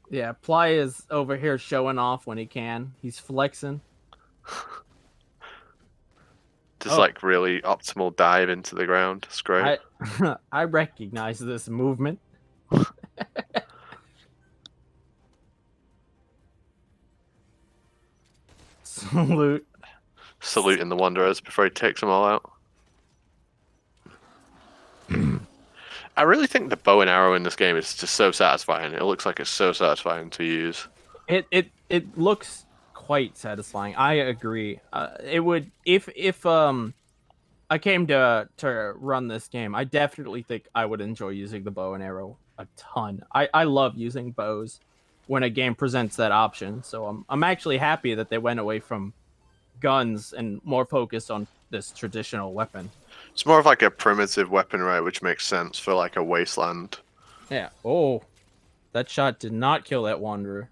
[SPEAKER 12] Yeah, Ply is over here showing off when he can. He's flexing.
[SPEAKER 11] Just like really optimal dive into the ground. It's great.
[SPEAKER 12] I recognize this movement.
[SPEAKER 11] Saluting the Wanderers before he takes them all out. I really think the bow and arrow in this game is just so satisfying. It looks like it's so satisfying to use.
[SPEAKER 12] It looks quite satisfying. I agree. It would if I came to run this game, I definitely think I would enjoy using the bow and arrow a ton. I love using bows when a game presents that option. So I'm actually happy that they went away from guns and more focused on this traditional weapon.
[SPEAKER 11] It's more of like a primitive weapon, right? Which makes sense for like a wasteland.
[SPEAKER 12] Yeah. Oh, that shot did not kill that wanderer.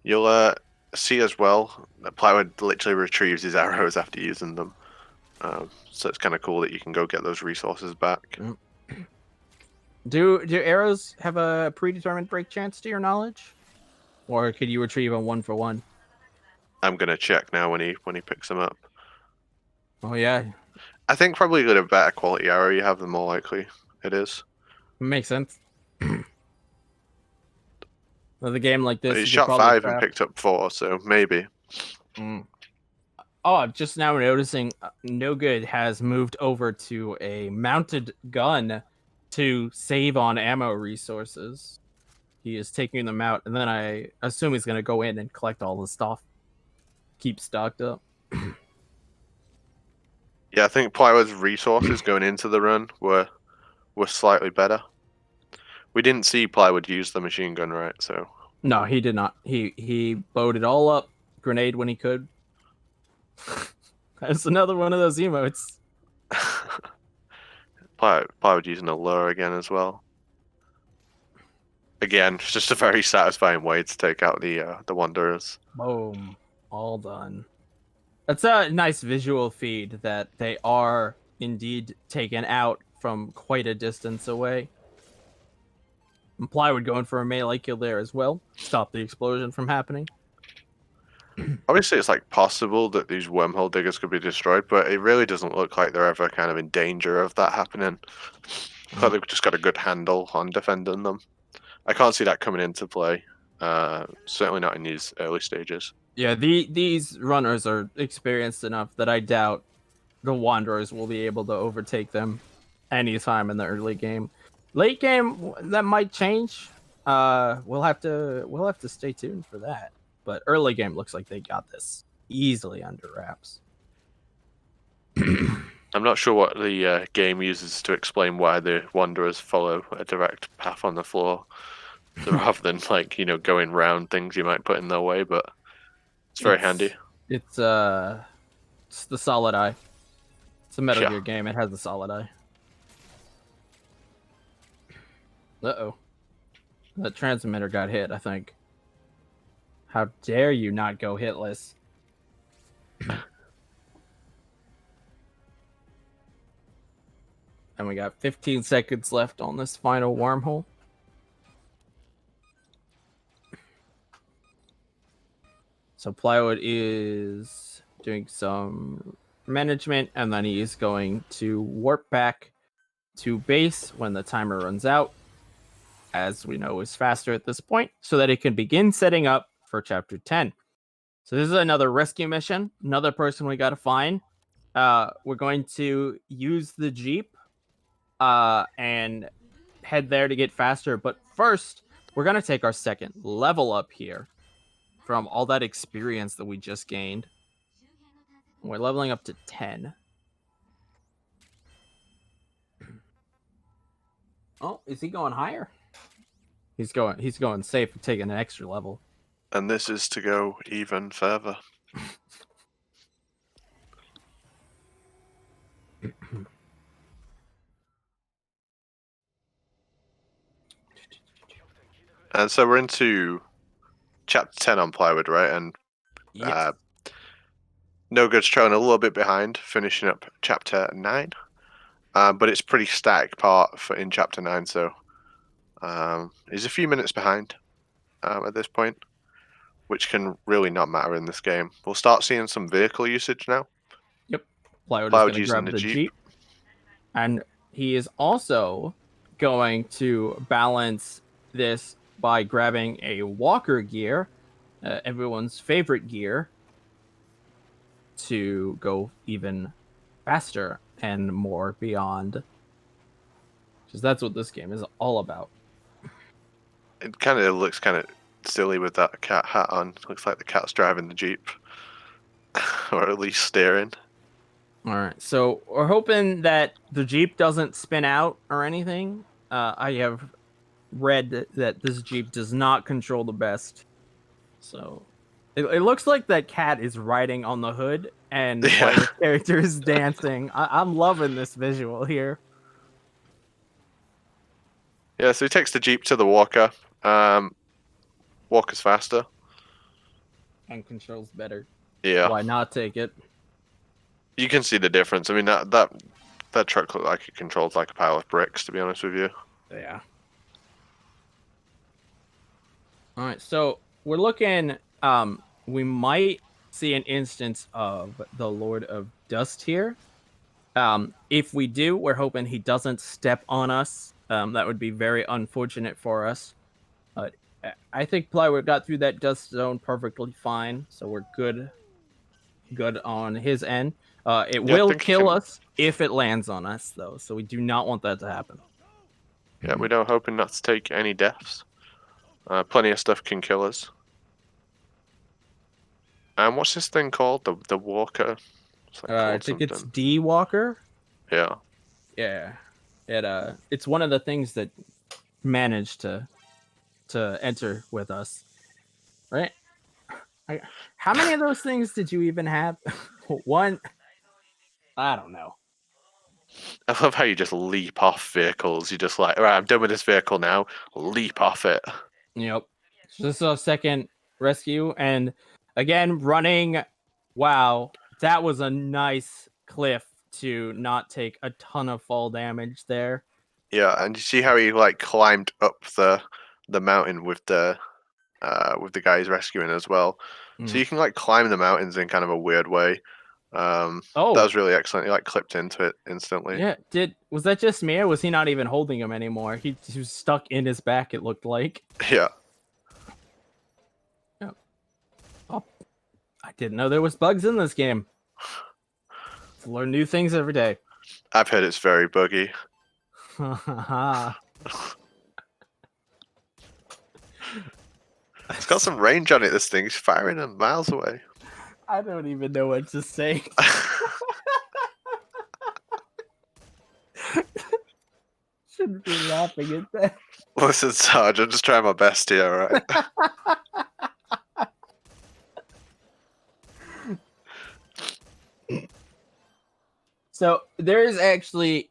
[SPEAKER 11] You'll see as well that Plywood literally retrieves his arrows after using them. So it's kind of cool that you can go get those resources back.
[SPEAKER 12] Do arrows have a predetermined break chance to your knowledge? Or could you retrieve a 1-for-1?
[SPEAKER 11] I'm gonna check now when he picks them up.
[SPEAKER 12] Oh yeah.
[SPEAKER 11] I think probably with a better quality arrow you have, the more likely it is.
[SPEAKER 12] Makes sense. With a game like this,
[SPEAKER 11] He shot 5 and picked up 4, so maybe.
[SPEAKER 12] Oh, I'm just now noticing No Good has moved over to a mounted gun to save on ammo resources. He is taking them out, and then I assume he's going to go in and collect all the stuff. Keep stocked up.
[SPEAKER 11] Yeah, I think Plywood's resources going into the run were slightly better. We didn't see Plywood use the machine gun, right? So
[SPEAKER 12] no, he did not. He bowed it all up, grenade when he could. That's another one of those emotes.
[SPEAKER 11] Plywood using a lure again as well. Again, it's just a very satisfying way to take out the Wanderers.
[SPEAKER 12] Boom, all done. That's a nice visual feed that they are indeed taken out from quite a distance away. And Plywood going for a melee kill there as well. Stop the explosion from happening.
[SPEAKER 11] Obviously, it's like possible that these wormhole diggers could be destroyed, but it really doesn't look like they're ever kind of in danger of that happening. But they've just got a good handle on defending them. I can't see that coming into play. Certainly not in these early stages.
[SPEAKER 12] Yeah, these runners are experienced enough that I doubt the Wanderers will be able to overtake them anytime in the early game. Late game, that might change. We'll have to stay tuned for that. But early game looks like they got this easily under wraps.
[SPEAKER 11] I'm not sure what the game uses to explain why the Wanderers follow a direct path on the floor, rather than like going round things you might put in their way. But it's very handy.
[SPEAKER 12] It's the solid eye. It's a Metal Gear game. It has the solid eye. Uh-oh. That transmitter got hit, I think. How dare you not go hitless? And we got 15 seconds left on this final wormhole. So Plywood is doing some management, and then he is going to warp back to base when the timer runs out, as we know is faster at this point, so that it can begin setting up for Chapter 10. So this is another rescue mission, another person we got to find. We're going to use the Jeep and head there to get faster. But first, we're going to take our second level up here from all that experience that we just gained. We're leveling up to 10. Oh, is he going higher? He's going safe and taking an extra level.
[SPEAKER 11] And this is to go even further. And so we're into Chapter 10 on Plywood, right? And
[SPEAKER 12] yes.
[SPEAKER 11] No Good's trailing a little bit behind, finishing up Chapter 9. but it's pretty static part in Chapter 9, so he's a few minutes behind at this point, which can really not matter in this game. We'll start seeing some vehicle usage now.
[SPEAKER 12] Yep. Plywood is
[SPEAKER 11] Plywood
[SPEAKER 12] going to
[SPEAKER 11] using
[SPEAKER 12] grab
[SPEAKER 11] the
[SPEAKER 12] the
[SPEAKER 11] Jeep.
[SPEAKER 12] and he is also going to balance this by grabbing a walker gear, everyone's favorite gear, to go even faster and more beyond. Because that's what this game is all about.
[SPEAKER 11] It kind of looks kind of silly with that cat hat on. Looks like the cat's driving the Jeep, or at least steering.
[SPEAKER 12] All right, so we're hoping that the Jeep doesn't spin out or anything. I have read that this Jeep does not control the best. So it looks like that cat is riding on the hood and while your character is dancing. I'm loving this visual here.
[SPEAKER 11] Yeah, so he takes the Jeep to the walker. Walker's faster.
[SPEAKER 12] And controls better.
[SPEAKER 11] Yeah.
[SPEAKER 12] Why not take it?
[SPEAKER 11] You can see the difference. I mean, that truck looked like it controls like a pile of bricks, to be honest with you.
[SPEAKER 12] Yeah. All right, so we're looking. We might see an instance of the Lord of Dust here. If we do, we're hoping he doesn't step on us. That would be very unfortunate for us. But I think Plywood got through that dust zone perfectly fine, so we're good on his end. It will kill us if it lands on us, though, so we do not want that to happen.
[SPEAKER 11] Yeah, we don't hoping not to take any deaths. Plenty of stuff can kill us. And what's this thing called? The walker?
[SPEAKER 12] I think it's D Walker.
[SPEAKER 11] Yeah.
[SPEAKER 12] Yeah. It's one of the things that managed to enter with us. Right? How many of those things did you even have? One? I don't know.
[SPEAKER 11] I love how you just leap off vehicles. You're just like, all right, I'm done with this vehicle now. Leap off it.
[SPEAKER 12] Yep. Just a second rescue. And again, running. Wow. That was a nice cliff to not take a ton of fall damage there.
[SPEAKER 11] Yeah, and you see how he like climbed up the mountain with the guys rescuing as well. So you can like climb the mountains in kind of a weird way. That was really excellent. He like clipped into it instantly.
[SPEAKER 12] Yeah, was that just me, or was he not even holding him anymore? He was stuck in his back, it looked like.
[SPEAKER 11] Yeah.
[SPEAKER 12] Oh, I didn't know there was bugs in this game. Learn new things every day.
[SPEAKER 11] I've heard it's very buggy. It's got some range on it, this thing. It's firing them miles away.
[SPEAKER 12] I don't even know what to say. Shouldn't be laughing at that.
[SPEAKER 11] Listen, Sarge, I'm just trying my best here, alright?
[SPEAKER 12] So there is actually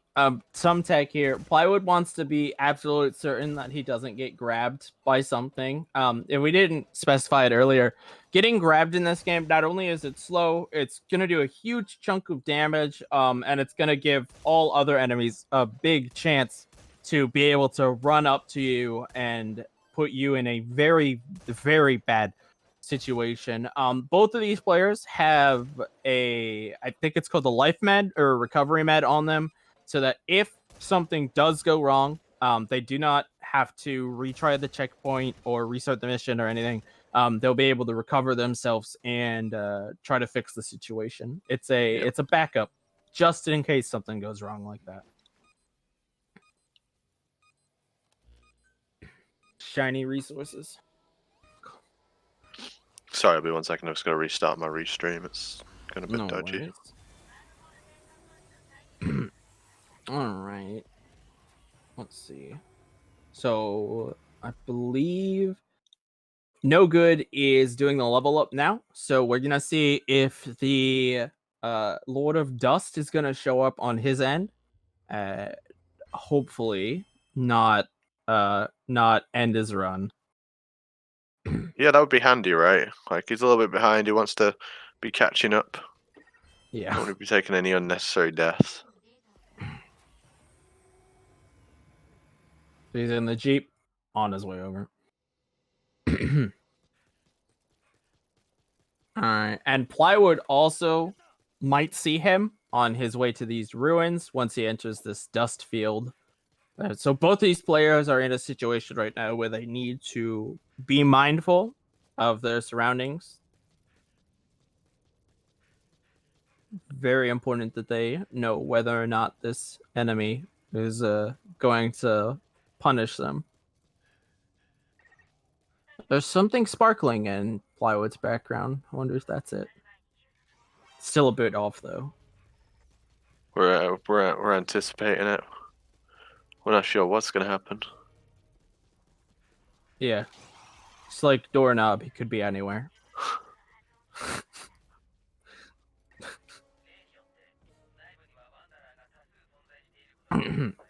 [SPEAKER 12] some tech here. Plywood wants to be absolutely certain that he doesn't get grabbed by something. If we didn't specify it earlier, getting grabbed in this game, not only is it slow, it's going to do a huge chunk of damage, and it's going to give all other enemies a big chance to be able to run up to you and put you in a very, very bad situation. Both of these players have I think it's called the life med or recovery med on them, so that if something does go wrong, they do not have to retry the checkpoint or restart the mission or anything. They'll be able to recover themselves and try to fix the situation. It's a backup just in case something goes wrong like that. Shiny resources.
[SPEAKER 11] Sorry, I'll be 1 second. I'm just going to restart my restream. It's going a bit dodgy.
[SPEAKER 12] All right. Let's see. So I believe No Good is doing the level up now. So we're going to see if the Lord of Dust is going to show up on his end. Hopefully not end his run.
[SPEAKER 11] Yeah, that would be handy, right? Like, he's a little bit behind. He wants to be catching up.
[SPEAKER 12] Yeah.
[SPEAKER 11] Don't want to be taking any unnecessary deaths.
[SPEAKER 12] He's in the Jeep on his way over. Alright, and Plywood also might see him on his way to these ruins once he enters this dust field. So both these players are in a situation right now where they need to be mindful of their surroundings. Very important that they know whether or not this enemy is going to punish them. There's something sparkling in Plywood's background. I wonder if that's it. Still a bit off though.
[SPEAKER 11] We're anticipating it. We're not sure what's gonna happen.
[SPEAKER 12] Yeah. It's like doorknob, he could be anywhere.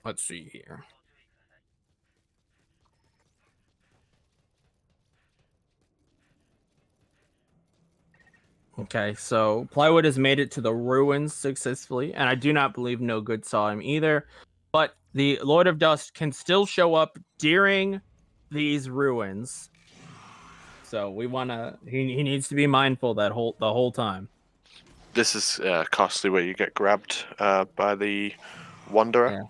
[SPEAKER 12] Let's see here. Okay, so Plywood has made it to the ruins successfully, and I do not believe No Good saw him either. But the Lord of Dust can still show up during these ruins. So we wanna he needs to be mindful the whole time.
[SPEAKER 11] This is costly where you get grabbed by the Wanderer.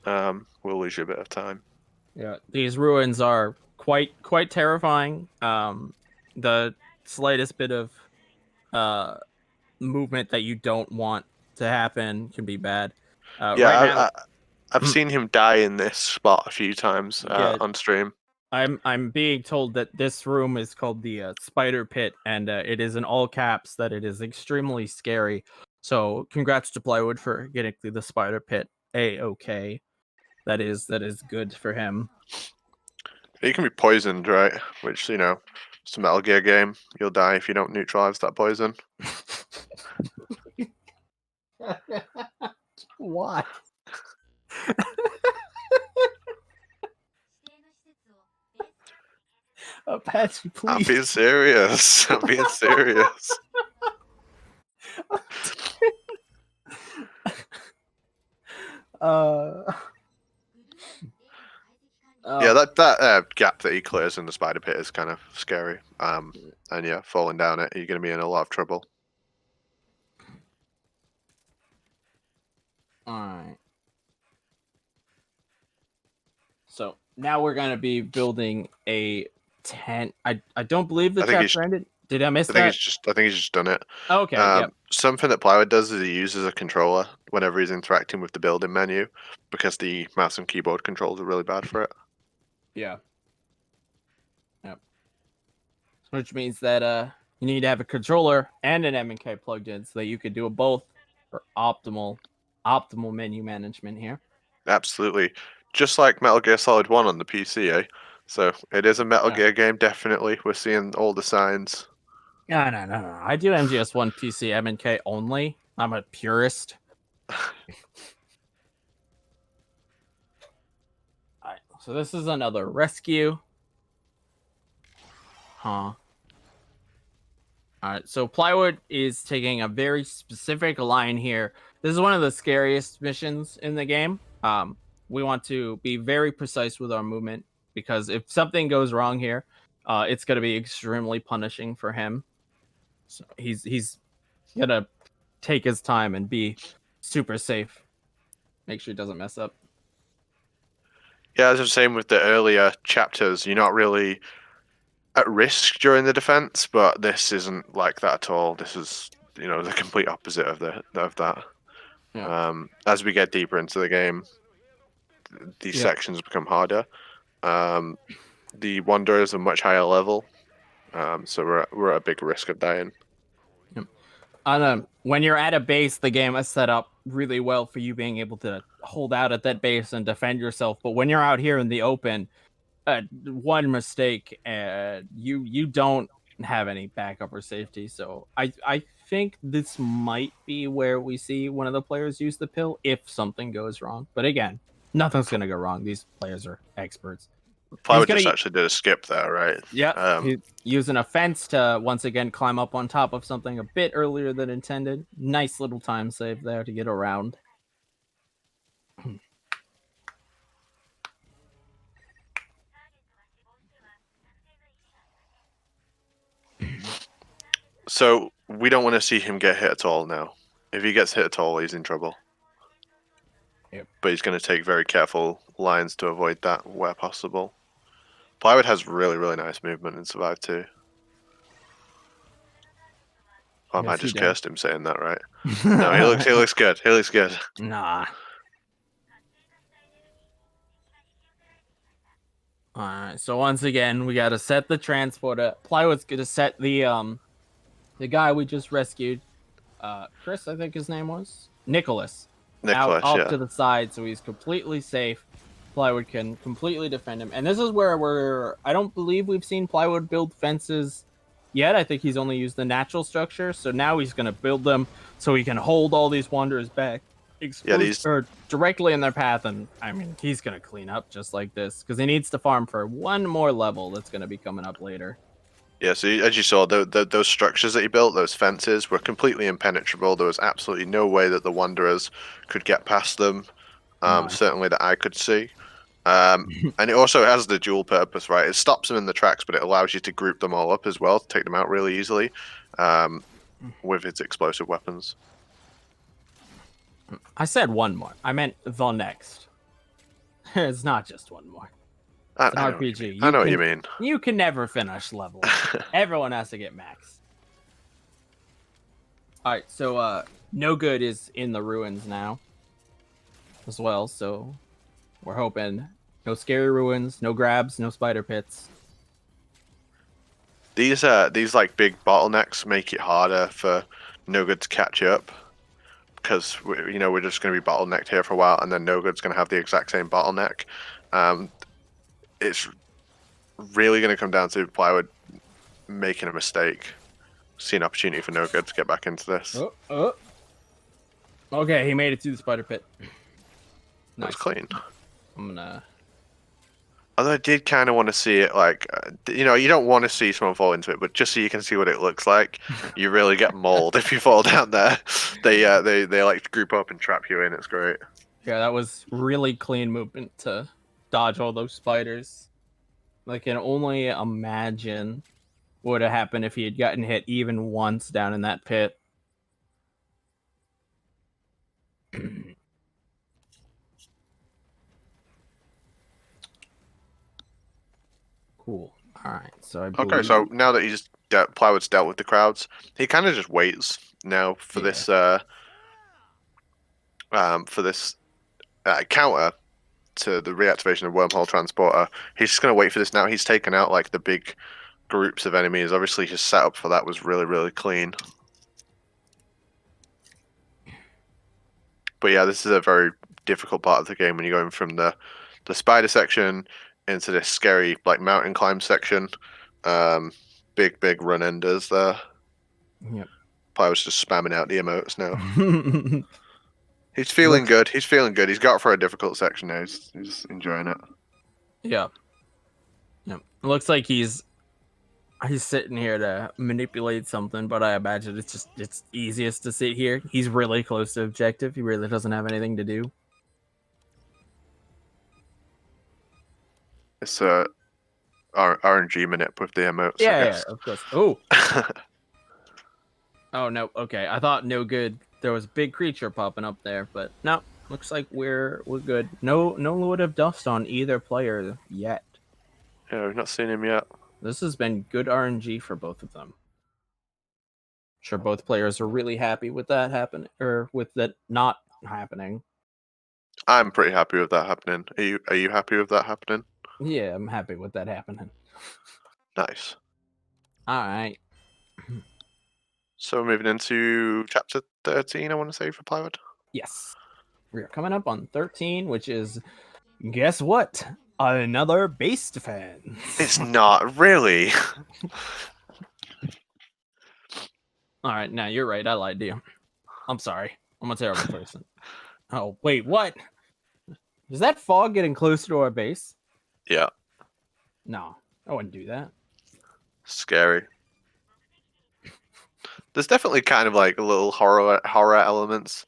[SPEAKER 12] Yeah.
[SPEAKER 11] We'll lose you a bit of time.
[SPEAKER 12] Yeah, these ruins are quite terrifying. The slightest bit of movement that you don't want to happen can be bad.
[SPEAKER 11] Yeah,
[SPEAKER 12] right now,
[SPEAKER 11] I've seen him die in this spot a few times on stream.
[SPEAKER 12] I'm being told that this room is called the Spider Pit, and it is in all caps that it is extremely scary. So congrats to Plywood for getting through the Spider Pit. Okay, that is good for him.
[SPEAKER 11] He can be poisoned, right? Which, you know, it's a Metal Gear game. You'll die if you don't neutralize that poison.
[SPEAKER 12] Why? Apache, please.
[SPEAKER 11] I'm being serious. I'm being serious. Yeah, that gap that he clears in the spider pit is kind of scary. And yeah, falling down it, you're going to be in a lot of trouble.
[SPEAKER 12] Alright. So now we're going to be building a tent. I don't believe the chapter ended. Did I miss that?
[SPEAKER 11] I think he's just done it.
[SPEAKER 12] Okay, yep.
[SPEAKER 11] Something that Plywood does is he uses a controller whenever he's interacting with the building menu, because the mouse and keyboard controls are really bad for it.
[SPEAKER 12] Yeah. Yep. Which means that you need to have a controller and an M&K plugged in so that you could do both for optimal menu management here.
[SPEAKER 11] Absolutely. Just like Metal Gear Solid 1 on the PC, eh? So it is a Metal Gear game, definitely. We're seeing all the signs.
[SPEAKER 12] No. I do MGS1 PC M&K only. I'm a purist. Alright, so this is another rescue. Huh. Alright, so Plywood is taking a very specific line here. This is one of the scariest missions in the game. We want to be very precise with our movement, because if something goes wrong here, it's going to be extremely punishing for him. So he's gonna take his time and be super safe. Make sure he doesn't mess up.
[SPEAKER 11] Yeah, as I was saying with the earlier chapters, you're not really at risk during the defense, but this isn't like that at all. This is, you know, the complete opposite of that.
[SPEAKER 12] Yeah.
[SPEAKER 11] As we get deeper into the game, these sections become harder. The Wanderers are much higher level, so we're at a big risk of dying.
[SPEAKER 12] When you're at a base, the game is set up really well for you being able to hold out at that base and defend yourself. But when you're out here in the open, one mistake, you don't have any backup or safety. So I think this might be where we see one of the players use the pill if something goes wrong. But again, nothing's gonna go wrong. These players are experts.
[SPEAKER 11] Plywood just actually did a skip there, right?
[SPEAKER 12] Yeah, he's using a fence to once again climb up on top of something a bit earlier than intended. Nice little time save there to get around.
[SPEAKER 11] So we don't want to see him get hit at all now. If he gets hit at all, he's in trouble.
[SPEAKER 12] Yep.
[SPEAKER 11] But he's going to take very careful lines to avoid that where possible. Plywood has really, really nice movement in Survive too. Oh,
[SPEAKER 12] Yes,
[SPEAKER 11] I
[SPEAKER 12] he
[SPEAKER 11] just
[SPEAKER 12] does.
[SPEAKER 11] cursed him saying that, right? No, he looks good. He looks good.
[SPEAKER 12] Nah. Alright, so once again, we gotta set the transporter. Plywood's gonna set the guy we just rescued. Chris, I think his name was? Nicholas.
[SPEAKER 11] Nicholas,
[SPEAKER 12] Off
[SPEAKER 11] yeah.
[SPEAKER 12] to the side so he's completely safe. Plywood can completely defend him. And this is where I don't believe we've seen Plywood build fences yet. I think he's only used the natural structure. So now he's gonna build them so he can hold all these wanderers back. Or directly in their path, and I mean he's gonna clean up just like this because he needs to farm for one more level that's gonna be coming up later.
[SPEAKER 11] Yeah, so as you saw, those structures that he built, those fences, were completely impenetrable. There was absolutely no way that the Wanderers could get past them.
[SPEAKER 12] None.
[SPEAKER 11] Certainly that I could see. And it also has the dual purpose, right? It stops them in the tracks, but it allows you to group them all up as well, to take them out really easily with its explosive weapons.
[SPEAKER 12] I said one more. I meant the next. It's not just one more. It's an RPG.
[SPEAKER 11] I know what you mean.
[SPEAKER 12] You can never finish level. Everyone has to get max. Alright, so No Good is in the ruins now as well, so we're hoping no scary ruins, no grabs, no spider pits.
[SPEAKER 11] These like big bottlenecks make it harder for No Good to catch up. Because we're just going to be bottlenecked here for a while, and then No Good's going to have the exact same bottleneck. It's really going to come down to Plywood making a mistake. See an opportunity for No Good to get back into this.
[SPEAKER 12] Okay, he made it to the spider pit.
[SPEAKER 11] Nice. That was clean.
[SPEAKER 12] I'm gonna.
[SPEAKER 11] Although I did kind of want to see it, like, you don't want to see someone fall into it, but just so you can see what it looks like, you really get mauled if you fall down there. They like group up and trap you in. It's great.
[SPEAKER 12] Yeah, that was really clean movement to dodge all those spiders. I can only imagine what would have happened if he had gotten hit even once down in that pit. Cool. All right. So
[SPEAKER 11] Okay. So now that he's Plywood's dealt with the crowds, he kind of just waits now for this counter to the reactivation of wormhole transporter. He's just gonna wait for this now. He's taken out like the big groups of enemies. Obviously, his setup for that was really, really clean. But yeah, this is a very difficult part of the game when you're going from the spider section into this scary like mountain climb section. Big run enders there.
[SPEAKER 12] Yep.
[SPEAKER 11] Plywood's just spamming out the emotes now. He's feeling good. He's feeling good. He's got for a difficult section now. He's enjoying it.
[SPEAKER 12] Yeah. Yep. It looks like he's sitting here to manipulate something, but I imagine it's easiest to sit here. He's really close to objective. He really doesn't have anything to do.
[SPEAKER 11] It's RNG manip with the emotes.
[SPEAKER 12] Yeah, of course. Oh. Oh no. Okay, I thought No Good. There was a big creature popping up there, but no. Looks like we're good. No Lord of Dust on either player yet.
[SPEAKER 11] Yeah, we've not seen him yet.
[SPEAKER 12] This has been good RNG for both of them. I'm sure both players are really happy with that happening, or with that not happening.
[SPEAKER 11] I'm pretty happy with that happening. Are you happy with that happening?
[SPEAKER 12] Yeah, I'm happy with that happening.
[SPEAKER 11] Nice.
[SPEAKER 12] All right.
[SPEAKER 11] So we're moving into chapter 13, I want to say, for Plywood.
[SPEAKER 12] Yes. We are coming up on 13, which is, guess what? Another base defense.
[SPEAKER 11] It's not really.
[SPEAKER 12] All right, now you're right. I lied to you. I'm sorry. I'm a terrible person. Oh, wait, what? Is that fog getting closer to our base?
[SPEAKER 11] Yeah.
[SPEAKER 12] No, I wouldn't do that.
[SPEAKER 11] Scary. There's definitely kind of like a little horror elements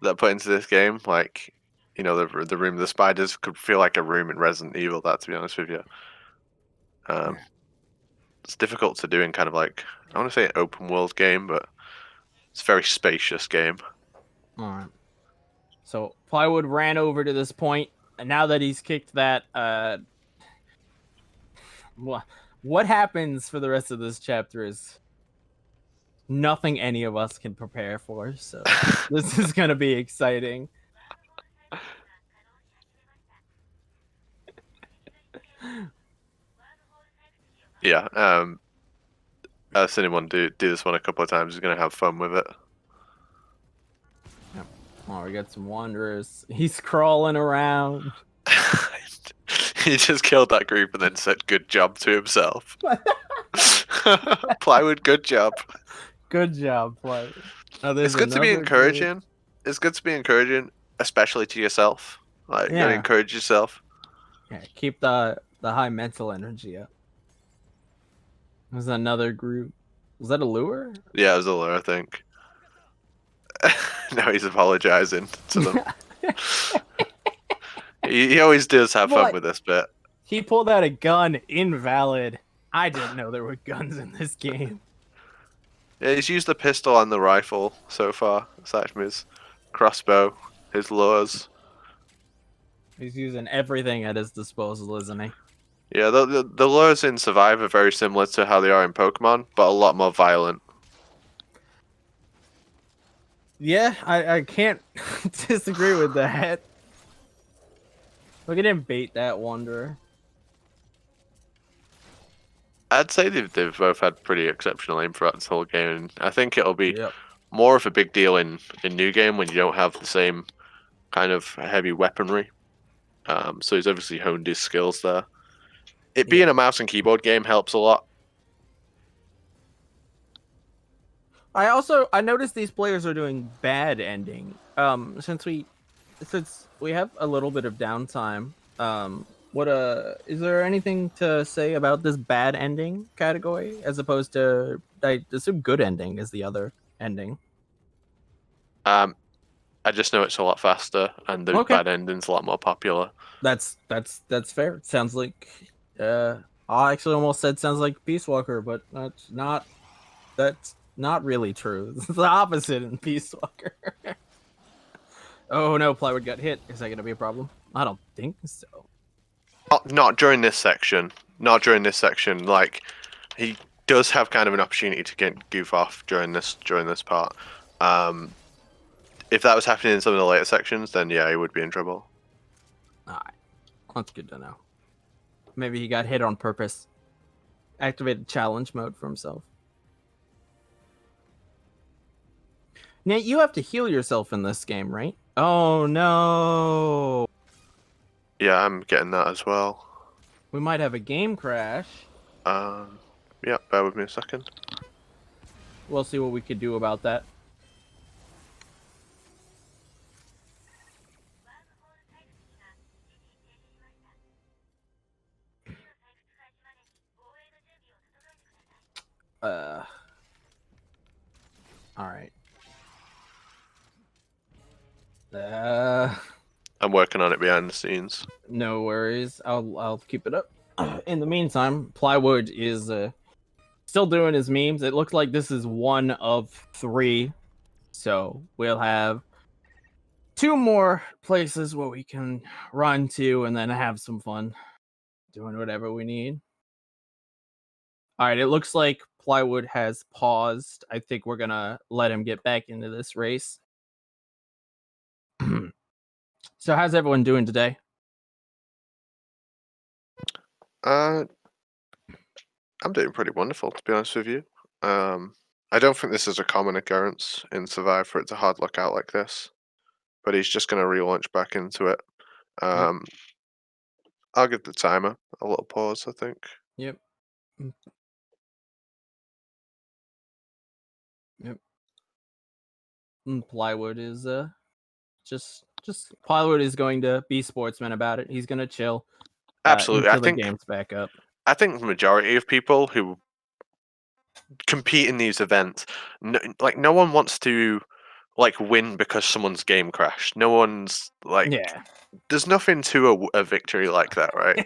[SPEAKER 11] that are put into this game. Like, the room of the spiders could feel like a room in Resident Evil, that, to be honest with you. it's difficult to do in kind of like, I want to say an open world game, but it's a very spacious game.
[SPEAKER 12] All right. So Plywood ran over to this point, and now that he's kicked that, what happens for the rest of this chapter is nothing any of us can prepare for. So this is gonna be exciting.
[SPEAKER 11] Yeah. I've seen him do this one a couple of times. He's gonna have fun with it.
[SPEAKER 12] Yep. Oh, we got some wanderers. He's crawling around.
[SPEAKER 11] He just killed that group and then said "good job" to himself. Plywood, good job.
[SPEAKER 12] Good job, Plywood. Oh,
[SPEAKER 11] It's good to be encouraging.
[SPEAKER 12] Group.
[SPEAKER 11] It's good to be encouraging, especially to yourself. Like, you
[SPEAKER 12] Yeah.
[SPEAKER 11] gotta encourage yourself.
[SPEAKER 12] Yeah, keep the high mental energy up. There's another group. Was that a lure?
[SPEAKER 11] Yeah, it was a lure, I think. Now he's apologizing to them. he always does have fun with this bit.
[SPEAKER 12] He pulled out a gun. Invalid. I didn't know there were guns in this game.
[SPEAKER 11] Yeah, he's used the pistol and the rifle so far, aside from his crossbow, his lures.
[SPEAKER 12] He's using everything at his disposal, isn't he?
[SPEAKER 11] Yeah, the lures in Survive are very similar to how they are in Pokemon, but a lot more violent.
[SPEAKER 12] Yeah, I can't disagree with that. Look at him bait that wanderer.
[SPEAKER 11] I'd say they've both had pretty exceptional aim throughout this whole game, and I think it'll be more of a big deal in New Game when you don't have the same kind of heavy weaponry. So he's obviously honed his skills there. It being a mouse and keyboard game helps a lot.
[SPEAKER 12] I noticed these players are doing bad ending. Since we have a little bit of downtime, is there anything to say about this bad ending category as opposed to, I assume, good ending is the other ending?
[SPEAKER 11] I just know it's a lot faster and the bad ending's a lot more popular.
[SPEAKER 12] That's fair. It sounds like I actually almost said sounds like Peace Walker, but that's not really true. It's the opposite in Peace Walker. Oh no, Plywood got hit. Is that gonna be a problem? I don't think so.
[SPEAKER 11] Not during this section. Not during this section. Like, he does have kind of an opportunity to get goof off during this part. If that was happening in some of the later sections, then yeah, he would be in trouble.
[SPEAKER 12] Alright. That's good to know. Maybe he got hit on purpose. Activated challenge mode for himself. Now, you have to heal yourself in this game, right? Oh, no.
[SPEAKER 11] Yeah, I'm getting that as well.
[SPEAKER 12] We might have a game crash.
[SPEAKER 11] Yeah, bear with me a second.
[SPEAKER 12] We'll see what we could do about that. All right.
[SPEAKER 11] I'm working on it behind the scenes.
[SPEAKER 12] No worries. I'll keep it up. In the meantime, Plywood is still doing his memes. It looks like this is one of 3, so we'll have 2 more places where we can run to and then have some fun doing whatever we need. All right, it looks like Plywood has paused. I think we're gonna let him get back into this race. So how's everyone doing today?
[SPEAKER 11] I'm doing pretty wonderful, to be honest with you. I don't think this is a common occurrence in Survive for it to hard lock out like this, but he's just going to relaunch back into it. I'll give the timer a little pause, I think.
[SPEAKER 12] Yep. Yep. And Plywood is just Plywood is going to be sportsman about it. He's going to chill.
[SPEAKER 11] Absolutely.
[SPEAKER 12] Until the game's back up.
[SPEAKER 11] I think the majority of people who compete in these events, no one wants to win because someone's game crashed. No one's there's nothing to a victory like that, right?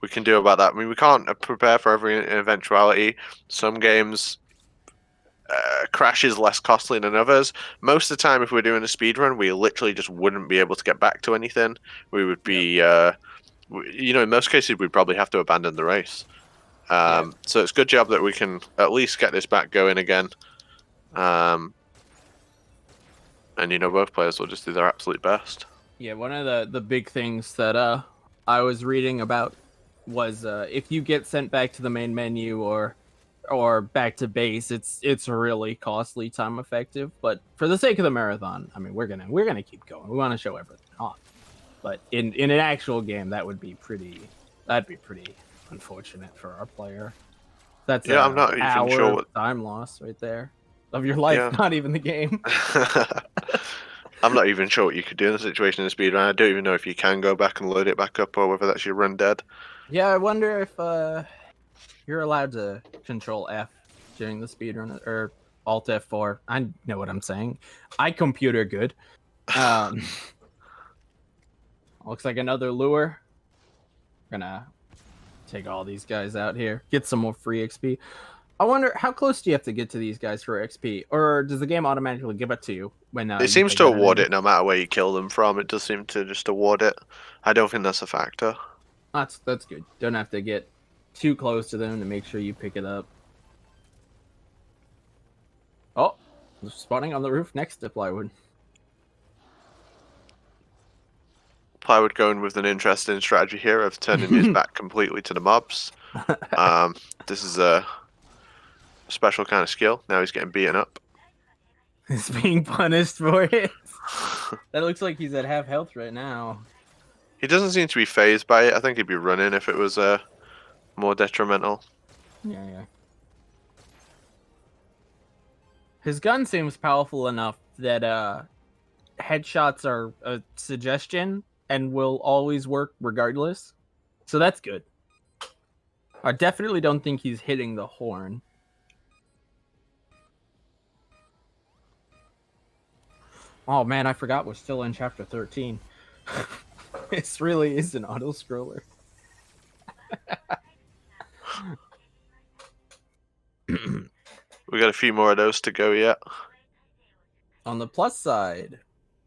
[SPEAKER 11] we can do about that. I mean, we can't prepare for every eventuality. Some games crash is less costly than others. Most of the time, if we're doing a speed run, we literally just wouldn't be able to get back to anything. We would be, in most cases, we'd probably have to abandon the race. So it's a good job that we can at least get this back going again. And both players will just do their absolute best.
[SPEAKER 12] Yeah, one of the big things that I was reading about was if you get sent back to the main menu or back to base, it's really costly, time effective. But for the sake of the marathon, I mean, we're gonna keep going. We want to show everything off. But in an actual game, that'd be pretty unfortunate for our player. That's
[SPEAKER 11] I'm not even
[SPEAKER 12] hour
[SPEAKER 11] sure what
[SPEAKER 12] time loss right there of your life,
[SPEAKER 11] Yeah.
[SPEAKER 12] not even the game.
[SPEAKER 11] I'm not even sure what you could do in the situation in speedrun. I don't even know if you can go back and load it back up or whether that's your run dead.
[SPEAKER 12] Yeah, I wonder if you're allowed to control F during the speedrun or Alt F4. I know what I'm saying. I computer good. Looks like another lure. Gonna take all these guys out here. Get some more free XP. I wonder, how close do you have to get to these guys for XP? Or does the game automatically give it to you when
[SPEAKER 11] It seems to award it no matter where you kill them from. It does seem to just award it. I don't think that's a factor.
[SPEAKER 12] That's good. Don't have to get too close to them to make sure you pick it up. Oh, spawning on the roof next to Plywood.
[SPEAKER 11] Plywood going with an interesting strategy here of turning his back completely to the mobs. This is a special kind of skill. Now he's getting beaten up.
[SPEAKER 12] He's being punished for it. That looks like he's at half health right now.
[SPEAKER 11] He doesn't seem to be phased by it. I think he'd be running if it was more detrimental.
[SPEAKER 12] Yeah. His gun seems powerful enough that headshots are a suggestion and will always work regardless. So that's good. I definitely don't think he's hitting the horn. Oh man, I forgot we're still in chapter 13. This really is an auto-scroller.
[SPEAKER 11] We got a few more of those to go yet.
[SPEAKER 12] On the plus side,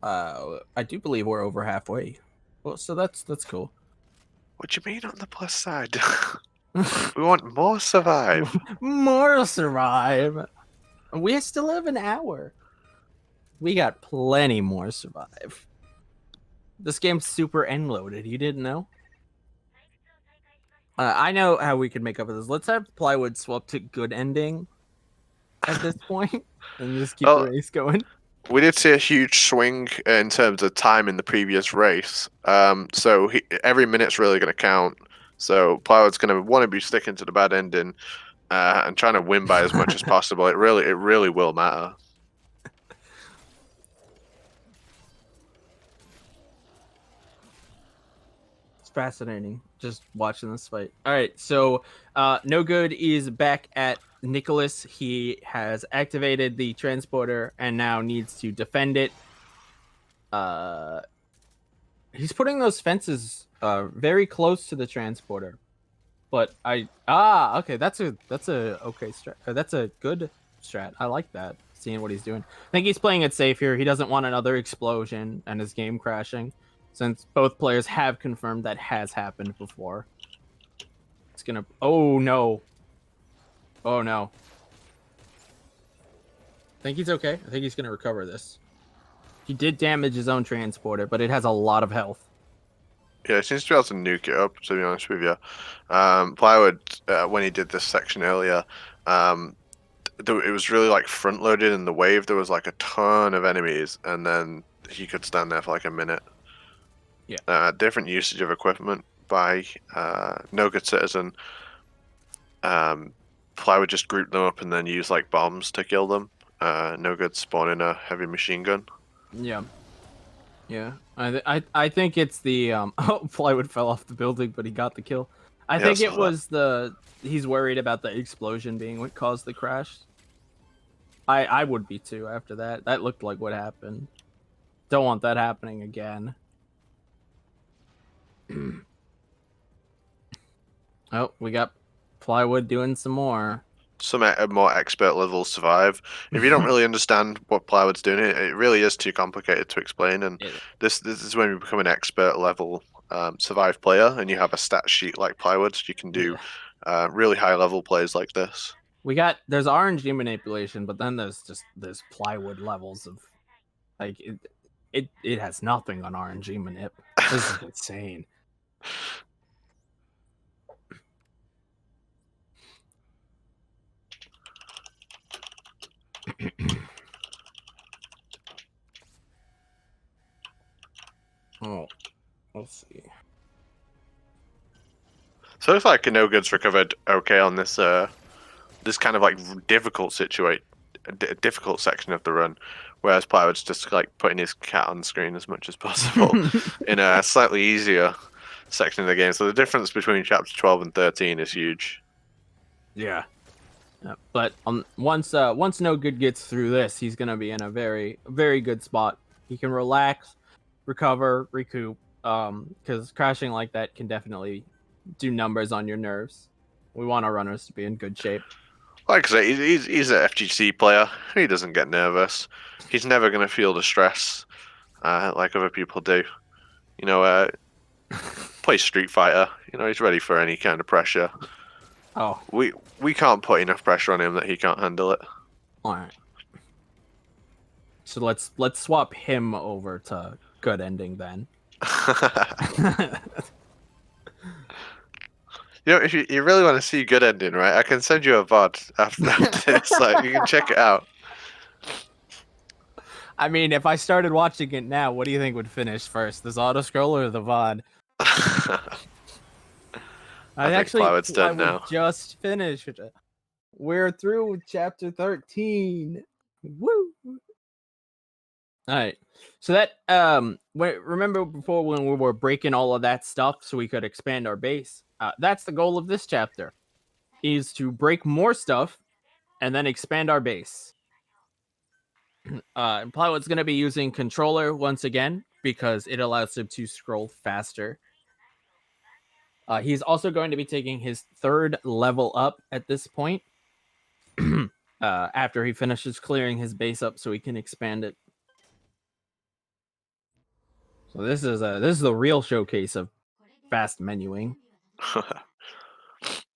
[SPEAKER 12] I do believe we're over halfway. Well, so that's cool.
[SPEAKER 11] What do you mean on the plus side? We want more survive.
[SPEAKER 12] More survive. We still have an hour. We got plenty more survive. This game's super end loaded. You didn't know? I know how we can make up for this. Let's have Plywood swap to good ending at this point and just keep the race going.
[SPEAKER 11] We did see a huge swing in terms of time in the previous race. So every minute's really going to count. So Plywood's going to want to be sticking to the bad ending and trying to win by as much as possible. It really will matter.
[SPEAKER 12] It's fascinating just watching this fight. All right, so No Good is back at Nicholas. He has activated the transporter and now needs to defend it. He's putting those fences very close to the transporter. But okay, that's a okay strat. That's a good strat. I like that. Seeing what he's doing. I think he's playing it safe here. He doesn't want another explosion and his game crashing, since both players have confirmed that has happened before. It's gonna. Oh no. Oh no. I think he's okay. I think he's gonna recover this. He did damage his own transporter, but it has a lot of health.
[SPEAKER 11] Yeah, it seems to be able to nuke it up, to be honest with you. Plywood, when he did this section earlier, it was really like front loaded in the wave. There was like a ton of enemies, and then he could stand there for like a minute.
[SPEAKER 12] Yeah.
[SPEAKER 11] Different usage of equipment by nogoodcitizen. Plywood just grouped them up and then used like bombs to kill them. No Good spawning a heavy machine gun.
[SPEAKER 12] Yeah. Yeah. I think it's the Plywood fell off the building, but he got the kill. I think it was he's worried about the explosion being what caused the crash. I would be too after that. That looked like what happened. Don't want that happening again. Oh, we got plywood doing some more.
[SPEAKER 11] Some more expert level survive. If you don't really understand what plywood's doing, it really is too complicated to explain. And this is when you become an expert level survive player, and you have a stat sheet like plywood, so you can do really high level plays like this.
[SPEAKER 12] There's RNG manipulation, but then there's plywood levels of like it has nothing on RNG manip. This is insane. Oh, let's see.
[SPEAKER 11] So it's like No Good's recovered okay on this this kind of like difficult difficult section of the run, whereas Plywood's just like putting his cat on screen as much as possible in a slightly easier section of the game. So the difference between chapter 12 and 13 is huge.
[SPEAKER 12] Yeah. But once No Good gets through this, he's gonna be in a very good spot. He can relax, recover, recoup. Because crashing like that can definitely do numbers on your nerves. We want our runners to be in good shape.
[SPEAKER 11] Like I say, he's an FGC player. He doesn't get nervous. He's never gonna feel the stress like other people do. You know, play Street Fighter. You know, he's ready for any kind of pressure.
[SPEAKER 12] Oh,
[SPEAKER 11] we can't put enough pressure on him that he can't handle it.
[SPEAKER 12] All right. So let's swap him over to good ending then.
[SPEAKER 11] You know, if you really want to see good ending, right? I can send you a VOD after this. Like, you can check it out.
[SPEAKER 12] I mean, if I started watching it now, what do you think would finish first, this auto scroll or the VOD? I think Plywood's done now. Just finished. We're through with chapter 13. Woo! All right. So that remember before when we were breaking all of that stuff so we could expand our base? That's the goal of this chapter, is to break more stuff and then expand our base. And Plywood's going to be using controller once again because it allows him to scroll faster. He's also going to be taking his 3rd level up at this point after he finishes clearing his base up so he can expand it. So this is the real showcase of fast menuing.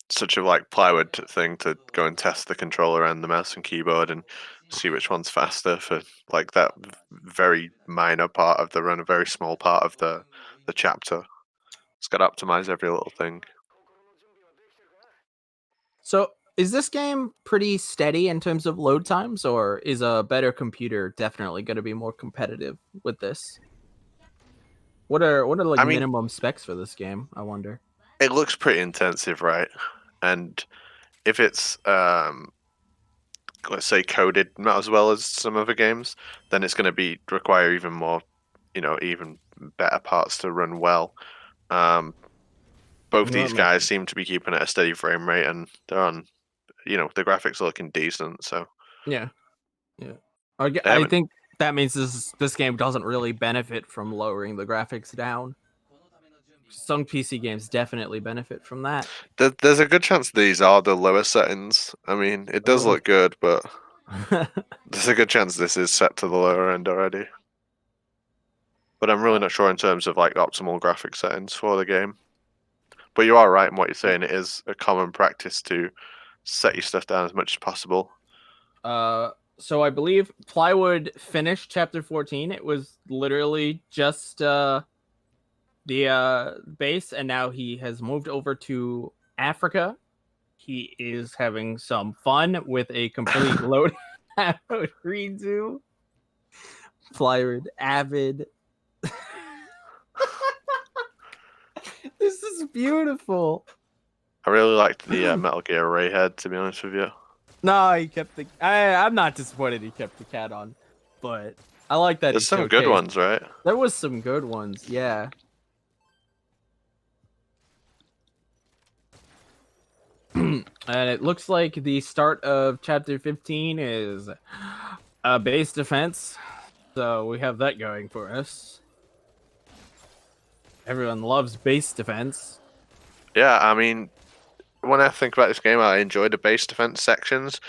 [SPEAKER 11] Such a like Plywood thing to go and test the controller and the mouse and keyboard and see which one's faster for like that very minor part of the run, a very small part of the chapter. It's got to optimize every little thing.
[SPEAKER 12] So is this game pretty steady in terms of load times, or is a better computer definitely going to be more competitive with this? What are like minimum specs for this game? I wonder.
[SPEAKER 11] It looks pretty intensive, right? And if it's let's say coded not as well as some other games, then it's going to require even more, even better parts to run well. Both these guys seem to be keeping it a steady frame rate, and they're on, the graphics are looking decent. So
[SPEAKER 12] yeah. I think that means this game doesn't really benefit from lowering the graphics down. Some PC games definitely benefit from that.
[SPEAKER 11] There's a good chance these are the lower settings. I mean, it does look good, but there's a good chance this is set to the lower end already. But I'm really not sure in terms of like optimal graphic settings for the game. But you are right in what you're saying. It is a common practice to set your stuff down as much as possible.
[SPEAKER 12] So I believe Plywood finished chapter 14. It was literally just the base, and now he has moved over to Africa. He is having some fun with a complete load redo. Plywood avid. This is beautiful.
[SPEAKER 11] I really liked the Metal Gear Ray head, to be honest with you.
[SPEAKER 12] No, he kept the. I'm not disappointed he kept the cat on, but I like that.
[SPEAKER 11] There's some good ones, right?
[SPEAKER 12] There was some good ones, yeah. And it looks like the start of chapter 15 is a base defense, so we have that going for us. Everyone loves base defense.
[SPEAKER 11] Yeah, I mean, when I think about this game, I enjoy the base defense sections.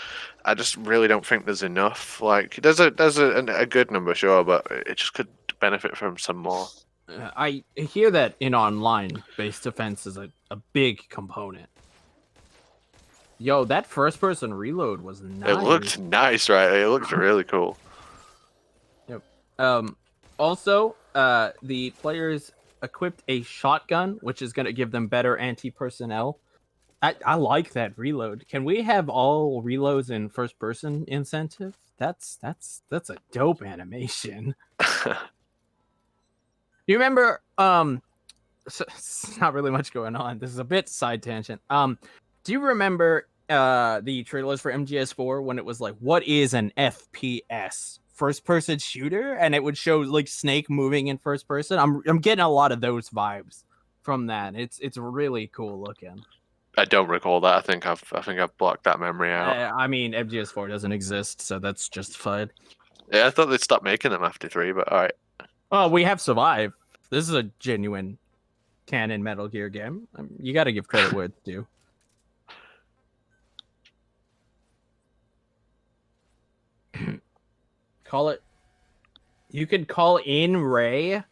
[SPEAKER 11] I just really don't think there's enough. Like, there's a good number, sure, but it just could benefit from some more.
[SPEAKER 12] I hear that in online, base defense is a big component. Yo, that first-person reload was nice.
[SPEAKER 11] It looked nice, right? It looked really cool.
[SPEAKER 12] Yep. Also, the players equipped a shotgun, which is going to give them better anti-personnel. I like that reload. Can we have all reloads in first-person incentive? That's a dope animation. You remember? So, it's not really much going on. This is a bit side tangent. Do you remember the trailers for MGS4 when it was like, what is an FPS? First person shooter? And it would show like Snake moving in first person. I'm getting a lot of those vibes from that. It's really cool looking.
[SPEAKER 11] I don't recall that. I think I've blocked that memory out.
[SPEAKER 12] I mean, MGS4 doesn't exist, so that's justified.
[SPEAKER 11] Yeah, I thought they'd stop making them after 3, but alright.
[SPEAKER 12] Oh, we have survived. This is a genuine canon Metal Gear game. You got to give credit where it's due. Call it. You could call in Ray.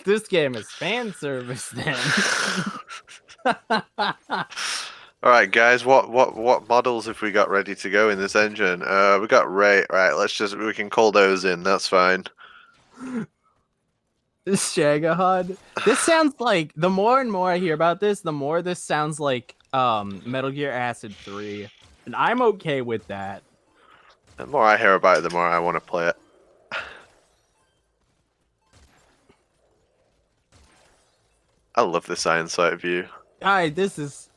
[SPEAKER 12] This game is fan service then.
[SPEAKER 11] Alright guys, what models have we got ready to go in this engine? We got Ray. Right, we can call those in, that's fine.
[SPEAKER 12] This Shagahod. This sounds like, the more and more I hear about this, the more this sounds like Metal Gear Acid 3. And I'm okay with that.
[SPEAKER 11] The more I hear about it, the more I want to play it. I love the science site view.
[SPEAKER 12] Alright,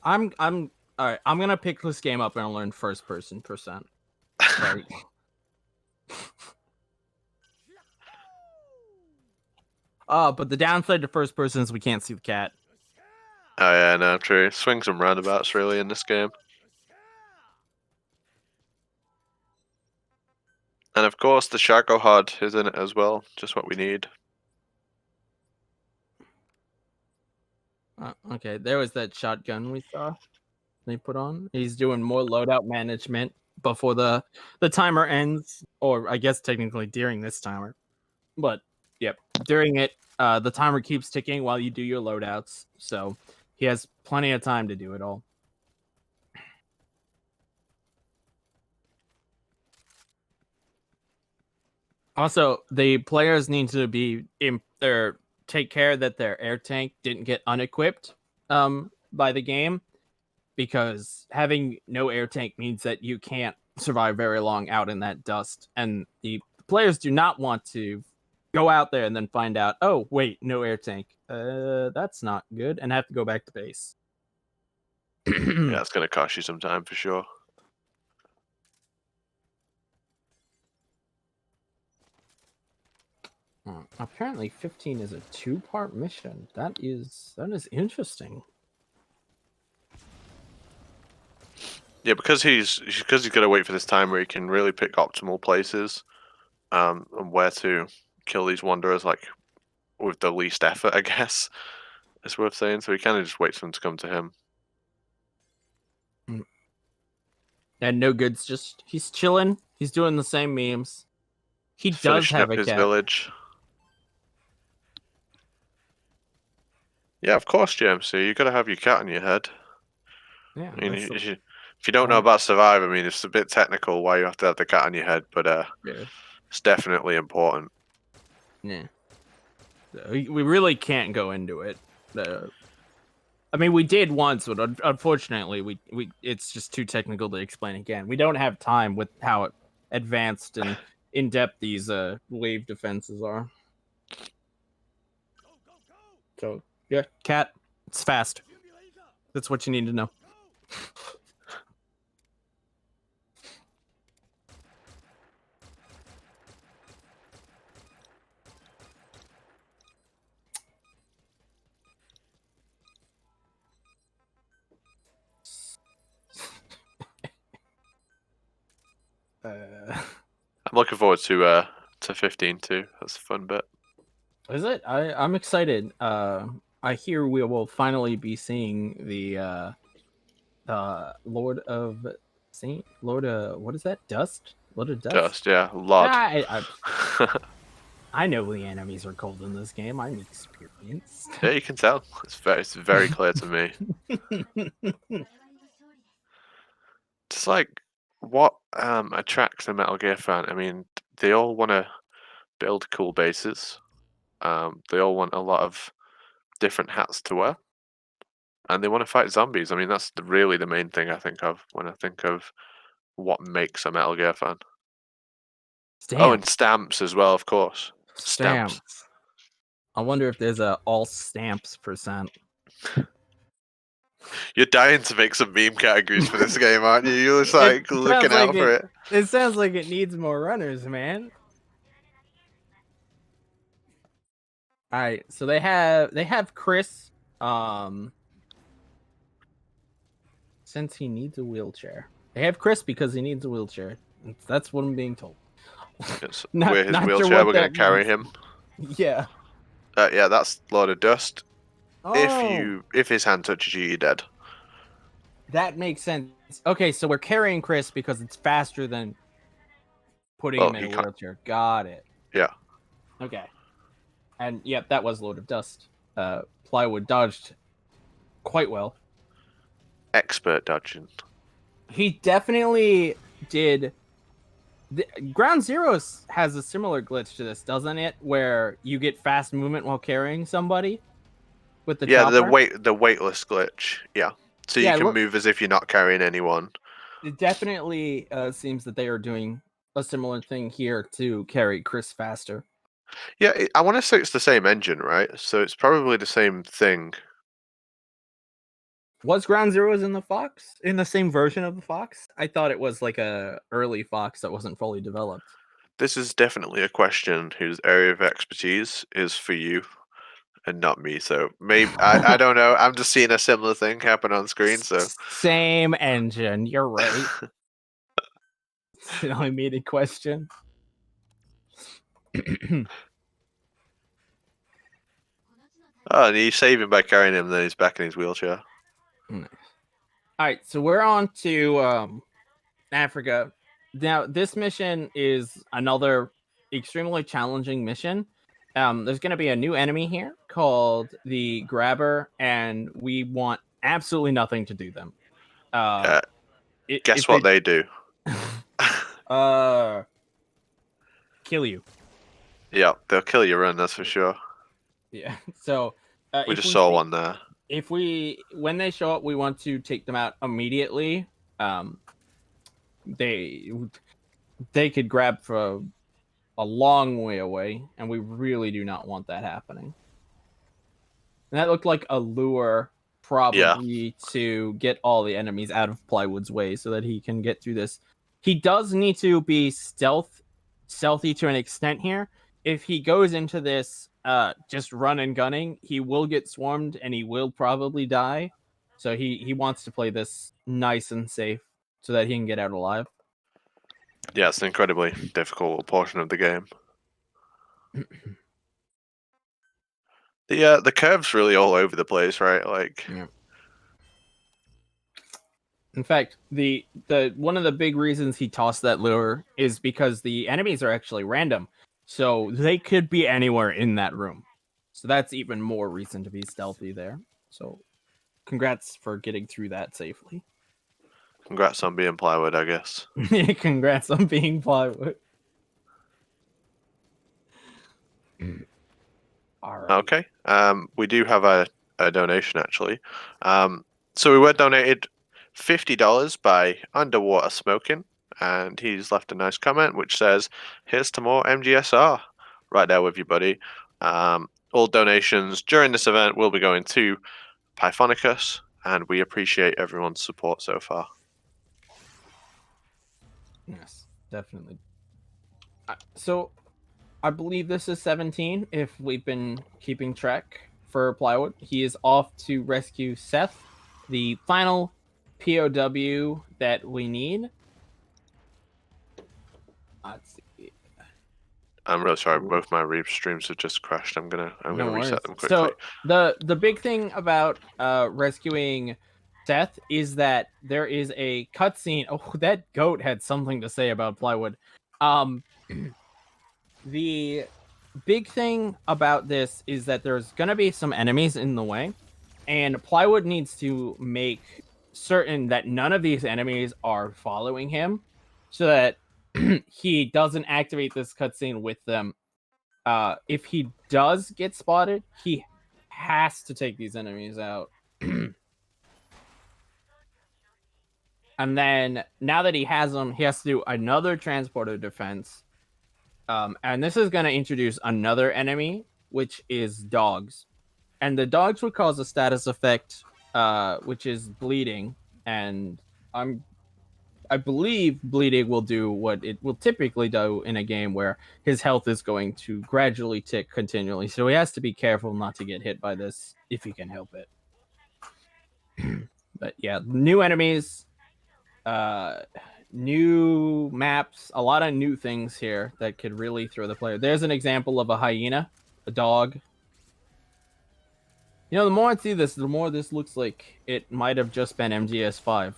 [SPEAKER 12] alright, I'm gonna pick this game up and learn first person %. Right. But the downside to first person is we can't see the cat.
[SPEAKER 11] Oh yeah, no, true. Swings and roundabouts really in this game. And of course the Shagohod is in it as well, just what we need.
[SPEAKER 12] Okay, there was that shotgun we saw they put on. He's doing more loadout management before the timer ends, or I guess technically during this timer. But yep, during it, the timer keeps ticking while you do your loadouts, so he has plenty of time to do it all. Also, the players need to be take care that their air tank didn't get unequipped by the game, because having no air tank means that you can't survive very long out in that dust, and the players do not want to go out there and then find out, oh wait, no air tank, that's not good, and have to go back to base.
[SPEAKER 11] Yeah, it's gonna cost you some time for sure.
[SPEAKER 12] Apparently 15 is a 2-part mission. That is interesting.
[SPEAKER 11] Yeah, because he's gonna wait for this time where he can really pick optimal places, and where to kill these wanderers, like with the least effort, I guess. It's worth saying. So he kind of just waits for them to come to him.
[SPEAKER 12] And No Good's he's chilling. He's doing the same memes. He does have a
[SPEAKER 11] his
[SPEAKER 12] cat.
[SPEAKER 11] Village. Yeah, of course, JMC. You gotta have your cat on your head.
[SPEAKER 12] Yeah.
[SPEAKER 11] I mean, if you don't know about Survive, I mean, it's a bit technical why you have to have the cat on your head, but
[SPEAKER 12] yeah,
[SPEAKER 11] it's definitely important.
[SPEAKER 12] Yeah. We really can't go into it. I mean, we did once, but unfortunately, we it's just too technical to explain again. We don't have time with how advanced and in depth these wave defenses are. So yeah, cat, it's fast. That's what you need to know.
[SPEAKER 11] I'm looking forward to 15 too. That's a fun bit.
[SPEAKER 12] Is it? I'm excited. I hear we will finally be seeing the Lord of Saint Lord of what is that? Dust? Lord of Dust?
[SPEAKER 11] Dust, yeah, Lord.
[SPEAKER 12] I know the enemies are cold in this game. I'm experienced.
[SPEAKER 11] Yeah, you can tell. It's very clear to me. It's like what attracts a Metal Gear fan. I mean, they all want to build cool bases. They all want a lot of different hats to wear, and they want to fight zombies. I mean, that's really the main thing I think of when I think of what makes a Metal Gear fan. Oh, and stamps as well, of course. Stamps.
[SPEAKER 12] I wonder if there's a all stamps %.
[SPEAKER 11] You're dying to make some meme categories for this game, aren't you? You're just like looking out for it.
[SPEAKER 12] It sounds like it needs more runners, man. All right, so they have Chris. Since he needs a wheelchair, they have Chris because he needs a wheelchair. That's what I'm being told.
[SPEAKER 11] We're his wheelchair. We're gonna carry him.
[SPEAKER 12] Yeah.
[SPEAKER 11] Yeah, that's Lord of Dust.
[SPEAKER 12] Oh.
[SPEAKER 11] If his hand touches you, you're dead.
[SPEAKER 12] That makes sense. Okay, so we're carrying Chris because it's faster than putting him in a wheelchair. Got it.
[SPEAKER 11] Yeah.
[SPEAKER 12] Okay. And yep, that was Lord of Dust. Plywood dodged quite well.
[SPEAKER 11] Expert dodging.
[SPEAKER 12] He definitely did. Ground Zeroes has a similar glitch to this, doesn't it? Where you get fast movement while carrying somebody with the chopper?
[SPEAKER 11] the weightless glitch. Yeah. So you can move as if you're not carrying anyone.
[SPEAKER 12] It definitely seems that they are doing a similar thing here to carry Chris faster.
[SPEAKER 11] Yeah, I want to say it's the same engine, right? So it's probably the same thing.
[SPEAKER 12] Was Ground Zeroes in the Fox? In the same version of the Fox? I thought it was like a early Fox that wasn't fully developed.
[SPEAKER 11] This is definitely a question whose area of expertise is for you and not me. So maybe I don't know. I'm just seeing a similar thing happen on screen. So
[SPEAKER 12] same engine. You're right. It's an unlimited question.
[SPEAKER 11] Oh, and you save him by carrying him, then he's back in his wheelchair.
[SPEAKER 12] Nice. All right, so we're on to Africa. Now, this mission is another extremely challenging mission. There's going to be a new enemy here called the Grabber, and we want absolutely nothing to do them.
[SPEAKER 11] Guess what they do?
[SPEAKER 12] Kill you.
[SPEAKER 11] Yeah, they'll kill you, run. That's for sure.
[SPEAKER 12] Yeah. So
[SPEAKER 11] we just saw one there.
[SPEAKER 12] When they show up, we want to take them out immediately. They could grab for a long way away, and we really do not want that happening. And that looked like a lure, probably to get all the enemies out of Plywood's way, so that he can get through this. He does need to be stealthy to an extent here. If he goes into this just run and gunning, he will get swarmed and he will probably die. So he wants to play this nice and safe so that he can get out alive.
[SPEAKER 11] Yeah, it's an incredibly difficult portion of the game. The curve's really all over the place, right? Like,
[SPEAKER 12] yeah. In fact, the one of the big reasons he tossed that lure is because the enemies are actually random. So they could be anywhere in that room. So that's even more reason to be stealthy there. So congrats for getting through that safely.
[SPEAKER 11] Congrats on being Plywood, I guess.
[SPEAKER 12] Congrats on being Plywood. All right.
[SPEAKER 11] Okay. We do have a donation, actually. So we were donated $50 by Underwater Smoking. And he's left a nice comment which says, "Here's to more MGSR." Right there with you, buddy. All donations during this event will be going to Pythonicus, and we appreciate everyone's support so far.
[SPEAKER 12] Yes, definitely. So, I believe this is 17, if we've been keeping track for Plywood. He is off to rescue Seth, the final POW that we need. Let's see.
[SPEAKER 11] I'm really sorry. Both my streams have just crashed. I'm gonna reset them quickly.
[SPEAKER 12] So the big thing about rescuing Seth, is that there is a cutscene. Oh, that goat had something to say about plywood. The big thing about this is that there's gonna be some enemies in the way, and plywood needs to make certain that none of these enemies are following him, so that he doesn't activate this cutscene with them. If he does get spotted, he has to take these enemies out. And then now that he has them, he has to do another transporter defense. And this is going to introduce another enemy, which is dogs. And the dogs would cause a status effect, which is bleeding. And I believe bleeding will do what it will typically do in a game where his health is going to gradually tick continually. So he has to be careful not to get hit by this if he can help it. But yeah, new enemies, new maps, a lot of new things here that could really throw the player. There's an example of a hyena, a dog. You know, the more I see this, the more this looks like it might have just been MGS5.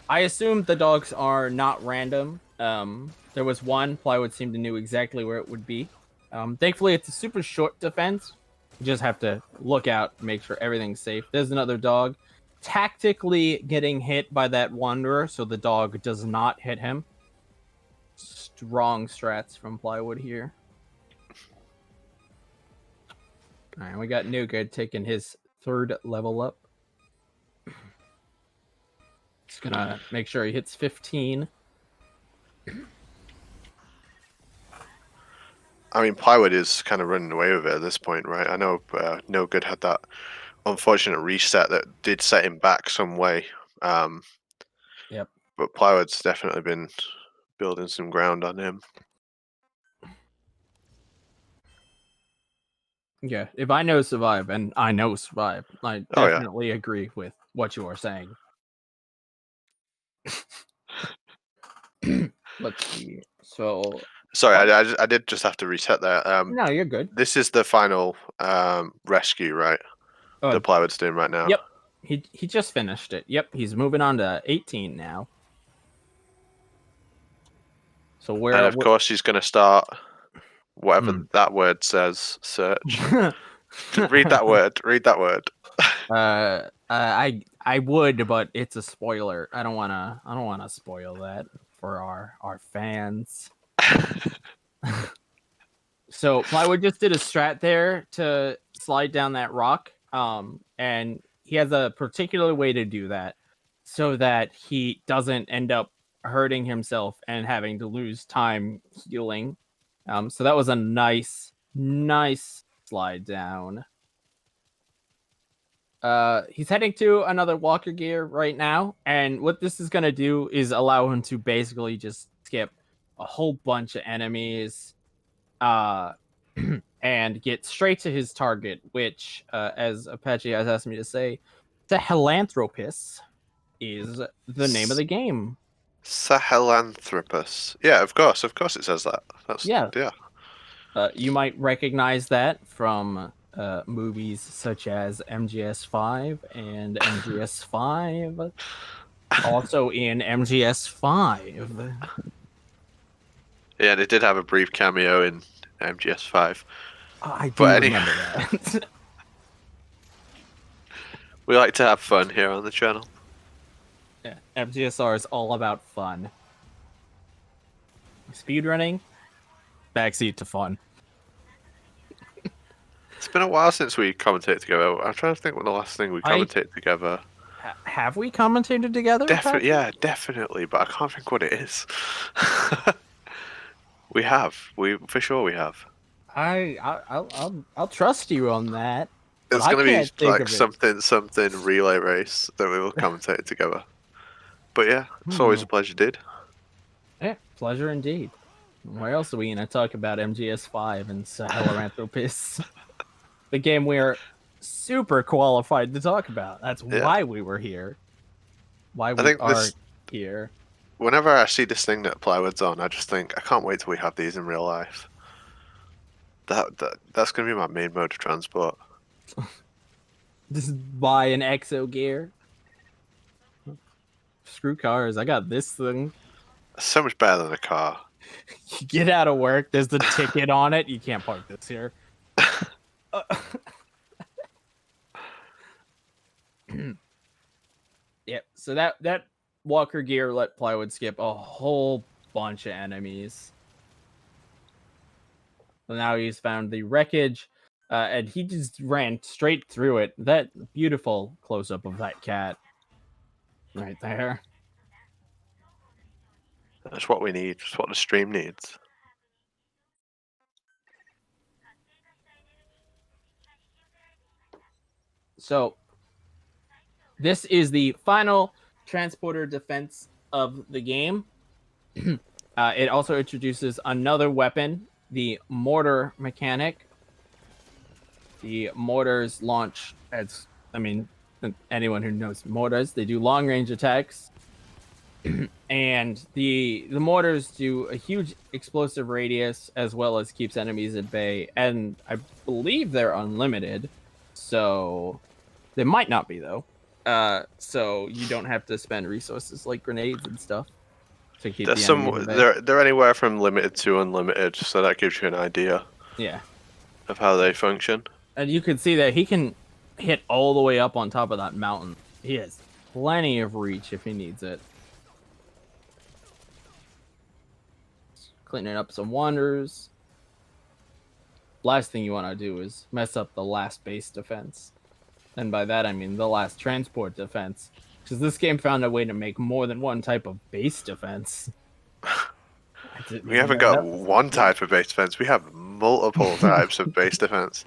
[SPEAKER 12] I assume the dogs are not random. There was one, plywood seemed to knew exactly where it would be. Thankfully, it's a super short defense. You just have to look out, make sure everything's safe. There's another dog tactically getting hit by that wanderer, so the dog does not hit him. Strong strats from plywood here. All right, we got Nugget taking his 3rd level up. Just gonna make sure he hits 15.
[SPEAKER 11] I mean, plywood is kind of running away with it at this point, right? I know No Good had that unfortunate reset that did set him back some way.
[SPEAKER 12] Yep.
[SPEAKER 11] But plywood's definitely been building some ground on him.
[SPEAKER 12] Yeah, if I know survive, and I know survive, I definitely agree with what you are saying. Let's see. So
[SPEAKER 11] sorry, I did just have to reset there.
[SPEAKER 12] No, you're good.
[SPEAKER 11] This is the final rescue, right? The plywood's doing right now.
[SPEAKER 12] Yep. He just finished it. Yep, he's moving on to 18 now. So where?
[SPEAKER 11] And of course, he's going to start whatever that word says. Search. Read that word. Read that word.
[SPEAKER 12] I would, but it's a spoiler. I don't wanna spoil that for our fans. So plywood just did a strat there to slide down that rock. And he has a particular way to do that so that he doesn't end up hurting himself and having to lose time healing. So that was a nice slide down. He's heading to another walker gear right now, and what this is going to do is allow him to basically just skip a whole bunch of enemies and get straight to his target, which, as Apache has asked me to say, Sahelanthropus is the name of the game.
[SPEAKER 11] Sahelanthropus. Yeah, of course it says that.
[SPEAKER 12] Yeah. You might recognize that from movies such as MGS5 and MGS5. Also in MGS5.
[SPEAKER 11] Yeah, they did have a brief cameo in MGS5.
[SPEAKER 12] I do remember that.
[SPEAKER 11] We like to have fun here on the channel.
[SPEAKER 12] Yeah, MGSR is all about fun. Speedrunning, backseat to fun.
[SPEAKER 11] It's been a while since we commentated together. I'm trying to think when the last thing we commentated together.
[SPEAKER 12] Have we commentated together?
[SPEAKER 11] Yeah, definitely, but I can't think what it is. We have. For sure we have.
[SPEAKER 12] I'll trust you on that.
[SPEAKER 11] It's gonna be like something relay race that we will commentate together. But yeah, it's always a pleasure, dude.
[SPEAKER 12] Yeah, pleasure indeed. Where else are we gonna talk about MGS5 and Sahelanthropus? The game we're super qualified to talk about. That's why we were here. Why we are here.
[SPEAKER 11] Whenever I see this thing that plywood's on, I just think I can't wait till we have these in real life. That's gonna be my main mode of transport.
[SPEAKER 12] Just buy an exo gear. Screw cars. I got this thing.
[SPEAKER 11] So much better than a car.
[SPEAKER 12] You get out of work. There's the ticket on it. You can't park this here. Yep. So that walker gear let Plywood skip a whole bunch of enemies. So now he's found the wreckage, and he just ran straight through it. That beautiful close up of that cat, right there.
[SPEAKER 11] That's what we need. That's what the stream needs.
[SPEAKER 12] So this is the final transporter defense of the game. It also introduces another weapon, the mortar mechanic. The mortars launch as, I mean, anyone who knows mortars, they do long range attacks. And the mortars do a huge explosive radius as well as keeps enemies at bay. And I believe they're unlimited. So they might not be though. So you don't have to spend resources like grenades and stuff to keep
[SPEAKER 11] There's
[SPEAKER 12] the enemies at bay.
[SPEAKER 11] they're anywhere from limited to unlimited, so that gives you an idea.
[SPEAKER 12] Yeah.
[SPEAKER 11] Of how they function.
[SPEAKER 12] And you can see that he can hit all the way up on top of that mountain. He has plenty of reach if he needs it. Cleaning up some wonders. Last thing you want to do is mess up the last base defense. And by that I mean the last transport defense. Because this game found a way to make more than one type of base defense.
[SPEAKER 11] We haven't got one type of base defense. We have multiple types of base defense.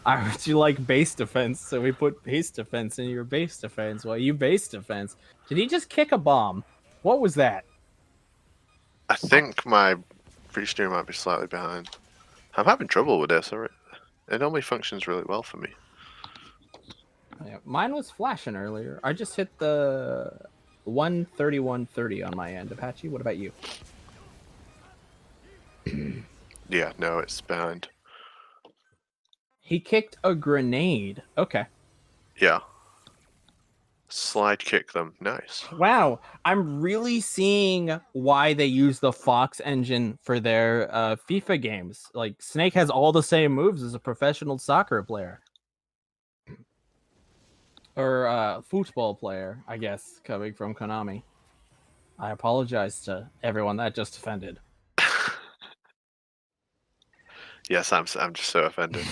[SPEAKER 12] I heard you like base defense, so we put base defense in your base defense. Well, you base defense. Did he just kick a bomb? What was that?
[SPEAKER 11] I think my restream might be slightly behind. I'm having trouble with this. It normally functions really well for me.
[SPEAKER 12] Yeah, mine was flashing earlier. I just hit the 131.30 on my end. Apache, what about you?
[SPEAKER 11] Yeah, no, it's behind.
[SPEAKER 12] He kicked a grenade. Okay.
[SPEAKER 11] Yeah. Slide kick them. Nice.
[SPEAKER 12] Wow. I'm really seeing why they use the Fox engine for their FIFA games. Like, Snake has all the same moves as a professional soccer player. Or football player, I guess, coming from Konami. I apologize to everyone that just offended.
[SPEAKER 11] Yes, I'm just so offended.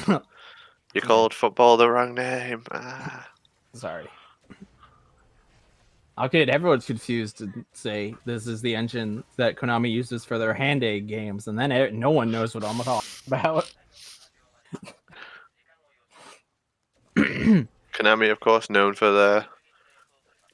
[SPEAKER 11] You called football the wrong name.
[SPEAKER 12] Sorry. Okay, everyone's confused to say this is the engine that Konami uses for their hand-aid games, and then no one knows what I'm talking about.
[SPEAKER 11] Konami, of course, known for their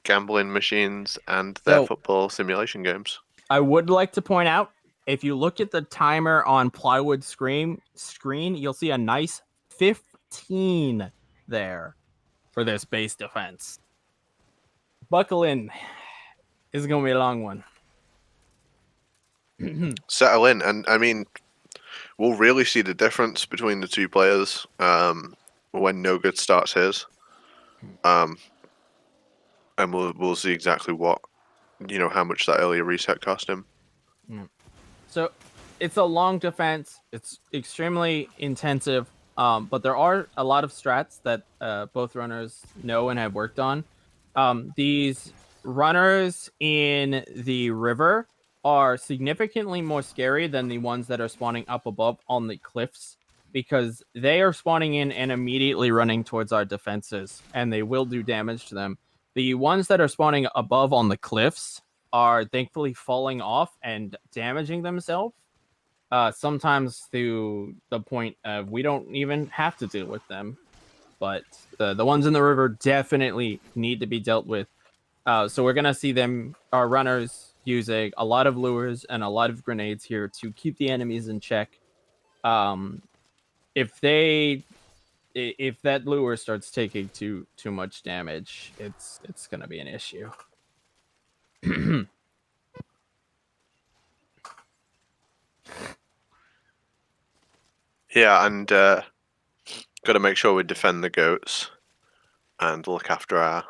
[SPEAKER 11] gambling machines and their football simulation games.
[SPEAKER 12] I would like to point out, if you look at the timer on Plywood's screen, you'll see a nice 15 there for this base defense. Buckle in. This is going to be a long one.
[SPEAKER 11] Settle in, and I mean, we'll really see the difference between the two players when No Good starts his. And we'll see exactly what, how much that earlier reset cost him.
[SPEAKER 12] So it's a long defense. It's extremely intensive, but there are a lot of strats that both runners know and have worked on. These runners in the river are significantly more scary than the ones that are spawning up above on the cliffs, because they are spawning in and immediately running towards our defenses, and they will do damage to them. The ones that are spawning above on the cliffs are thankfully falling off and damaging themselves, sometimes to the point of we don't even have to deal with them. But the ones in the river definitely need to be dealt with. So we're going to see our runners, using a lot of lures and a lot of grenades here to keep the enemies in check. If that lure starts taking too much damage, it's going to be an issue.
[SPEAKER 11] Yeah, and got to make sure we defend the goats and look after our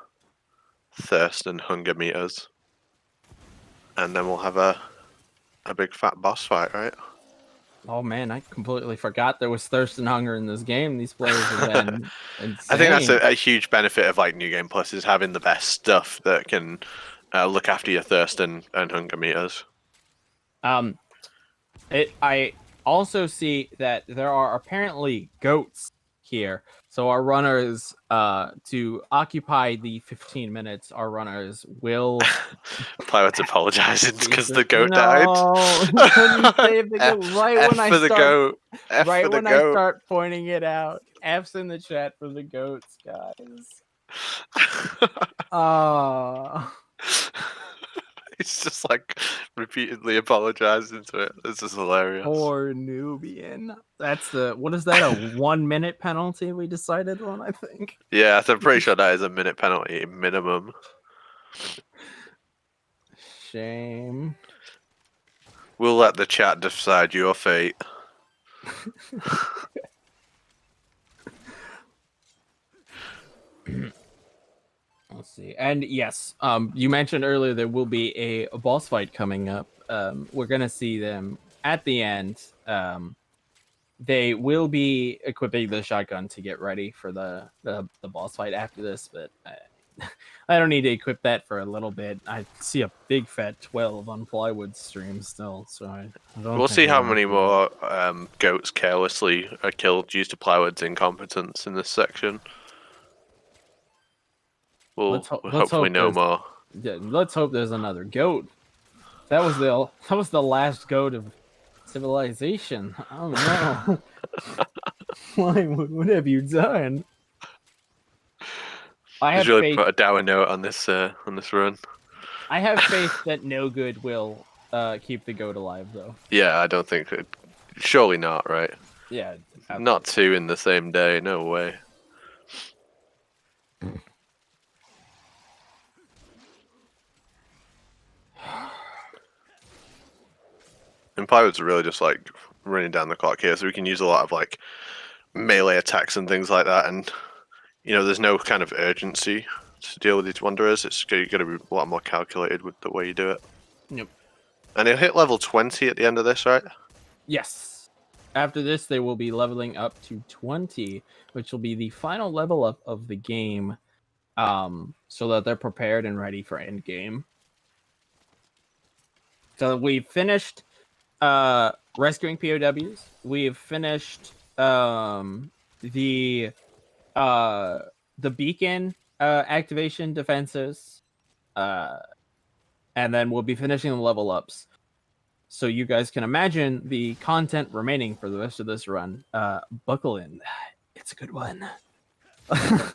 [SPEAKER 11] thirst and hunger meters. And then we'll have a big fat boss fight, right?
[SPEAKER 12] Oh man, I completely forgot there was thirst and hunger in this game. These players have been insane.
[SPEAKER 11] I think that's a huge benefit of like New Game Plus is having the best stuff that can look after your thirst and hunger meters.
[SPEAKER 12] I also see that there are apparently goats here. So our runners, to occupy the 15 minutes, our runners will.
[SPEAKER 11] Pirates apologizing because the goat died.
[SPEAKER 12] No, couldn't save the goat right
[SPEAKER 11] F
[SPEAKER 12] when I
[SPEAKER 11] for the
[SPEAKER 12] start.
[SPEAKER 11] goat. F
[SPEAKER 12] right
[SPEAKER 11] for the
[SPEAKER 12] when
[SPEAKER 11] goat.
[SPEAKER 12] I start pointing it out. F's in the chat for the goats, guys.
[SPEAKER 11] It's just like repeatedly apologizing to it. This is hilarious.
[SPEAKER 12] Poor Nubian. That's what is that, a 1 minute penalty we decided on, I think?
[SPEAKER 11] Yeah, I'm pretty sure that is a minute penalty minimum.
[SPEAKER 12] Shame.
[SPEAKER 11] We'll let the chat decide your fate.
[SPEAKER 12] Let's see. And yes, you mentioned earlier there will be a boss fight coming up. We're gonna see them at the end. They will be equipping the shotgun to get ready for the boss fight after this, but I don't need to equip that for a little bit. I see a big fat 12 on Plywood stream still, so I don't.
[SPEAKER 11] We'll see how many more goats carelessly are killed due to Plywood's incompetence in this section. We'll hopefully know more.
[SPEAKER 12] Yeah, let's hope there's another goat. That was the last goat of civilization. Oh no! What have you done? I have
[SPEAKER 11] really
[SPEAKER 12] faith.
[SPEAKER 11] Put a dour note on this run.
[SPEAKER 2] I have faith that no good will keep the goat alive, though.
[SPEAKER 11] Yeah, I don't think it. Surely not, right?
[SPEAKER 2] Yeah.
[SPEAKER 11] Not two in the same day. No way. And Pirates are really just like running down the clock here, so we can use a lot of like melee attacks and things like that. And you know, there's no kind of urgency to deal with these wanderers. It's got to be a lot more calculated with the way you do it.
[SPEAKER 2] Yep.
[SPEAKER 11] And he'll hit level 20 at the end of this, right?
[SPEAKER 2] Yes. After this, they will be leveling up to 20, which will be the final level up of the game, so that they're prepared and ready for end game. So we've finished rescuing POWs. We've finished the beacon activation defenses, and then we'll be finishing the level ups. So you guys can imagine the content remaining for the rest of this run. Buckle in. It's a good one. It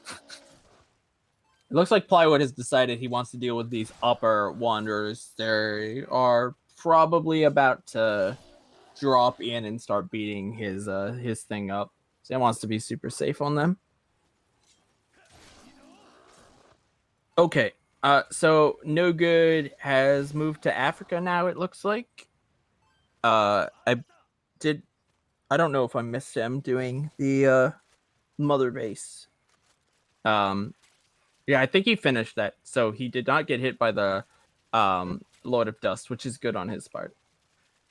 [SPEAKER 2] looks like Plywood has decided he wants to deal with these upper wanderers. They are probably about to drop in and start beating his thing up. So he wants to be super safe on them. Okay. So No Good has moved to Africa now, it looks like. I don't know if I missed him doing the mother base. Yeah, I think he finished that. So he did not get hit by the Lord of Dust, which is good on his part.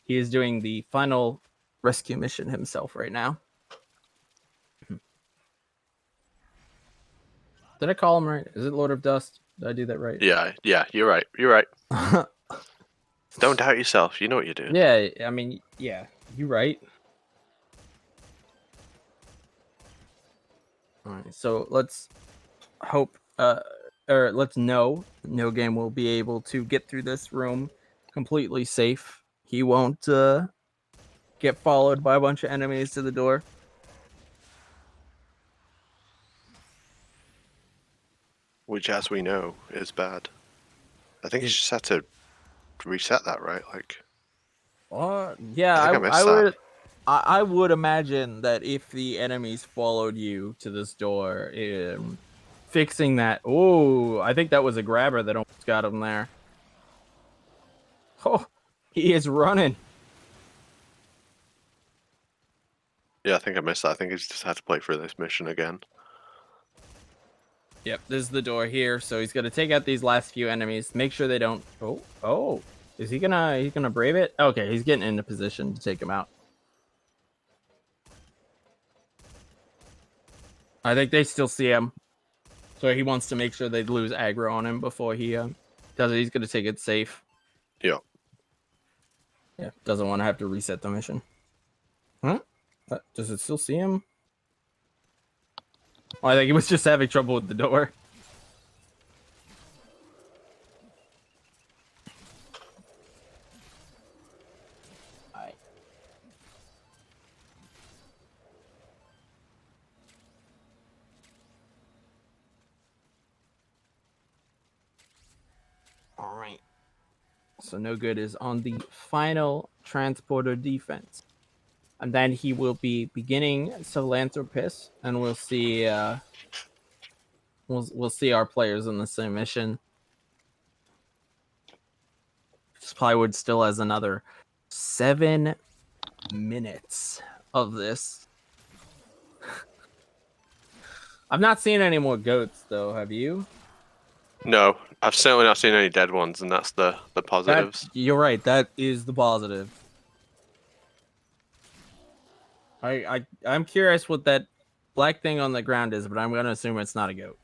[SPEAKER 2] He is doing the final rescue mission himself right now. Did I call him right? Is it Lord of Dust? Did I do that right?
[SPEAKER 11] Yeah, you're right. You're right. Don't doubt yourself. You know what you're doing.
[SPEAKER 2] Yeah, I mean, yeah, you're right. All right, so let's hope, or let's know No Game will be able to get through this room completely safe. He won't get followed by a bunch of enemies to the door.
[SPEAKER 11] Which, as we know, is bad. I think you just had to reset that, right? Like,
[SPEAKER 2] Yeah,
[SPEAKER 11] I
[SPEAKER 2] would imagine that if the enemies followed you to this door, fixing that. Oh, I think that was a grabber that almost got him there. Oh, he is running.
[SPEAKER 11] Yeah, I think I missed that. I think he's just had to play through this mission again.
[SPEAKER 12] Yep, this is the door here, so he's gonna take out these last few enemies. Make sure they don't. Oh, is he gonna? He's gonna brave it. Okay, he's getting into position to take him out. I think they still see him, so he wants to make sure they lose aggro on him before he does it. He's gonna take it safe.
[SPEAKER 11] Yeah.
[SPEAKER 12] Yeah, doesn't want to have to reset the mission. Huh? Does it still see him? Oh, I think he was just having trouble with the door. All right. So No Good is on the final transporter defense. And then he will be beginning Philanthropist, and we'll see we'll see our players in the same mission. Plywood still has another 7 minutes of this. I've not seen any more goats though, have you?
[SPEAKER 11] No, I've certainly not seen any dead ones, and that's the positives.
[SPEAKER 12] You're right, that is the positive. I'm curious what that black thing on the ground is, but I'm gonna assume it's not a goat.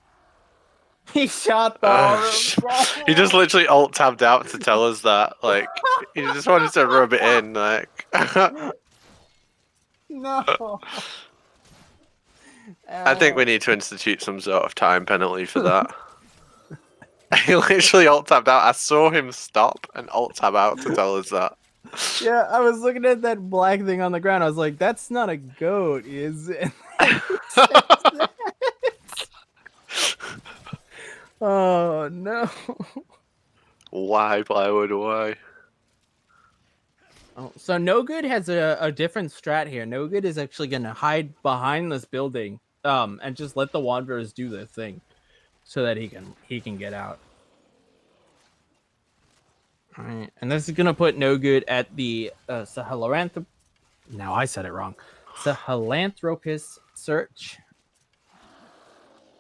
[SPEAKER 12] He shot the
[SPEAKER 11] He just literally alt tabbed out to tell us that. Like, he just wanted to rub it in. Like,
[SPEAKER 12] no.
[SPEAKER 11] I think we need to institute some sort of time penalty for that. He literally alt tabbed out. I saw him stop and alt tab out to tell us that.
[SPEAKER 12] Yeah, I was looking at that black thing on the ground. I was like, that's not a goat, is it? Oh, no.
[SPEAKER 11] Why, Plywood? Why?
[SPEAKER 12] Oh, so No Good has a different strat here. No Good is actually going to hide behind this building and just let the Wanderers do their thing so that he can get out. All right, and this is going to put No Good at the Now I said it wrong. Sahelanthropist search.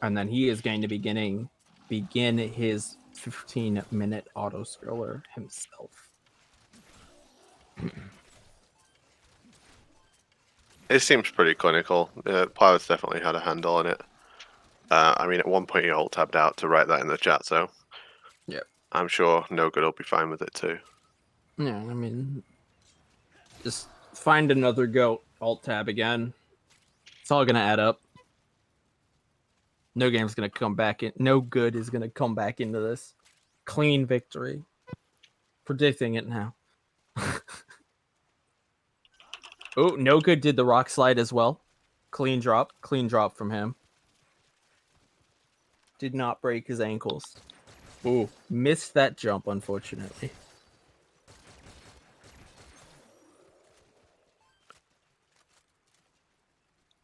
[SPEAKER 12] And then he is going to begin his 15-minute auto scroller himself.
[SPEAKER 11] It seems pretty clinical. Plywood's definitely had a handle on it. I mean, at one point he alt tabbed out to write that in the chat, so
[SPEAKER 12] yeah,
[SPEAKER 11] I'm sure No Good will be fine with it too.
[SPEAKER 12] Yeah, I mean, just find another goat, alt tab again. It's all gonna add up. No game's gonna come back in. No Good is gonna come back into this. Clean victory. Predicting it now. Oh, No Good did the rock slide as well. Clean drop from him. Did not break his ankles. Ooh, missed that jump, unfortunately.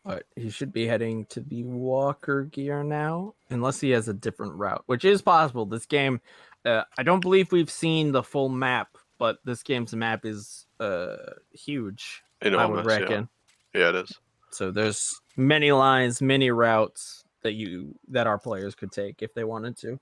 [SPEAKER 12] But he should be heading to the Walker gear now, unless he has a different route, which is possible. This game, I don't believe we've seen the full map, but this game's map is huge.
[SPEAKER 11] Enormous,
[SPEAKER 12] I would reckon.
[SPEAKER 11] Yeah, it is.
[SPEAKER 12] So there's many lines, many routes that our players could take if they wanted to.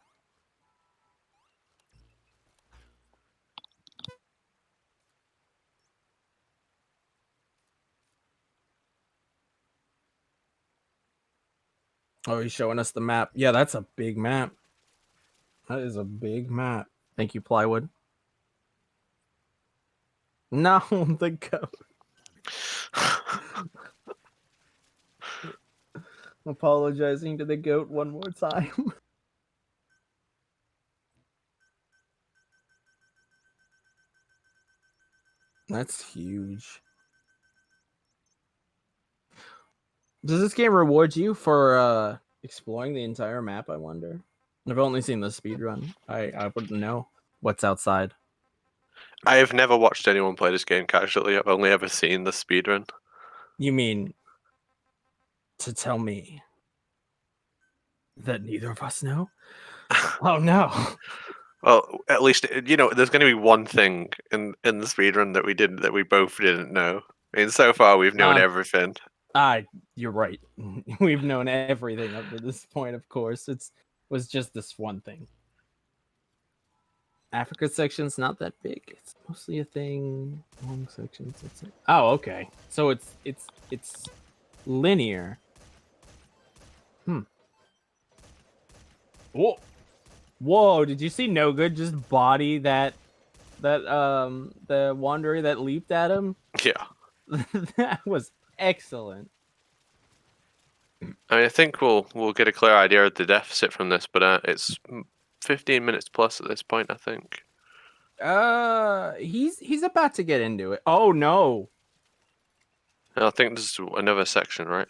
[SPEAKER 12] Oh, he's showing us the map. Yeah, that's a big map. That is a big map. Thank you, Plywood. No, the goat. Apologizing to the goat one more time. That's huge. Does this game reward you for exploring the entire map, I wonder? I've only seen the speedrun. I wouldn't know what's outside.
[SPEAKER 11] I have never watched anyone play this game casually. I've only ever seen the speedrun.
[SPEAKER 12] You mean to tell me that neither of us know? Oh no.
[SPEAKER 11] Well, at least there's going to be one thing in the speedrun that we both didn't know. I mean, so far we've known everything.
[SPEAKER 12] You're right. We've known everything up to this point, of course. Was just this one thing. Africa section's not that big. It's mostly a thing. Long sections. Oh, okay. So it's linear. Whoa! Did you see No Good just body that the wanderer that leaped at him?
[SPEAKER 11] Yeah.
[SPEAKER 12] That was excellent.
[SPEAKER 11] I mean, I think we'll get a clear idea of the deficit from this, but it's 15 minutes plus at this point, I think.
[SPEAKER 12] He's about to get into it. Oh no!
[SPEAKER 11] I think there's another section, right?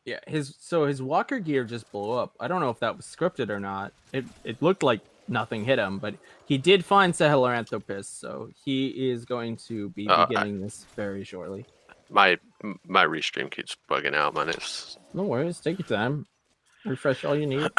[SPEAKER 12] Yeah, his walker gear just blew up. I don't know if that was scripted or not. It looked like nothing hit him, but he did find Sahelanthropus, so he is going to be beginning this very shortly.
[SPEAKER 11] My restream keeps bugging out, man. It's
[SPEAKER 12] no worries. Take your time. Refresh all you need.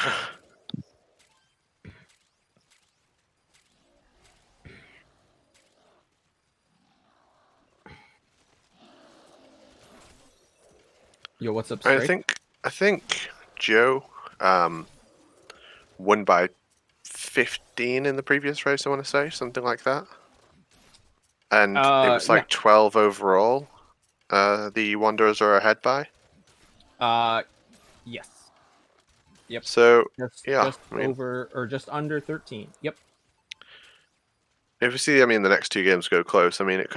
[SPEAKER 12] Yo, what's up, Strike?
[SPEAKER 11] I think Joe won by 15 in the previous race, I want to say, something like that. And it was like 12 overall. The Wanderers are ahead by.
[SPEAKER 12] Yes. Yep.
[SPEAKER 11] So
[SPEAKER 12] just over or just under 13. Yep.
[SPEAKER 11] If we see, the next two games go close, it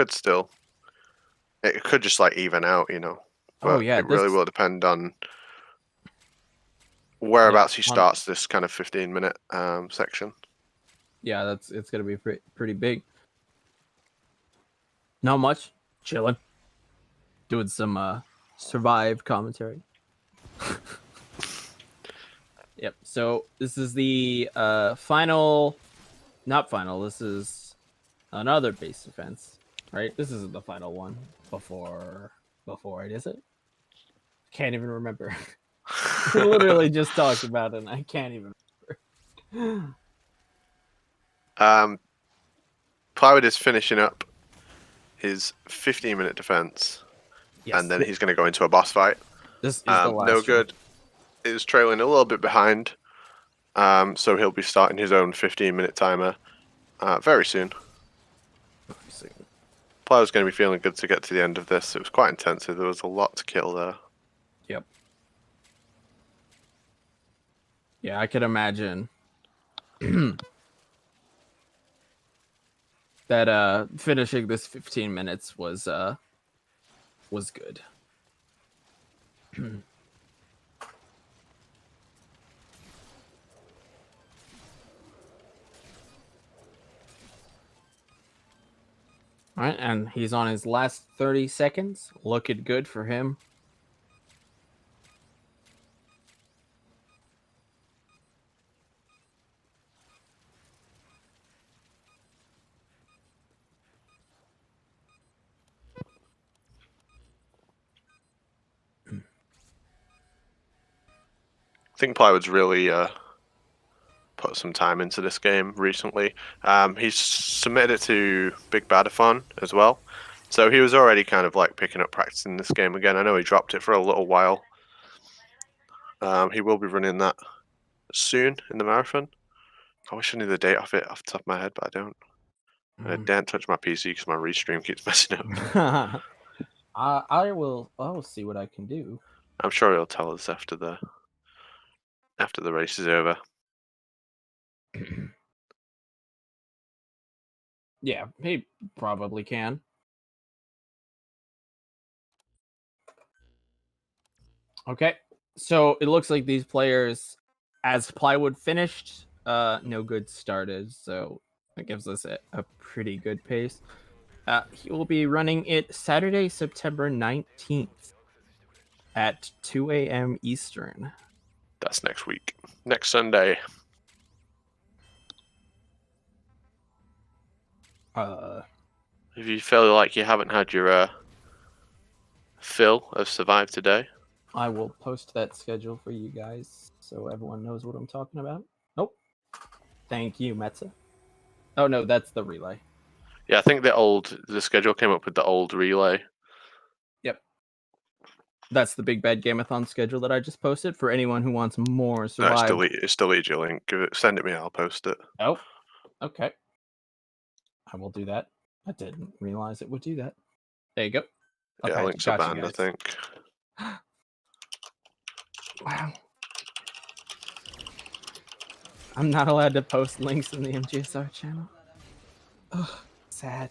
[SPEAKER 11] could just like even out, you know. But it really will depend on whereabouts he starts this kind of 15-minute section.
[SPEAKER 12] Yeah, it's gonna be pretty big. Not much, chilling, doing some survive commentary. Yep. So this is the final, not final. This is another base defense, right? This isn't the final one before it, is it? Can't even remember. We literally just talked about it and I can't even remember.
[SPEAKER 11] Plywood is finishing up his 15-minute defense, and then he's going to go into a boss fight.
[SPEAKER 12] This is the last
[SPEAKER 11] No Good is trailing a little bit behind, so he'll be starting his own 15-minute timer very soon. Plywood's going to be feeling good to get to the end of this. It was quite intensive. There was a lot to kill there.
[SPEAKER 12] Yep. Yeah, I could imagine that finishing this 15 minutes was good. All right, and he's on his last 30 seconds. Looking good for him.
[SPEAKER 11] I think Plywood's really put some time into this game recently. He's submitted it to Big Badathon as well, so he was already kind of like picking up practicing this game again. I know he dropped it for a little while. He will be running that soon in the marathon. I wish I knew the date off the top of my head, but I don't. I daren't touch my PC because my restream keeps messing up.
[SPEAKER 12] I will see what I can do.
[SPEAKER 11] I'm sure he'll tell us after the race is over.
[SPEAKER 12] Yeah, he probably can. Okay, so it looks like these players, as Plywood finished, No Good started, so that gives us a pretty good pace. He will be running it Saturday, September 19th at 2 a.m. Eastern.
[SPEAKER 11] That's next week. Next Sunday. If you feel like you haven't had your fill of Survive today,
[SPEAKER 12] I will post that schedule for you guys so everyone knows what I'm talking about. Nope. Thank you, Metza. Oh no, that's the relay.
[SPEAKER 11] Yeah, I think the schedule came up with the old relay.
[SPEAKER 12] That's the Big Bad Gameathon schedule that I just posted for anyone who wants more
[SPEAKER 11] No,
[SPEAKER 12] Survive.
[SPEAKER 11] it's deleted your link. Send it me, I'll post it.
[SPEAKER 12] Oh, okay. I will do that. I didn't realize it would do that. There you go.
[SPEAKER 11] Yeah,
[SPEAKER 12] Okay,
[SPEAKER 11] links are
[SPEAKER 12] got you
[SPEAKER 11] banned, I
[SPEAKER 12] guys.
[SPEAKER 11] think.
[SPEAKER 12] Wow. I'm not allowed to post links in the MGSR channel. Ugh, sad.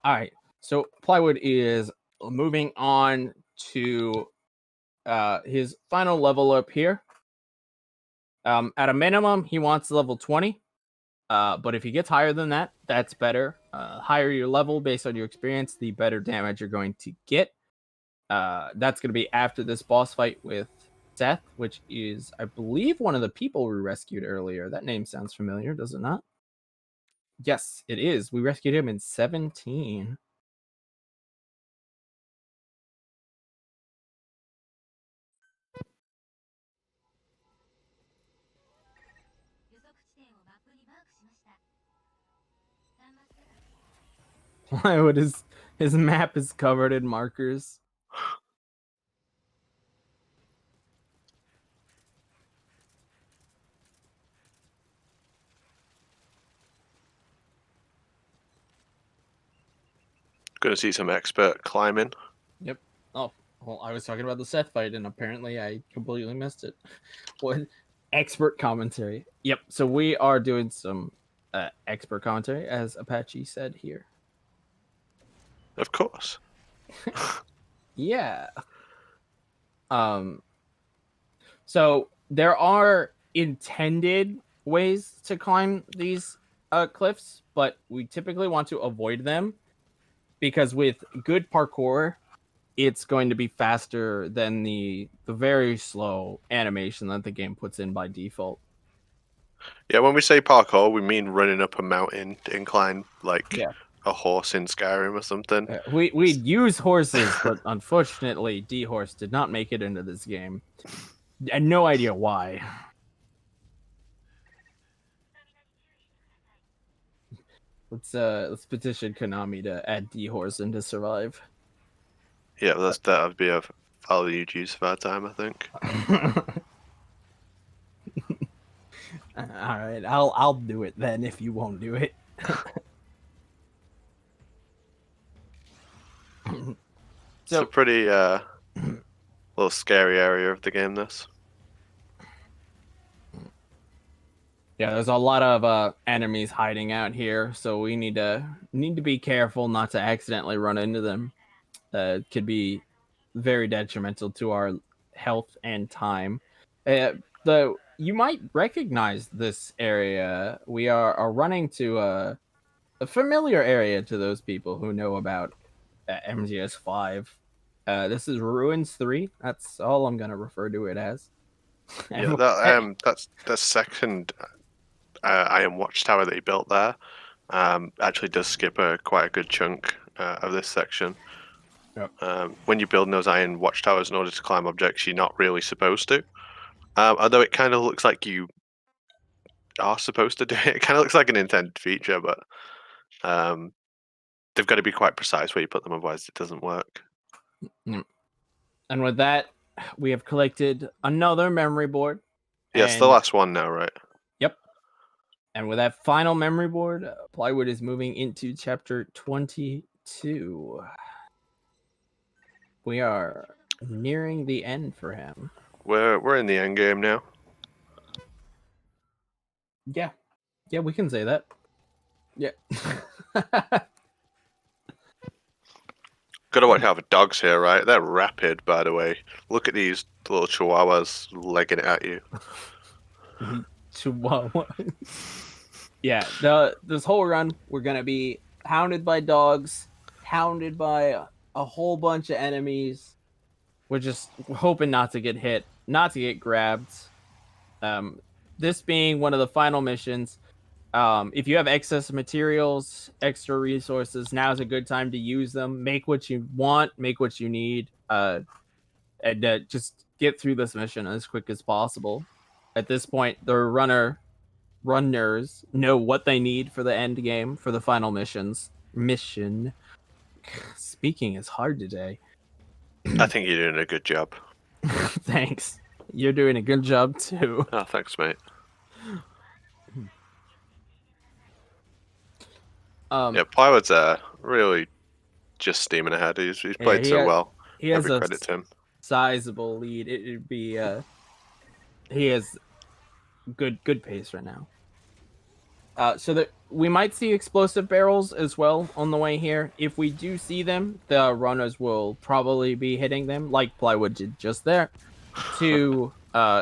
[SPEAKER 12] All right. So Plywood is moving on to his final level up here. At a minimum, he wants level 20. But if he gets higher than that, that's better. Higher your level based on your experience, the better damage you're going to get. That's going to be after this boss fight with Seth, which is, I believe, one of the people we rescued earlier. That name sounds familiar, does it not? Yes, it is. We rescued him in 17. Plywood is his map is covered in markers.
[SPEAKER 11] Gonna see some expert climbing.
[SPEAKER 12] Yep. Oh, well, I was talking about the Seth fight, and apparently I completely missed it. What expert commentary? Yep. So we are doing some expert commentary, as Apache said here.
[SPEAKER 11] Of course.
[SPEAKER 12] Yeah. So there are intended ways to climb these cliffs, but we typically want to avoid them because with good parkour, it's going to be faster than the very slow animation that the game puts in by default.
[SPEAKER 11] Yeah, when we say parkour, we mean running up a mountain incline like a horse in Skyrim or something.
[SPEAKER 12] We'd use horses, but unfortunately, D-Horse did not make it into this game. And no idea why. Let's petition Konami to add D-Horse into Survive.
[SPEAKER 11] Yeah, that would be a value use of our time, I think.
[SPEAKER 12] All right, I'll do it then if you won't do it.
[SPEAKER 11] It's a pretty little scary area of the game, this.
[SPEAKER 12] Yeah, there's a lot of enemies hiding out here, so we need to be careful not to accidentally run into them. It could be very detrimental to our health and time. Though you might recognize this area. We are running to a familiar area to those people who know about MGS5. This is Ruins 3. That's all I'm gonna refer to it as.
[SPEAKER 11] Yeah, that's the second Iron Watchtower that you built there. Actually does skip quite a good chunk of this section.
[SPEAKER 12] Yep.
[SPEAKER 11] When you're building those iron watchtowers in order to climb objects, you're not really supposed to. Although it kind of looks like you are supposed to do it. It kind of looks like an intended feature, but they've got to be quite precise where you put them, otherwise it doesn't work.
[SPEAKER 12] And with that, we have collected another memory board.
[SPEAKER 11] Yeah, it's the last one now, right?
[SPEAKER 12] Yep. And with that final memory board, Plywood is moving into chapter 22. We are nearing the end for him.
[SPEAKER 11] We're in the end game now.
[SPEAKER 12] Yeah, we can say that. Yeah.
[SPEAKER 11] Gotta watch out for dogs here, right? They're rapid, by the way. Look at these little chihuahuas legging it at you.
[SPEAKER 12] Chihuahua. Yeah, this whole run, we're gonna be hounded by dogs, hounded by a whole bunch of enemies. We're just hoping not to get hit, not to get grabbed. This being one of the final missions. If you have excess materials, extra resources, now is a good time to use them. Make what you want, make what you need, and just get through this mission as quick as possible. At this point, the runner runners know what they need for the end game, for the final mission. Speaking is hard today.
[SPEAKER 11] I think you're doing a good job.
[SPEAKER 12] Thanks. You're doing a good job too.
[SPEAKER 11] Oh, thanks, mate. Yeah, Plywood's really just steaming ahead. He's played so well.
[SPEAKER 12] He has
[SPEAKER 11] Every
[SPEAKER 12] a
[SPEAKER 11] credit to him.
[SPEAKER 12] sizable lead. It'd be he has good pace right now. So that we might see explosive barrels as well on the way here. If we do see them, the runners will probably be hitting them, like Plywood did just there, to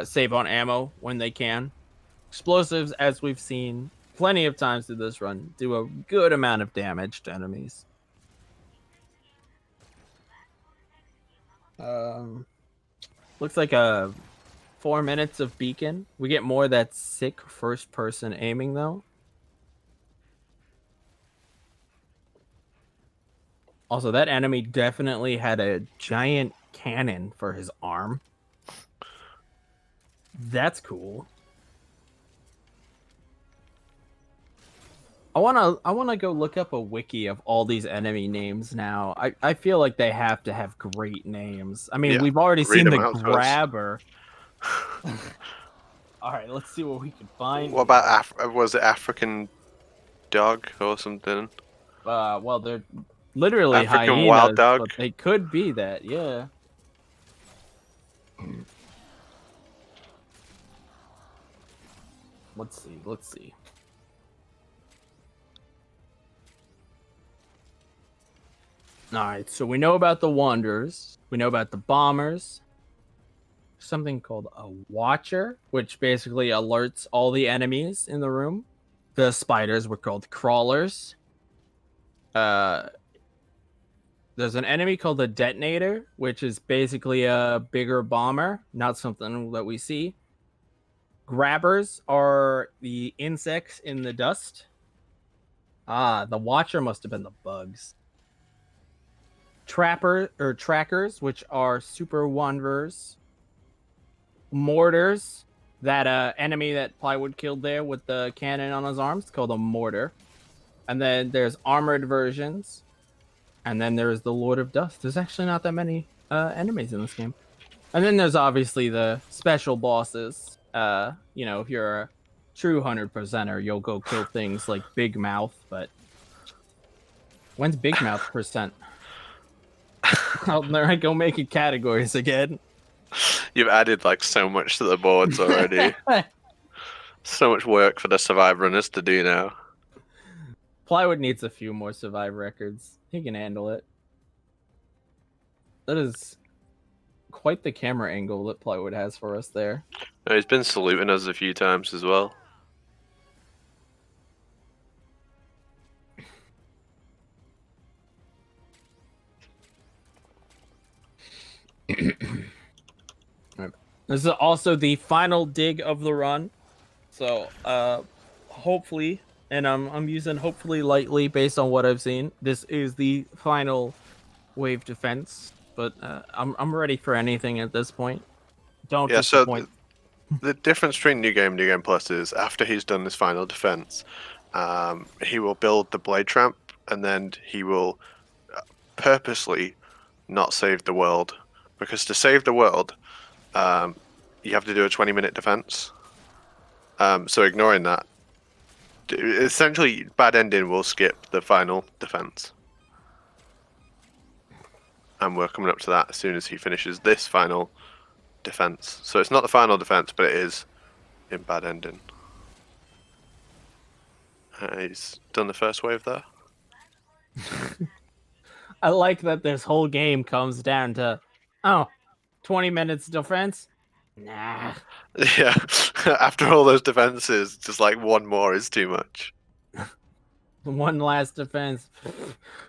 [SPEAKER 12] save on ammo when they can. Explosives, as we've seen plenty of times through this run, do a good amount of damage to enemies. Looks like 4 minutes of beacon. We get more of that sick first-person aiming though. Also, that enemy definitely had a giant cannon for his arm. That's cool. I wanna go look up a wiki of all these enemy names now. I feel like they have to have great names. I mean, we've already seen the grabber. All right, let's see what we can find.
[SPEAKER 11] What about was it African dog or something?
[SPEAKER 12] Well, they're literally
[SPEAKER 11] African
[SPEAKER 12] hyenas,
[SPEAKER 11] wild dog.
[SPEAKER 12] but they could be that, yeah. Let's see. Alright, so we know about the Wanderers. We know about the Bombers. Something called a Watcher, which basically alerts all the enemies in the room. The Spiders were called Crawlers. There's an enemy called the Detonator, which is basically a bigger bomber, not something that we see. Grabbers are the insects in the dust. The Watcher must have been the bugs. Trackers, which are super wanderers. Mortars, that enemy that Plywood killed there with the cannon on his arms, called a mortar. And then there's armored versions. And then there's the Lord of Dust. There's actually not that many enemies in this game. And then there's obviously the special bosses. If you're a true 100%er, you'll go kill things like Big Mouth, but when's Big Mouth percent? There I go making categories again.
[SPEAKER 11] You've added like so much to the boards already. So much work for the Survive runners to do now.
[SPEAKER 12] Plywood needs a few more Survive records. He can handle it. That is quite the camera angle that Plywood has for us there.
[SPEAKER 11] He's been saluting us a few times as well.
[SPEAKER 12] This is also the final dig of the run. So hopefully, and I'm using hopefully lightly based on what I've seen, this is the final wave defense. But I'm ready for anything at this point. Don't disappoint.
[SPEAKER 11] So the difference between New Game and New Game Plus is after he's done this final defense, he will build the Blade Tramp, and then he will purposely not save the world, because to save the world, you have to do a 20-minute defense. So ignoring that, essentially, bad ending will skip the final defense. And we're coming up to that as soon as he finishes this final defense. So it's not the final defense, but it is in bad ending. He's done the first wave there.
[SPEAKER 12] I like that this whole game comes down to, 20 minutes defense? Nah.
[SPEAKER 11] Yeah, after all those defenses, just like one more is too much.
[SPEAKER 12] One last defense.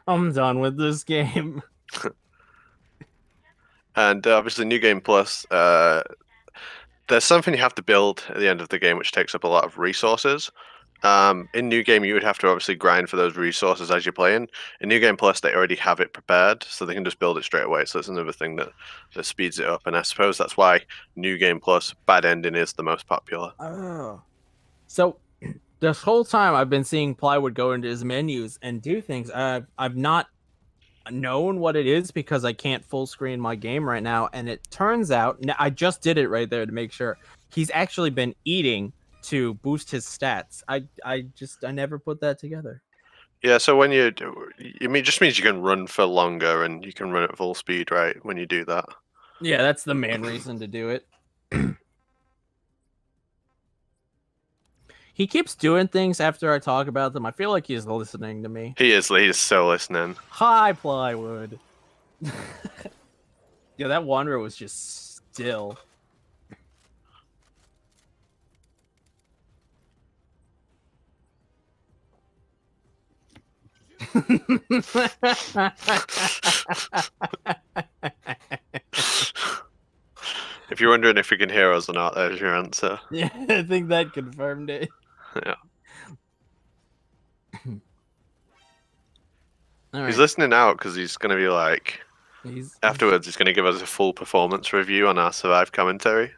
[SPEAKER 12] I'm done with this game.
[SPEAKER 11] And obviously, New Game Plus, there's something you have to build at the end of the game, which takes up a lot of resources. In New Game, you would have to obviously grind for those resources as you're playing. In New Game Plus, they already have it prepared, so they can just build it straight away. So that's another thing that speeds it up. And I suppose that's why New Game Plus bad ending is the most popular.
[SPEAKER 12] Oh. So this whole time I've been seeing Plywood go into his menus and do things. I've not known what it is because I can't full screen my game right now, and it turns out I just did it right there to make sure he's actually been eating to boost his stats. I never put that together.
[SPEAKER 11] Yeah, so when it just means you can run for longer and you can run at full speed, right? When you do that.
[SPEAKER 12] Yeah, that's the main reason to do it. He keeps doing things after I talk about them. I feel like he's listening to me.
[SPEAKER 11] He is so listening.
[SPEAKER 12] Hi, Plywood. Yeah, that Wanderer was just still.
[SPEAKER 11] If you're wondering if you can hear us or not, there's your answer.
[SPEAKER 12] Yeah, I think that confirmed it.
[SPEAKER 11] Yeah.
[SPEAKER 12] All
[SPEAKER 11] He's
[SPEAKER 12] right.
[SPEAKER 11] listening out because he's going to be like, afterwards he's going to give us a full performance review on our Survive commentary.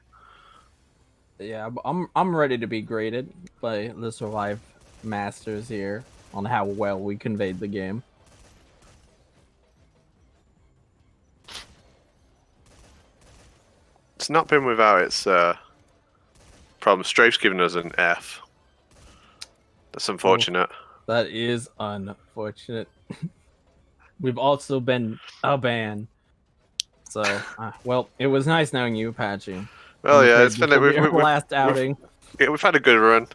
[SPEAKER 12] Yeah, I'm ready to be graded by the Survive masters here on how well we conveyed the game.
[SPEAKER 11] It's not been without its problem. Strafe's given us an F. That's unfortunate.
[SPEAKER 12] That is unfortunate. We've also been a ban. So, well, it was nice knowing you, Apache.
[SPEAKER 11] Well, yeah, it's been
[SPEAKER 12] our last outing.
[SPEAKER 11] We've had a good run.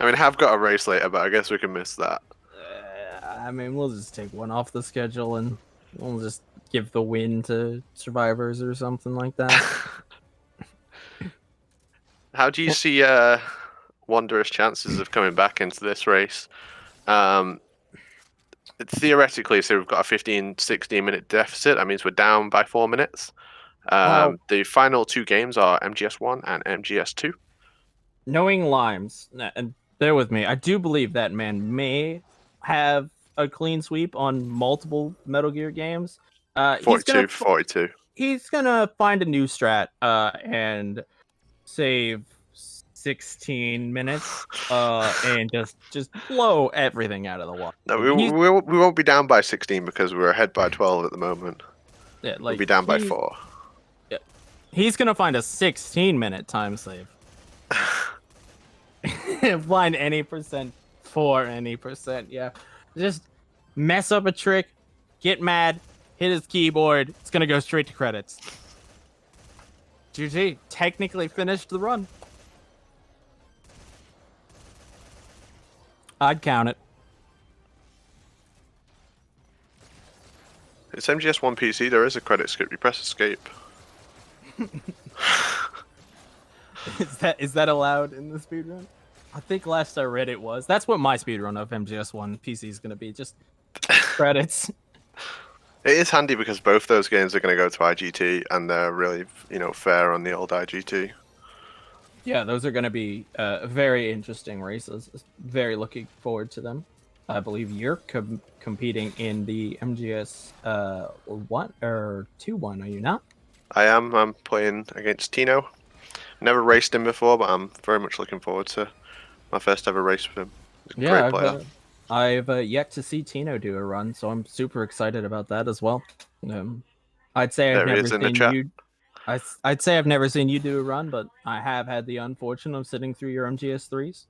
[SPEAKER 11] I mean, I have got a race later, but I guess we can miss that.
[SPEAKER 12] I mean, we'll just take one off the schedule and we'll just give the win to survivors or something like that.
[SPEAKER 11] How do you see Wanderer's chances of coming back into this race? Theoretically, so we've got a 15-16 minute deficit. That means we're down by 4 minutes. The final 2 games are MGS1 and MGS2.
[SPEAKER 12] Knowing Limes, and bear with me, I do believe that man may have a clean sweep on multiple Metal Gear games.
[SPEAKER 11] 42.
[SPEAKER 12] He's gonna find a new strat and save 16 minutes and just blow everything out of the water.
[SPEAKER 11] No, we won't be down by 16 because we're ahead by 12 at the moment.
[SPEAKER 12] Yeah, like
[SPEAKER 11] we'll be down by 4.
[SPEAKER 12] Yeah, he's gonna find a 16-minute time save. Find any percent for any percent. Yeah, just mess up a trick, get mad, hit his keyboard. It's gonna go straight to credits. GG, technically finished the run. I'd count it.
[SPEAKER 11] It's MGS1 PC. There is a credit skip. You press escape.
[SPEAKER 12] Is that allowed in the speedrun? I think last I read it was. That's what my speedrun of MGS1 PC is going to be. Just credits.
[SPEAKER 11] It is handy because both those games are going to go to IGT, and they're really, fair on the old IGT.
[SPEAKER 12] Yeah, those are going to be very interesting races. Very looking forward to them. I believe you're competing in the MGS 1 or 2-1, are you not?
[SPEAKER 11] I am. I'm playing against Tino. Never raced him before, but I'm very much looking forward to my first ever race with him. He's a great player.
[SPEAKER 12] I've yet to see Tino do a run, so I'm super excited about that as well. I'd say I've never seen you. I'd say I've never seen you do a run, but I have had the unfortune of sitting through your MGS3s.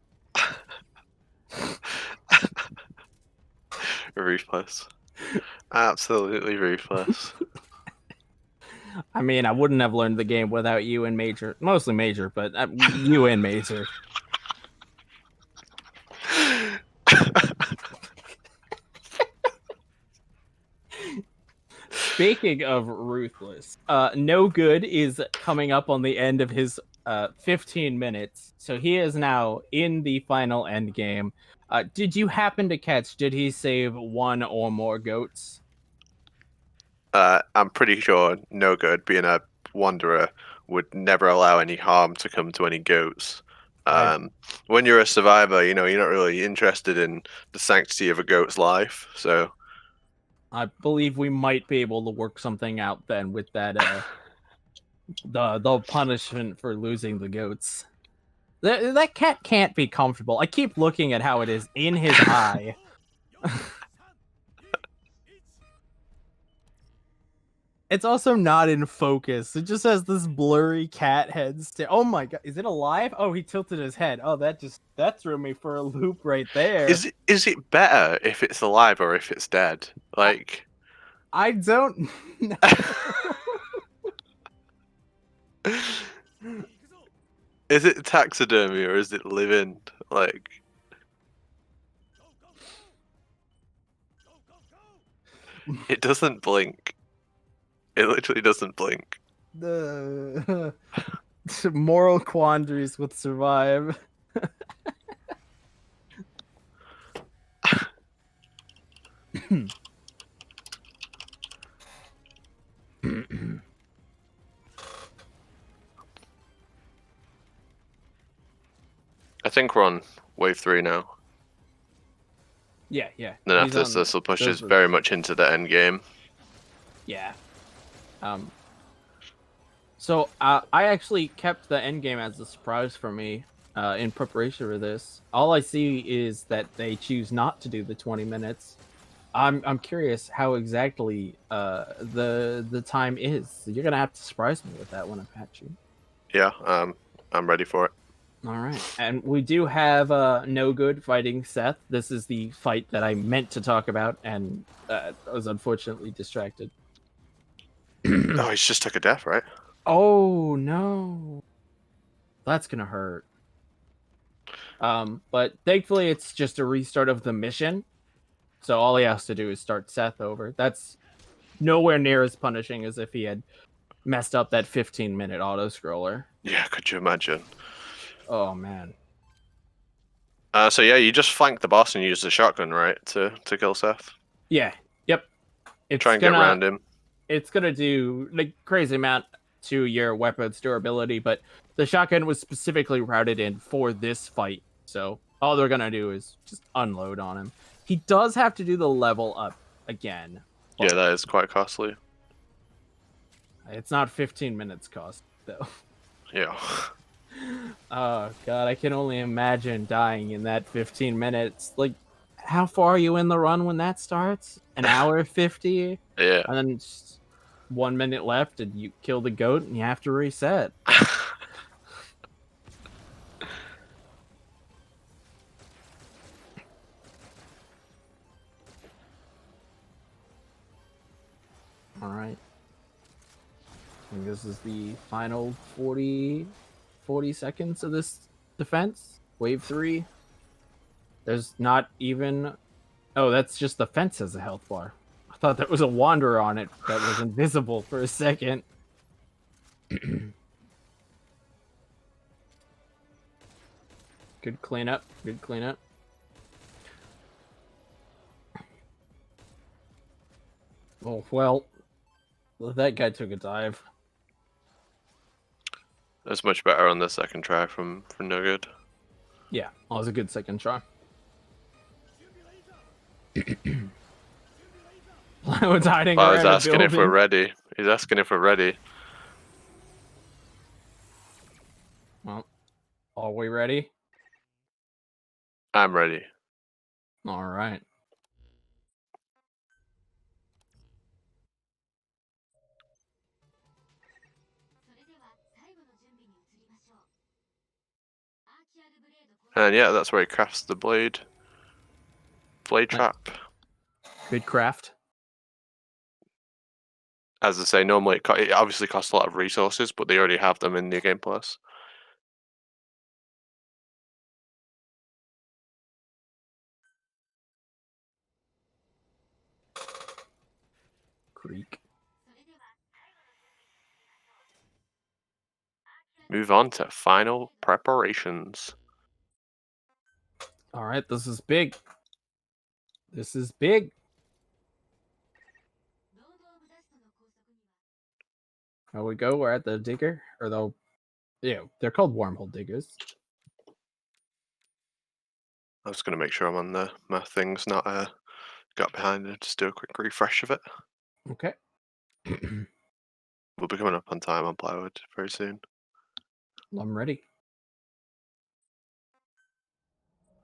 [SPEAKER 11] Ruthless. Absolutely ruthless.
[SPEAKER 12] I mean, I wouldn't have learned the game without you and Major. Mostly Major, but you and Major. Speaking of ruthless, No Good is coming up on the end of his 15 minutes. So he is now in the final end game. Did you happen to catch, did he save 1 or more goats?
[SPEAKER 11] I'm pretty sure No Good, being a wanderer, would never allow any harm to come to any goats. When you're a survivor, you're not really interested in the sanctity of a goat's life. So
[SPEAKER 12] I believe we might be able to work something out then with that the punishment for losing the goats. That cat can't be comfortable. I keep looking at how it is in his eye. It's also not in focus. It just has this blurry cat head. Oh my god, is it alive? Oh, he tilted his head. Oh, that threw me for a loop right there.
[SPEAKER 11] Is it better if it's alive or if it's dead? Like,
[SPEAKER 12] I don't know.
[SPEAKER 11] Is it taxidermy or is it living? Like, it doesn't blink. It literally doesn't blink.
[SPEAKER 12] The moral quandaries with Survive.
[SPEAKER 11] I think we're on wave 3 now.
[SPEAKER 12] Yeah, yeah.
[SPEAKER 11] Then
[SPEAKER 12] He's
[SPEAKER 11] after this,
[SPEAKER 12] on
[SPEAKER 11] this will push us
[SPEAKER 12] those-
[SPEAKER 11] very much into the end game.
[SPEAKER 12] Yeah. So I actually kept the end game as a surprise for me in preparation for this. All I see is that they choose not to do the 20 minutes. I'm curious how exactly the time is. You're gonna have to surprise me with that one, Apache.
[SPEAKER 11] Yeah, I'm ready for it.
[SPEAKER 12] All right, and we do have No Good fighting Seth. This is the fight that I meant to talk about, and I was unfortunately distracted.
[SPEAKER 11] Oh, he's just took a death, right?
[SPEAKER 12] Oh no, that's gonna hurt. But thankfully it's just a restart of the mission, so all he has to do is start Seth over. That's nowhere near as punishing as if he had messed up that 15-minute auto scroller.
[SPEAKER 11] Yeah, could you imagine?
[SPEAKER 12] Oh man.
[SPEAKER 11] So yeah, you just flank the boss and use the shotgun, right, to kill Seth.
[SPEAKER 12] Yeah. Yep. It's
[SPEAKER 11] Try and get around him.
[SPEAKER 12] It's gonna do like crazy amount to your weapon's durability, but the shotgun was specifically routed in for this fight, so all they're gonna do is just unload on him. He does have to do the level up again.
[SPEAKER 11] Yeah, that is quite costly.
[SPEAKER 12] It's not 15 minutes cost though.
[SPEAKER 11] Yeah.
[SPEAKER 12] Oh god, I can only imagine dying in that 15 minutes. Like, how far are you in the run when that starts? An hour 50?
[SPEAKER 11] Yeah.
[SPEAKER 12] And then just 1 minute left and you kill the goat and you have to reset. Alright. I think this is the final 40 seconds of this defense. Wave 3. There's not even... Oh, that's just the fence as a health bar. I thought that was a wanderer on it that was invisible for a second. Good cleanup. Good cleanup. Oh, well, that guy took a dive.
[SPEAKER 11] That's much better on the second try from No Good.
[SPEAKER 12] Yeah, that was a good second try. Plywood's hiding
[SPEAKER 11] I was
[SPEAKER 12] around
[SPEAKER 11] asking
[SPEAKER 12] the
[SPEAKER 11] if we're
[SPEAKER 12] building.
[SPEAKER 11] ready. He's asking if we're ready.
[SPEAKER 12] Well, are we ready?
[SPEAKER 11] I'm ready.
[SPEAKER 12] All right.
[SPEAKER 11] And yeah, that's where he crafts the blade. Blade trap.
[SPEAKER 12] Good craft.
[SPEAKER 11] As I say, normally it obviously costs a lot of resources, but they already have them in New Game Plus.
[SPEAKER 12] Creek.
[SPEAKER 11] Move on to final preparations.
[SPEAKER 12] All right, this is big. This is big. Here we go. We're at the digger, or though, yeah, they're called wormhole diggers.
[SPEAKER 11] I'm just going to make sure I'm on my thing's not got behind it. Just do a quick refresh of it.
[SPEAKER 12] Okay.
[SPEAKER 11] We'll be coming up on time on Plywood very soon.
[SPEAKER 12] I'm ready.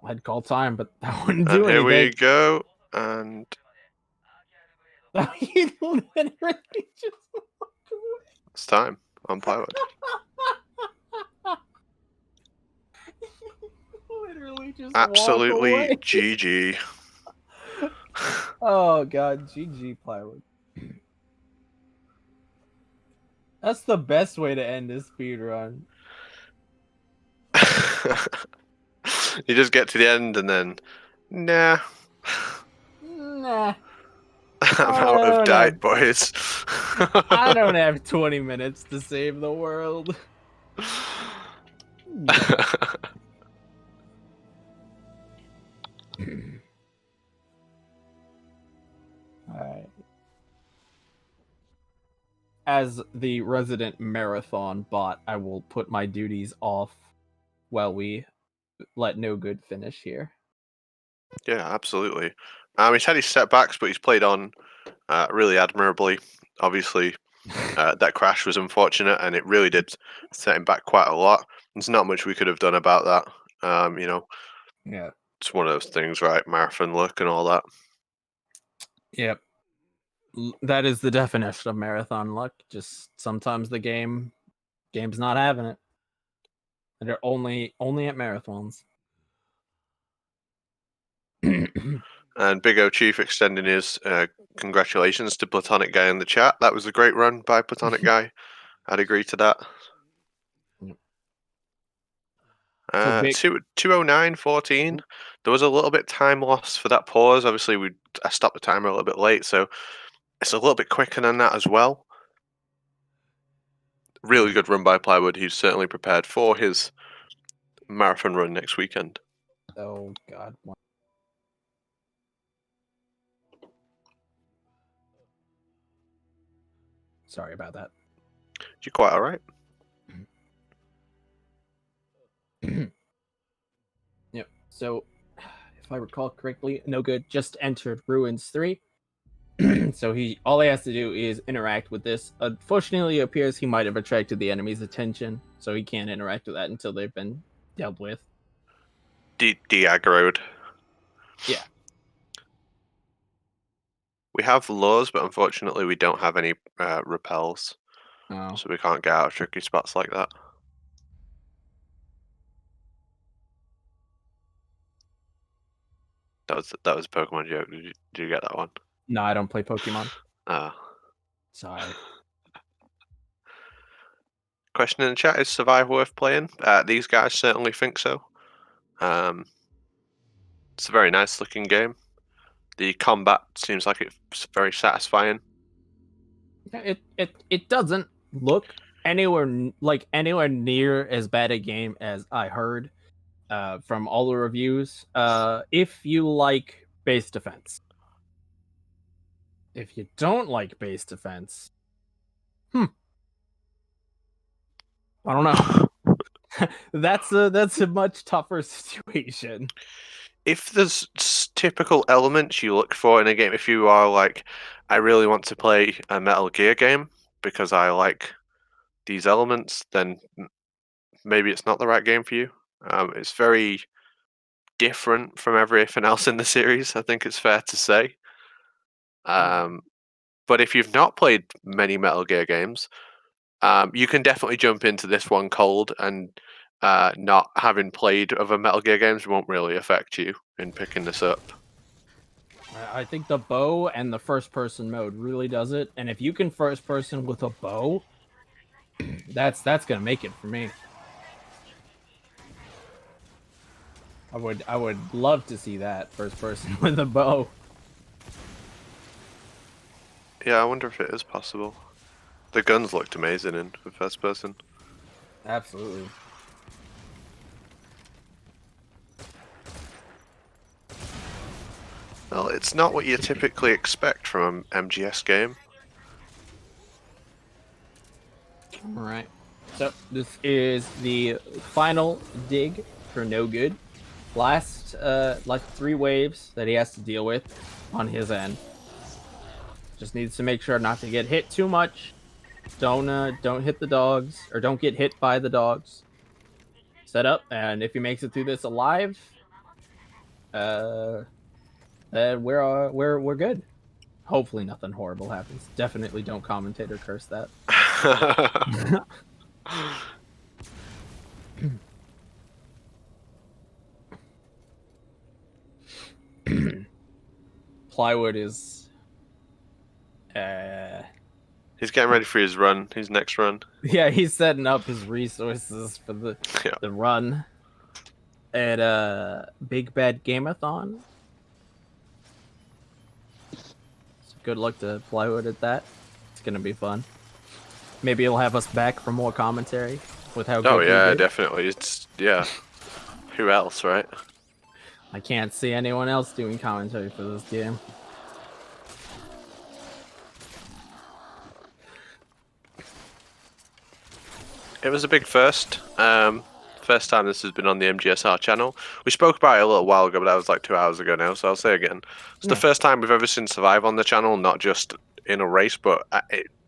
[SPEAKER 12] I'd call time, but that wouldn't
[SPEAKER 11] And
[SPEAKER 12] do
[SPEAKER 11] here we
[SPEAKER 12] anything.
[SPEAKER 11] go. And
[SPEAKER 12] He literally just walked away.
[SPEAKER 11] it's time on plywood.
[SPEAKER 12] Literally just
[SPEAKER 11] Absolutely
[SPEAKER 12] walk away.
[SPEAKER 11] GG.
[SPEAKER 12] Oh god, GG plywood. That's the best way to end this speed run.
[SPEAKER 11] You just get to the end and then, nah.
[SPEAKER 12] Nah.
[SPEAKER 11] I'm out of diet, boys.
[SPEAKER 12] I don't have 20 minutes to save the world. Alright. As the resident marathon bot, I will put my duties off while we let No Good finish here.
[SPEAKER 11] Yeah, absolutely. He's had his setbacks, but he's played on really admirably. Obviously, that crash was unfortunate, and it really did set him back quite a lot. There's not much we could have done about that.
[SPEAKER 12] Yeah.
[SPEAKER 11] It's one of those things, right? Marathon luck and all that.
[SPEAKER 12] Yep. That is the definition of marathon luck. Just sometimes the game's not having it. And they're only at marathons.
[SPEAKER 11] And BiggoChief extending his congratulations to Platonic Guy in the chat. That was a great run by Platonic Guy. I'd agree to that. 209.14. There was a little bit time loss for that pause. Obviously, I stopped the timer a little bit late, so it's a little bit quicker than that as well. Really good run by Plywood. He's certainly prepared for his marathon run next weekend.
[SPEAKER 12] Oh God. Sorry about that.
[SPEAKER 11] You're quite all right.
[SPEAKER 12] Yep. So, if I recall correctly, No Good just entered Ruins 3. So all he has to do is interact with this. Unfortunately, it appears he might have attracted the enemy's attention, so he can't interact with that until they've been dealt with.
[SPEAKER 11] De-aggroed.
[SPEAKER 12] Yeah.
[SPEAKER 11] We have laws, but unfortunately we don't have any repels.
[SPEAKER 12] Oh.
[SPEAKER 11] So we can't get out of tricky spots like that. That was a Pokemon joke. Did you get that one?
[SPEAKER 12] No, I don't play Pokemon.
[SPEAKER 11] Sorry.
[SPEAKER 12] Sorry.
[SPEAKER 11] Question in the chat, is Survive worth playing? These guys certainly think so. It's a very nice looking game. The combat seems like it's very satisfying.
[SPEAKER 12] It doesn't look anywhere near as bad a game as I heard from all the reviews. If you like base defense. If you don't like base defense, I don't know. That's a much tougher situation.
[SPEAKER 11] If there's typical elements you look for in a game, if you are like, I really want to play a Metal Gear game because I like these elements, then maybe it's not the right game for you. It's very different from everything else in the series, I think it's fair to say. But if you've not played many Metal Gear games, you can definitely jump into this one cold, and not having played other Metal Gear games won't really affect you in picking this up.
[SPEAKER 12] I think the bow and the first-person mode really does it, and if you can first-person with a bow, that's gonna make it for me. I would love to see that first-person with a bow.
[SPEAKER 11] Yeah, I wonder if it is possible. The guns looked amazing in first person.
[SPEAKER 12] Absolutely.
[SPEAKER 11] Well, it's not what you typically expect from an MGS game.
[SPEAKER 12] Alright. So, this is the final dig for No Good. Last 3 waves that he has to deal with on his end. Just needs to make sure not to get hit too much. Don't hit the dogs, or don't get hit by the dogs. Set up, and if he makes it through this alive, we're good. Hopefully nothing horrible happens. Definitely don't commentate or curse that. Plywood is
[SPEAKER 11] He's getting ready for his run, his next run.
[SPEAKER 12] yeah, he's setting up his resources for the run at Big Bad Gameathon. So good luck to Plywood at that. It's gonna be fun. Maybe he'll have us back for more commentary with how good
[SPEAKER 11] Oh
[SPEAKER 12] we
[SPEAKER 11] yeah,
[SPEAKER 12] did.
[SPEAKER 11] definitely. It's Who else, right?
[SPEAKER 12] I can't see anyone else doing commentary for this game.
[SPEAKER 11] It was a big first. First time this has been on the MGSR channel. We spoke about it a little while ago, but that was like 2 hours ago now, so I'll say again. It's the first time we've ever seen Survive on the channel, not just in a race, but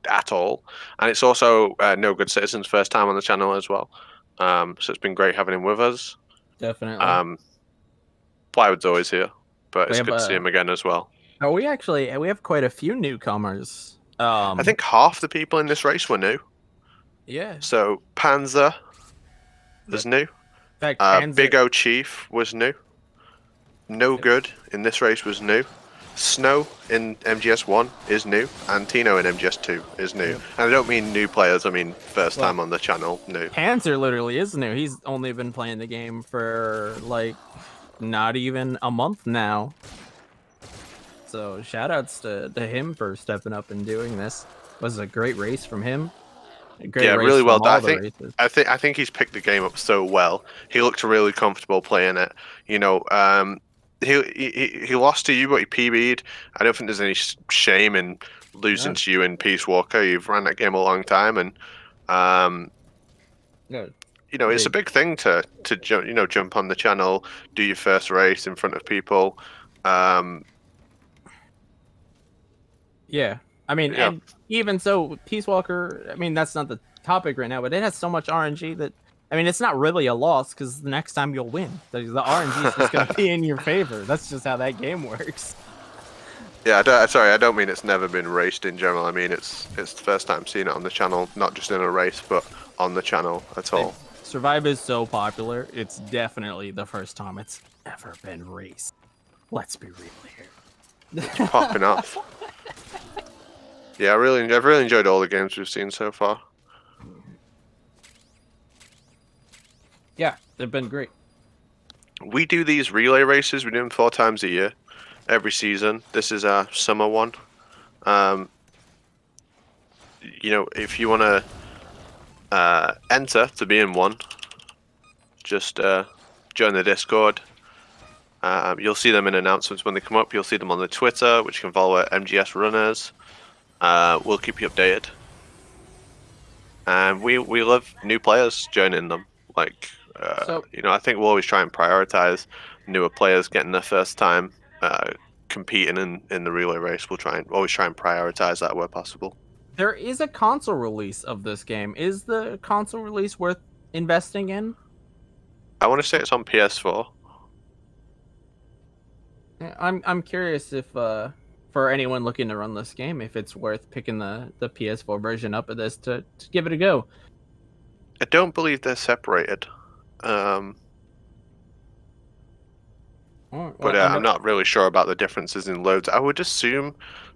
[SPEAKER 11] at all. And it's also No Good Citizen's first time on the channel as well. So it's been great having him with us.
[SPEAKER 12] Definitely.
[SPEAKER 11] Plywood's always here, but it's
[SPEAKER 12] We have,
[SPEAKER 11] good to see him again as well.
[SPEAKER 12] Oh, we have quite a few newcomers.
[SPEAKER 11] I think half the people in this race were new.
[SPEAKER 12] Yeah.
[SPEAKER 11] So Panzer was new.
[SPEAKER 12] In fact, Panzer...
[SPEAKER 11] BiggoChief was new. No Good in this race was new. Snow in MGS1 is new, and Tino in MGS2 is new. Yep. And I don't mean new players, I mean first time on the channel, new.
[SPEAKER 12] Panzer literally is new. He's only been playing the game for like not even a month now. So shout outs to him for stepping up and doing this. It was a great race from him.
[SPEAKER 11] Yeah, really well done. I think he's picked the game up so well. He looked really comfortable playing it. You know, he lost to you, but he PB'd. I don't think there's any shame in losing to you in Peace Walker. You've ran that game a long time, and you know, it's a big thing to jump on the channel, do your first race in front of people.
[SPEAKER 12] Yeah. I mean, and even so, Peace Walker, I mean, that's not the topic right now, but it has so much RNG that, I mean, it's not really a loss because the next time you'll win. The RNG is just going to be in your favor. That's just how that game works.
[SPEAKER 11] Yeah, I don't mean it's never been raced in general. I mean, it's the first time seeing it on the channel, not just in a race, but on the channel at all.
[SPEAKER 12] Survive is so popular, it's definitely the first time it's ever been raced. Let's be real here.
[SPEAKER 11] It's popping off. Yeah, I've really enjoyed all the games we've seen so far.
[SPEAKER 12] Yeah, they've been great.
[SPEAKER 11] We do these relay races. We do them 4 times a year, every season. This is our summer one. You know, if you want to enter to be in one, just join the Discord. You'll see them in announcements when they come up. You'll see them on the Twitter, which you can follow at MGS Runners. We'll keep you updated. And we love new players joining them. Like, you know, I think we'll always try and prioritize newer players getting their first time competing in the relay race. We'll always try and prioritize that where possible.
[SPEAKER 12] There is a console release of this game. Is the console release worth investing in?
[SPEAKER 11] I want to say it's on PS4.
[SPEAKER 12] I'm curious if for anyone looking to run this game, if it's worth picking the PS4 version up of this to give it a go.
[SPEAKER 11] I don't believe they're separated. But I'm not really sure about the differences in loads. I would assume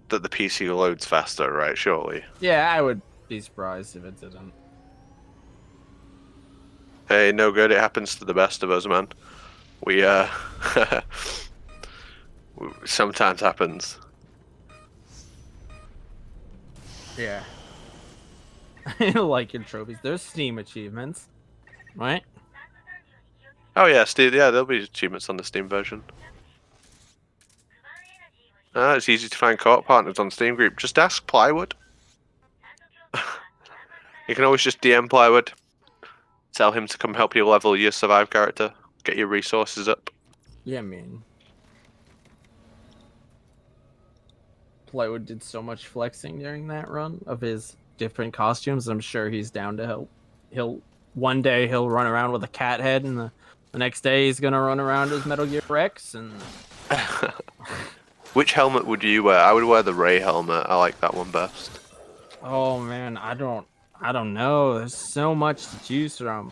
[SPEAKER 11] that the PC loads faster, right? Surely.
[SPEAKER 12] Yeah, I would be surprised if it didn't.
[SPEAKER 11] Hey, no good. It happens to the best of us, man. We sometimes happens.
[SPEAKER 12] Yeah. I like your trophies. There's Steam achievements, right?
[SPEAKER 11] Oh yeah, Steam. Yeah, there'll be achievements on the Steam version. It's easy to find co-op partners on Steam group. Just ask Plywood. You can always just DM Plywood. Tell him to come help you level your Survive character. Get your resources up.
[SPEAKER 12] Yeah, man. Plywood did so much flexing during that run of his different costumes. I'm sure he's down to help. One day he'll run around with a cat head and The next day he's gonna run around as Metal Gear Rex and.
[SPEAKER 11] Which helmet would you wear? I would wear the Ray helmet. I like that one best.
[SPEAKER 12] Oh man, I don't know. There's so much to choose from.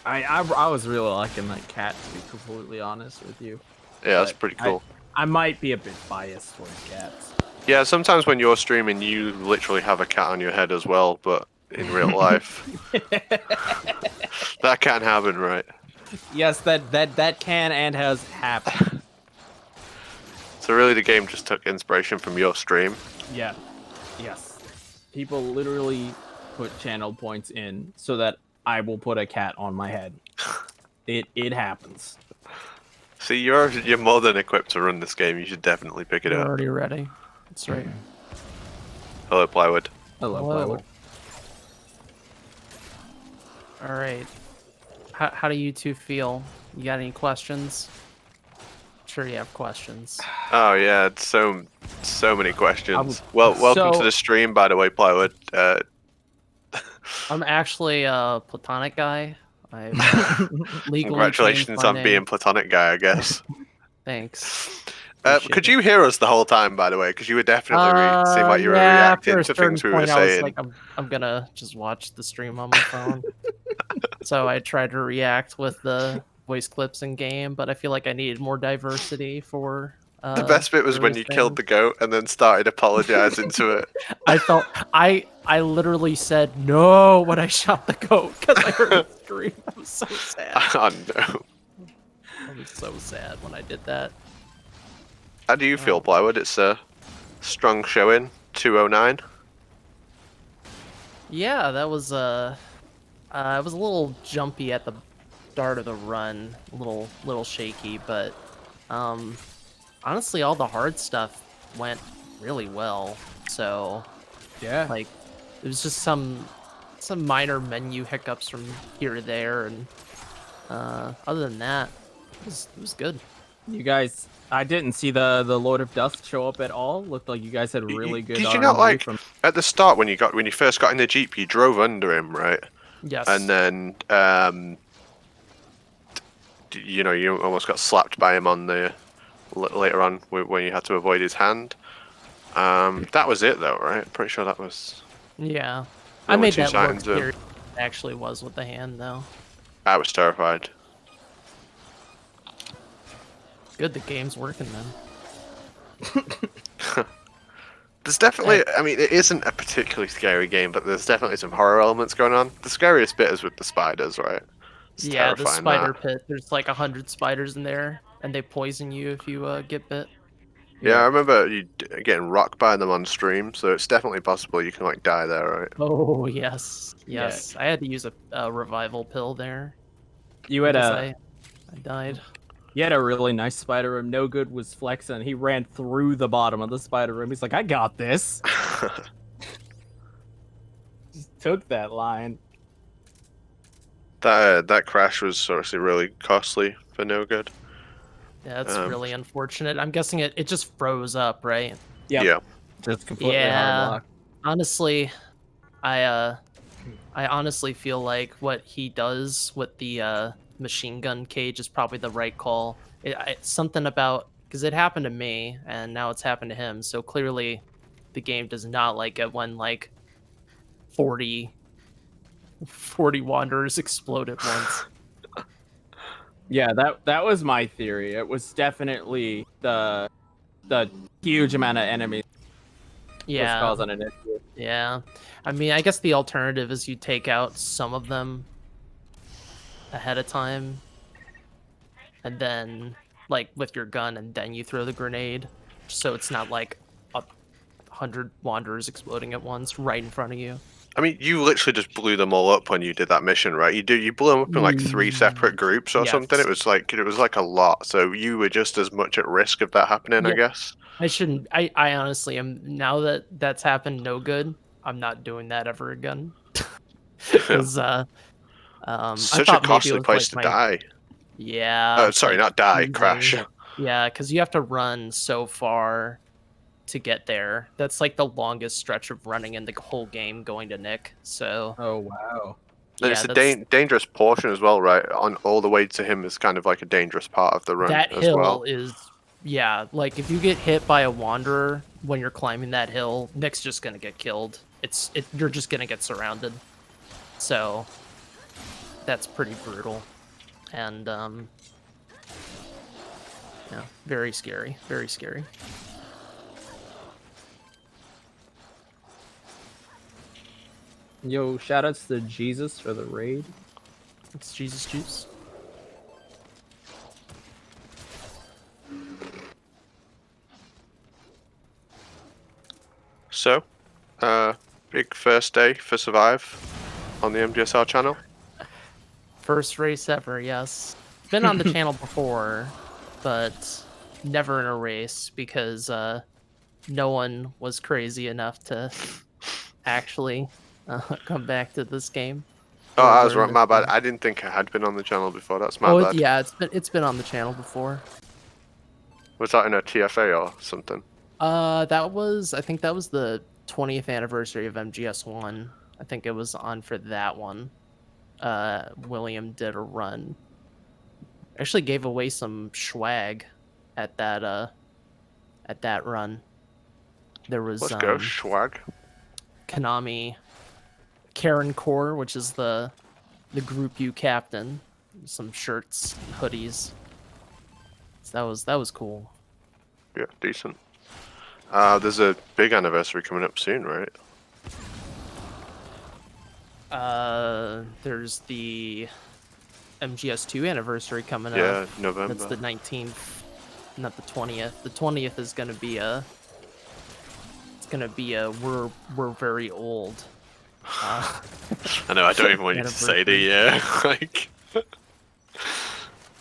[SPEAKER 12] I was really liking that cat, to be completely honest with you.
[SPEAKER 11] Yeah, that's pretty cool.
[SPEAKER 12] I might be a bit biased towards cats.
[SPEAKER 11] Yeah, sometimes when you're streaming, you literally have a cat on your head as well, but in real life, that can't happen, right?
[SPEAKER 12] Yes, that can and has happened.
[SPEAKER 11] So really, the game just took inspiration from your stream.
[SPEAKER 12] Yeah. Yes. People literally put channel points in so that I will put a cat on my head. It happens.
[SPEAKER 11] See, you're more than equipped to run this game. You should definitely pick it
[SPEAKER 1] We're
[SPEAKER 11] up.
[SPEAKER 1] already ready. That's right.
[SPEAKER 11] Hello, Plywood.
[SPEAKER 12] Hello, Plywood.
[SPEAKER 1] All right. How do you two feel? You got any questions? Sure you have questions.
[SPEAKER 11] Oh yeah, it's so many questions. Welcome to the stream, by the way, Plywood.
[SPEAKER 1] I'm actually a platonic guy. I'm legally
[SPEAKER 11] Congratulations on being platonic guy, I guess.
[SPEAKER 1] Thanks.
[SPEAKER 11] Could you hear us the whole time, by the way? Because you were definitely seemed like you were reacting to things we were saying.
[SPEAKER 1] I was like, I'm gonna just watch the stream on my phone. So I tried to react with the voice clips in game, but I feel like I needed more diversity for.
[SPEAKER 11] The best bit was when you killed the goat and then started apologizing to it.
[SPEAKER 1] I literally said no when I shot the goat because I heard it scream. I was so sad.
[SPEAKER 11] Oh no.
[SPEAKER 1] I was so sad when I did that.
[SPEAKER 11] How do you feel, Plywood? It's a strong showing, 209.
[SPEAKER 1] Yeah, that was it was a little jumpy at the start of the run, a little shaky, but honestly, all the hard stuff went really well. So
[SPEAKER 12] yeah,
[SPEAKER 1] like it was just some minor menu hiccups from here to there, and other than that, it was good.
[SPEAKER 12] You guys, I didn't see the Lord of Dust show up at all. Looked like you guys had really good.
[SPEAKER 11] Did you not like at the start when you first got in the Jeep, you drove under him, right?
[SPEAKER 1] Yes.
[SPEAKER 11] And then you almost got slapped by him on the later on when you had to avoid his hand. That was it though, right? Pretty sure that was.
[SPEAKER 1] Yeah, I made that look
[SPEAKER 11] clear.
[SPEAKER 1] It actually was with the hand though.
[SPEAKER 11] I was terrified.
[SPEAKER 1] Good, the game's working then.
[SPEAKER 11] There's definitely, I mean, it isn't a particularly scary game, but there's definitely some horror elements going on. The scariest bit is with the spiders, right? It's
[SPEAKER 1] yeah, the spider pit. There's like 100 spiders in there, and they poison you if you get bit.
[SPEAKER 11] Yeah, I remember you getting rocked by them on stream, so it's definitely possible you can like die there, right?
[SPEAKER 1] Oh yes. Yeah. I had to use a revival pill there.
[SPEAKER 12] You had
[SPEAKER 1] I died.
[SPEAKER 12] You had a really nice spider room. No Good was flexing. He ran through the bottom of the spider room. He's like, I got this. Just took that line.
[SPEAKER 11] That crash was obviously really costly for No Good.
[SPEAKER 1] Yeah, that's really unfortunate. I'm guessing it just froze up, right?
[SPEAKER 12] Yep.
[SPEAKER 11] Yeah.
[SPEAKER 12] Just completely hard block.
[SPEAKER 1] Honestly, I honestly feel like what he does with the machine gun cage is probably the right call. It's something about, because it happened to me and now it's happened to him, so clearly the game does not like it when like 40 wanderers explode at once.
[SPEAKER 12] Yeah, that was my theory. It was definitely the huge amount of enemies was causing an issue.
[SPEAKER 1] Yeah, I mean, I guess the alternative is you take out some of them ahead of time, and then like with your gun, and then you throw the grenade, so it's not like 100 wanderers exploding at once right in front of you.
[SPEAKER 11] I mean, you literally just blew them all up when you did that mission, right? You blew them up in like 3 separate groups or something. It was like a lot. So you were just as much at risk of that happening, I guess.
[SPEAKER 1] I shouldn't. I honestly am. Now that that's happened, No Good, I'm not doing that ever again. Because
[SPEAKER 11] such a costly place to die.
[SPEAKER 1] Yeah.
[SPEAKER 11] Oh, sorry, not die, crash.
[SPEAKER 1] Yeah, because you have to run so far to get there. That's like the longest stretch of running in the whole game going to Nick. So.
[SPEAKER 12] Oh wow.
[SPEAKER 11] And it's a dangerous portion as well, right? On all the way to him is kind of like a dangerous part of the run
[SPEAKER 1] that
[SPEAKER 11] as
[SPEAKER 1] hill
[SPEAKER 11] well.
[SPEAKER 1] is, yeah, like if you get hit by a wanderer when you're climbing that hill, Nick's just gonna get killed. You're just gonna get surrounded. So that's pretty brutal, and yeah, very scary, very scary.
[SPEAKER 12] Yo, shoutouts to Jesus for the raid.
[SPEAKER 1] It's Jesus Juice.
[SPEAKER 11] So, big first day for Survive on the MGSR channel.
[SPEAKER 1] First race ever, yes. Been on the channel before, but never in a race because no one was crazy enough to actually come back to this game.
[SPEAKER 11] Oh, I was
[SPEAKER 1] learn
[SPEAKER 11] right.
[SPEAKER 1] this
[SPEAKER 11] My bad.
[SPEAKER 1] game.
[SPEAKER 11] I didn't think I had been on the channel before. That's my bad.
[SPEAKER 1] Yeah, it's been on the channel before.
[SPEAKER 11] Was that in a TFA or something?
[SPEAKER 1] I think that was the 20th anniversary of MGS1. I think it was on for that one. William did a run. Actually gave away some swag at that run. There was
[SPEAKER 11] Let's go, swag.
[SPEAKER 1] Konami Karen Core, which is the group you captain, some shirts, hoodies. So that was cool.
[SPEAKER 11] Yeah, decent. There's a big anniversary coming up soon, right?
[SPEAKER 1] There's the MGS2 anniversary coming up.
[SPEAKER 11] Yeah, November.
[SPEAKER 1] That's the 19th, not the 20th. The 20th is gonna be a. It's gonna be a we're very old.
[SPEAKER 11] I know. I don't even want you to say the year. Like,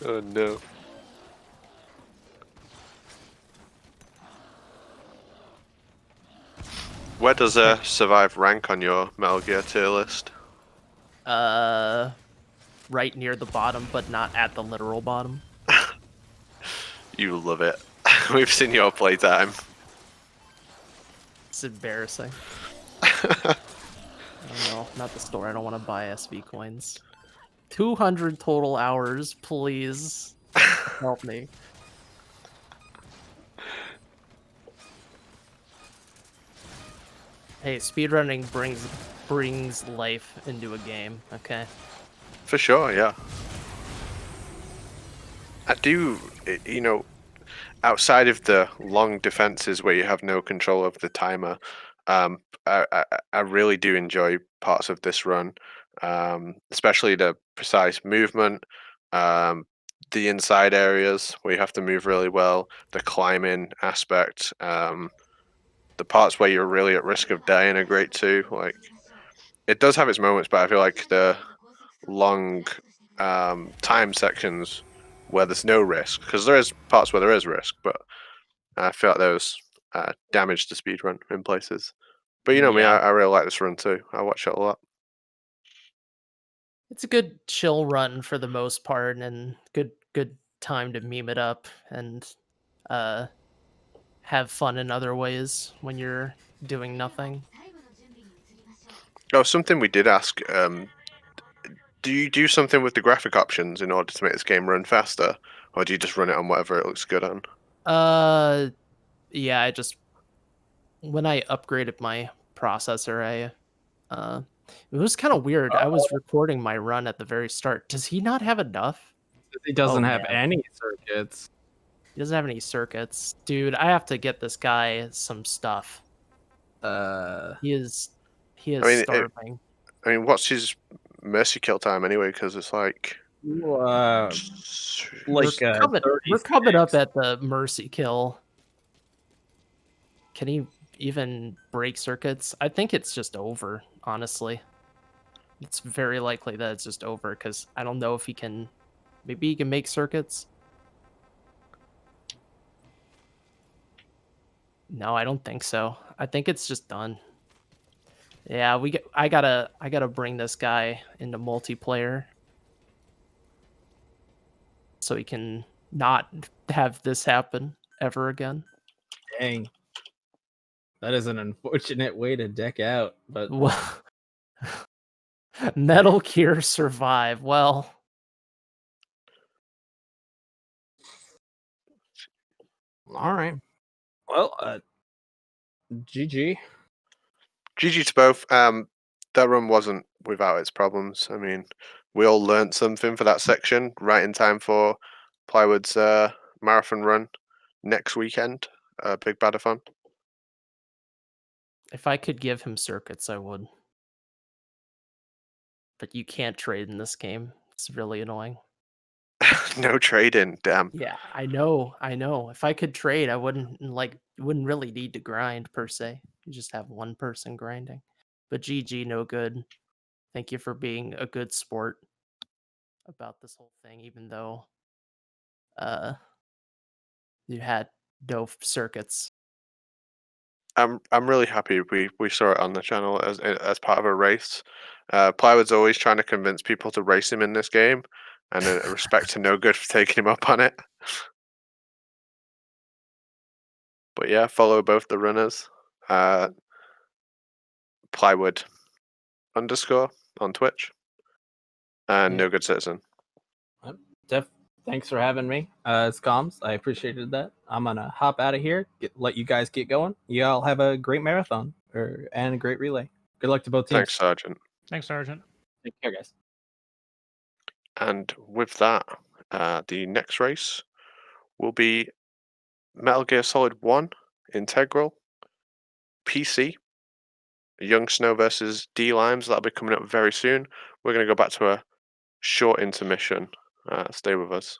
[SPEAKER 11] oh no. Where does Survive rank on your Metal Gear tier list?
[SPEAKER 1] Right near the bottom, but not at the literal bottom.
[SPEAKER 11] You love it. We've seen your playtime.
[SPEAKER 1] It's embarrassing. Oh no, not the store. I don't want to buy SV coins. 200 total hours, please. Help me. Hey, speedrunning brings life into a game, okay?
[SPEAKER 11] For sure, yeah. I do, you know, outside of the long defenses where you have no control of the timer, I really do enjoy parts of this run, especially the precise movement, the inside areas where you have to move really well, the climbing aspect, the parts where you're really at risk of dying are great too. Like, it does have its moments, but I feel like the long time sections where there's no risk, because there is parts where there is risk, but I feel like those damage the speedrun in places. But you know me, I really like this run too. I watch it a lot.
[SPEAKER 1] It's a good chill run for the most part, and good time to meme it up and have fun in other ways when you're doing nothing.
[SPEAKER 11] Oh, something we did ask. Do you do something with the graphic options in order to make this game run faster, or do you just run it on whatever it looks good on?
[SPEAKER 1] Yeah, when I upgraded my processor, it was kind of weird. I was recording my run at the very start. Does he not have enough?
[SPEAKER 12] He doesn't have any circuits.
[SPEAKER 1] He doesn't have any circuits. Dude, I have to get this guy some stuff. He is starving.
[SPEAKER 11] I mean, what's his mercy kill time anyway? Because it's like...
[SPEAKER 1] we're coming up at the mercy kill. Can he even break circuits? I think it's just over, honestly. It's very likely that it's just over, because I don't know if he can... Maybe he can make circuits? No, I don't think so. I think it's just done. Yeah, I gotta bring this guy into multiplayer so he can not have this happen ever again.
[SPEAKER 12] Dang. That is an unfortunate way to deck out, but
[SPEAKER 1] Metal Gear Survive. Well,
[SPEAKER 12] All right. Well, GG.
[SPEAKER 11] GG to both. That run wasn't without its problems. I mean, we all learnt something for that section right in time for Plywood's marathon run next weekend. Big Badathon.
[SPEAKER 1] if I could give him circuits, I would. But you can't trade in this game. It's really annoying.
[SPEAKER 11] No trading, damn.
[SPEAKER 1] Yeah, I know. If I could trade, I wouldn't really need to grind per se. You just have one person grinding. But GG, no good. Thank you for being a good sport about this whole thing, even though you had no circuits.
[SPEAKER 11] I'm really happy we saw it on the channel as part of a race. Plywood's always trying to convince people to race him in this game, and a respect to No Good for taking him up on it. But yeah, follow both the runners. Plywood _ on Twitch, and No Good Citizen.
[SPEAKER 12] Thanks for having me, Scoms. I appreciated that. I'm gonna hop out of here, let you guys get going. You all have a great marathon and a great relay. Good luck to both teams.
[SPEAKER 11] Thanks, Sergeant.
[SPEAKER 13] Thanks, Sergeant.
[SPEAKER 12] Take care, guys.
[SPEAKER 11] And with that, the next race will be Metal Gear Solid 1 Integral PC. Young Snow versus D Limes. That'll be coming up very soon. We're going to go back to a short intermission. Stay with us.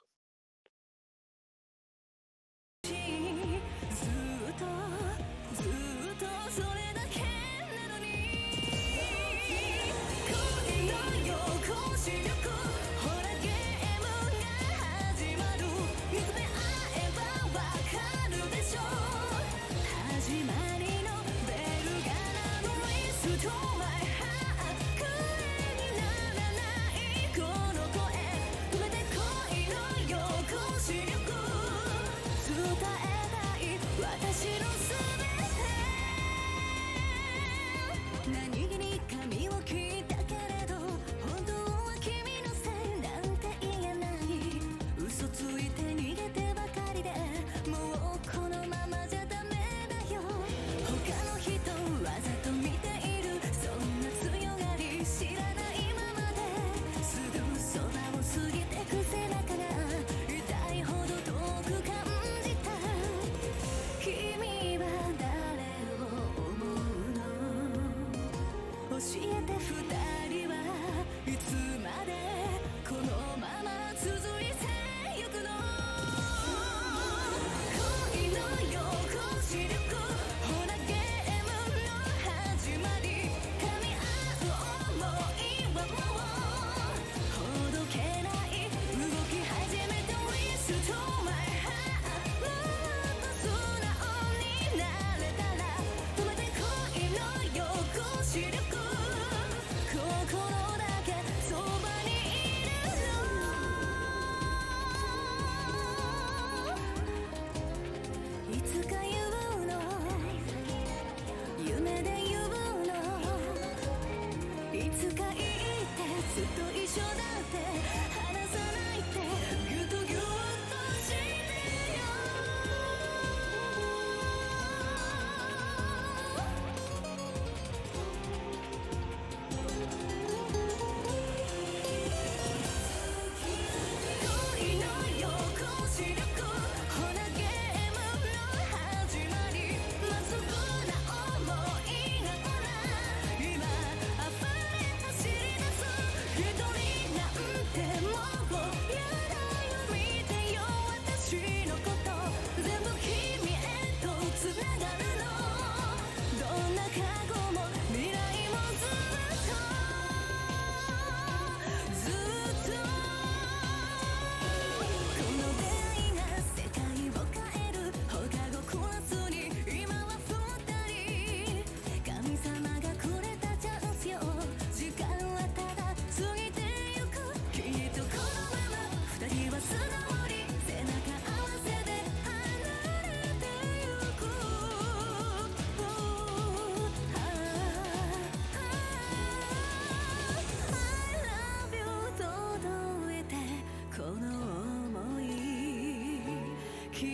[SPEAKER 13] きっ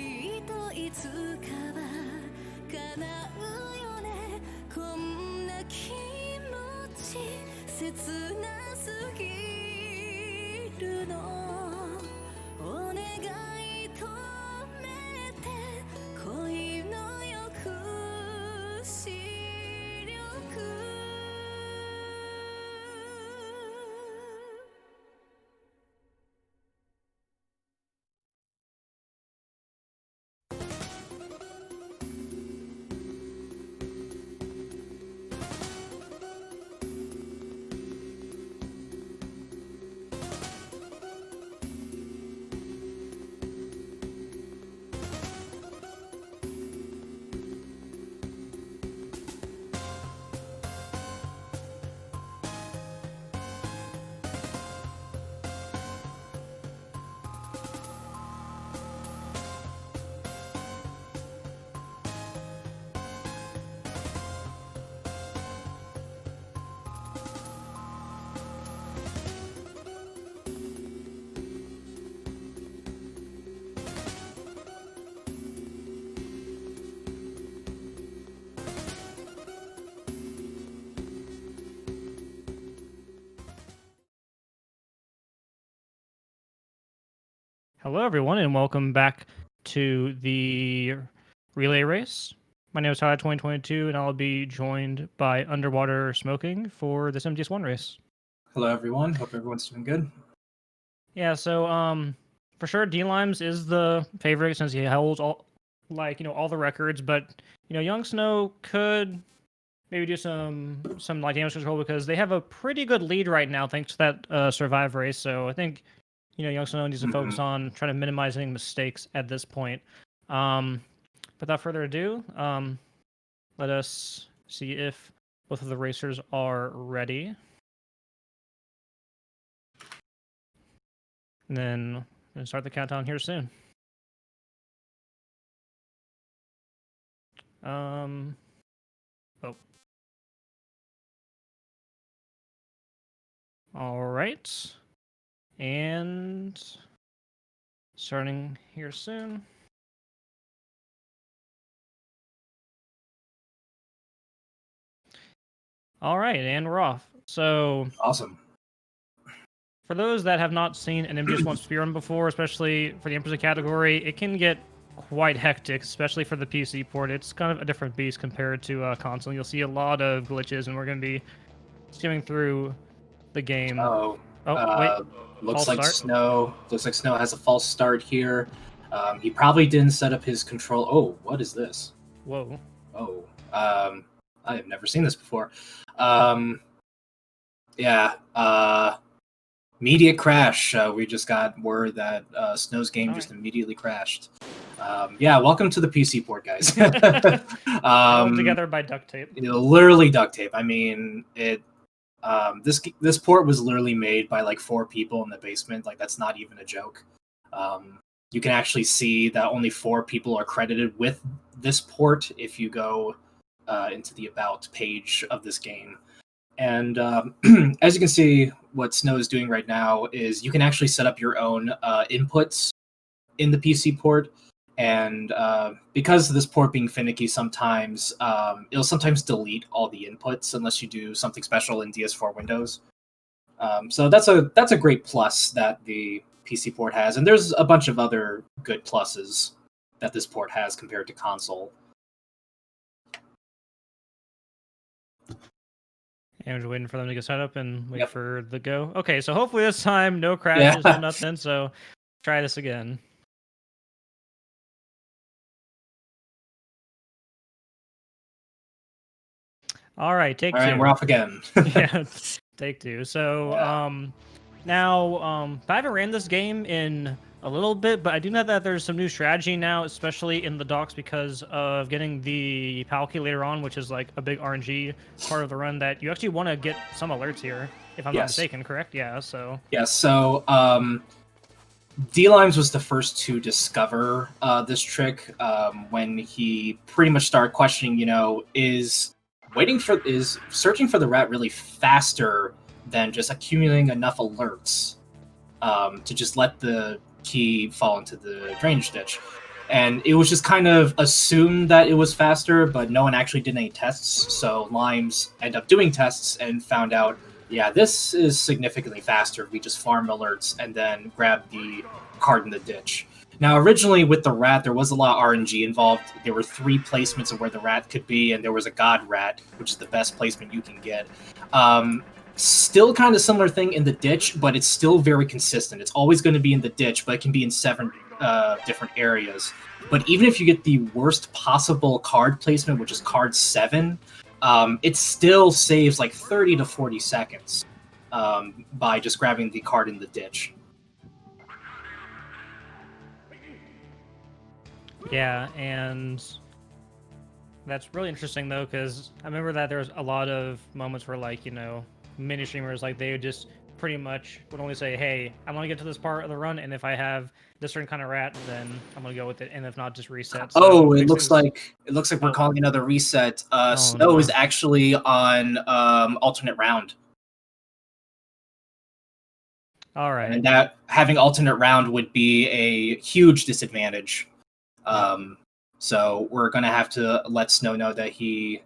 [SPEAKER 13] といつかは叶うよねこんな気持ち切なすぎるのお願い止めて恋の抑止力
[SPEAKER 14] Hello, everyone, and welcome back to the relay race. My name is Tyler 2022, and I'll be joined by Underwater Smoking for this MGS1 race.
[SPEAKER 15] Hello, everyone. Hope everyone's doing good.
[SPEAKER 14] Yeah, so for sure, D-Limes is the favorite since he holds all the records. But Young Snow could maybe do some like damage control because they have a pretty good lead right now thanks to that survive race. So I think Young Snow needs to focus on trying to minimizing mistakes at this point. Without further ado, let us see if both of the racers are ready. And then we're going to start the countdown here soon. Oh. All right. And starting here soon. All right, and we're off. So
[SPEAKER 15] awesome.
[SPEAKER 14] For those that have not seen an MGS1 speedrun before, especially for the Empress category, it can get quite hectic, especially for the PC port. It's kind of a different beast compared to console. You'll see a lot of glitches, and we're going to be skimming through the game. Wait.
[SPEAKER 15] Looks like Snow has a false start here. He probably didn't set up his control. Oh, what is this?
[SPEAKER 14] Whoa.
[SPEAKER 15] Oh. I have never seen this before. Media crash. We just got word that Snow's game just immediately crashed. Welcome to the PC port, guys.
[SPEAKER 14] Held together by duct tape.
[SPEAKER 15] Literally duct tape. I mean, it. This port was literally made by like 4 people in the basement. Like, that's not even a joke. You can actually see that only 4 people are credited with this port if you go into the about page of this game. And as you can see, what Snow is doing right now is you can actually set up your own inputs in the PC port. And because of this port being finicky, sometimes it'll sometimes delete all the inputs unless you do something special in DS4 Windows. So that's a great plus that the PC port has, and there's a bunch of other good pluses that this port has compared to console.
[SPEAKER 14] And we're just waiting for them to get set up and wait for the go. Okay, so hopefully this time no crashes, no nothing. So try this again. All right, take 2.
[SPEAKER 15] All right, we're off again.
[SPEAKER 14] Yeah, take 2. So now I haven't ran this game in a little bit, but I do know that there's some new strategy now, especially in the docks because of getting the Palki later on, which is like a big RNG part of the run that you actually want to get some alerts here, if I'm not mistaken, correct? Yeah, so...
[SPEAKER 15] Yeah, so D-Limes was the first to discover this trick when he pretty much started questioning, is searching for the rat really faster than just accumulating enough alerts to just let the key fall into the drainage ditch. And it was just kind of assumed that it was faster, but no one actually did any tests. So Limes ended up doing tests and found out, yeah, this is significantly faster. We just farm alerts and then grab the card in the ditch. Now, originally with the rat, there was a lot of RNG involved. There were 3 placements of where the rat could be, and there was a god rat, which is the best placement you can get. Still kind of similar thing in the ditch, but it's still very consistent. It's always going to be in the ditch, but it can be in 7 different areas. But even if you get the worst possible card placement, which is card 7, it still saves like 30 to 40 seconds by just grabbing the card in the ditch.
[SPEAKER 14] Yeah, and that's really interesting though, because I remember that there was a lot of moments where, like, you know, mini streamers, like, they would just pretty much would only say, hey, I want to get to this part of the run, and if I have this certain kind of rat, then I'm gonna go with it, and if not, just reset. So
[SPEAKER 15] it looks like we're calling another reset. Snow is actually on alternate round.
[SPEAKER 14] All right.
[SPEAKER 15] And that having alternate round would be a huge disadvantage. So we're gonna have to let Snow know that he,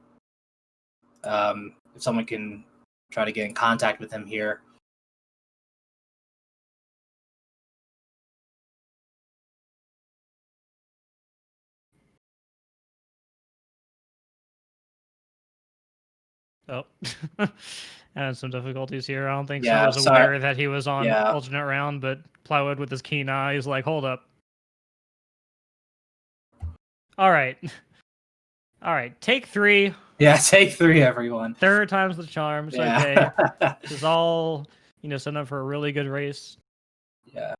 [SPEAKER 15] if someone can try to get in contact with him here.
[SPEAKER 14] Oh, I had some difficulties here. I don't think
[SPEAKER 15] Yeah,
[SPEAKER 14] Snow was aware that he was on
[SPEAKER 15] Yeah.
[SPEAKER 14] alternate round, but Plywood with his keen eye is like, hold up. All right. All right, take 3.
[SPEAKER 15] Yeah, take 3, everyone.
[SPEAKER 14] 3rd time's the charm.
[SPEAKER 15] Yeah.
[SPEAKER 14] Okay. This is all, you know, set up for a really good race.
[SPEAKER 15] Yeah.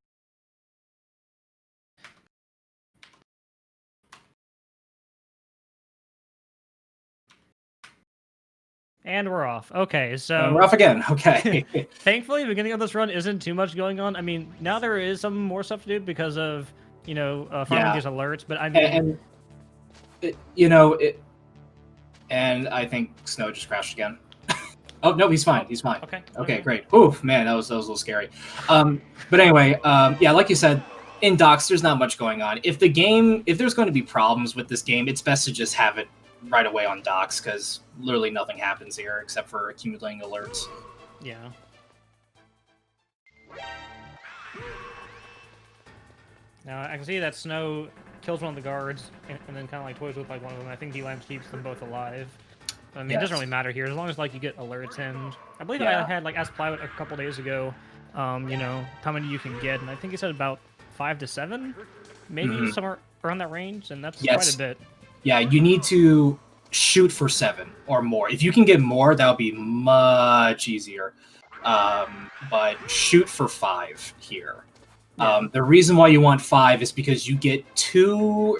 [SPEAKER 14] And we're off. Okay, so
[SPEAKER 15] we're off again. Okay.
[SPEAKER 14] Thankfully, the beginning of this run isn't too much going on. I mean, now there is some more stuff to do because of, you know, farming these alerts. But I mean,
[SPEAKER 15] and I think Snow just crashed again. Oh no, he's fine. He's fine.
[SPEAKER 14] Okay.
[SPEAKER 15] Great. Oof, man, that was a little scary. But anyway, yeah, like you said, in Docs, there's not much going on. If there's going to be problems with this game, it's best to just have it right away on Docs, because literally nothing happens here except for accumulating alerts.
[SPEAKER 14] Yeah. Now I can see that Snow kills one of the guards and then kind of like toys with like one of them. I think D-Lime keeps them both alive. I mean, it doesn't really matter here as long as like you get alerts, and I believe I had like asked Plywood a couple days ago, you know, how many you can get, and I think he said about 5 to 7, maybe somewhere around that range, and that's quite a bit.
[SPEAKER 15] Yeah, you need to shoot for 7 or more. If you can get more, that would be much easier. But shoot for 5 here. The reason why you want 5 is because you get two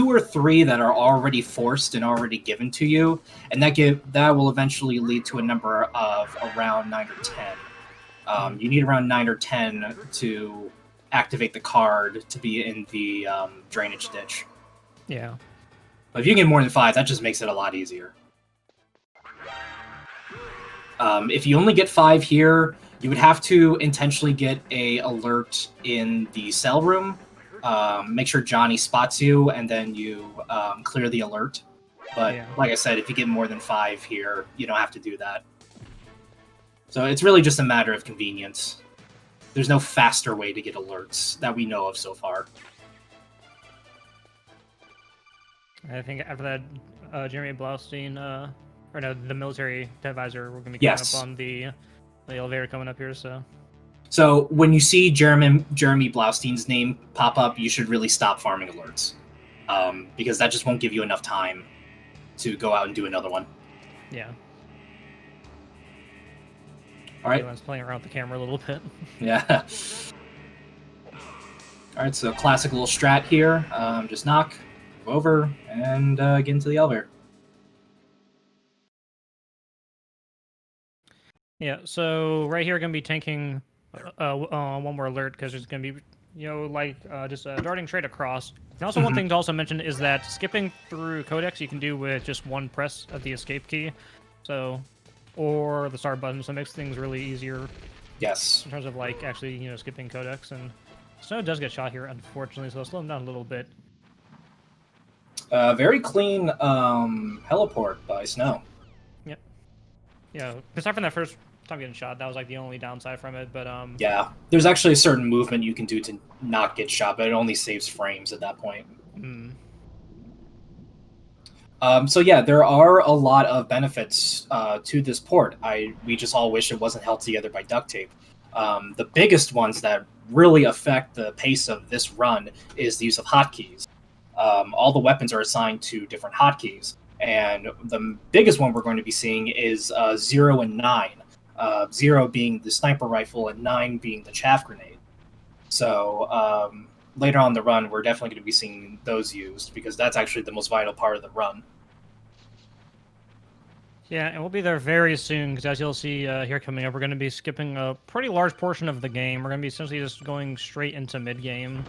[SPEAKER 15] or 3 that are already forced and already given to you, and that will eventually lead to a number of around 9 or 10. You need around 9 or 10 to activate the card to be in the drainage ditch.
[SPEAKER 14] Yeah.
[SPEAKER 15] But if you can get more than 5, that just makes it a lot easier. If you only get 5 here, you would have to intentionally get a alert in the cell room. Make sure Johnny spots you, and then you clear the alert. But like I said, if you get more than 5 here, you don't have to do that. So it's really just a matter of convenience. There's no faster way to get alerts that we know of so far.
[SPEAKER 14] I think after that, Jeremy Blaustein, or no, the military advisor, we're going to be coming up on the elevator coming up here, so...
[SPEAKER 15] So when you see Jeremy Blaustein's name pop up, you should really stop farming alerts. Because that just won't give you enough time to go out and do another one.
[SPEAKER 14] Yeah.
[SPEAKER 15] Alright.
[SPEAKER 14] Everyone's playing around with the camera a little bit.
[SPEAKER 15] Yeah. Alright, so classic little strat here. Just knock, move over, and get into the elevator.
[SPEAKER 14] Yeah, so right here, we're going to be tanking one more alert, because there's going to be, you know, like just darting straight across. And also one thing to also mention is that skipping through codex you can do with just one press of the escape key, so, or the start button, so it makes things really easier.
[SPEAKER 15] Yes.
[SPEAKER 14] In terms of like actually, you know, skipping codex. And Snow does get shot here, unfortunately, so I'll slow him down a little bit.
[SPEAKER 15] Very clean heliport by Snow.
[SPEAKER 14] Yep. Yeah, aside from that first time getting shot, that was like the only downside from it. But
[SPEAKER 15] Yeah, there's actually a certain movement you can do to not get shot, but it only saves frames at that point. So yeah, there are a lot of benefits to this port. We just all wish it wasn't held together by duct tape. The biggest ones that really affect the pace of this run is the use of hotkeys. All the weapons are assigned to different hotkeys, and the biggest one we're going to be seeing is 0 and 9. 0 being the sniper rifle and 9 being the chaff grenade. So later on in the run, we're definitely going to be seeing those used because that's actually the most vital part of the run.
[SPEAKER 14] Yeah, and we'll be there very soon because as you'll see here coming up, we're going to be skipping a pretty large portion of the game. We're going to be essentially just going straight into mid-game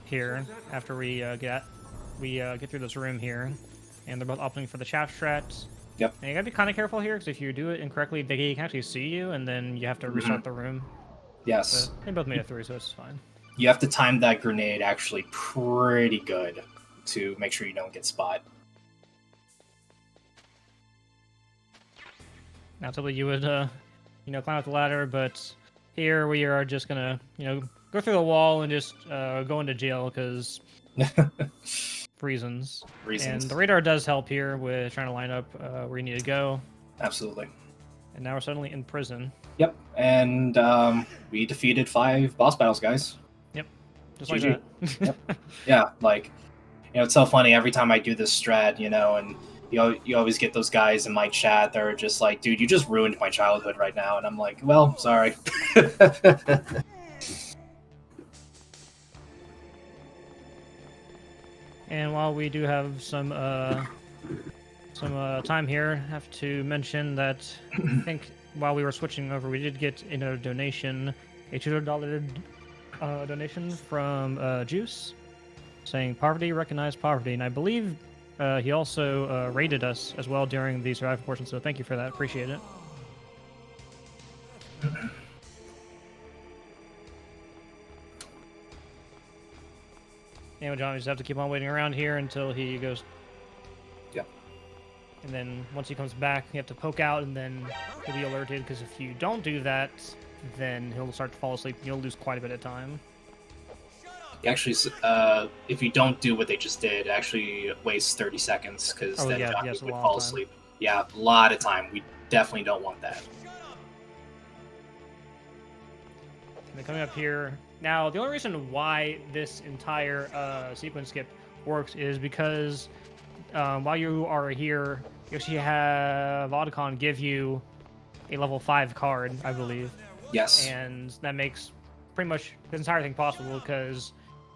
[SPEAKER 14] here after we get through this room here. And they're both opting for the chaff strats.
[SPEAKER 15] Yep.
[SPEAKER 14] And you gotta be kind of careful here because if you do it incorrectly, they can actually see you, and then you have to restart the room.
[SPEAKER 15] Yes.
[SPEAKER 14] But they both made it through, so it's fine.
[SPEAKER 15] You have to time that grenade actually pretty good to make sure you don't get spot.
[SPEAKER 14] Now, typically you would, climb up the ladder, but here we are just gonna, go through the wall and just go into jail because reasons. And the radar does help here with trying to line up where you need to go.
[SPEAKER 15] Absolutely.
[SPEAKER 14] And now we're suddenly in prison.
[SPEAKER 15] Yep, and we defeated 5 boss battles, guys.
[SPEAKER 14] Yep, just
[SPEAKER 15] GG.
[SPEAKER 14] like that.
[SPEAKER 15] Yep. Yeah, like, it's so funny every time I do this strat, and you always get those guys in my chat that are just like, dude, you just ruined my childhood right now. And I'm like, well, sorry.
[SPEAKER 14] And while we do have some time here, I have to mention that I think while we were switching over, we did get another donation, a $2 donation from Juice, saying poverty, recognize poverty. And I believe he also rated us as well during the survival portion, so thank you for that. Appreciate it. Anyway, John, we just have to keep on waiting around here until he goes.
[SPEAKER 15] Yep.
[SPEAKER 14] And then once he comes back, you have to poke out, and then he'll be alerted, because if you don't do that, then he'll start to fall asleep, and you'll lose quite a bit of time.
[SPEAKER 15] Actually, if you don't do what they just did, it actually wastes 30 seconds, because then Johnny would fall asleep. Yeah, a lot of time. We definitely don't want that.
[SPEAKER 14] And then coming up here, now the only reason why this entire sequence skip works is because while you are here, you actually have Audicon give you a level 5 card, I believe.
[SPEAKER 15] Yes.
[SPEAKER 14] And that makes pretty much this entire thing possible, because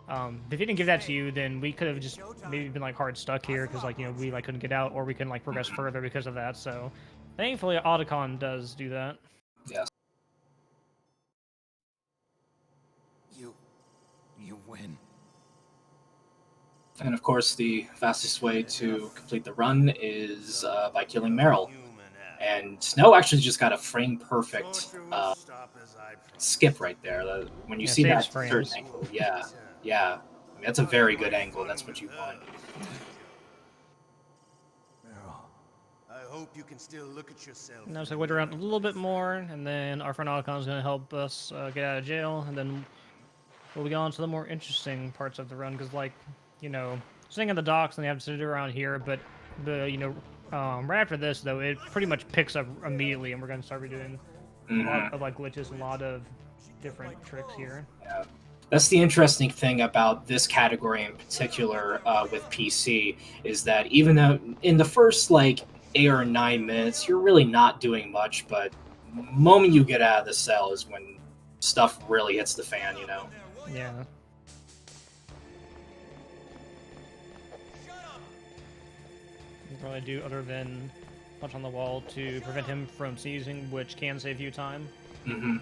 [SPEAKER 14] if he didn't give that to you, then we could have just maybe been like hard stuck here because we couldn't get out, or we couldn't progress further because of that. So thankfully Audicon does do that.
[SPEAKER 15] Yes.
[SPEAKER 6] You win.
[SPEAKER 15] And of course, the fastest way to complete the run is by killing Meryl. And Snow actually just got a frame perfect skip right there. When you see that certain angle, yeah. I mean, that's a very good angle. That's what you want.
[SPEAKER 5] I hope you can still look at yourself.
[SPEAKER 14] Now just wait around a little bit more, and then our friend Audicon is going to help us get out of jail, and then we'll be on to the more interesting parts of the run, because sitting in the docks and they have to sit around here, but right after this though, it pretty much picks up immediately, and we're going to start doing a lot of glitches and a lot of different tricks here.
[SPEAKER 15] Yeah. That's the interesting thing about this category in particular with PC, is that even though in the first 8 or 9 minutes you're really not doing much, but the moment you get out of the cell is when stuff really hits the fan,
[SPEAKER 14] Yeah. You can probably do other than punch on the wall to prevent him from seizing, which can save you time.
[SPEAKER 15] Mm-hmm.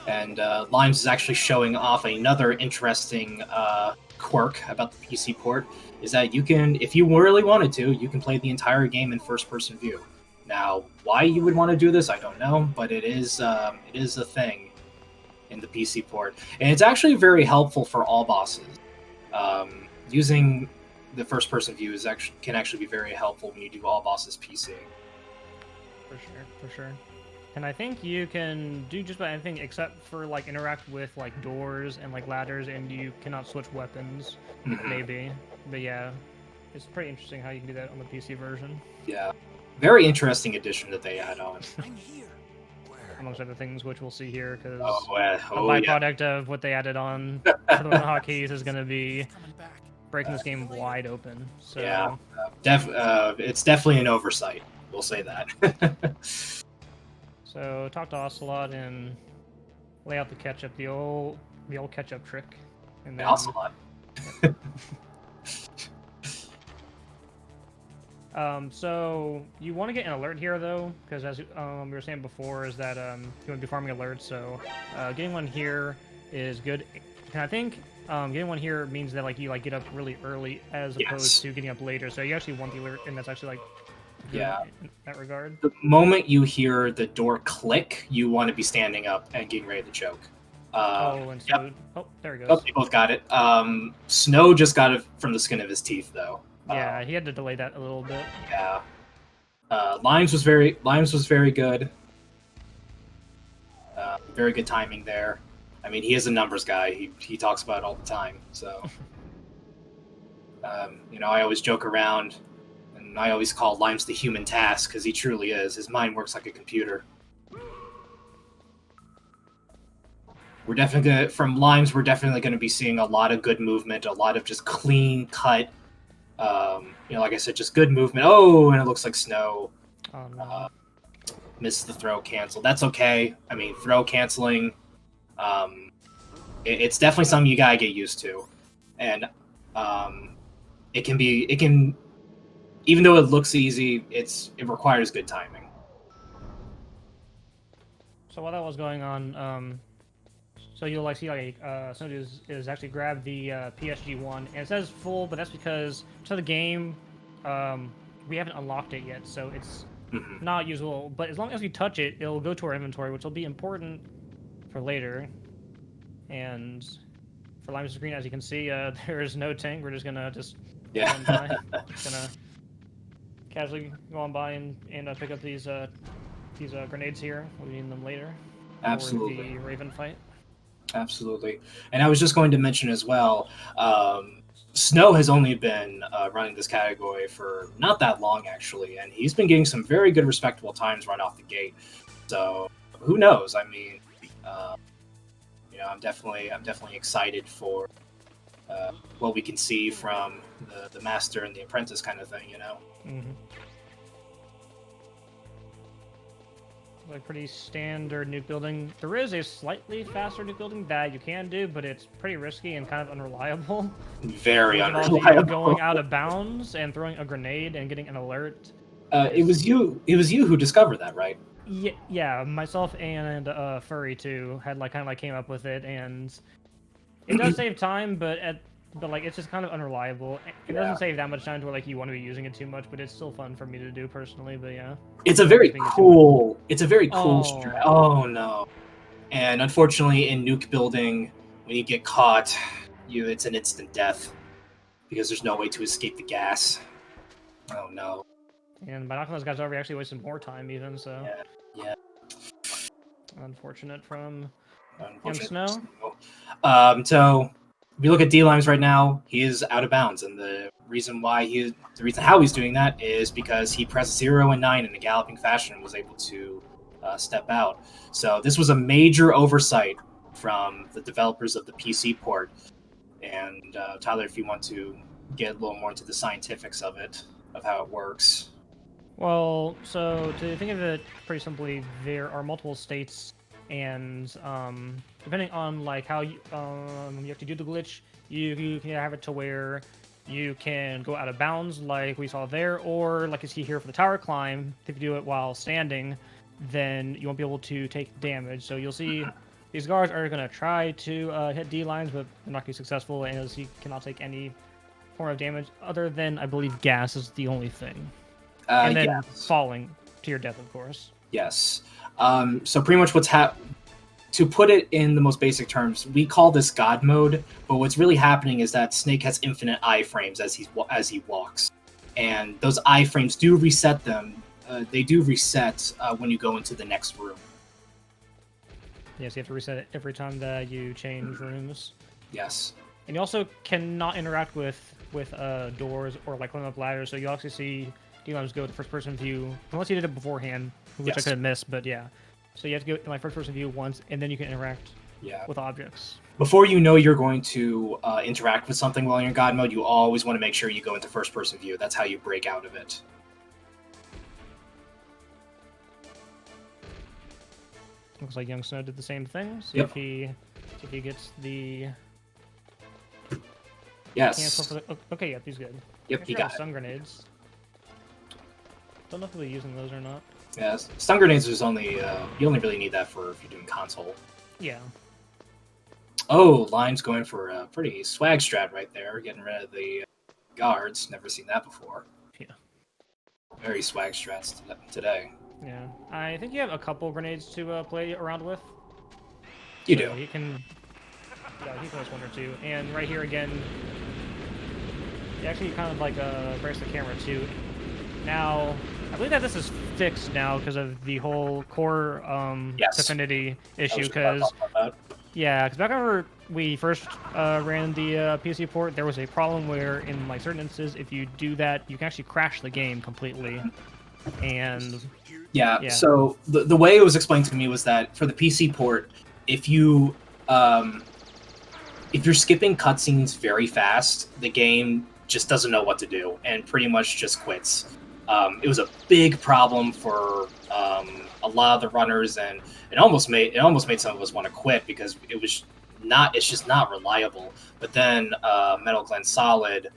[SPEAKER 15] And Limes is actually showing off another interesting quirk about the PC port, is that you can, if you really wanted to, you can play the entire game in first-person view. Now, why you would want to do this, I don't know, but it is a thing in the PC port, and it's actually very helpful for all bosses. Using the first-person view can actually be very helpful when you do all bosses PC.
[SPEAKER 14] For sure. And I think you can do just about anything except for like interact with like doors and like ladders, and you cannot switch weapons, maybe. But yeah, it's pretty interesting how you can do that on the PC version.
[SPEAKER 15] Yeah, very interesting addition that they add on.
[SPEAKER 14] Amongst other things, which we'll see here, because a
[SPEAKER 15] yeah.
[SPEAKER 14] byproduct of what they added on for the hotkeys is going to be breaking this game wide open. So
[SPEAKER 15] Yeah, it's definitely an oversight. We'll say that.
[SPEAKER 14] So talk to Ocelot and lay out the catch-up, the old catch-up trick. And then,
[SPEAKER 15] Ocelot.
[SPEAKER 14] So you want to get an alert here though, because as we were saying before, is that you want to be farming alerts. So getting one here is good, and I think getting one here means that like you like get up really early as opposed to getting up later. So you actually want the alert, and that's actually like good in that regard.
[SPEAKER 15] The moment you hear the door click, you want to be standing up and getting ready to choke.
[SPEAKER 14] And so there he goes.
[SPEAKER 15] Oh, they both got it. Snow just got it from the skin of his teeth though.
[SPEAKER 14] Yeah, he had to delay that a little bit.
[SPEAKER 15] Yeah. Limes was very good. Very good timing there. I mean, he is a numbers guy. He talks about it all the time. So, I always joke around, and I always call Limes the human task because he truly is. His mind works like a computer. We're definitely from Limes. We're definitely going to be seeing a lot of good movement, a lot of just clean cut. Like I said, just good movement. Oh, and it looks like Snow missed the throw cancel. That's okay. I mean, throw canceling, it's definitely something you gotta get used to, and it can, even though it looks easy, it requires good timing.
[SPEAKER 14] So while that was going on, so you'll like see like Snow is actually grabbed the PSG1, and it says full, but that's because to the game, we haven't unlocked it yet, so it's not usable. But as long as we touch it, it'll go to our inventory, which will be important for later. And for Lime's screen, as you can see, there is no tank. We're just gonna just go on by. Just gonna casually go on by and pick up these grenades here. We'll be needing them later.
[SPEAKER 15] Absolutely.
[SPEAKER 14] For the Raven fight.
[SPEAKER 15] Absolutely. And I was just going to mention as well, Snow has only been running this category for not that long, actually, and he's been getting some very good, respectable times right off the gate. So who knows? I mean, I'm definitely excited for what we can see from the master and the apprentice kind of thing.
[SPEAKER 14] Like pretty standard nuke building. There is a slightly faster nuke building that you can do, but it's pretty risky and kind of unreliable.
[SPEAKER 15] Very unreliable.
[SPEAKER 14] Going out of bounds and throwing a grenade and getting an alert.
[SPEAKER 15] It was you who discovered that, right?
[SPEAKER 14] Yeah. Myself and Furry too had came up with it, and it does save time, but it's just kind of unreliable. It doesn't save that much time to where you want to be using it too much, but it's still fun for me to do personally. But yeah,
[SPEAKER 15] it's a very cool. Strat. Oh no! And unfortunately, in nuke building, when you get caught, it's an instant death because there's no way to escape the gas. Oh no!
[SPEAKER 14] And by knocking those guys over, we actually wasted more time even. So
[SPEAKER 15] yeah.
[SPEAKER 14] Unfortunate from Young Snow.
[SPEAKER 15] So if you look at D-Limes right now, he is out of bounds, and the reason how he's doing that is because he pressed 0 and 9 in a galloping fashion and was able to step out. So this was a major oversight from the developers of the PC port. And Tyler, if you want to get a little more into the scientifics of it, of how it works.
[SPEAKER 14] Well, so to think of it pretty simply, there are multiple states, and depending on how you have to do the glitch, you can have it to where you can go out of bounds like we saw there, or like you see here for the tower climb, if you do it while standing, then you won't be able to take damage. So you'll see these guards are going to try to hit D-lines, but they're not going to be successful, and as you cannot take any form of damage other than, I believe, gas is the only thing. And then falling. to your death, of course.
[SPEAKER 15] Yes. So pretty much to put it in the most basic terms, we call this God mode, but what's really happening is that Snake has infinite iframes as he walks, and those iframes do reset them. They do reset when you go into the next room.
[SPEAKER 14] Yes, you have to reset it every time that you change rooms.
[SPEAKER 15] Yes.
[SPEAKER 14] And you also cannot interact with doors or like climb up ladders, so you actually see D-Limes go to first-person view, unless you did it beforehand, which I
[SPEAKER 15] Yes.
[SPEAKER 14] could have missed, but yeah. So you have to go in like first-person view once, and then you can interact
[SPEAKER 15] Yeah.
[SPEAKER 14] with objects.
[SPEAKER 15] Before you know you're going to interact with something while you're in God mode, you always want to make sure you go into first-person view. That's how you break out of it.
[SPEAKER 14] Looks like Young Snow did the same thing. See
[SPEAKER 15] Yep.
[SPEAKER 14] if he gets the
[SPEAKER 15] Yes.
[SPEAKER 14] cancel for the, okay, yep, he's good.
[SPEAKER 15] Yep,
[SPEAKER 14] I
[SPEAKER 15] he
[SPEAKER 14] forgot
[SPEAKER 15] got it.
[SPEAKER 14] stun grenades. Don't know if we'll be using those or not.
[SPEAKER 15] Yeah, stun grenades is only you only really need that for if you're doing console.
[SPEAKER 14] Yeah.
[SPEAKER 15] Oh, Lime's going for a pretty swag strat right there, getting rid of the guards. Never seen that before.
[SPEAKER 14] Yeah.
[SPEAKER 15] Very swag strats today.
[SPEAKER 14] Yeah. I think you have a couple grenades to play around with.
[SPEAKER 15] You
[SPEAKER 14] So
[SPEAKER 15] do.
[SPEAKER 14] He can. Yeah, he can place one or two. And right here again, you actually kind of like brace the camera too. Now, I believe that this is fixed now because of the whole core
[SPEAKER 15] Yes.
[SPEAKER 14] affinity issue.
[SPEAKER 15] just about to
[SPEAKER 14] Because
[SPEAKER 15] talk about that.
[SPEAKER 14] back whenever we first ran the PC port, there was a problem where in like certain instances, if you do that, you can actually crash the game completely. And
[SPEAKER 15] Yeah. So the way it was explained to me was that for the PC port, if you're skipping cutscenes very fast, the game just doesn't know what to do and pretty much just quits. It was a big problem for a lot of the runners, and it almost made some of us want to quit because it's just not reliable. But then Metal Gear Solid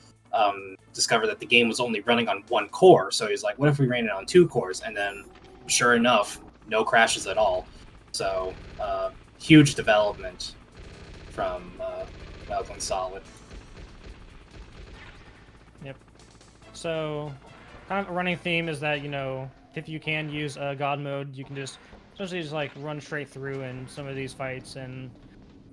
[SPEAKER 15] discovered that the game was only running on one core, so he's like, what if we ran it on two cores? And then sure enough, no crashes at all. So huge development from Metal Gear Solid.
[SPEAKER 14] Yep. So, kind of a running theme is that, if you can use God mode, you can just essentially just like run straight through, and some of these fights and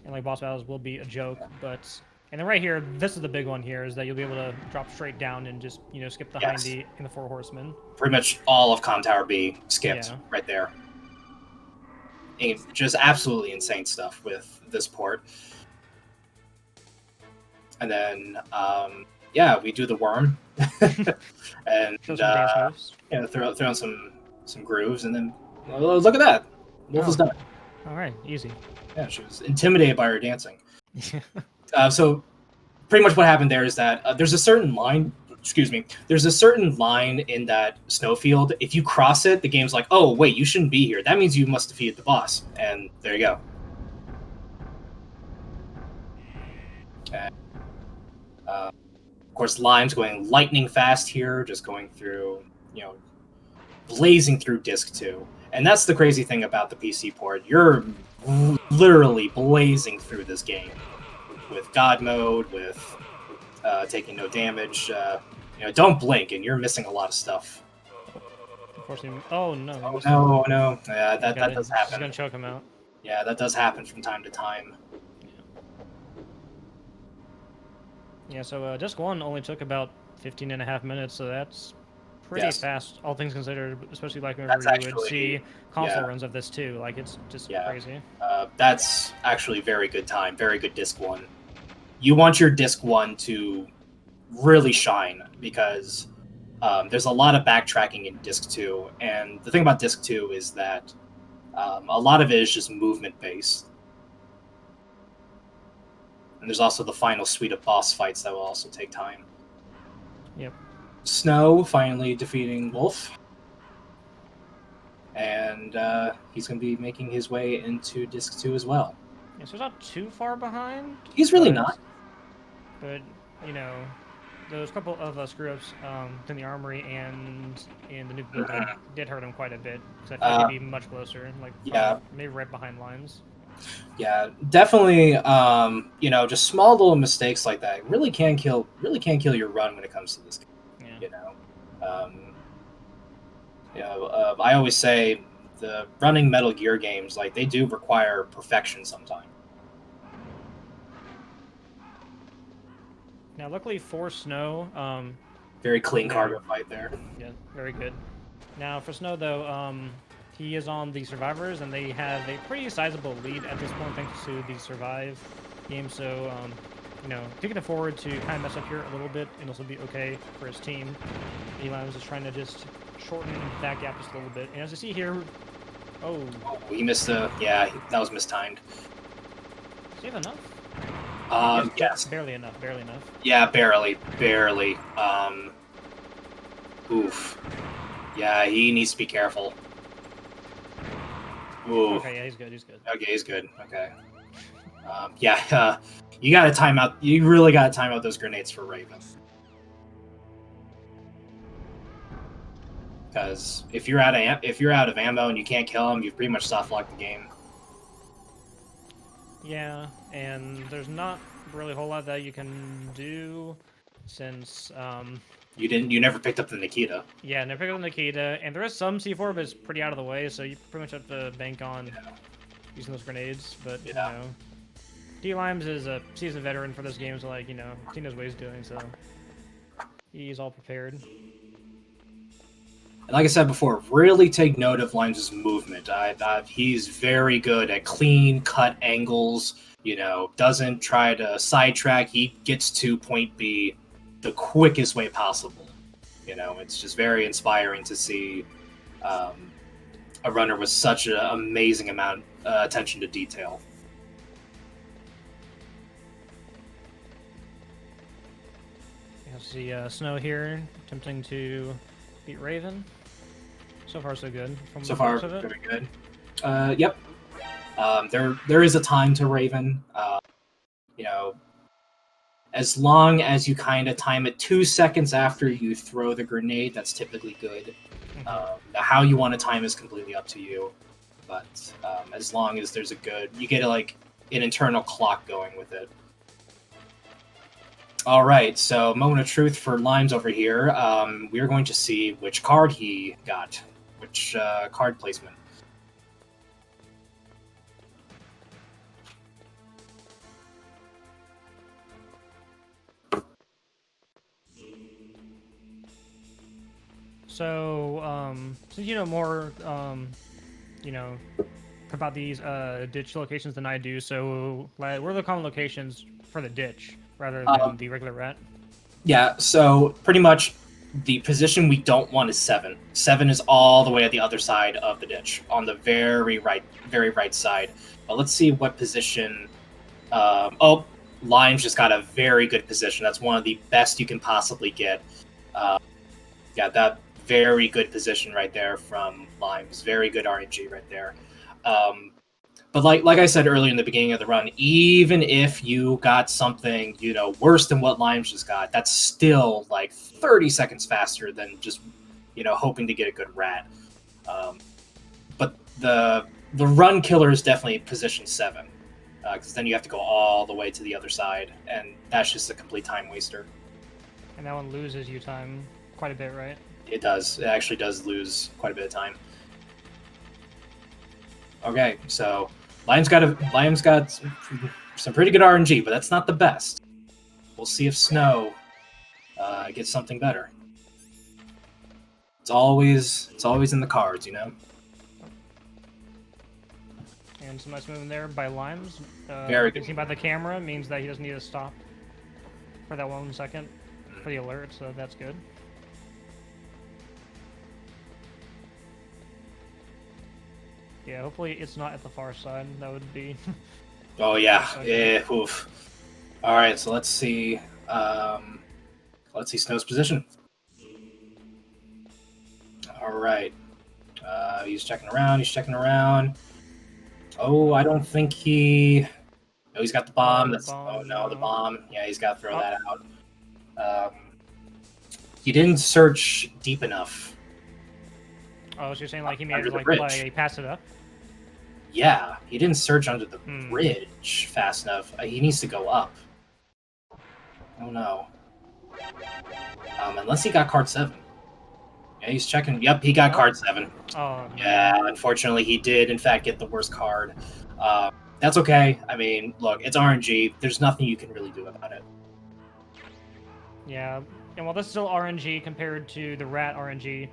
[SPEAKER 14] like boss battles will be a joke. And then right here, this is the big one here, is that you'll be able to drop straight down and just skip the
[SPEAKER 15] Yes.
[SPEAKER 14] Hindy and the Four Horsemen.
[SPEAKER 15] Pretty much all of Com Tower B skipped
[SPEAKER 14] Yeah.
[SPEAKER 15] right there. And just absolutely insane stuff with this port. And then, we do the worm, and
[SPEAKER 14] Show some dance moves.
[SPEAKER 15] throw in some grooves, and then look at that, Wolf is done.
[SPEAKER 14] All right, easy.
[SPEAKER 15] Yeah, she was intimidated by her dancing. So, pretty much what happened there is that there's a certain line. There's a certain line in that snowfield. If you cross it, the game's like, "Oh, wait, you shouldn't be here. That means you must defeat the boss." And there you go. Okay. Of course, Lime's going lightning fast here, just going through, blazing through Disc 2. And that's the crazy thing about the PC port. You're literally blazing through this game with God mode, with taking no damage. Don't blink, and you're missing a lot of stuff.
[SPEAKER 14] Unfortunately, oh no.
[SPEAKER 15] No. Yeah, that does
[SPEAKER 14] She's
[SPEAKER 15] happen.
[SPEAKER 14] gonna choke him out.
[SPEAKER 15] Yeah, that does happen from time to time.
[SPEAKER 14] Yeah, so Disc 1 only took about 15.5 minutes, so that's pretty fast, all things considered, especially like whenever you would see console runs of this too. Like, it's just crazy.
[SPEAKER 15] That's actually very good time, very good Disc 1. You want your Disc 1 to really shine because there's a lot of backtracking in Disc 2, and the thing about Disc 2 is that a lot of it is just movement based. And there's also the final suite of boss fights that will also take time.
[SPEAKER 14] Yep.
[SPEAKER 15] Snow finally defeating Wolf. And he's going to be making his way into Disc 2 as well.
[SPEAKER 14] Yeah, so he's not too far behind.
[SPEAKER 15] He's really not.
[SPEAKER 14] But, those couple of screw-ups in the armory and in the new building did hurt him quite a bit. Because I think he'd be much closer, maybe right behind Lines.
[SPEAKER 15] Yeah, definitely. Just small little mistakes like that really can kill your run when it comes to this game. I always say the running Metal Gear games, like, they do require perfection sometimes.
[SPEAKER 14] Now, luckily for Snow,
[SPEAKER 15] Very clean
[SPEAKER 14] yeah.
[SPEAKER 15] cargo fight there.
[SPEAKER 14] Yeah, very good. Now for Snow though, he is on the survivors, and they have a pretty sizable lead at this point thanks to the survive game. So, you know, taking it forward to kind of mess up here a little bit and also be okay for his team. Eli was just trying to just shorten that gap just a little bit. And as you see here, oh,
[SPEAKER 15] he missed a that was mistimed.
[SPEAKER 14] Does he have enough?
[SPEAKER 15] Yes.
[SPEAKER 14] Barely enough. Barely enough.
[SPEAKER 15] Yeah, barely. Oof. Yeah, he needs to be careful. Ooh.
[SPEAKER 14] Okay, yeah, he's good. He's good.
[SPEAKER 15] Okay, he's good. Okay. You gotta time out. You really gotta time out those grenades for Raven. Because if you're out of ammo and you can't kill him, you've pretty much soft locked the game.
[SPEAKER 14] Yeah, and there's not really a whole lot that you can do since
[SPEAKER 15] You never picked up the Nikita.
[SPEAKER 14] Yeah, never picked up the Nikita, and there is some C4, but it's pretty out of the way, so you pretty much have to bank on using those grenades. But you know, D-Limes is a seasoned veteran for this game, so like, you know, he knows what he's doing, so he's all prepared.
[SPEAKER 15] And like I said before, really take note of Limes' movement. He's very good at clean cut angles. You know, doesn't try to sidetrack. He gets to point B the quickest way possible. You know, it's just very inspiring to see a runner with such an amazing amount attention to detail.
[SPEAKER 14] You see Snow here attempting to beat Raven. So far, so good. From
[SPEAKER 15] So
[SPEAKER 14] the
[SPEAKER 15] far,
[SPEAKER 14] looks of it.
[SPEAKER 15] very good. Yep. There is a time to Raven. You know, as long as you kind of time it 2 seconds after you throw the grenade, that's typically good. How you want to time is completely up to you, but as long as there's you get like an internal clock going with it. All right, so moment of truth for Limes over here. We're going to see which card he got, which card placement.
[SPEAKER 14] So, since you know more, you know, about these ditch locations than I do, so like, what are the common locations for the ditch rather than the regular rat?
[SPEAKER 15] Yeah, so pretty much the position we don't want is 7. 7 is all the way at the other side of the ditch, on the very right side. But let's see what position. Limes just got a very good position. That's one of the best you can possibly get. Yeah, that very good position right there from Limes. Very good RNG right there. But like I said earlier in the beginning of the run, even if you got something, you know, worse than what Limes just got, that's still like 30 seconds faster than just, you know, hoping to get a good rat. But the run killer is definitely position 7, because then you have to go all the way to the other side, and that's just a complete time waster.
[SPEAKER 14] And that one loses you time quite a bit, right?
[SPEAKER 15] It does. It actually does lose quite a bit of time. Okay, so Limes got some pretty good RNG, but that's not the best. We'll see if Snow gets something better. It's always in the cards, you know.
[SPEAKER 14] And some nice movement there by Limes.
[SPEAKER 15] Very good.
[SPEAKER 14] Seen by the camera means that he doesn't need to stop for that 1 second for the alert, so that's good. Yeah, hopefully it's not at the far side. That would be.
[SPEAKER 15] Oh yeah, yeah. Oof. All right, so let's see. Let's see Snow's position. All right. He's checking around. Oh, I don't think he. Oh, he's got the bomb. The bomb. Yeah, he's got to throw that out. He didn't search deep enough.
[SPEAKER 14] Oh, so you're saying like he made it like pass it up?
[SPEAKER 15] Yeah, he didn't search under the bridge fast enough. He needs to go up. Oh no. Unless he got card 7. Yeah, he's checking. Yep, he got card 7.
[SPEAKER 14] Oh,
[SPEAKER 15] yeah, unfortunately, he did, in fact, get the worst card. That's okay. I mean, look, it's RNG. There's nothing you can really do about it.
[SPEAKER 14] Yeah, and while this is still RNG compared to the rat RNG,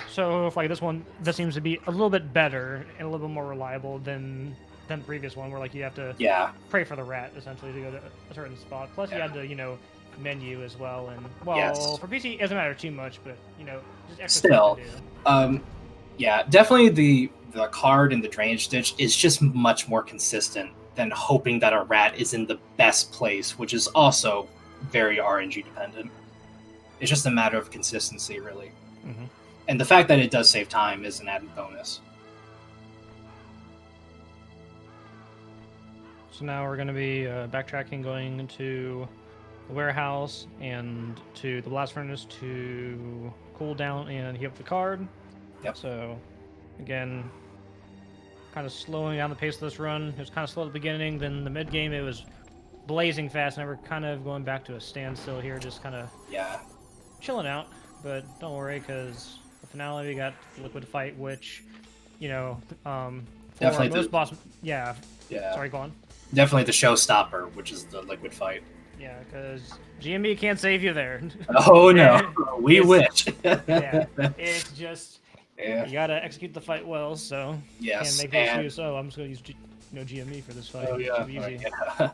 [SPEAKER 14] so if like this seems to be a little bit better and a little bit more reliable than the previous one, where like you have to pray for the rat essentially to go to a certain spot. Plus you had to menu as well, and well for PC it doesn't matter too much, but just extra
[SPEAKER 15] Still,
[SPEAKER 14] stuff to do.
[SPEAKER 15] yeah, definitely the card and the drainage ditch is just much more consistent than hoping that a rat is in the best place, which is also very RNG dependent. It's just a matter of consistency, really.
[SPEAKER 14] Mhm.
[SPEAKER 15] And the fact that it does save time is an added bonus.
[SPEAKER 14] So now we're going to be backtracking, going into the warehouse and to the blast furnace to cool down and heat up the card.
[SPEAKER 15] Yep.
[SPEAKER 14] So, again, kind of slowing down the pace of this run. It was kind of slow at the beginning, then the mid game it was blazing fast, and we're kind of going back to a standstill here, just kind of chilling out. But don't worry, because the finale we got Liquid Fight, which for
[SPEAKER 15] Definitely
[SPEAKER 14] most boss, yeah. Sorry, go on.
[SPEAKER 15] Definitely the showstopper, which is the Liquid Fight.
[SPEAKER 14] Yeah, because GMB can't save you there.
[SPEAKER 15] Oh no, we wish.
[SPEAKER 14] Yeah, it's just you gotta execute the fight well. So
[SPEAKER 15] yes,
[SPEAKER 14] can't make the excuse. Oh, I'm just gonna use GME for this fight.
[SPEAKER 15] Oh, yeah,
[SPEAKER 14] easy.
[SPEAKER 15] yeah.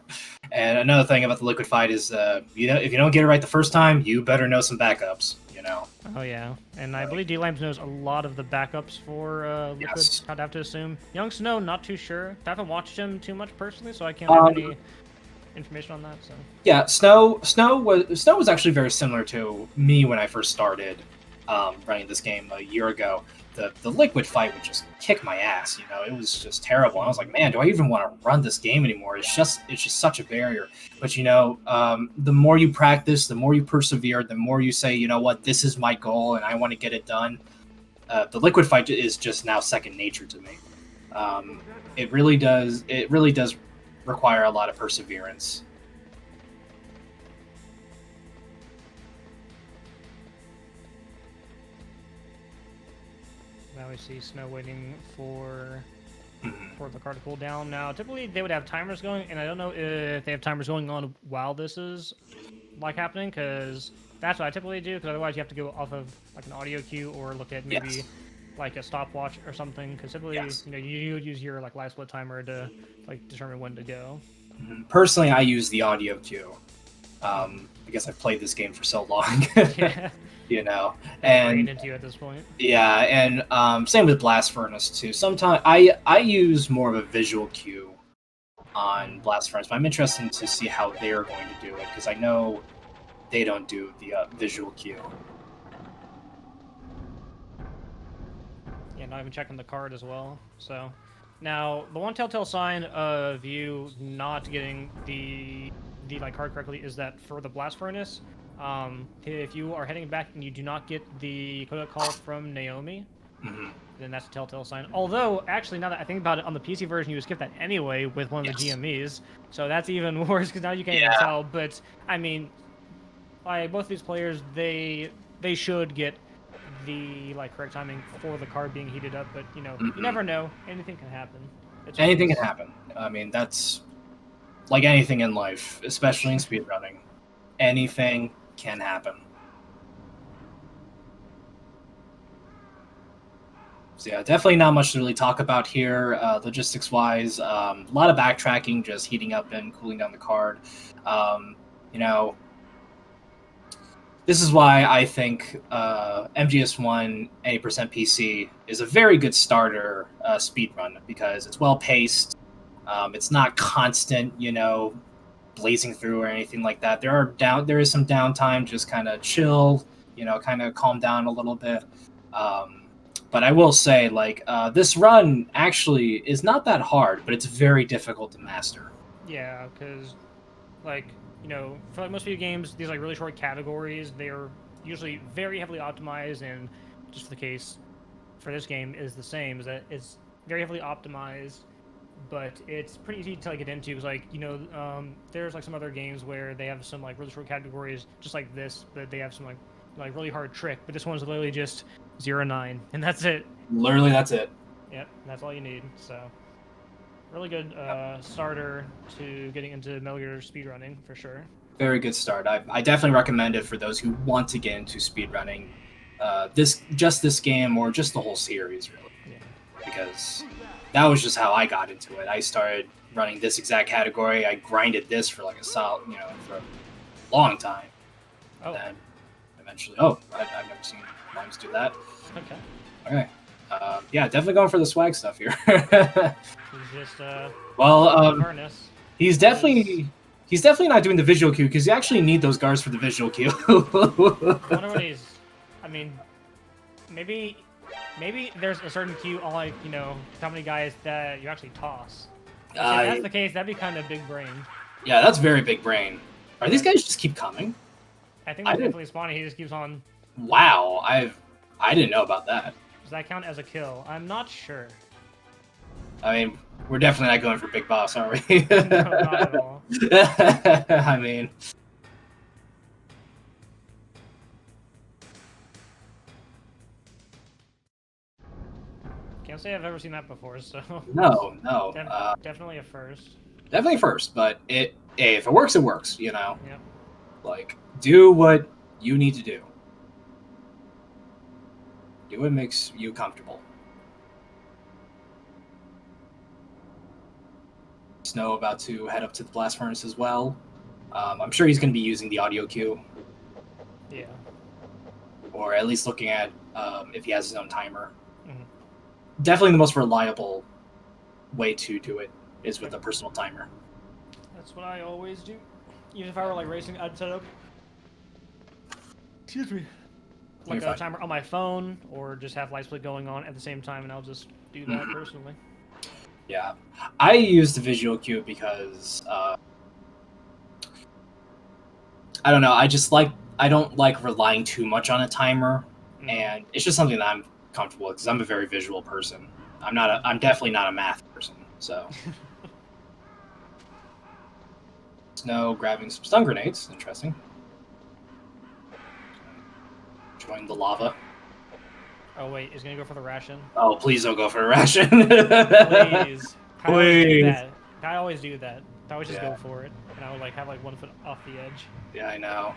[SPEAKER 15] And another thing about the Liquid Fight is, if you don't get it right the first time, you better know some backups.
[SPEAKER 14] Oh yeah, and I believe D-Limes knows a lot of the backups for Liquid. I'd have to assume. Young Snow, not too sure. I haven't watched him too much personally, so I can't have any information on that. So
[SPEAKER 15] yeah, Snow was actually very similar to me when I first started running this game a year ago. The Liquid Fight would just kick my ass. It was just terrible. And I was like, man, do I even want to run this game anymore? It's just such a barrier. But the more you practice, the more you persevere, the more you say, you know what, this is my goal and I want to get it done. The Liquid Fight is just now second nature to me. It really does require a lot of perseverance.
[SPEAKER 14] now we see Snow waiting for the card to cool down. Now, typically they would have timers going, and I don't know if they have timers going on while this is happening, because that's what I typically do. Because otherwise, you have to go off of like an audio cue or look at maybe like a stopwatch or something. Because typically, you would use your live split timer to determine when to go.
[SPEAKER 15] Personally, I use the audio cue. Because I've played this game for so long. And
[SPEAKER 14] into you at this point.
[SPEAKER 15] Yeah, and same with Blast Furnace too. Sometimes I use more of a visual cue on Blast Furnace, but I'm interested to see how they're going to do it because I know they don't do the visual cue.
[SPEAKER 14] Yeah, not even checking the card as well. So now the one telltale sign of you not getting the card correctly is that for the Blast Furnace, if you are heading back and you do not get the coda call from Naomi, then that's a telltale sign. Although, actually, now that I think about it, on the PC version, you would skip that anyway with one of the GMEs, so that's even worse because now you can't even tell. But I mean, both these players, they should get the correct timing for the card being heated up. But you never know. Anything can happen.
[SPEAKER 15] Anything can happen. I mean, that's like anything in life, especially in speedrunning. Anything can happen. So yeah, definitely not much to really talk about here, logistics-wise. A lot of backtracking, just heating up and cooling down the card. This is why I think MGS1 80% PC is a very good starter speedrun because it's well-paced. It's not constant, blazing through or anything like that. There is some downtime, just kind of chill, kind of calm down a little bit. But I will say, this run actually is not that hard, but it's very difficult to master.
[SPEAKER 14] Yeah, because, for most video games, these really short categories, they're usually very heavily optimized, and just for the case for this game is the same, is that it's very heavily optimized, but it's pretty easy to get into because there's some other games where they have some really short categories just like this, but they have some like really hard trick, but this one's literally just 0-9, and that's it.
[SPEAKER 15] Literally, that's it.
[SPEAKER 14] Yep, that's all you need. So, really good starter to getting into Metal Gear speedrunning for sure.
[SPEAKER 15] Very good start. I definitely recommend it for those who want to get into speedrunning. This game or just the whole series, really.
[SPEAKER 14] Yeah.
[SPEAKER 15] Because that was just how I got into it. I started running this exact category. I grinded this for like a solid, for a long time.
[SPEAKER 14] Oh.
[SPEAKER 15] And then eventually, I've never seen Limes do that.
[SPEAKER 14] Okay.
[SPEAKER 15] Okay. Yeah, definitely going for the swag stuff here.
[SPEAKER 14] He's just harness.
[SPEAKER 15] He's definitely not doing the visual cue because you actually need those guards for the visual cue.
[SPEAKER 14] I wonder what he's. I mean, maybe there's a certain cue on like how many guys that you actually toss. If that's the case, that'd be kind of big brain.
[SPEAKER 15] Yeah, that's very big brain. Are these guys just keep coming?
[SPEAKER 14] I think they're definitely spawning. He just keeps on.
[SPEAKER 15] Wow, I didn't know about that.
[SPEAKER 14] Does that count as a kill? I'm not sure.
[SPEAKER 15] I mean, we're definitely not going for Big Boss, are we?
[SPEAKER 14] No, not at all.
[SPEAKER 15] I mean,
[SPEAKER 14] can't say I've ever seen that before, so
[SPEAKER 15] no.
[SPEAKER 14] Definitely a first.
[SPEAKER 15] Definitely first, but if it works, it works.
[SPEAKER 14] Yep.
[SPEAKER 15] Like, do what you need to do. Do what makes you comfortable. Snow about to head up to the blast furnace as well. I'm sure he's going to be using the audio cue.
[SPEAKER 14] Yeah.
[SPEAKER 15] Or at least looking at if he has his own timer.
[SPEAKER 14] Mm-hmm.
[SPEAKER 15] Definitely the most reliable way to do it is with a personal timer.
[SPEAKER 14] That's what I always do. Even if I were like racing, I'd set up. Excuse me. Like a timer on my phone, or just have light split going on at the same time, and I'll just do that personally.
[SPEAKER 15] Yeah, I use the visual cue because I don't know. I don't like relying too much on a timer, and it's just something that I'm comfortable with because I'm a very visual person. I'm definitely not a math person. So, Snow grabbing some stun grenades. Interesting. Join the lava.
[SPEAKER 14] Oh wait, he's gonna go for the ration.
[SPEAKER 15] Oh, please don't go for the ration.
[SPEAKER 14] Please.
[SPEAKER 15] Please.
[SPEAKER 14] I always do that. I always just go for it, and I would like have like 1 foot off the edge.
[SPEAKER 15] Yeah, I know.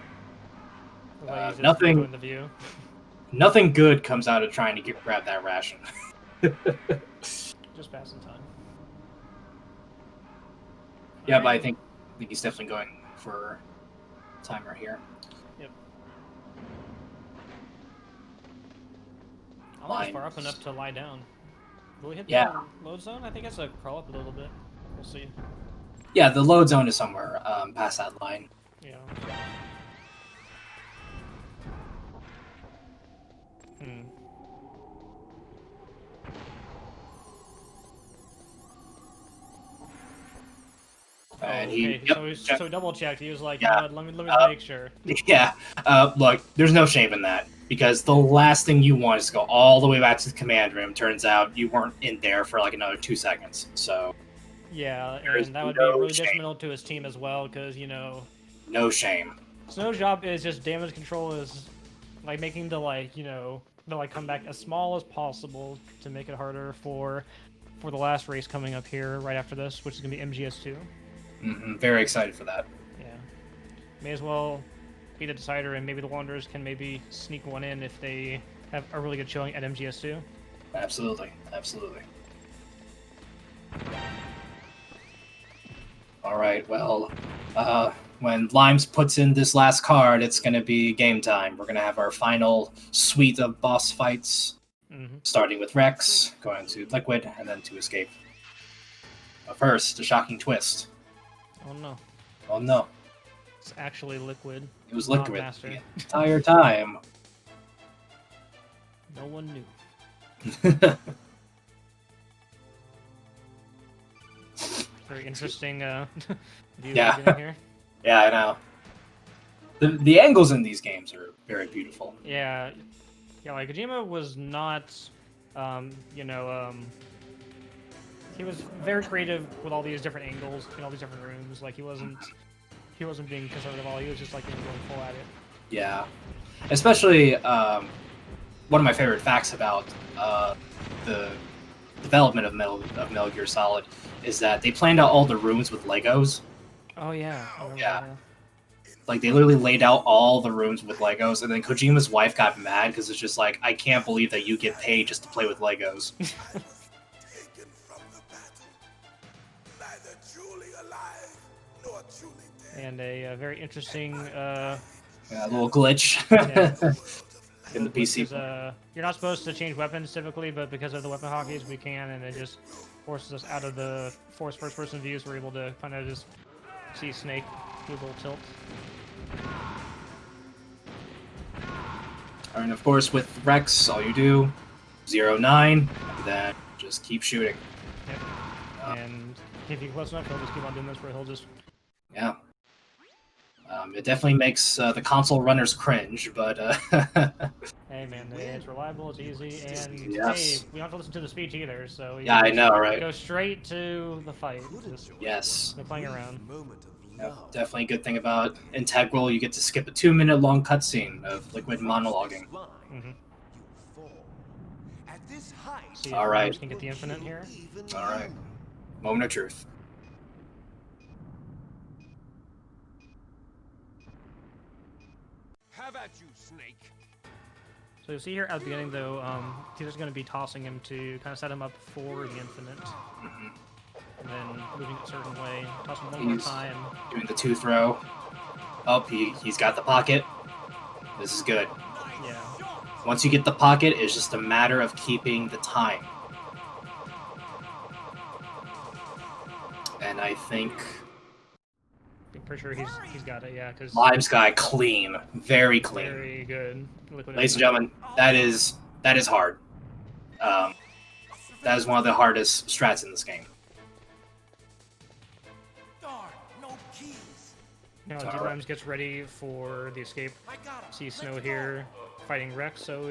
[SPEAKER 14] Nothing. In the view.
[SPEAKER 15] Nothing good comes out of trying to grab that ration.
[SPEAKER 14] Just passing time.
[SPEAKER 15] Yeah, but I think he's definitely going for timer here.
[SPEAKER 14] Yep. Almost far up enough to lie down. Will we hit the load zone? I think it's a crawl up a little bit. We'll see.
[SPEAKER 15] Yeah, the load zone is somewhere past that line.
[SPEAKER 14] Yeah. And so double checked. He was like, let me make sure.
[SPEAKER 15] Yeah. Look, there's no shame in that because the last thing you want is to go all the way back to the command room. Turns out you weren't in there for like another 2 seconds. So.
[SPEAKER 14] Yeah, and that would be really detrimental to his team as well because
[SPEAKER 15] No shame.
[SPEAKER 14] Snow's job is just damage control, is like making the come back as small as possible to make it harder for the last race coming up here right after this, which is gonna be MGS2.
[SPEAKER 15] Very excited for that.
[SPEAKER 14] Yeah, may as well be the decider, and maybe the Wanderers can maybe sneak one in if they have a really good showing at MGS2.
[SPEAKER 15] Absolutely. All right. Well, when Limes puts in this last card, it's going to be game time. We're going to have our final suite of boss fights, starting with Rex, going to Liquid, and then to Escape. But first, a shocking twist.
[SPEAKER 14] Oh no.
[SPEAKER 15] Oh no.
[SPEAKER 14] It's actually Liquid.
[SPEAKER 15] It was Liquid the entire time.
[SPEAKER 14] No one knew. Very interesting view here.
[SPEAKER 15] Yeah, I know. The angles in these games are very beautiful.
[SPEAKER 14] Yeah, like Kojima was not, he was very creative with all these different angles in all these different rooms. Like he wasn't being conservative at all. He was just like going full at it.
[SPEAKER 15] Yeah. Especially one of my favorite facts about the development of Metal Gear Solid is that they planned out all the rooms with Legos.
[SPEAKER 14] Oh yeah.
[SPEAKER 15] Yeah. Like they literally laid out all the rooms with Legos, and then Kojima's wife got mad because it's just like, I can't believe that you get paid just to play with Legos.
[SPEAKER 14] And a very interesting
[SPEAKER 15] little glitch in the PC.
[SPEAKER 14] Is, you're not supposed to change weapons typically, but because of the weapon hockeys, we can, and it just forces us out of the forced first-person views. We're able to kind of just see Snake do a little tilt.
[SPEAKER 15] And of course, with Rex, all you do 0-9, and then just keep shooting.
[SPEAKER 14] Yep. And if you're close enough, he'll just keep on doing this, where he'll just
[SPEAKER 15] Yeah. It definitely makes the console runners cringe, but
[SPEAKER 14] hey man, it's reliable, it's easy, and
[SPEAKER 15] Yes.
[SPEAKER 14] hey, we don't have to listen to the speech either. So
[SPEAKER 15] Yeah, I know, right?
[SPEAKER 14] Go straight to the fight. Just
[SPEAKER 15] Yes.
[SPEAKER 14] no playing around.
[SPEAKER 15] Definitely a good thing about Integral. You get to skip a 2-minute long cutscene of Liquid monologuing.
[SPEAKER 14] See if
[SPEAKER 15] All right.
[SPEAKER 14] Rams can get the infinite here.
[SPEAKER 15] All right. Moment of truth.
[SPEAKER 5] Have at you, Snake.
[SPEAKER 14] So you see here at the beginning, though, Tito's going to be tossing him to kind of set him up for the infinite. And then moving it a certain way, toss him one more time.
[SPEAKER 15] Doing the 2-throw. Oh, he's got the pocket. This is good.
[SPEAKER 14] Yeah.
[SPEAKER 15] Once you get the pocket, it's just a matter of keeping the time. And I think
[SPEAKER 14] I'm pretty sure he's got it, yeah. Cause
[SPEAKER 15] Lime's guy clean, very clean.
[SPEAKER 14] Very good. Liquid
[SPEAKER 15] Ladies and gentlemen, that is hard. That is one of the hardest strats in this game.
[SPEAKER 14] Now D-Limes gets ready for the escape. See Snow here fighting Rex, so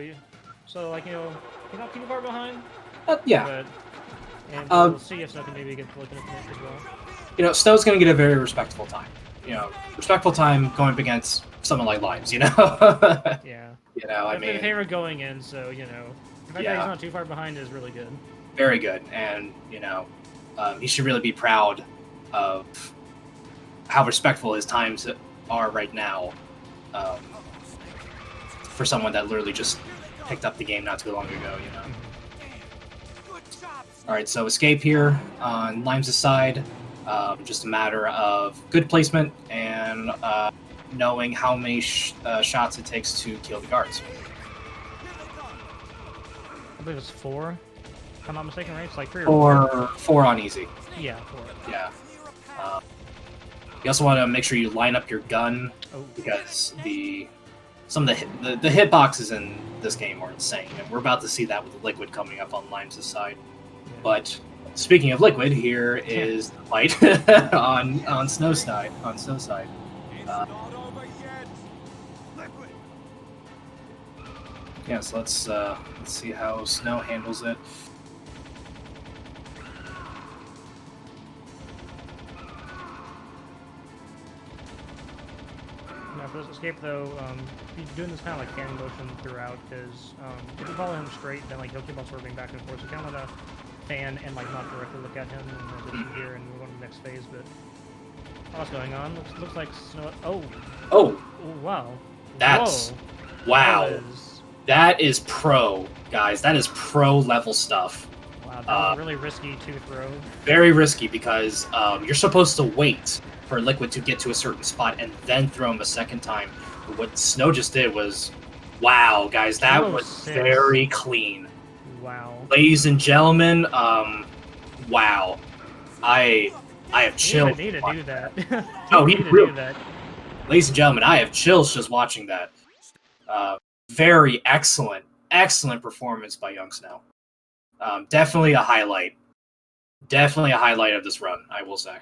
[SPEAKER 14] like you're not too far behind.
[SPEAKER 15] Yeah.
[SPEAKER 14] But, and we'll see if Snow can maybe get the Liquid Infinite as well.
[SPEAKER 15] Snow's gonna get a very respectful time. Respectful time going up against someone like Limes.
[SPEAKER 14] Yeah.
[SPEAKER 15] I mean,
[SPEAKER 14] favorite going in, so the fact that he's not too far behind is really good.
[SPEAKER 15] Very good, and he should really be proud of how respectful his times are right now, for someone that literally just picked up the game not too long ago. All right, so escape here on Limes' side. Just a matter of good placement and knowing how many shots it takes to kill the guards.
[SPEAKER 14] I believe it's 4. If I'm not mistaken, right? It's like 3 or
[SPEAKER 15] 4 on easy.
[SPEAKER 14] Yeah, 4.
[SPEAKER 15] Yeah. You also want to make sure you line up your gun because some of the hitboxes in this game are insane, and we're about to see that with the Liquid coming up on Limes' side. Yeah. But speaking of Liquid, here is the fight on Snow's side. So let's see how Snow handles it.
[SPEAKER 14] Now for this escape though, he's doing this kind of like fanning motion throughout, because if you follow him straight, then like he'll keep on swerving back and forth. So kind of let a fan and like not directly look at him and position here and move on to the next phase. But what's going on? Looks like Snow. Oh, wow.
[SPEAKER 15] Wow. That is pro, guys. That is pro level stuff.
[SPEAKER 14] Wow, that was really risky to throw.
[SPEAKER 15] Very risky because you're supposed to wait for Liquid to get to a certain spot and then throw him a second time. But what Snow just did was, wow, guys, that was very clean.
[SPEAKER 14] Wow.
[SPEAKER 15] Ladies and gentlemen, wow. I have chills.
[SPEAKER 14] He need to do that.
[SPEAKER 15] He really do that. Ladies and gentlemen, I have chills just watching that. Very excellent performance by Young Snow. Definitely a highlight. Definitely a highlight of this run, I will say.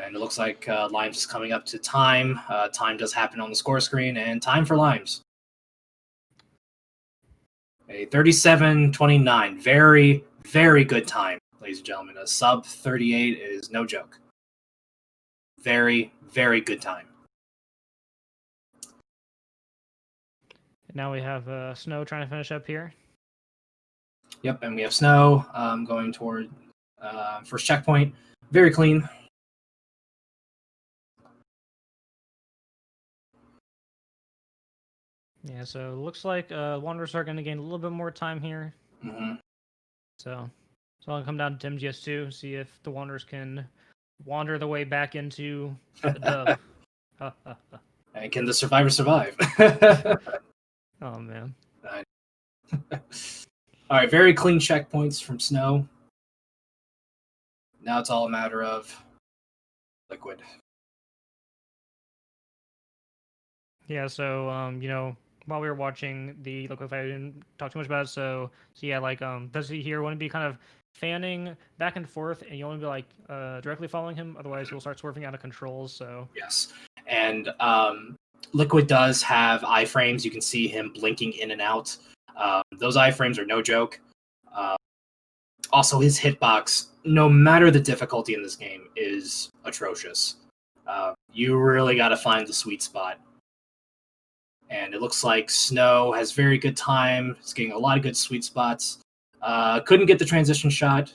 [SPEAKER 15] And it looks like Limes is coming up to time. Time does happen on the score screen, and time for Limes. A 37:29. Very, very good time, ladies and gentlemen. A sub 38 is no joke. Very, very good time.
[SPEAKER 14] Now we have Snow trying to finish up here.
[SPEAKER 15] Yep, and we have Snow going toward first checkpoint. Very clean.
[SPEAKER 14] Yeah, so it looks like Wanderers are going to gain a little bit more time here.
[SPEAKER 15] Mm-hmm.
[SPEAKER 14] So I'll come down to MGS2, see if the Wanderers can wander the way back into the dub.
[SPEAKER 15] And can the survivor survive?
[SPEAKER 14] Oh, man.
[SPEAKER 15] All right, very clean checkpoints from Snow. Now it's all a matter of Liquid.
[SPEAKER 14] Yeah, so while we were watching the Liquid fight, I didn't talk too much about it. So yeah, like does he here want to be kind of fanning back and forth, and you want to be like directly following him? Otherwise, he'll start swerving out of controls. So
[SPEAKER 15] yes, and Liquid does have iframes. You can see him blinking in and out. Those iframes are no joke. Also, his hitbox, no matter the difficulty in this game, is atrocious. You really got to find the sweet spot. And it looks like Snow has very good time. He's getting a lot of good sweet spots. Couldn't get the transition shot.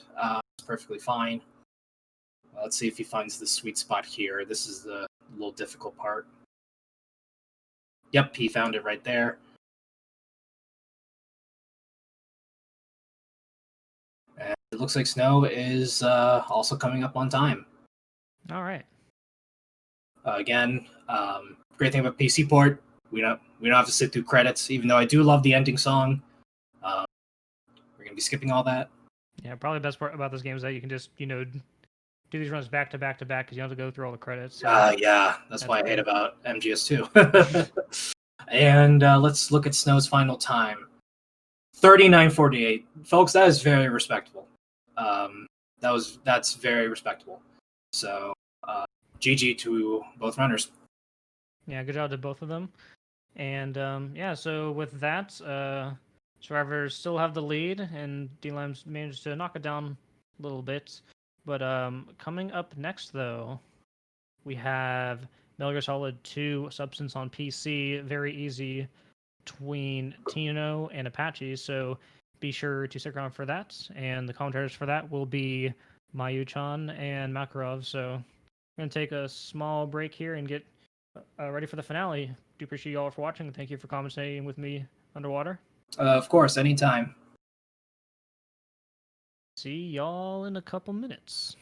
[SPEAKER 15] It's perfectly fine. Let's see if he finds the sweet spot here. This is the little difficult part. Yep, he found it right there. And it looks like Snow is also coming up on time.
[SPEAKER 14] All right.
[SPEAKER 15] Again, great thing about PC port, we don't have to sit through credits. Even though I do love the ending song, we're gonna be skipping all that.
[SPEAKER 14] Yeah, probably the best part about this game is that you can just do these runs back to back to back because you don't have to go through all the credits. So
[SPEAKER 15] Yeah, that's why I hate about MGS2. And let's look at Snow's final time. 39:48. Folks, that is very respectable. That's very respectable. So GG to both runners.
[SPEAKER 14] Yeah, good job to both of them. And so with that, Survivors still have the lead, and D-Lime's managed to knock it down a little bit. But coming up next, though, we have Metal Gear Solid 2 Substance on PC. Very easy between Tino and Apache, so be sure to stick around for that. And the commentators for that will be Mayu-chan and Makarov. So we're going to take a small break here and get ready for the finale. Do appreciate you all for watching. Thank you for commentating with me underwater.
[SPEAKER 15] Of course, anytime.
[SPEAKER 14] See y'all in a couple minutes.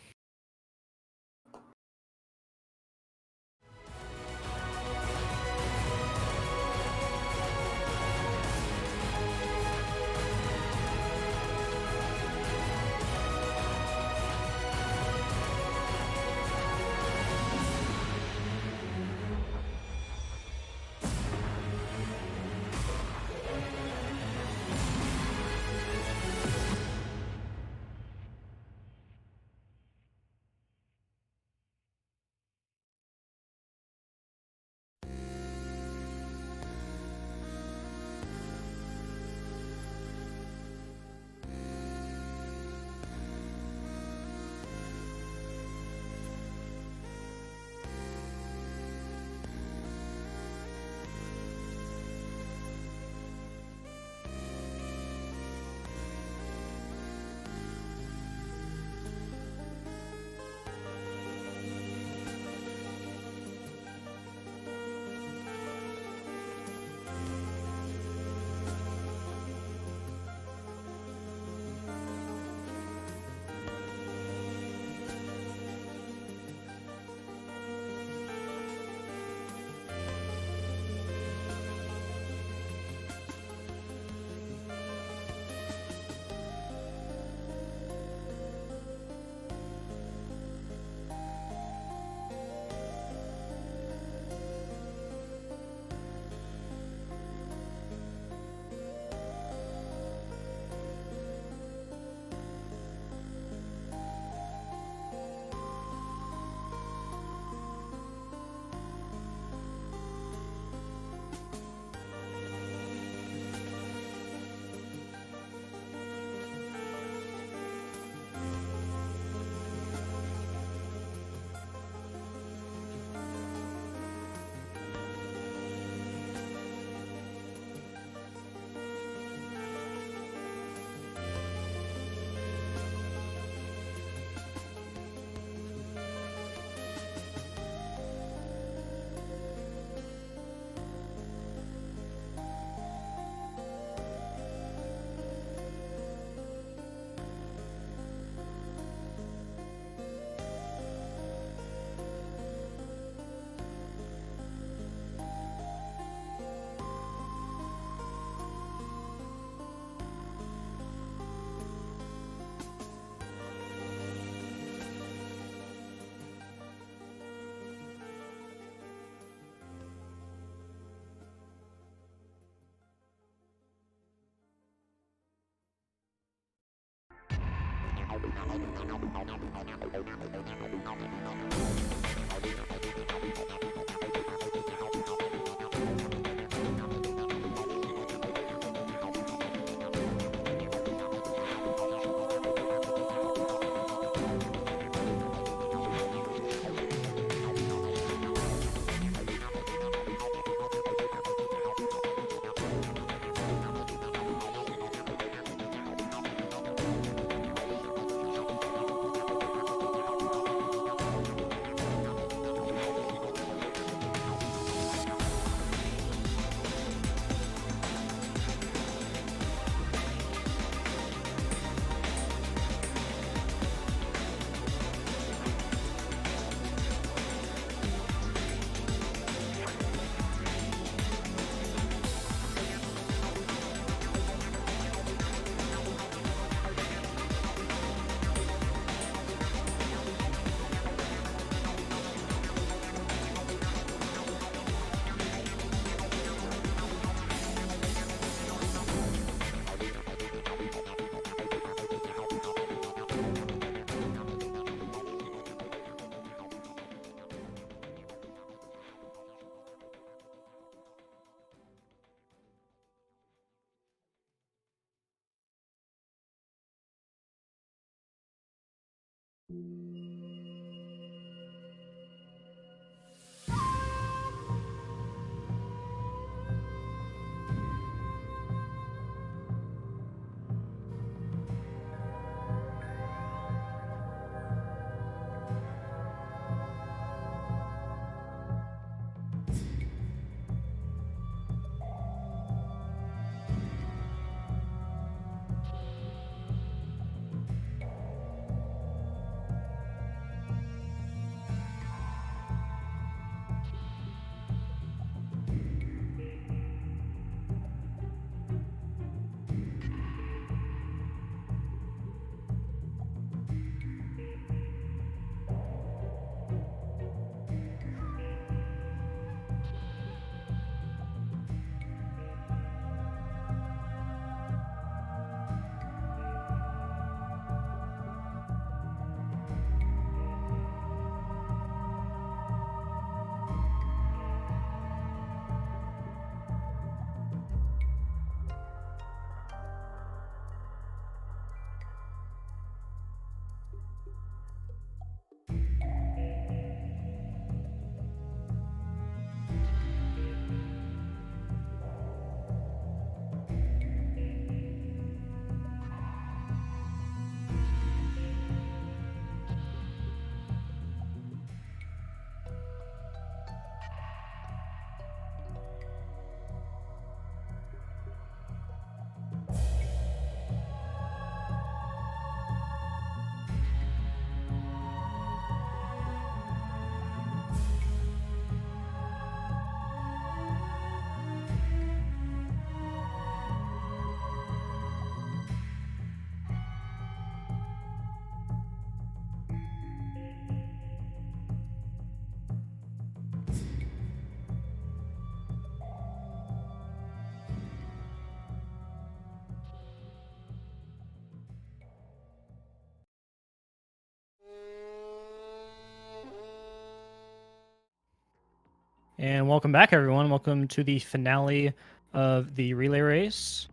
[SPEAKER 14] And welcome back, everyone. Welcome to the finale of the relay race.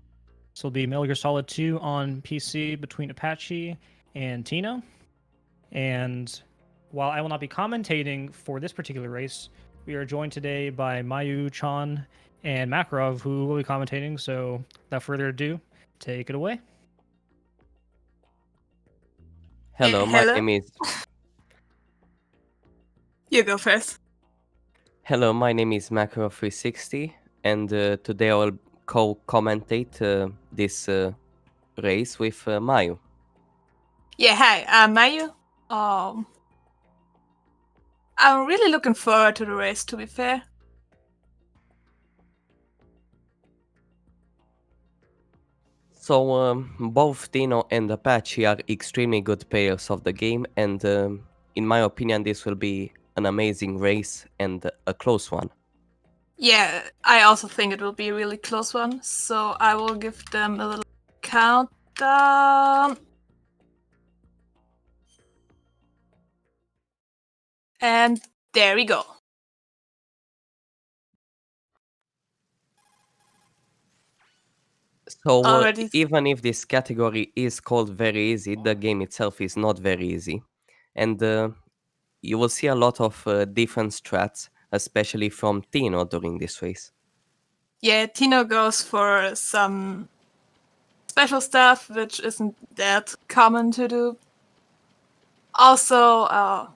[SPEAKER 14] This will be Metal Gear Solid 2 on PC between Apache and Tino. And while I will not be commentating for this particular race, we are joined today by Mayu, Chan, and Makarov, who will be commentating. So without further ado, take it away.
[SPEAKER 16] Hello, my
[SPEAKER 17] hello.
[SPEAKER 16] name is
[SPEAKER 17] You go first.
[SPEAKER 16] Hello, my name is Macro360, and today I will co-commentate this race with Mayu.
[SPEAKER 17] Yeah, hi, I'm Mayu. I'm really looking forward to the race, to be fair.
[SPEAKER 16] So, both Tino and Apache are extremely good players of the game, and in my opinion, this will be an amazing race and a close one.
[SPEAKER 17] Yeah, I also think it will be a really close one, so I will give them a little countdown. And there we go.
[SPEAKER 16] So
[SPEAKER 17] Already.
[SPEAKER 16] even if this category is called very easy, the game itself is not very easy, and you will see a lot of different strats, especially from Tino during this race.
[SPEAKER 17] Yeah, Tino goes for some special stuff, which isn't that common to do. Also,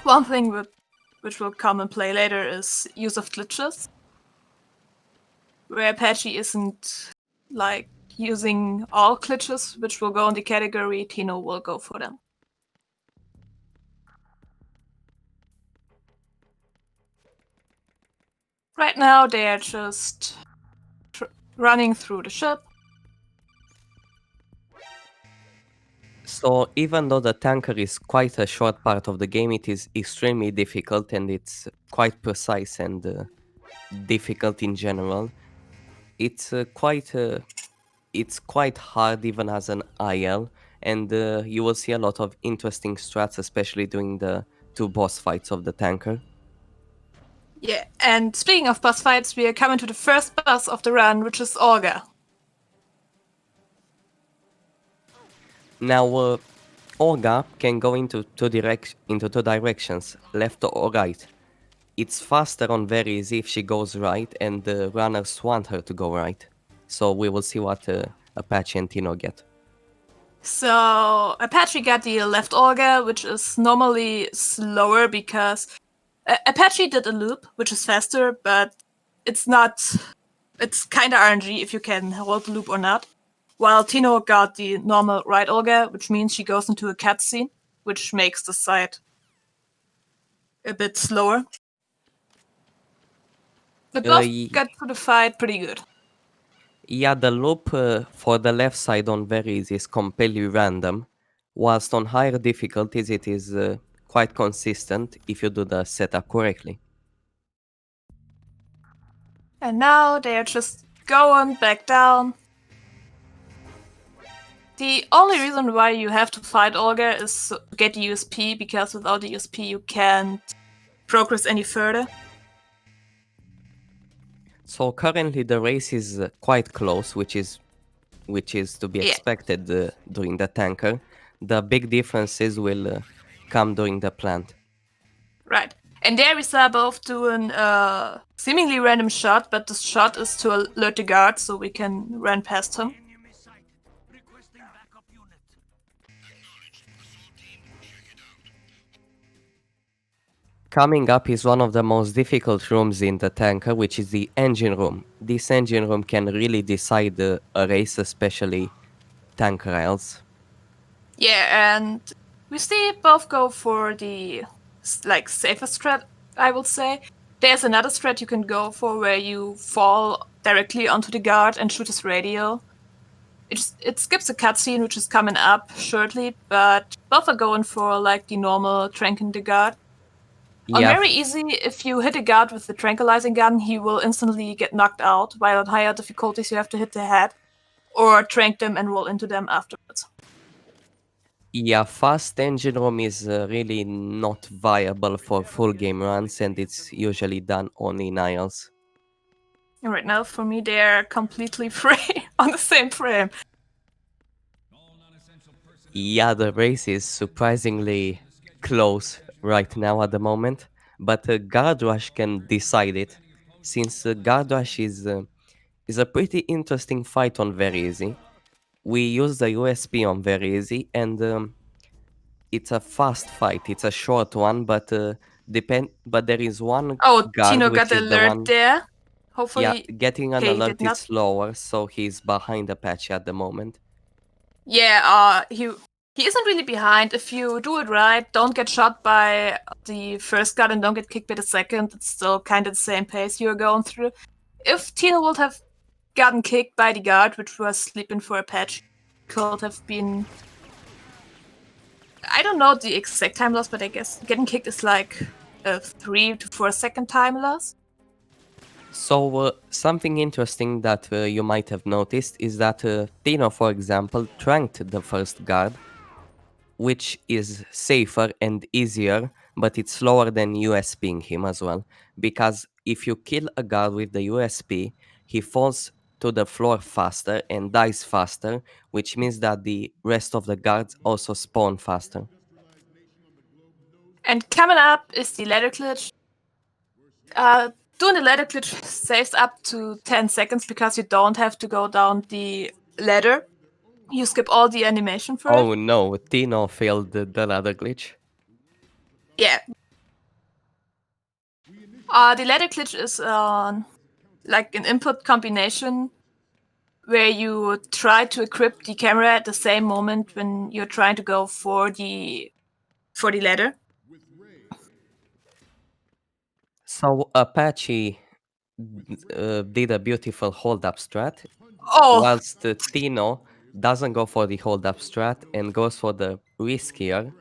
[SPEAKER 17] one thing which will come and play later is use of glitches, where Apache isn't like using all glitches, which will go in the category. Tino will go for them. Right now, they are just running through the ship.
[SPEAKER 16] So even though the tanker is quite a short part of the game, it is extremely difficult and it's quite precise and difficult in general. It's quite hard even as an IL, and you will see a lot of interesting strats, especially during the 2 boss fights of the tanker.
[SPEAKER 17] Yeah, and speaking of boss fights, we are coming to the first boss of the run, which is Olga.
[SPEAKER 16] Now, Olga can go into two directions, left or right. It's faster on very easy if she goes right, and the runners want her to go right. So we will see what Apache and Tino get.
[SPEAKER 17] So Apache got the left Olga, which is normally slower because Apache did a loop, which is faster, but it's not. It's kind of RNG if you can hold the loop or not. While Tino got the normal right Olga, which means she goes into a cutscene, which makes the side a bit slower. But both got through the fight pretty good.
[SPEAKER 16] Yeah, the loop for the left side on very easy is completely random, whilst on higher difficulties it is quite consistent if you do the setup correctly.
[SPEAKER 17] And now they are just going back down. The only reason why you have to fight Olga is to get the USP, because without the USP you can't progress any further.
[SPEAKER 16] So currently the race is quite close, which is to be expected during the tanker. The big differences will come during the plant.
[SPEAKER 17] Right. And there we saw both doing a seemingly random shot, but the shot is to alert the guard so we can run past him.
[SPEAKER 16] Coming up is one of the most difficult rooms in the tanker, which is the engine room. This engine room can really decide a race, especially tank rails.
[SPEAKER 17] Yeah, and we see both go for the safest strat, I would say. There's another strat you can go for where you fall directly onto the guard and shoot his radio. It skips a cutscene which is coming up shortly, but both are going for the normal tranking the guard. On very easy, if you hit a guard with the tranquilizing gun, he will instantly get knocked out, while at higher difficulties you have to hit the head, or trank them and roll into them afterwards.
[SPEAKER 16] Yeah, fast engine room is really not viable for full game runs, and it's usually done only in ILs.
[SPEAKER 17] And right now, for me, they're completely free on the same frame.
[SPEAKER 16] Yeah, the race is surprisingly close right now at the moment, but Guard Rush can decide it, since Guard Rush is a pretty interesting fight on very easy. We use the USP on very easy, and it's a fast fight. It's a short one, but there is one guard
[SPEAKER 17] Tino
[SPEAKER 16] which
[SPEAKER 17] got
[SPEAKER 16] is the
[SPEAKER 17] alert
[SPEAKER 16] one.
[SPEAKER 17] there. Hopefully,
[SPEAKER 16] Yeah, getting an
[SPEAKER 17] he
[SPEAKER 16] alert
[SPEAKER 17] did not.
[SPEAKER 16] is slower, so he's behind Apache at the moment.
[SPEAKER 17] Yeah, he isn't really behind. If you do it right, don't get shot by the first guard and don't get kicked by the second, it's still kind of the same pace you're going through. If Tino would have gotten kicked by the guard, which was sleeping for Apache, could have been... I don't know the exact time loss, but I guess getting kicked is like a 3 to 4 second time loss.
[SPEAKER 16] So something interesting that you might have noticed is that Tino, for example, tranked the first guard, which is safer and easier but it's slower than USPing him as well. Because if you kill a guard with the USP, he falls to the floor faster and dies faster, which means that the rest of the guards also spawn faster.
[SPEAKER 17] And coming up is the ladder glitch. Doing the ladder glitch saves up to 10 seconds because you don't have to go down the ladder. You skip all the animation for it.
[SPEAKER 16] Oh no, Tino failed the ladder glitch.
[SPEAKER 17] Yeah. The ladder glitch is like an input combination where you try to equip the camera at the same moment when you're trying to go for the ladder.
[SPEAKER 16] So Apache did a beautiful hold up strat, whilst Tino doesn't go for the hold up strat and goes for the riskier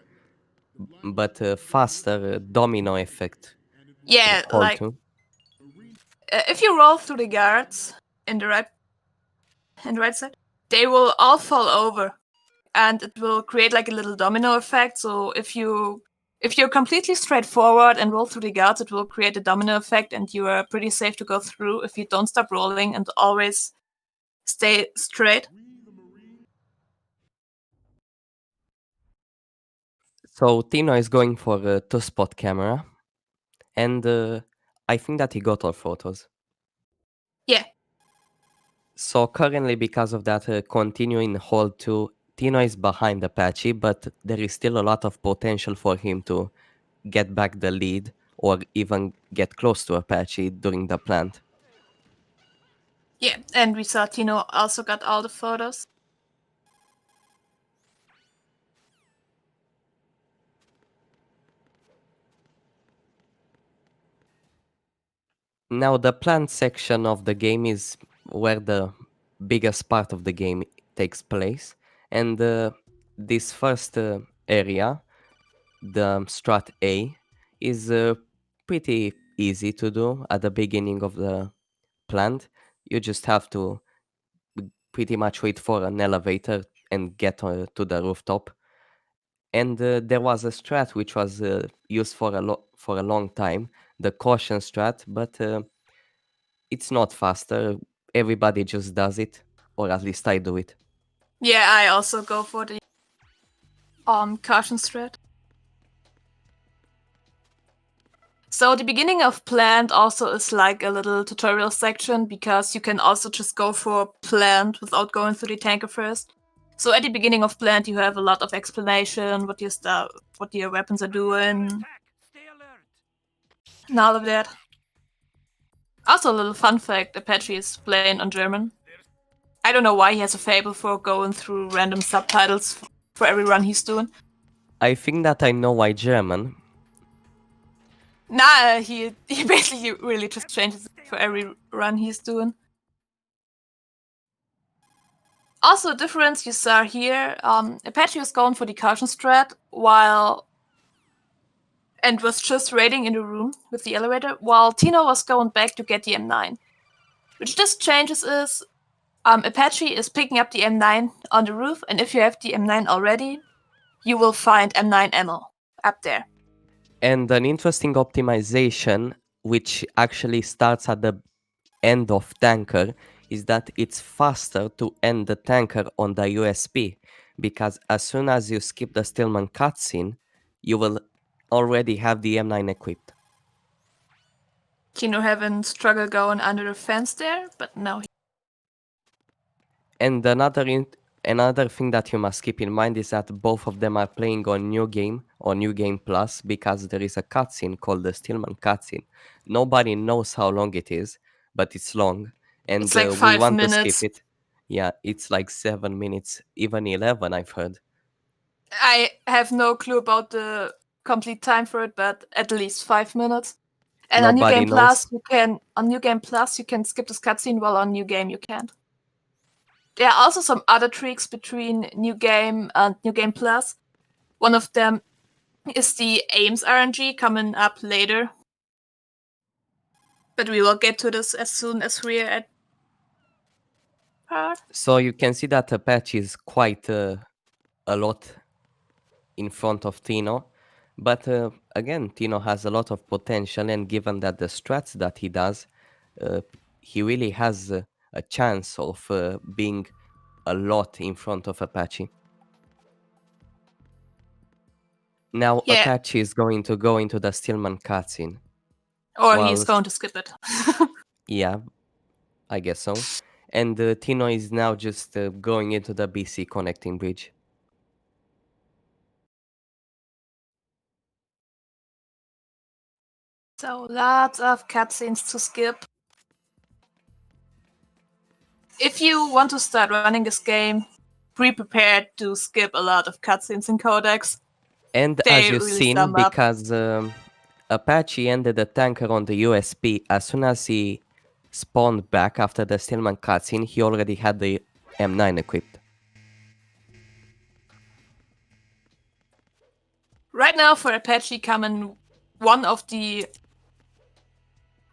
[SPEAKER 16] but faster domino effect.
[SPEAKER 17] Yeah,
[SPEAKER 16] hold
[SPEAKER 17] like
[SPEAKER 16] to.
[SPEAKER 17] if you roll through the guards in the right side, they will all fall over, and it will create like a little domino effect. So if you're completely straightforward and roll through the guards, it will create a domino effect, and you are pretty safe to go through if you don't stop rolling and always stay straight.
[SPEAKER 16] So Tino is going for a two-spot camera, and I think that he got all photos.
[SPEAKER 17] Yeah.
[SPEAKER 16] So currently, because of that continuing hold to, Tino is behind Apache, but there is still a lot of potential for him to get back the lead or even get close to Apache during the plant.
[SPEAKER 17] Yeah, and we saw Tino also got all the photos.
[SPEAKER 16] Now, the plant section of the game is where the biggest part of the game takes place. And this first area, the strat A, is pretty easy to do at the beginning of the plant. You just have to pretty much wait for an elevator and get to the rooftop. And there was a strat which was used for a long time, the caution strat, but it's not faster. Everybody just does it, or at least I do it.
[SPEAKER 17] Yeah, I also go for the caution strat. So the beginning of plant also is like a little tutorial section because you can also just go for plant without going through the tanker first. So at the beginning of plant you have a lot of explanation, what your weapons are doing, and all of that. Also a little fun fact, Apache is playing on German. I don't know why he has a fable for going through random subtitles for every run he's doing.
[SPEAKER 16] I think that I know why German.
[SPEAKER 17] Nah, he basically really just changes it for every run he's doing. Also, a difference you saw here, Apache was going for the caution strat and was just raiding in the room with the elevator, while Tino was going back to get the M9. Which just changes is Apache is picking up the M9 on the roof, and if you have the M9 already, you will find M9 ammo up there.
[SPEAKER 16] And an interesting optimization, which actually starts at the end of tanker, is that it's faster to end the tanker on the USP, because as soon as you skip the Stillman cutscene, you will already have the M9 equipped.
[SPEAKER 17] Tino having struggle going under the fence there, but no.
[SPEAKER 16] And another thing that you must keep in mind is that both of them are playing on New Game or New Game Plus, because there is a cutscene called the Stillman cutscene. Nobody knows how long it is, but it's long, and
[SPEAKER 17] It's like
[SPEAKER 16] we
[SPEAKER 17] 5
[SPEAKER 16] want
[SPEAKER 17] minutes.
[SPEAKER 16] to skip it. Yeah, it's like 7 minutes, even 11, I've heard.
[SPEAKER 17] I have no clue about the complete time for it, but at least 5 minutes. And on New
[SPEAKER 16] Nobody
[SPEAKER 17] Game Plus,
[SPEAKER 16] knows.
[SPEAKER 17] you can skip this cutscene, while on New Game you can't. There are also some other tricks between New Game and New Game Plus. One of them is the Aims RNG coming up later. But we will get to this as soon as we're at part.
[SPEAKER 16] So you can see that Apache is quite a lot in front of Tino, But again, Tino has a lot of potential, and given that the strats that he does, he really has a chance of being a lot in front of Apache. Now
[SPEAKER 17] Yeah.
[SPEAKER 16] Apache is going to go into the Stillman cutscene.
[SPEAKER 17] Or he's
[SPEAKER 16] whilst-
[SPEAKER 17] going to skip it.
[SPEAKER 16] Yeah, I guess so. And Tino is now just going into the BC connecting bridge.
[SPEAKER 17] So lots of cutscenes to skip. If you want to start running this game, be prepared to skip a lot of cutscenes in Codex.
[SPEAKER 16] And
[SPEAKER 17] They
[SPEAKER 16] as you've
[SPEAKER 17] really
[SPEAKER 16] seen,
[SPEAKER 17] sum up.
[SPEAKER 16] because Apache ended the tanker on the USP, as soon as he spawned back after the Stillman cutscene, he already had the M9 equipped.
[SPEAKER 17] Right now for Apache come in one of the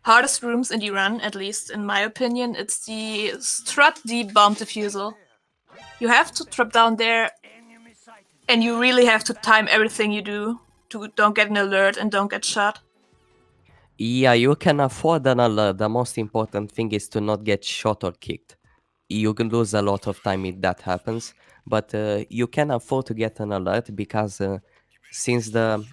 [SPEAKER 17] hardest rooms in the run, at least in my opinion. It's the Strut D bomb defusal. You have to drop down there, and you really have to time everything you do to don't get an alert and don't get shot.
[SPEAKER 16] Yeah, you can afford an alert. The most important thing is to not get shot or kicked. You can lose a lot of time if that happens, but you can afford to get an alert because since the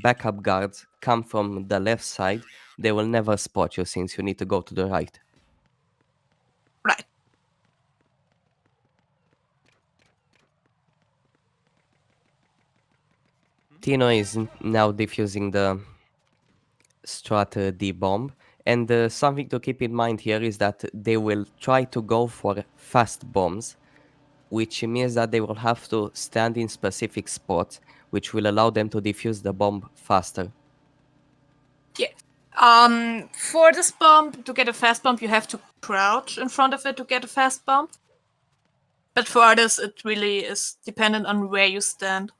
[SPEAKER 16] backup guards come from the left side, they will never spot you since you need to go to the right.
[SPEAKER 17] Right.
[SPEAKER 16] Tino is now defusing the Strat D bomb, and something to keep in mind here is that they will try to go for fast bombs, which means that they will have to stand in specific spots, which will allow them to defuse the bomb faster.
[SPEAKER 17] Yeah. For this bomb, to get a fast bomb, you have to crouch in front of it to get a fast bomb. But for others, it really is dependent on where you stand.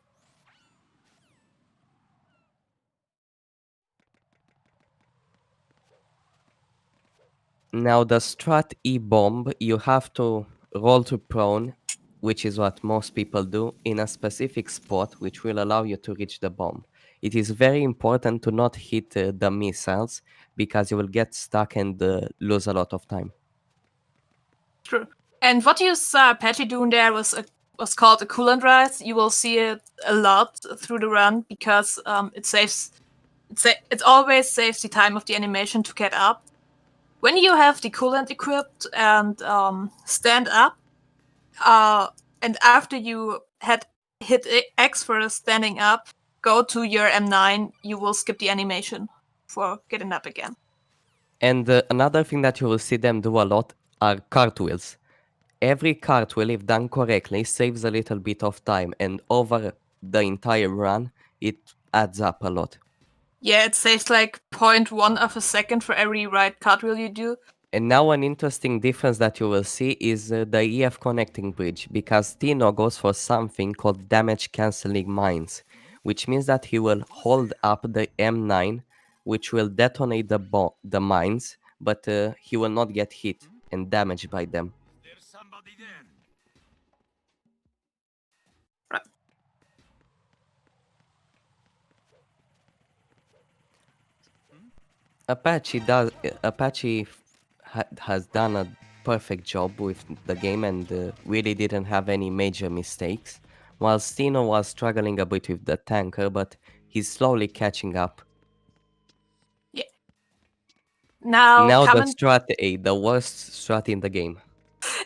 [SPEAKER 16] Now the Strat E bomb, you have to roll to prone, which is what most people do, in a specific spot, which will allow you to reach the bomb. It is very important to not hit the missiles, because you will get stuck and lose a lot of time.
[SPEAKER 17] True. And what you saw Apache doing there was called a coolant rise. You will see it a lot through the run because it always saves the time of the animation to get up. When you have the coolant equipped and stand up, and after you had hit X for standing up, go to your M9, you will skip the animation for getting up again.
[SPEAKER 16] And another thing that you will see them do a lot are cartwheels. Every cartwheel, if done correctly, saves a little bit of time, and over the entire run, it adds up a lot.
[SPEAKER 17] Yeah, it saves like 0.1 of a second for every right cartwheel you do.
[SPEAKER 16] And now an interesting difference that you will see is the EF connecting bridge, because Tino goes for something called damage cancelling mines, which means that he will hold up the M9, which will detonate the mines, but he will not get hit and damaged by them. Apache has done a perfect job with the game and really didn't have any major mistakes, while Tino was struggling a bit with the tanker, but he's slowly catching up.
[SPEAKER 17] Yeah. Now
[SPEAKER 16] the strat A, the worst strat in the game.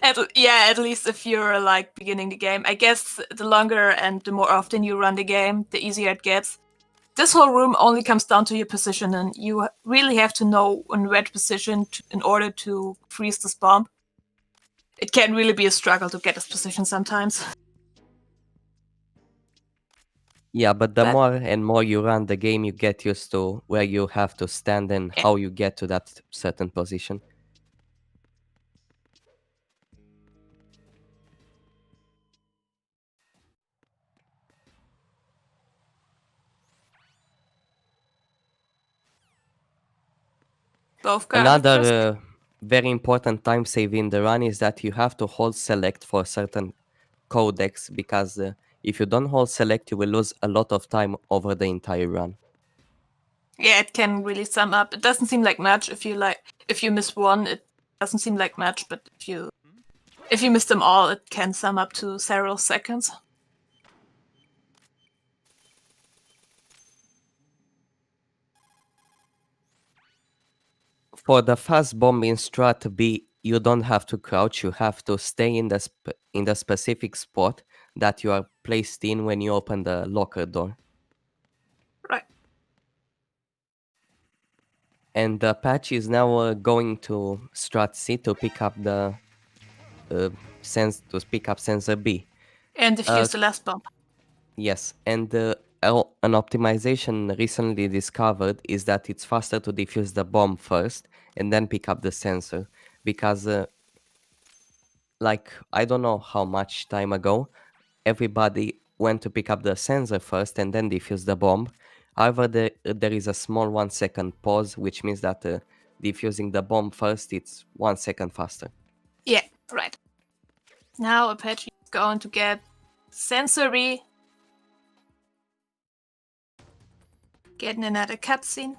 [SPEAKER 17] At least if you're like beginning the game. I guess the longer and the more often you run the game, the easier it gets. This whole room only comes down to your position, and you really have to know in what position in order to freeze this bomb. It can really be a struggle to get this position sometimes.
[SPEAKER 16] Yeah, but the more and more you run the game, you get used to where you have to stand and how you get to that certain position. Another very important time save in the run is that you have to hold select for certain codecs, because If you don't hold select, you will lose a lot of time over the entire run.
[SPEAKER 17] Yeah, it can really sum up. It doesn't seem like much if you miss one. It doesn't seem like much, but if you miss them all, it can sum up to several seconds.
[SPEAKER 16] For the fast bombing strat B, you don't have to crouch. You have to stay in the specific spot that you are placed in when you open the locker door.
[SPEAKER 17] Right.
[SPEAKER 16] And the Apache is now going to strat C to pick up the sensor B.
[SPEAKER 17] And defuse the last bomb.
[SPEAKER 16] Yes, and an optimization recently discovered is that it's faster to defuse the bomb first and then pick up the sensor, because like, I don't know how much time ago everybody went to pick up the sensor first and then defuse the bomb. However, there is a small 1 second pause, which means that defusing the bomb first, it's 1 second faster.
[SPEAKER 17] Yeah, right. Now Apache is going to get sensory. Getting another cutscene.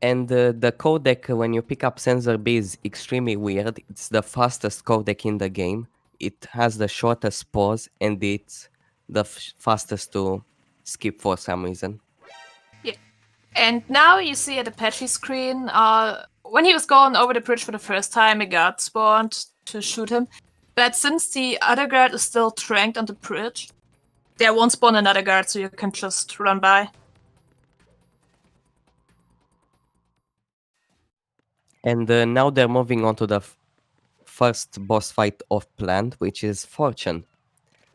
[SPEAKER 16] And the codec, when you pick up sensor B, is extremely weird. It's the fastest codec in the game. It has the shortest pause, and it's the fastest to skip for some reason.
[SPEAKER 17] Yeah. And now you see at Apache's screen, when he was going over the bridge for the first time, a guard spawned to shoot him. But since the other guard is still tranked on the bridge, there won't spawn another guard, so you can just run by.
[SPEAKER 16] And now they're moving on to the first boss fight of Plant, which is Fortune.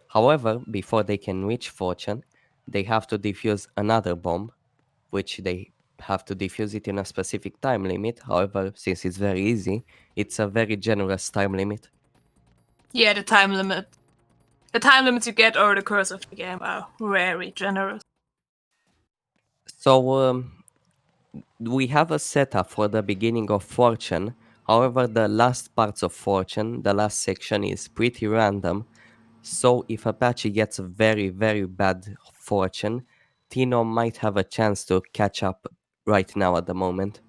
[SPEAKER 16] However, before they can reach Fortune, they have to defuse another bomb, which they have to defuse it in a specific time limit. However, since it's very easy, it's a very generous time limit.
[SPEAKER 17] Yeah, the time limit. The time limits you get over the course of the game are very generous.
[SPEAKER 16] So, we have a setup for the beginning of Fortune. However, the last parts of Fortune, the last section, is pretty random. So if Apache gets a very, very bad Fortune, Tino might have a chance to catch up right now at the moment.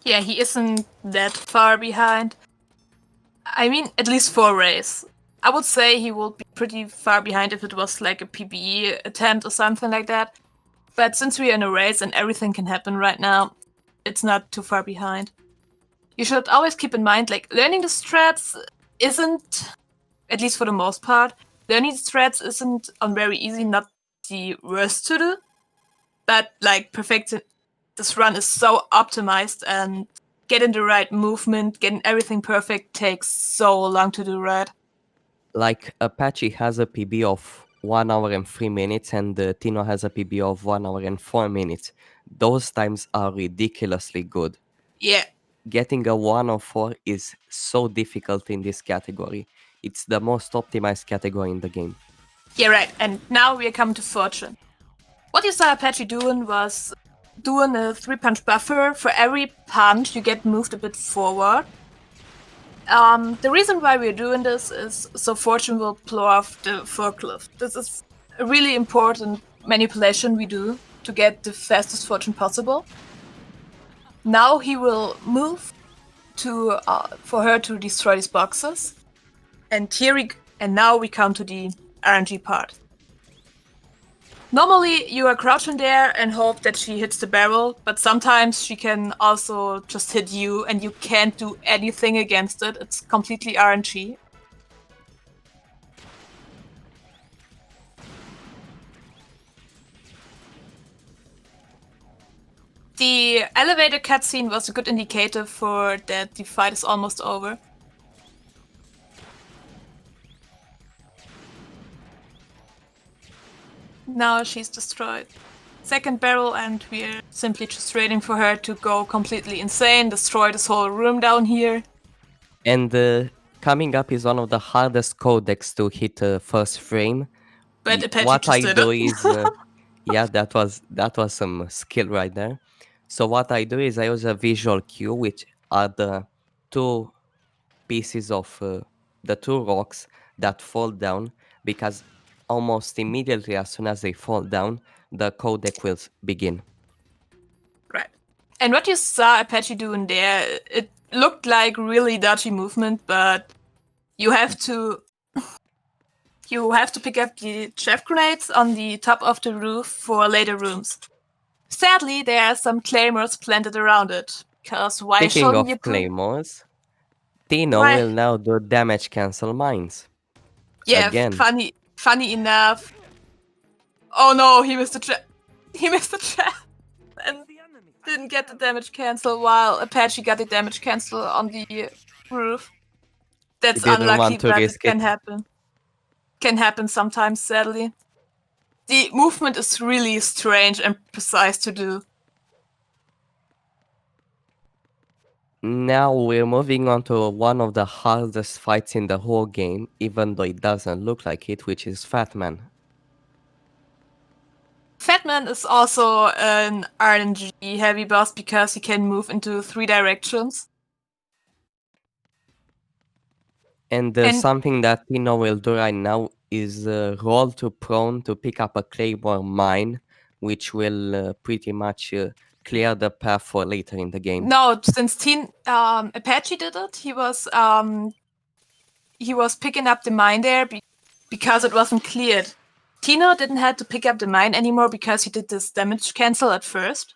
[SPEAKER 17] Yeah, he isn't that far behind. I mean, at least for a race. I would say he will be pretty far behind if it was like a PBE attempt or something like that. But since we're in a race and everything can happen right now, it's not too far behind. You should always keep in mind, like, learning the strats isn't, at least for the most part, learning the strats isn't very easy, not the worst to do. But, like, perfecting this run is so optimized, and getting the right movement, getting everything perfect takes so long to do right.
[SPEAKER 16] Like, Apache has a PB of 1 hour and 3 minutes, and Tino has a PB of 1 hour and 4 minutes. Those times are ridiculously good.
[SPEAKER 17] Yeah.
[SPEAKER 16] Getting a 104 is so difficult in this category. It's the most optimized category in the game.
[SPEAKER 17] Yeah, right. And now we are coming to Fortune. What you saw Apache doing was doing a 3-punch buffer. For every punch, you get moved a bit forward. The reason why we're doing this is so Fortune will blow off the forklift. This is a really important manipulation we do to get the fastest Fortune possible. Now he will move to for her to destroy these boxes, and now we come to the RNG part. Normally, you are crouching there and hope that she hits the barrel, but sometimes she can also just hit you and you can't do anything against it. It's completely RNG. The elevator cutscene was a good indicator for that the fight is almost over. Now she's destroyed. Second barrel, and we're simply just waiting for her to go completely insane, destroy this whole room down here.
[SPEAKER 16] And coming up is one of the hardest codecs to hit first frame.
[SPEAKER 17] But Apache
[SPEAKER 16] what
[SPEAKER 17] just
[SPEAKER 16] I
[SPEAKER 17] did
[SPEAKER 16] do
[SPEAKER 17] it.
[SPEAKER 16] is, yeah, that was some skill right there. So what I do is I use a visual cue, which are the two pieces of the two rocks that fall down, because almost immediately as soon as they fall down, the codec will begin.
[SPEAKER 17] Right. And what you saw Apache doing there, it looked like really dodgy movement, but you have to pick up the chef grenades on the top of the roof for later rooms. Sadly, there are some claymores planted around it. Because why
[SPEAKER 16] Speaking
[SPEAKER 17] shouldn't
[SPEAKER 16] of
[SPEAKER 17] you put...
[SPEAKER 16] claymores, Tino
[SPEAKER 17] Why?
[SPEAKER 16] will now do damage cancel mines.
[SPEAKER 17] Yeah,
[SPEAKER 16] Again.
[SPEAKER 17] funny enough. Oh no, he missed the trap. He missed the trap. And didn't get the damage cancel while Apache got the damage cancel on the roof. That's
[SPEAKER 16] He didn't
[SPEAKER 17] unlucky,
[SPEAKER 16] want to
[SPEAKER 17] but
[SPEAKER 16] risk
[SPEAKER 17] it can
[SPEAKER 16] it.
[SPEAKER 17] happen. Can happen sometimes, sadly. The movement is really strange and precise to do.
[SPEAKER 16] Now we're moving on to one of the hardest fights in the whole game, even though it doesn't look like it, which is Fatman.
[SPEAKER 17] Fatman is also an RNG heavy boss because he can move into 3 directions.
[SPEAKER 16] And,
[SPEAKER 17] And-
[SPEAKER 16] something that Tino will do right now is roll to prone to pick up a claymore mine, which will pretty much clear the path for later in the game.
[SPEAKER 17] No, since Apache did it, he was picking up the mine there because it wasn't cleared. Tino didn't have to pick up the mine anymore because he did this damage cancel at first.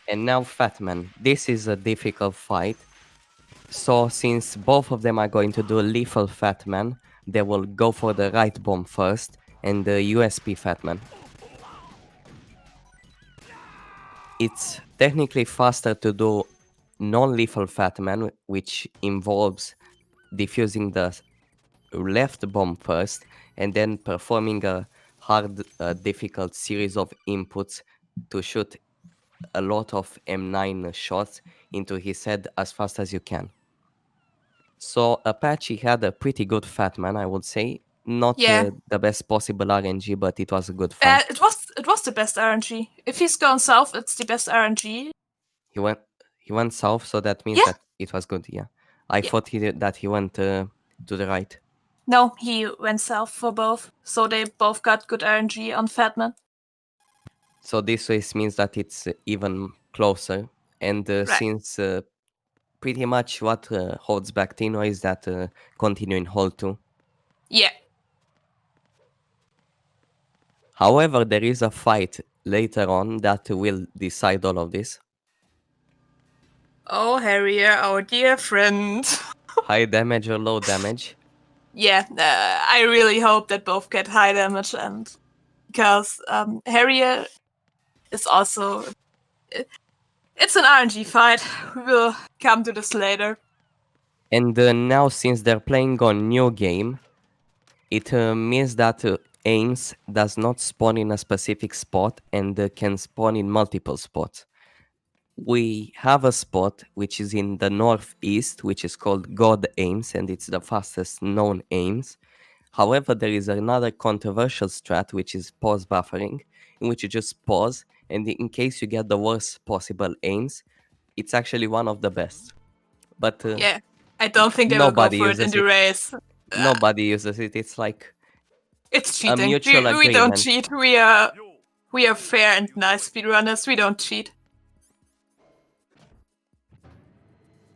[SPEAKER 16] And now Fatman. This is a difficult fight. So since both of them are going to do lethal Fatman, they will go for the right bomb first and the USP Fatman. It's technically faster to do non-lethal Fatman, which involves defusing the left bomb first and then performing a hard, difficult series of inputs to shoot a lot of M9 shots into his head as fast as you can. So Apache had a pretty good Fatman, I would say. Not the best possible RNG, but it was a good fight.
[SPEAKER 17] It was the best RNG. If he's gone south, it's the best RNG.
[SPEAKER 16] He went south, so that means that it was good. Yeah, I thought that he went to the right.
[SPEAKER 17] No, he went south for both, so they both got good RNG on Fatman.
[SPEAKER 16] So this means that it's even closer, and since pretty much what holds back Tino is that continuing hold 2.
[SPEAKER 17] Yeah.
[SPEAKER 16] However, there is a fight later on that will decide all of this.
[SPEAKER 17] Oh, Harrier, our dear friend.
[SPEAKER 16] High damage or low damage?
[SPEAKER 17] Yeah, I really hope that both get high damage, and because Harrier is also... It's an RNG fight. We will come to this later.
[SPEAKER 16] And now, since they're playing on new game, it means that Ames does not spawn in a specific spot and can spawn in multiple spots. We have a spot which is in the northeast, which is called God Ames, and it's the fastest known Ames. However, there is another controversial strat, which is pause buffering, in which you just pause, and in case you get the worst possible Ames, it's actually one of the best. But
[SPEAKER 17] yeah, I don't think they will go for it in the race.
[SPEAKER 16] Nobody uses it. It's like
[SPEAKER 17] it's cheating.
[SPEAKER 16] A mutual agreement.
[SPEAKER 17] We don't cheat. We are fair and nice speedrunners. We don't cheat.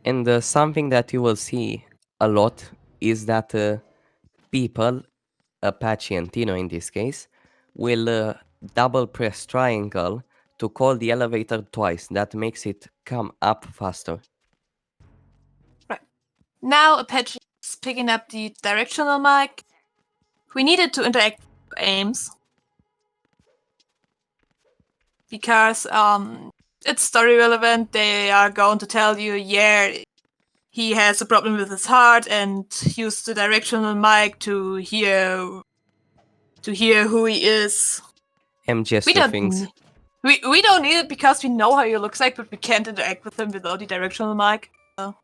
[SPEAKER 16] And something that you will see a lot is that people, Apache and Tino in this case, will double press triangle to call the elevator twice. That makes it come up faster.
[SPEAKER 17] Right. Now Apache is picking up the directional mic. We needed to interact with Ames. Because it's story relevant. They are going to tell you, yeah, he has a problem with his heart, and use the directional mic to hear who he is.
[SPEAKER 16] gesture things.
[SPEAKER 17] We don't need it because we know how he looks like, but we can't interact with him without the directional mic. So.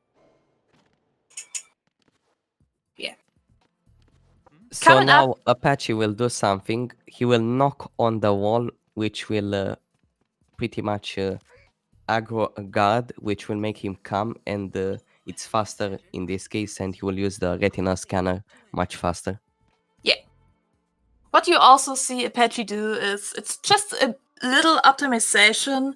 [SPEAKER 17] Yeah.
[SPEAKER 16] So
[SPEAKER 17] Coming
[SPEAKER 16] now
[SPEAKER 17] up,
[SPEAKER 16] Apache will do something. He will knock on the wall, which will pretty much aggro a guard, which will make him come, and it's faster in this case, and he will use the retina scanner much faster.
[SPEAKER 17] Yeah. what you also see Apache do is it's just a little optimization.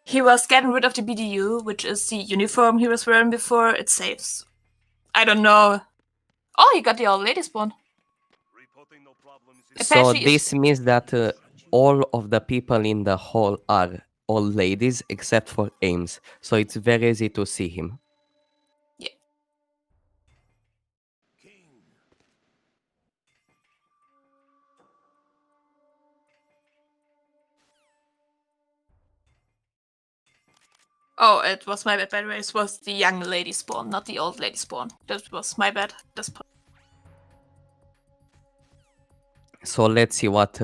[SPEAKER 17] He was getting rid of the BDU, which is the uniform he was wearing before. It saves. I don't know. Oh, he got the old lady spawn.
[SPEAKER 16] So
[SPEAKER 17] Apache
[SPEAKER 16] this means that all of the people in the hall are all ladies except for Ames. So it's very easy to see him.
[SPEAKER 17] Yeah. Oh, it was my bad, by the way. It was the young lady spawn, not the old lady spawn. That was my bad.
[SPEAKER 16] So let's see what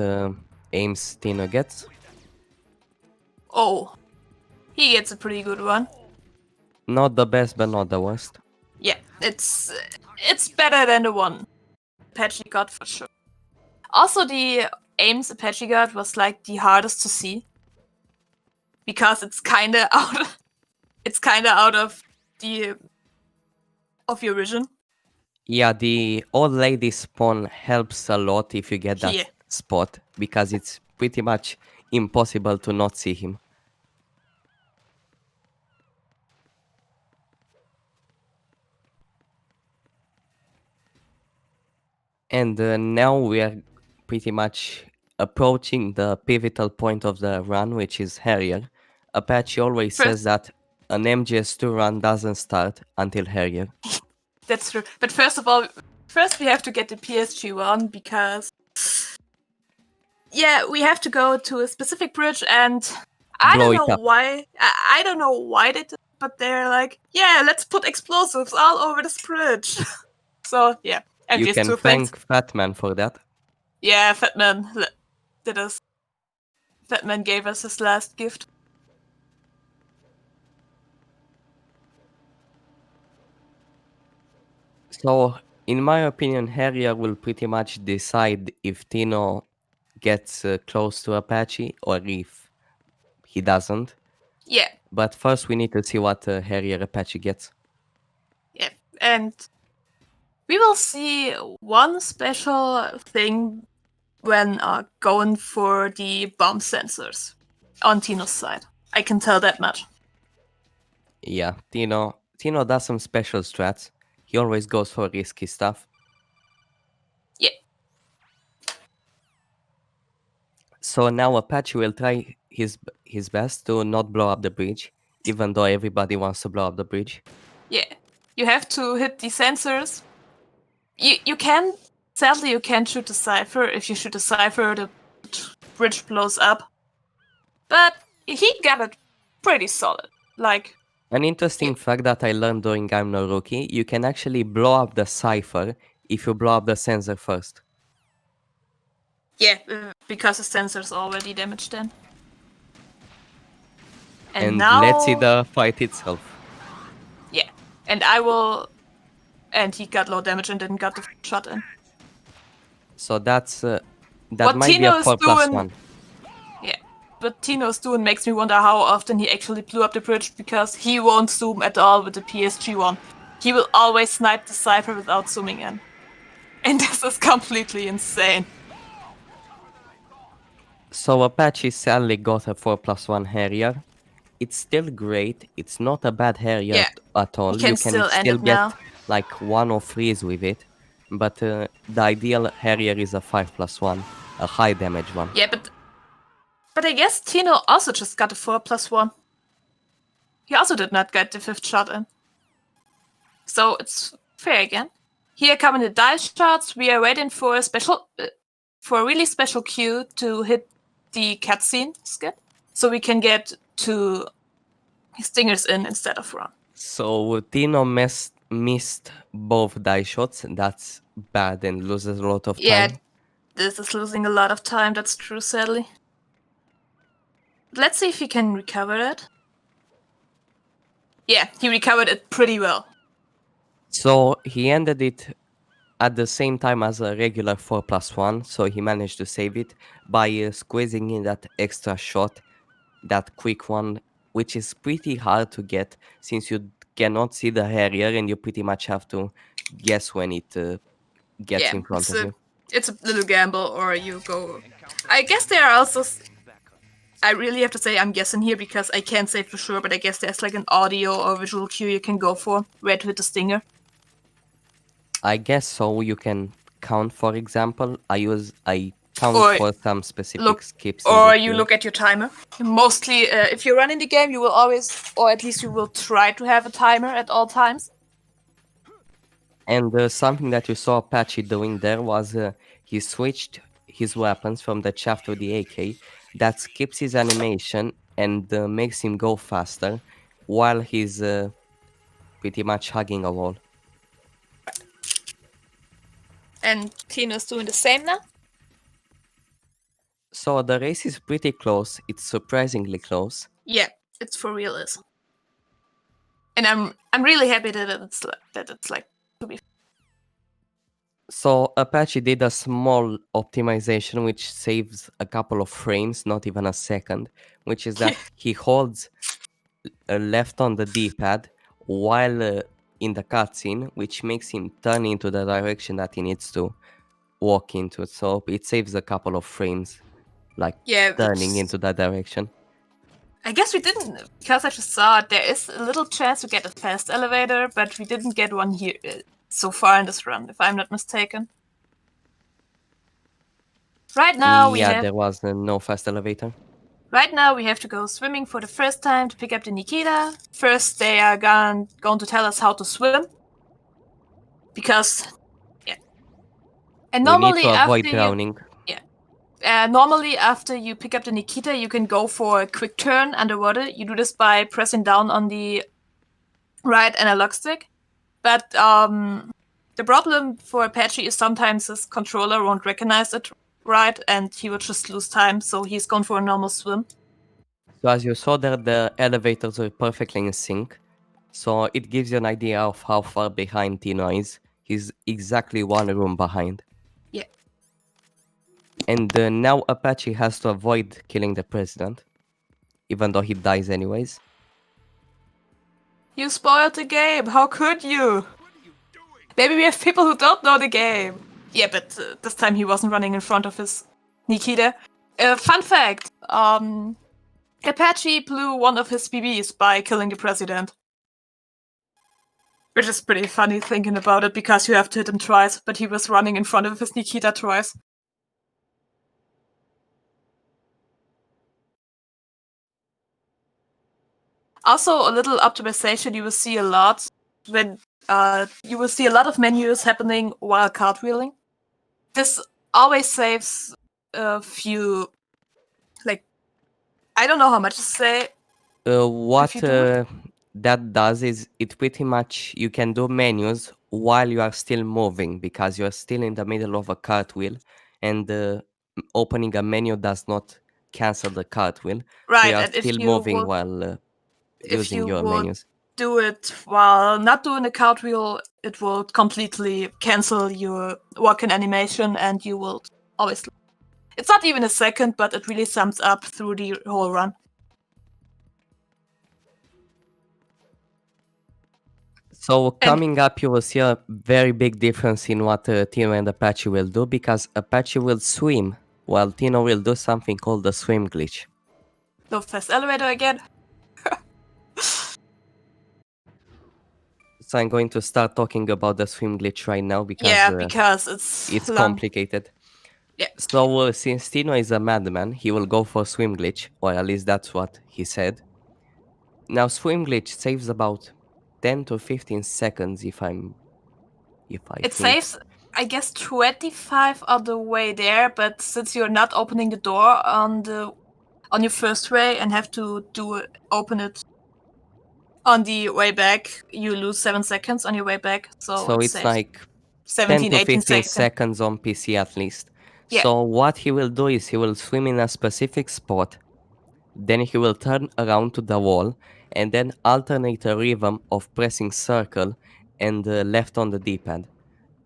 [SPEAKER 16] Ames Tino gets.
[SPEAKER 17] Oh, he gets a pretty good one.
[SPEAKER 16] Not the best, but not the worst.
[SPEAKER 17] Yeah, it's better than the one Apache got for sure. Also, the Ames Apache got was like the hardest to see because it's kind of out. It's kind of out of your vision.
[SPEAKER 16] Yeah, the old lady spawn helps a lot if you get that
[SPEAKER 17] Yeah.
[SPEAKER 16] spot because it's pretty much impossible to not see him. And now we are pretty much approaching the pivotal point of the run, which is Harrier. Apache always says that an MGS2 run doesn't start until Harrier.
[SPEAKER 17] That's true. But first we have to get the PSG one because we have to go to a specific bridge and I
[SPEAKER 16] Blow
[SPEAKER 17] don't
[SPEAKER 16] it
[SPEAKER 17] know
[SPEAKER 16] up.
[SPEAKER 17] why. I don't know why they did it, but they're like, yeah, let's put explosives all over this bridge. So yeah. And
[SPEAKER 16] You
[SPEAKER 17] these
[SPEAKER 16] can
[SPEAKER 17] two things.
[SPEAKER 16] thank Fatman for that.
[SPEAKER 17] Yeah, Fatman did us. Fatman gave us his last gift.
[SPEAKER 16] So, in my opinion, Harrier will pretty much decide if Tino gets close to Apache or if he doesn't.
[SPEAKER 17] Yeah.
[SPEAKER 16] But first, we need to see what Harrier Apache gets.
[SPEAKER 17] Yeah, and we will see one special thing when going for the bomb sensors on Tino's side. I can tell that much.
[SPEAKER 16] Yeah, Tino does some special strats. He always goes for risky stuff.
[SPEAKER 17] Yeah.
[SPEAKER 16] So now Apache will try his best to not blow up the bridge, even though everybody wants to blow up the bridge.
[SPEAKER 17] Yeah. You have to hit the sensors. You can sadly you can't shoot the cipher. If you shoot the cipher, the bridge blows up. But he got it pretty solid. Like
[SPEAKER 16] An interesting fact that I learned during I'm No Rookie, you can actually blow up the cipher if you blow up the sensor first.
[SPEAKER 17] yeah, because the sensor's already damaged then.
[SPEAKER 16] And
[SPEAKER 17] now
[SPEAKER 16] let's see the fight itself.
[SPEAKER 17] Yeah, and I will. And he got low damage and didn't got the shot in.
[SPEAKER 16] So that's that
[SPEAKER 17] What
[SPEAKER 16] might
[SPEAKER 17] Tino
[SPEAKER 16] be a
[SPEAKER 17] is
[SPEAKER 16] 4+1.
[SPEAKER 17] doing- Yeah, what Tino's doing makes me wonder how often he actually blew up the bridge because he won't zoom at all with the PSG one. He will always snipe the cipher without zooming in. And this is completely insane.
[SPEAKER 16] So Apache sadly got a 4+1 Harrier. It's still great. It's not a bad Harrier at all.
[SPEAKER 17] can
[SPEAKER 16] You
[SPEAKER 17] still
[SPEAKER 16] can
[SPEAKER 17] end
[SPEAKER 16] still
[SPEAKER 17] it
[SPEAKER 16] get
[SPEAKER 17] now.
[SPEAKER 16] like 1 or 3s with it. But the ideal Harrier is a 5+1, a high damage one.
[SPEAKER 17] Yeah, but I guess Tino also just got a 4+1. He also did not get the 5th shot in. So it's fair again. Here come the dice shots. We are waiting for a really special cue to hit the cutscene skip, so we can get to stingers in instead of run.
[SPEAKER 16] So Tino missed both die shots. That's bad and loses a lot of time.
[SPEAKER 17] Yeah, this is losing a lot of time. That's true, sadly. Let's see if he can recover it. Yeah, he recovered it pretty well.
[SPEAKER 16] So he ended it at the same time as a regular 4+1, so he managed to save it by squeezing in that extra shot, that quick one, which is pretty hard to get since you cannot see the Harrier and you pretty much have to guess when it gets in front of you.
[SPEAKER 17] It's a little gamble, or you go. I guess there are also. I really have to say I'm guessing here because I can't say for sure, but I guess there's like an audio or visual cue you can go for where to hit the stinger.
[SPEAKER 16] I guess so. You can count, for example. I count
[SPEAKER 17] Or
[SPEAKER 16] for some specific
[SPEAKER 17] look,
[SPEAKER 16] skips in
[SPEAKER 17] or
[SPEAKER 16] the
[SPEAKER 17] you
[SPEAKER 16] queue.
[SPEAKER 17] look at your timer. Mostly, if you're running the game, you will always, or at least you will try to have a timer at all times.
[SPEAKER 16] And something that you saw Apache doing there was he switched his weapons from the chaff to the AK. That skips his animation and makes him go faster while he's pretty much hugging a wall.
[SPEAKER 17] And Tino's doing the same now.
[SPEAKER 16] So the race is pretty close. It's surprisingly close.
[SPEAKER 17] Yeah, it's for real is. And I'm really happy that it's like to be.
[SPEAKER 16] So Apache did a small optimization which saves a couple of frames, not even a second, which is that he holds left on the D-pad while in the cutscene, which makes him turn into the direction that he needs to walk into. So it saves a couple of frames, like turning into that direction.
[SPEAKER 17] I guess we didn't, because I just saw it, there is a little chance to get a fast elevator, but we didn't get one here so far in this run, if I'm not mistaken. Right now
[SPEAKER 16] there was no fast elevator.
[SPEAKER 17] Right now we have to go swimming for the first time to pick up the Nikita. First they are going to tell us how to swim. Because, yeah. And normally
[SPEAKER 16] we need to avoid
[SPEAKER 17] after
[SPEAKER 16] drowning.
[SPEAKER 17] normally after you pick up the Nikita, you can go for a quick turn underwater. You do this by pressing down on the right analog stick. But the problem for Apache is sometimes his controller won't recognize it right, and he will just lose time, so he's gone for a normal swim.
[SPEAKER 16] So as you saw there, the elevators are perfectly in sync. So it gives you an idea of how far behind Tino is. He's exactly one room behind.
[SPEAKER 17] Yeah.
[SPEAKER 16] And now Apache has to avoid killing the president, even though he dies anyways.
[SPEAKER 17] You spoiled the game, how could you? Maybe we have people who don't know the game. Yeah, but this time he wasn't running in front of his Nikita. Fun fact, Apache blew one of his BBs by killing the president. Which is pretty funny thinking about it, because you have to hit him twice, but he was running in front of his Nikita twice. Also, a little optimization you will see a lot when you will see a lot of menus happening while cartwheeling. This always saves a few, like, I don't know how much to say.
[SPEAKER 16] What that does is it pretty much, you can do menus while you are still moving, because you are still in the middle of a cartwheel, and opening a menu does not cancel the cartwheel.
[SPEAKER 17] Right,
[SPEAKER 16] so you are
[SPEAKER 17] and
[SPEAKER 16] still moving while using your menus.
[SPEAKER 17] Do it while not doing a cartwheel, it will completely cancel your walk-in animation, and you will always. It's not even a second, but it really sums up through the whole run.
[SPEAKER 16] So coming up, you will see a very big difference in what Tino and Apache will do, because Apache will swim, while Tino will do something called the swim glitch.
[SPEAKER 17] No fast elevator again.
[SPEAKER 16] So I'm going to start talking about the swim glitch right now, because
[SPEAKER 17] because it's long.
[SPEAKER 16] complicated.
[SPEAKER 17] Yeah.
[SPEAKER 16] So since Tino is a madman, he will go for swim glitch, or at least that's what he said. Now swim glitch saves about 10 to 15 seconds if I
[SPEAKER 17] It
[SPEAKER 16] think.
[SPEAKER 17] saves, I guess, 25 on the way there, but since you're not opening the door on your first way and have to open it on the way back, you lose 7 seconds on your way back. So
[SPEAKER 16] it's like
[SPEAKER 17] 17,
[SPEAKER 16] 10 to
[SPEAKER 17] 18
[SPEAKER 16] 15
[SPEAKER 17] seconds.
[SPEAKER 16] seconds on PC at least.
[SPEAKER 17] Yeah.
[SPEAKER 16] So what he will do is he will swim in a specific spot, then he will turn around to the wall, and then alternate a rhythm of pressing circle and left on the D-pad.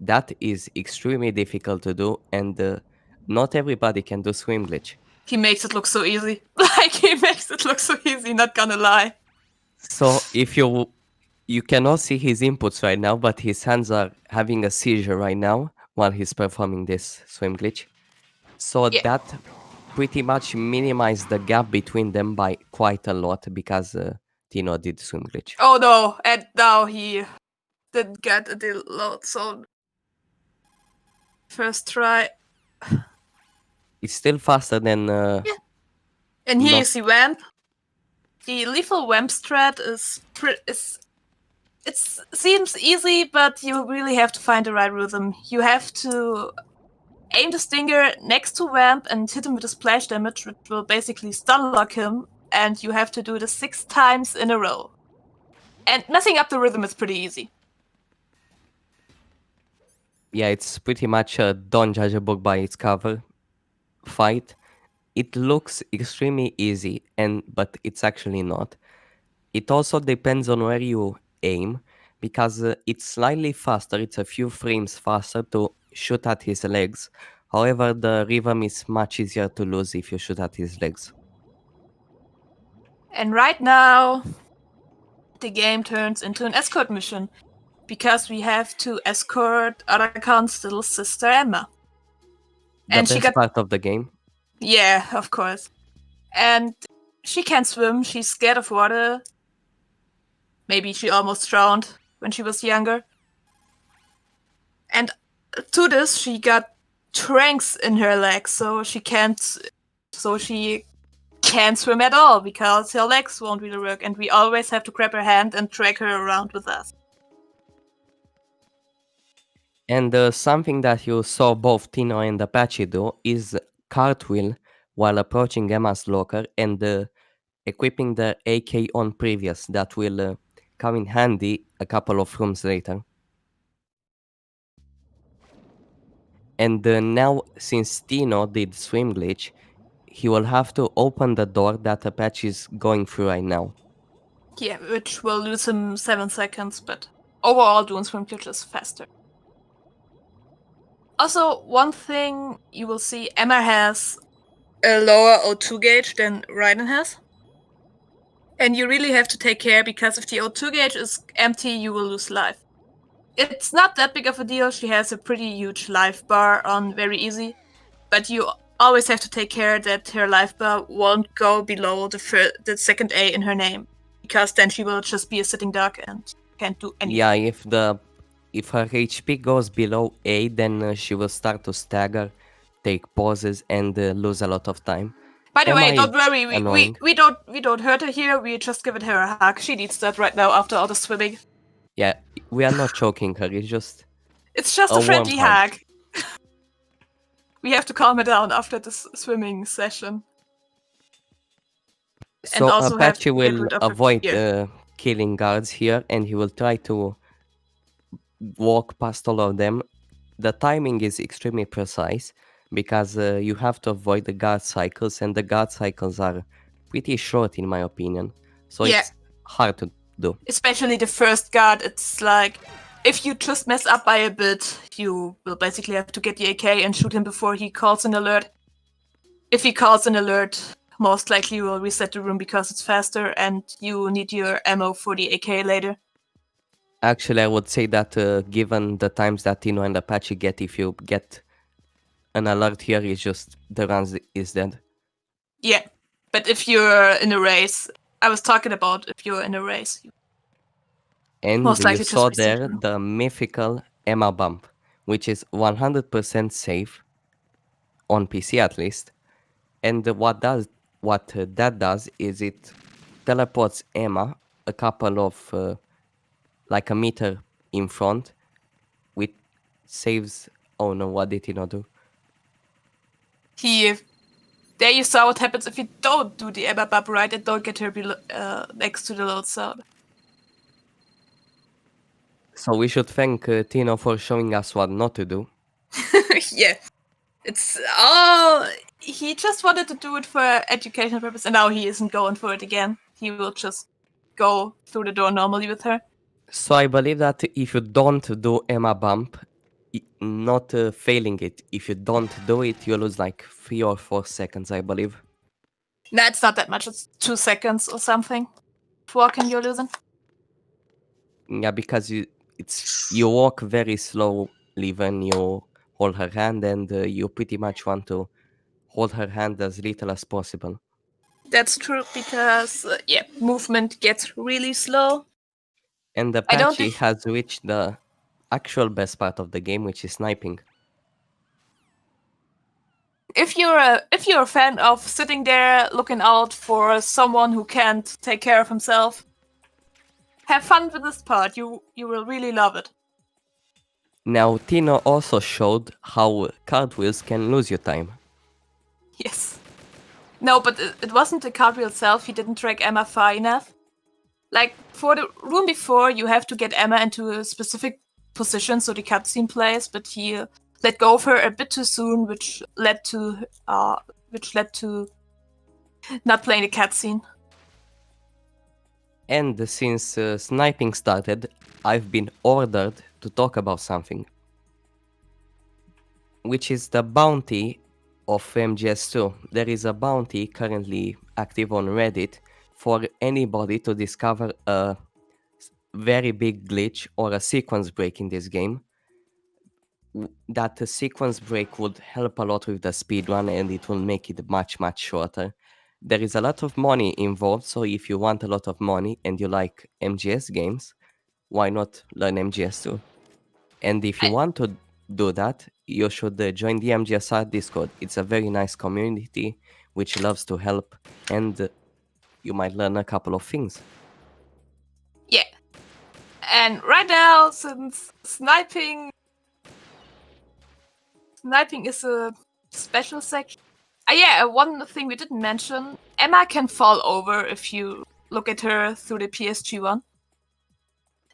[SPEAKER 16] That is extremely difficult to do, and not everybody can do swim glitch.
[SPEAKER 17] He makes it look so easy. He makes it look so easy, not gonna lie.
[SPEAKER 16] So if you cannot see his inputs right now, but his hands are having a seizure right now, while he's performing this swim glitch. So
[SPEAKER 17] Yeah.
[SPEAKER 16] that pretty much minimized the gap between them by quite a lot because Tino did swim glitch.
[SPEAKER 17] Oh no, and now he didn't get a deload zone. First try.
[SPEAKER 16] It's still faster than.
[SPEAKER 17] And here you
[SPEAKER 16] not-
[SPEAKER 17] see Vamp. The lethal Vamp strat it seems easy, but you really have to find the right rhythm. You have to aim the stinger next to Vamp and hit him with a splash damage, which will basically stun lock him, and you have to do this 6 times in a row. And messing up the rhythm is pretty easy.
[SPEAKER 16] Yeah, it's pretty much a don't judge a book by its cover fight. It looks extremely easy, but it's actually not. It also depends on where you aim, because it's slightly faster. It's a few frames faster to shoot at his legs. However, the rhythm is much easier to lose if you shoot at his legs.
[SPEAKER 17] And right now, the game turns into an escort mission, because we have to escort Arakan's little sister Emma.
[SPEAKER 16] The
[SPEAKER 17] And
[SPEAKER 16] best
[SPEAKER 17] she got
[SPEAKER 16] part of the game.
[SPEAKER 17] Yeah, of course. And she can't swim, she's scared of water. Maybe she almost drowned when she was younger. And to this, she got tranks in her legs, so she can't swim at all because her legs won't really work, and we always have to grab her hand and drag her around with us.
[SPEAKER 16] And something that you saw both Tino and Apache do is cartwheel while approaching Emma's locker and equipping the AK on previous. That will come in handy a couple of rooms later. And now, since Tino did swim glitch, he will have to open the door that Apache is going through right now.
[SPEAKER 17] Yeah, which will lose him 7 seconds, but overall doing swim glitch is faster. Also, one thing you will see, Emma has a lower O2 gauge than Raiden has. And you really have to take care, because if the O2 gauge is empty, you will lose life. It's not that big of a deal. She has a pretty huge life bar on very easy, but you always have to take care that her life bar won't go below the second A in her name, because then she will just be a sitting duck and can't do anything.
[SPEAKER 16] Yeah, if her HP goes below A, then she will start to stagger, take pauses, and lose a lot of time.
[SPEAKER 17] By the
[SPEAKER 16] Emma
[SPEAKER 17] way, don't
[SPEAKER 16] is
[SPEAKER 17] worry,
[SPEAKER 16] annoying.
[SPEAKER 17] we don't hurt her here. We just give her a hug. She needs that right now after all the swimming.
[SPEAKER 16] Yeah, we are not choking her. It's just
[SPEAKER 17] a
[SPEAKER 16] warm
[SPEAKER 17] friendly hug. We have to calm her down after this swimming session.
[SPEAKER 16] So
[SPEAKER 17] also have
[SPEAKER 16] Apache
[SPEAKER 17] to get
[SPEAKER 16] will
[SPEAKER 17] rid of her
[SPEAKER 16] avoid
[SPEAKER 17] fear.
[SPEAKER 16] killing guards here, and he will try to walk past all of them. The timing is extremely precise because you have to avoid the guard cycles, and the guard cycles are pretty short in my opinion. So
[SPEAKER 17] Yeah.
[SPEAKER 16] it's hard to do.
[SPEAKER 17] Especially the first guard, it's like, if you just mess up by a bit, you will basically have to get the AK and shoot him before he calls an alert. If he calls an alert, most likely you will reset the room because it's faster, and you need your ammo for the AK later.
[SPEAKER 16] Actually, I would say that given the times that Tino and Apache get, if you get an alert here, it's just the run is dead.
[SPEAKER 17] Yeah, but if you're in a race, I was talking about if you're in a race.
[SPEAKER 16] And
[SPEAKER 17] Most
[SPEAKER 16] you
[SPEAKER 17] likely just
[SPEAKER 16] saw
[SPEAKER 17] reset
[SPEAKER 16] there
[SPEAKER 17] the room.
[SPEAKER 16] the mythical Emma bump, which is 100% safe, on PC at least. And what that does is it teleports Emma a couple of like a meter in front, which saves. Oh no, what did he not do?
[SPEAKER 17] There you saw what happens if you don't do the Emma bump right and don't get her next to the load zone.
[SPEAKER 16] So we should thank Tino for showing us what not to do.
[SPEAKER 17] Yeah. It's all... He just wanted to do it for educational purpose, and now he isn't going for it again. He will just go through the door normally with her.
[SPEAKER 16] So I believe that if you don't do Emma bump, not failing it, if you don't do it, you lose like 3 or 4 seconds, I believe.
[SPEAKER 17] Nah, it's not that much. It's 2 seconds or something. Walking, you're losing.
[SPEAKER 16] Yeah, because you walk very slowly when you hold her hand, and you pretty much want to hold her hand as little as possible.
[SPEAKER 17] That's true because movement gets really slow.
[SPEAKER 16] And
[SPEAKER 17] I don't
[SPEAKER 16] Apache has reached the actual best part of the game, which is sniping.
[SPEAKER 17] If you're a fan of sitting there looking out for someone who can't take care of himself, have fun with this part. You will really love it.
[SPEAKER 16] Now, Tino also showed how cartwheels can lose you time.
[SPEAKER 17] Yes. No, but it wasn't the cartwheel itself. He didn't drag Emma far enough. Like, for the room before, you have to get Emma into a specific position so the cutscene plays, but he let go of her a bit too soon, which led to not playing the cutscene.
[SPEAKER 16] And since sniping started, I've been ordered to talk about something, which is the bounty of MGS2. There is a bounty currently active on Reddit for anybody to discover a very big glitch or a sequence break in this game. That a sequence break would help a lot with the speedrun, and it will make it much shorter. There is a lot of money involved, so if you want a lot of money and you like MGS games, why not learn MGS2? And if you want to do that, you should join the MGSR Discord. It's a very nice community which loves to help, and you might learn a couple of things.
[SPEAKER 17] Yeah. And right now, since sniping is a special section. One thing we didn't mention, Emma can fall over if you look at her through the PSG one.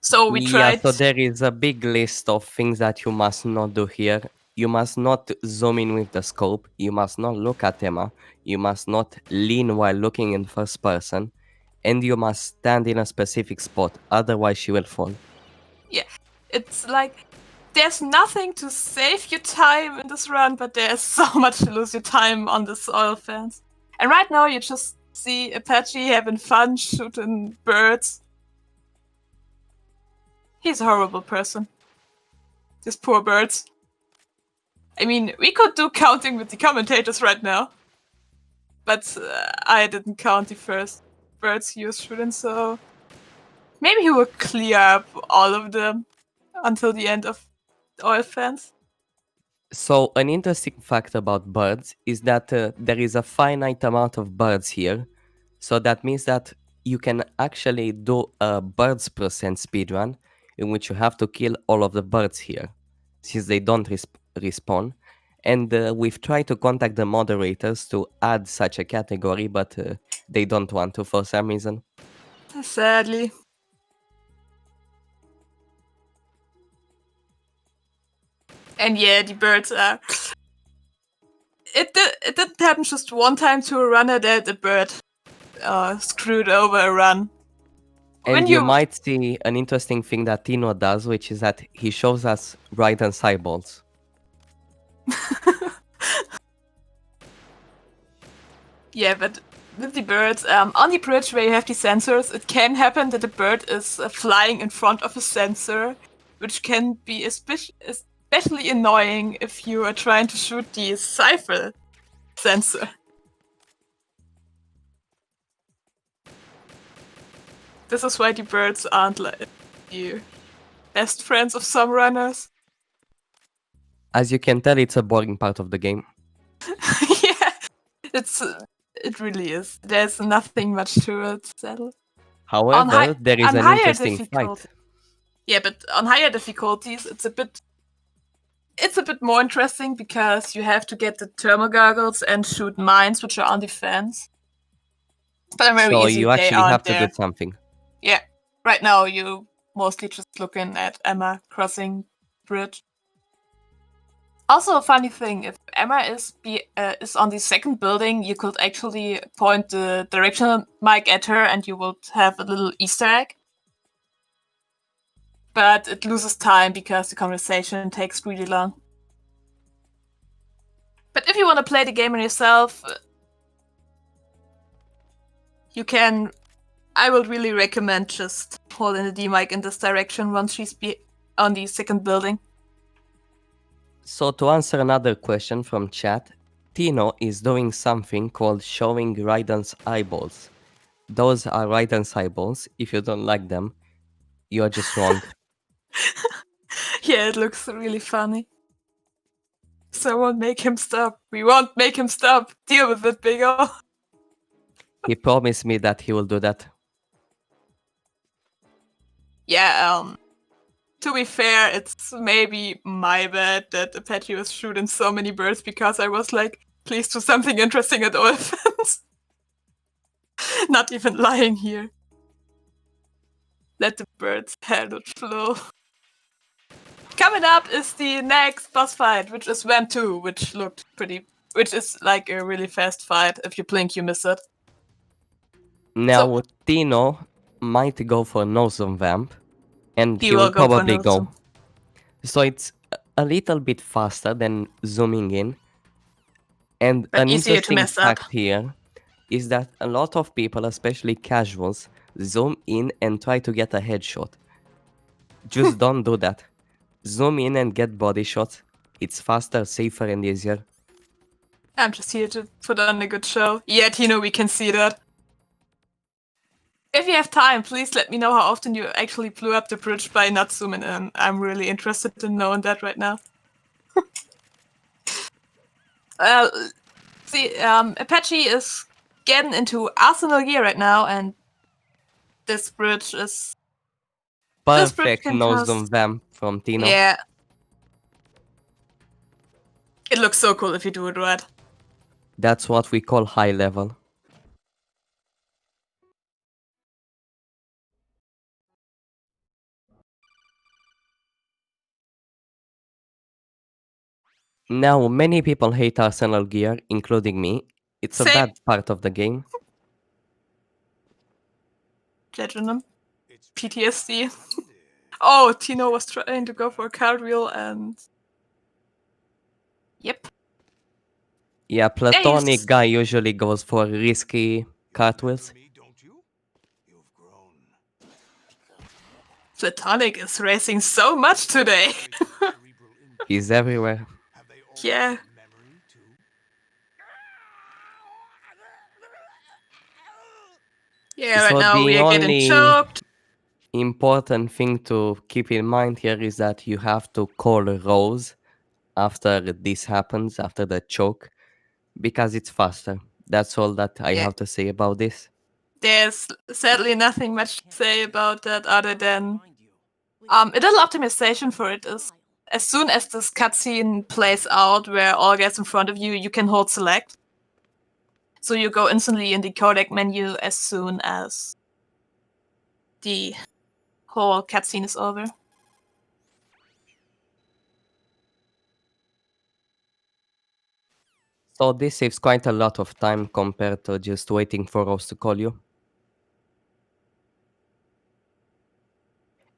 [SPEAKER 17] So we tried...
[SPEAKER 16] so there is a big list of things that you must not do here. You must not zoom in with the scope. You must not look at Emma. You must not lean while looking in first person. And you must stand in a specific spot, otherwise she will fall.
[SPEAKER 17] Yeah, it's like... There's nothing to save your time in this run, but there's so much to lose your time on this oil fence. And right now you just see Apache having fun shooting birds. He's a horrible person. These poor birds. I mean, we could do counting with the commentators right now. But I didn't count the first birds he was shooting, so... Maybe he will clear up all of them until the end of oil fence.
[SPEAKER 16] So an interesting fact about birds is that there is a finite amount of birds here. So that means that you can actually do a birds percent speedrun in which you have to kill all of the birds here, since they don't respawn. And we've tried to contact the moderators to add such a category, but they don't want to for some reason.
[SPEAKER 17] Sadly. And yeah, the birds are... It didn't happen just one time to a runner that a bird screwed over a run.
[SPEAKER 16] And you might see an interesting thing that Tino does, which is that he shows us right and side balls.
[SPEAKER 17] Yeah, but with the birds, on the bridge where you have the sensors, it can happen that the bird is flying in front of a sensor, which can be especially annoying if you are trying to shoot the cipher sensor. This is why the birds aren't like the best friends of some runners.
[SPEAKER 16] As you can tell, it's a boring part of the game.
[SPEAKER 17] Yeah, it really is. There's nothing much to it, sadly.
[SPEAKER 16] However, there is an interesting fight.
[SPEAKER 17] Yeah, but on higher difficulties, it's a bit more interesting because you have to get the thermal goggles and shoot mines, which are on defense. But very
[SPEAKER 16] so
[SPEAKER 17] easy.
[SPEAKER 16] You actually have to do something.
[SPEAKER 17] Yeah, right now you mostly just looking at Emma crossing bridge. Also, a funny thing: if Emma is on the second building, you could actually point the directional mic at her, and you would have a little Easter egg. But it loses time because the conversation takes really long. But if you want to play the game on yourself, you can. I would really recommend just holding the D mic in this direction once she's on the second building.
[SPEAKER 16] So to answer another question from chat, Tino is doing something called showing Raiden's eyeballs. Those are Raiden's eyeballs. If you don't like them, you're just wrong.
[SPEAKER 17] Yeah, it looks really funny. Someone make him stop. We won't make him stop. Deal with it, Biggo.
[SPEAKER 16] He promised me that he will do that.
[SPEAKER 17] Yeah, to be fair, it's maybe my bad that Apache was shooting so many birds because I was like, please do something interesting at Orphans. Not even lying here. Let the birds have it flow. Coming up is the next boss fight, which is Vamp 2, which is like a really fast fight. If you blink, you miss it.
[SPEAKER 16] Now Tino might go for Nosem Vamp, and
[SPEAKER 17] He
[SPEAKER 16] he
[SPEAKER 17] will
[SPEAKER 16] will
[SPEAKER 17] go for
[SPEAKER 16] probably go.
[SPEAKER 17] Nosem.
[SPEAKER 16] So it's a little bit faster than zooming in. And
[SPEAKER 17] But
[SPEAKER 16] an
[SPEAKER 17] easier to
[SPEAKER 16] interesting
[SPEAKER 17] mess up.
[SPEAKER 16] fact here is that a lot of people, especially casuals, zoom in and try to get a headshot. Just don't do that. Zoom in and get body shots. It's faster, safer, and easier.
[SPEAKER 17] I'm just here to put on a good show. Yeah, Tino, we can see that. If you have time, please let me know how often you actually blew up the bridge by not zooming in. I'm really interested in knowing that right now. Apache is getting into Arsenal gear right now, and this bridge is...
[SPEAKER 16] Perfect
[SPEAKER 17] can
[SPEAKER 16] Nosem
[SPEAKER 17] cost...
[SPEAKER 16] Vamp from Tino.
[SPEAKER 17] Yeah. It looks so cool if you do it right.
[SPEAKER 16] That's what we call high level. Now, many people hate Arsenal gear, including me. It's a
[SPEAKER 17] Same.
[SPEAKER 16] bad part of the game.
[SPEAKER 17] Platinum. PTSD. Oh, Tino was trying to go for a cartwheel and... Yep.
[SPEAKER 16] Yeah, Platonic guy usually goes for risky cartwheels.
[SPEAKER 17] Platonic is racing so much today.
[SPEAKER 16] He's everywhere.
[SPEAKER 17] Yeah. Yeah, right
[SPEAKER 16] So
[SPEAKER 17] now we
[SPEAKER 16] the
[SPEAKER 17] are getting
[SPEAKER 16] only
[SPEAKER 17] choked.
[SPEAKER 16] important thing to keep in mind here is that you have to call Rose after this happens, after the choke, because it's faster. That's all that I
[SPEAKER 17] Yeah.
[SPEAKER 16] have to say about this.
[SPEAKER 17] There's sadly nothing much to say about that other than a little optimization for it is as soon as this cutscene plays out where all gets in front of you, you can hold select. So you go instantly in the codec menu as soon as the whole cutscene is over.
[SPEAKER 16] So this saves quite a lot of time compared to just waiting for Rose to call you.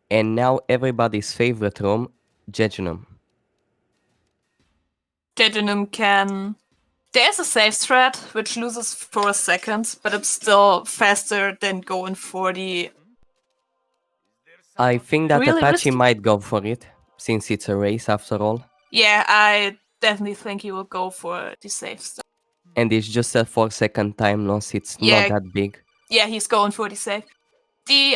[SPEAKER 16] And now everybody's favorite room, Jejunum.
[SPEAKER 17] Jejunum can... There's a save thread, which loses 4 seconds, but it's still faster than going for the...
[SPEAKER 16] I think that
[SPEAKER 17] Really
[SPEAKER 16] Apache
[SPEAKER 17] risky.
[SPEAKER 16] might go for it, since it's a race after all.
[SPEAKER 17] Yeah, I definitely think he will go for the save stuff.
[SPEAKER 16] And it's just a 4-second time loss, it's
[SPEAKER 17] Yeah.
[SPEAKER 16] not that big.
[SPEAKER 17] Yeah, he's going for the save. The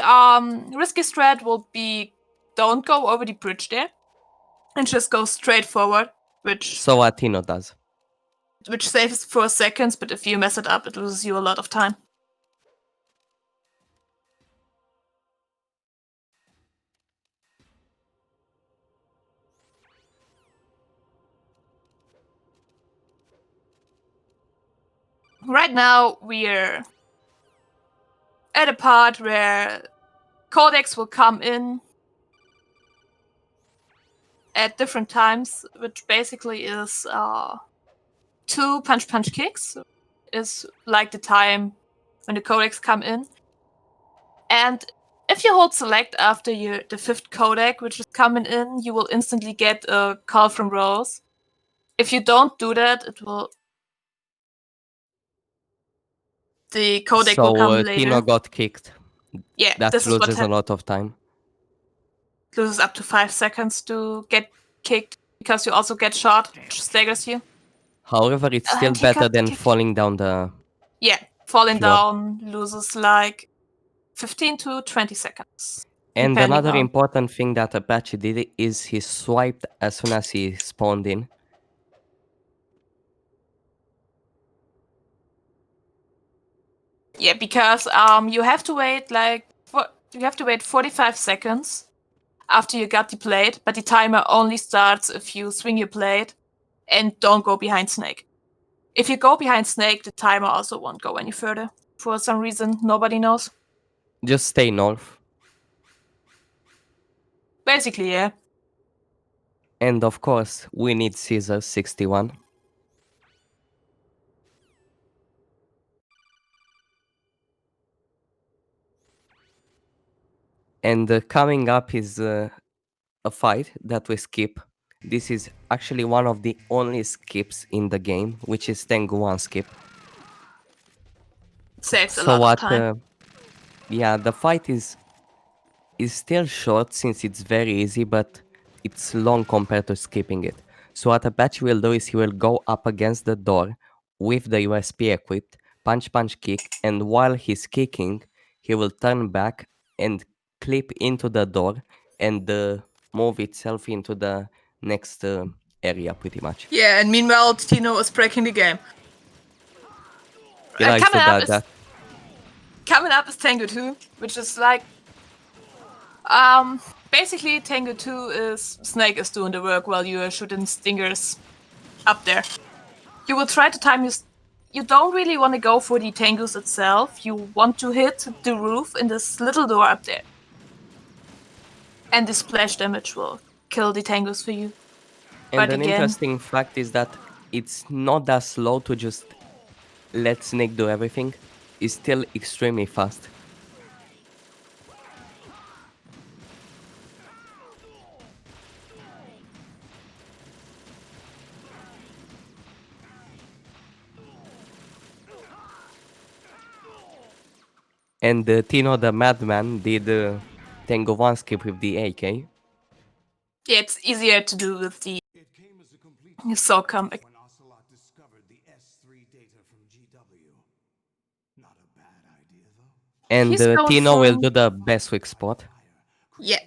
[SPEAKER 17] risky strat will be don't go over the bridge there and just go straight forward, which
[SPEAKER 16] So Tino does.
[SPEAKER 17] saves 4 seconds, but if you mess it up, it loses you a lot of time. Right now, we're at a part where codecs will come in at different times, which basically is 2 punch kicks is like the time when the codecs come in. And if you hold select after the 5th codec, which is coming in, you will instantly get a call from Rose. If you don't do that, it will... The codec will come later.
[SPEAKER 16] Tino got kicked.
[SPEAKER 17] Yeah,
[SPEAKER 16] that
[SPEAKER 17] this is what
[SPEAKER 16] loses a lot of time.
[SPEAKER 17] loses up to 5 seconds to get kicked. because you also get shot, which staggers you.
[SPEAKER 16] However, it's still
[SPEAKER 17] And he
[SPEAKER 16] better
[SPEAKER 17] got
[SPEAKER 16] than
[SPEAKER 17] kicked.
[SPEAKER 16] falling down the
[SPEAKER 17] Yeah, falling
[SPEAKER 16] floor.
[SPEAKER 17] down loses like 15 to 20 seconds.
[SPEAKER 16] And
[SPEAKER 17] depending
[SPEAKER 16] another
[SPEAKER 17] on.
[SPEAKER 16] important thing that Apache did is he swiped as soon as he spawned in.
[SPEAKER 17] Yeah, because you have to wait you have to wait 45 seconds after you got the plate, but the timer only starts if you swing your plate and don't go behind Snake. If you go behind Snake, the timer also won't go any further. For some reason, nobody knows.
[SPEAKER 16] Just stay north.
[SPEAKER 17] Basically, yeah.
[SPEAKER 16] And of course, we need Caesar 61. And coming up is a fight that we skip. This is actually one of the only skips in the game, which is Tengu 1 skip.
[SPEAKER 17] Saves a lot of time.
[SPEAKER 16] Yeah, the fight is still short since it's very easy, but it's long compared to skipping it. So what Apache will do is he will go up against the door with the USP equipped, punch, punch, kick, and while he's kicking, he will turn back and clip into the door and move itself into the next area, pretty much.
[SPEAKER 17] Yeah, and meanwhile, Tino is breaking the game.
[SPEAKER 16] He likes to do that.
[SPEAKER 17] Coming up is Tengu 2, which is like basically Tengu 2 is Snake is doing the work while you are shooting stingers up there. You will try to time you don't really want to go for the Tengus itself. You want to hit the roof in this little door up there. And the splash damage will kill the Tengus for you.
[SPEAKER 16] And an interesting fact is that it's not that slow to just let Snake do everything. It's still extremely fast. And Tino the Madman did Tengu 1 skip with the AK.
[SPEAKER 17] Yeah, it's easier to do with the Soul comic.
[SPEAKER 16] And Tino will do the best weak spot.
[SPEAKER 17] Yeah.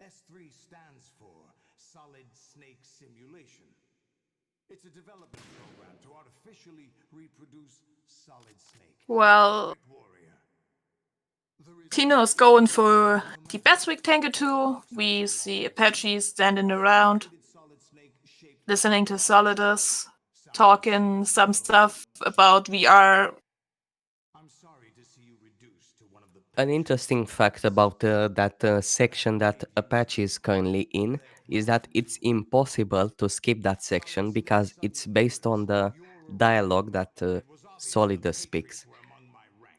[SPEAKER 5] S3 stands for Solid Snake Simulation. It's a development program to artificially reproduce Solid Snake.
[SPEAKER 17] Well, Tino is going for the best weak Tengu 2. We see Apache standing around, listening to Solidus, talking some stuff about VR.
[SPEAKER 16] An interesting fact about that section that Apache is currently in is that it's impossible to skip that section because it's based on the dialogue that Solidus speaks.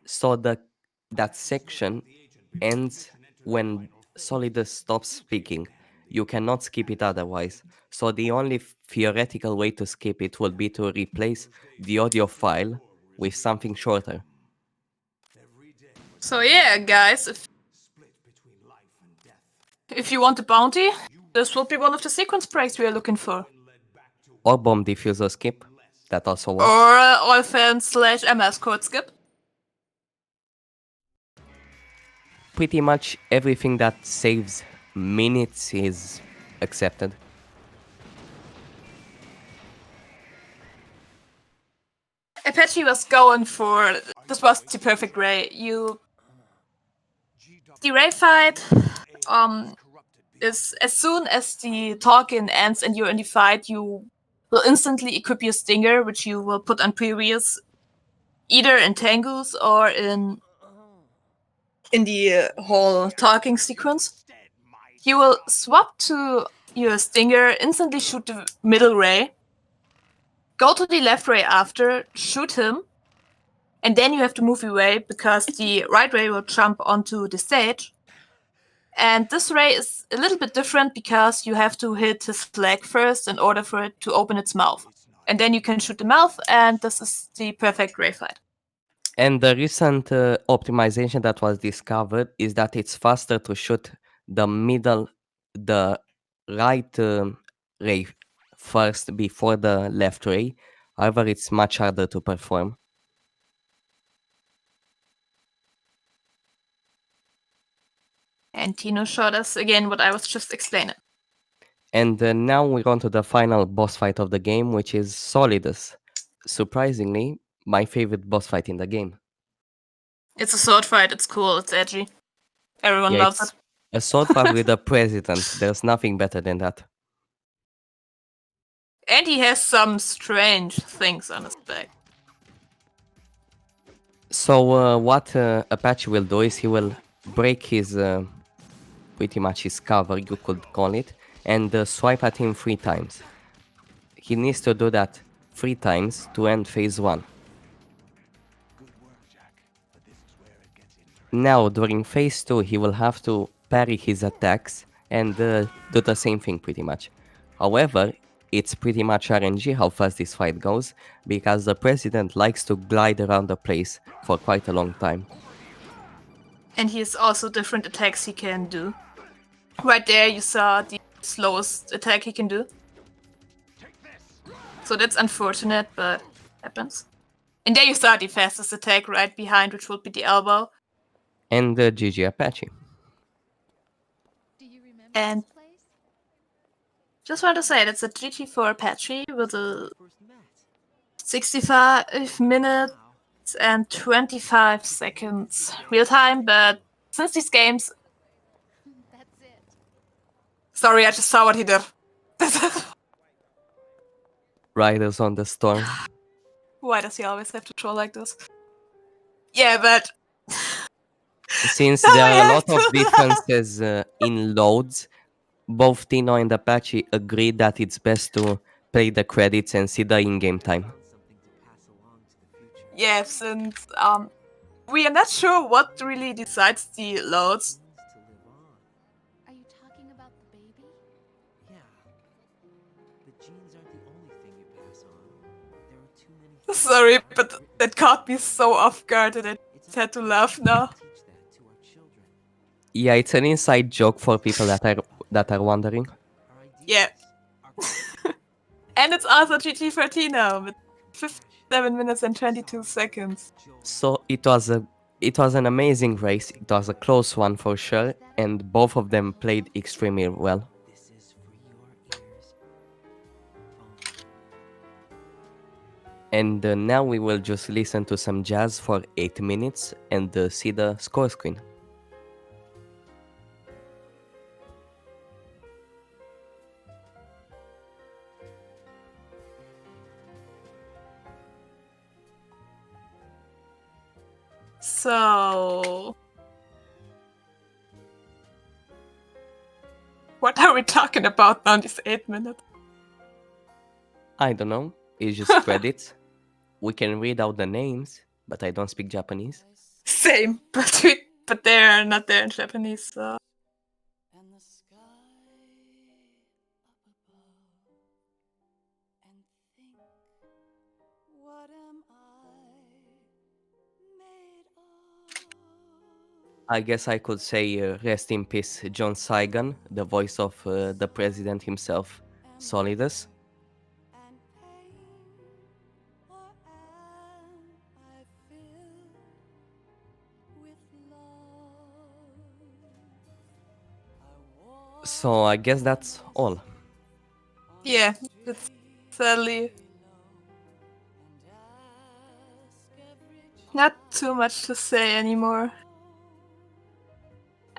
[SPEAKER 16] So that section ends when Solidus stops speaking. You cannot skip it otherwise. So the only theoretical way to skip it would be to replace the audio file with something shorter.
[SPEAKER 17] So yeah, guys, if you want a bounty, this will be one of the sequence breaks we are looking for.
[SPEAKER 16] Or bomb diffuser skip. That also works.
[SPEAKER 17] Or Orphan/MS code skip.
[SPEAKER 16] Pretty much everything that saves minutes is accepted.
[SPEAKER 17] Apache was going for this was the perfect Ray. The Ray fight is as soon as the talking ends and you're in the fight, you will instantly equip your stinger, which you will put on previous, either in Tengus or in the whole talking sequence. You will swap to your stinger, instantly shoot the middle Ray, go to the left Ray after, shoot him, and then you have to move away because the right Ray will jump onto the stage. And this Ray is a little bit different because you have to hit his leg first in order for it to open its mouth. And then you can shoot the mouth, and this is the perfect Ray fight.
[SPEAKER 16] And the recent optimization that was discovered is that it's faster to shoot the right ray first before the left ray. However, it's much harder to perform.
[SPEAKER 17] And Tino showed us again what I was just explaining.
[SPEAKER 16] And now we're on to the final boss fight of the game, which is Solidus. Surprisingly, my favorite boss fight in the game.
[SPEAKER 17] It's a sword fight. It's cool. It's edgy. Everyone
[SPEAKER 16] Yeah,
[SPEAKER 17] loves
[SPEAKER 16] it's
[SPEAKER 17] it.
[SPEAKER 16] a sword fight with a president. There's nothing better than that.
[SPEAKER 17] And he has some strange things on his back.
[SPEAKER 16] So what Apache will do is he will break his, pretty much his cover, you could call it, and swipe at him 3 times. He needs to do that 3 times to end phase 1. Now, during phase 2, he will have to parry his attacks and do the same thing pretty much. However, it's pretty much RNG how fast this fight goes, because the president likes to glide around the place for quite a long time.
[SPEAKER 17] And he has also different attacks he can do. Right there you saw the slowest attack he can do. So that's unfortunate, but happens. And there you saw the fastest attack right behind, which would be the elbow.
[SPEAKER 16] And GG Apache.
[SPEAKER 17] And just want to say that's a GG for Apache with a 65 minutes and 25 seconds real time, but since these games... Sorry, I just saw what he did.
[SPEAKER 16] Riders on the Storm.
[SPEAKER 17] Why does he always have to troll like this? Yeah, but...
[SPEAKER 16] Since there are a lot of differences in loads, both Tino and Apache agree that it's best to play the credits and see the in-game time.
[SPEAKER 17] Yeah, since we are not sure what really decides the loads.
[SPEAKER 13] Are you talking about the baby?
[SPEAKER 10] The genes aren't the only thing you pass on. There are too many.
[SPEAKER 17] Sorry, but that caught me so off guard that I just had to laugh now.
[SPEAKER 16] Yeah, it's an inside joke for people that are wondering.
[SPEAKER 17] Yeah. And it's also GG for Tino with 57 minutes and 22 seconds.
[SPEAKER 16] So it was an amazing race. It was a close one for sure, and both of them played extremely well. And now we will just listen to some jazz for 8 minutes and see the score screen.
[SPEAKER 17] So... what are we talking about now, these 8 minutes?
[SPEAKER 16] I don't know, it's just credits. We can read out the names, but I don't speak Japanese.
[SPEAKER 17] Same, but they're not there in Japanese, so...
[SPEAKER 16] I guess I could say rest in peace, John Saigon, the voice of the president himself, Solidus. So I guess that's all.
[SPEAKER 17] Yeah, it's sadly not too much to say anymore.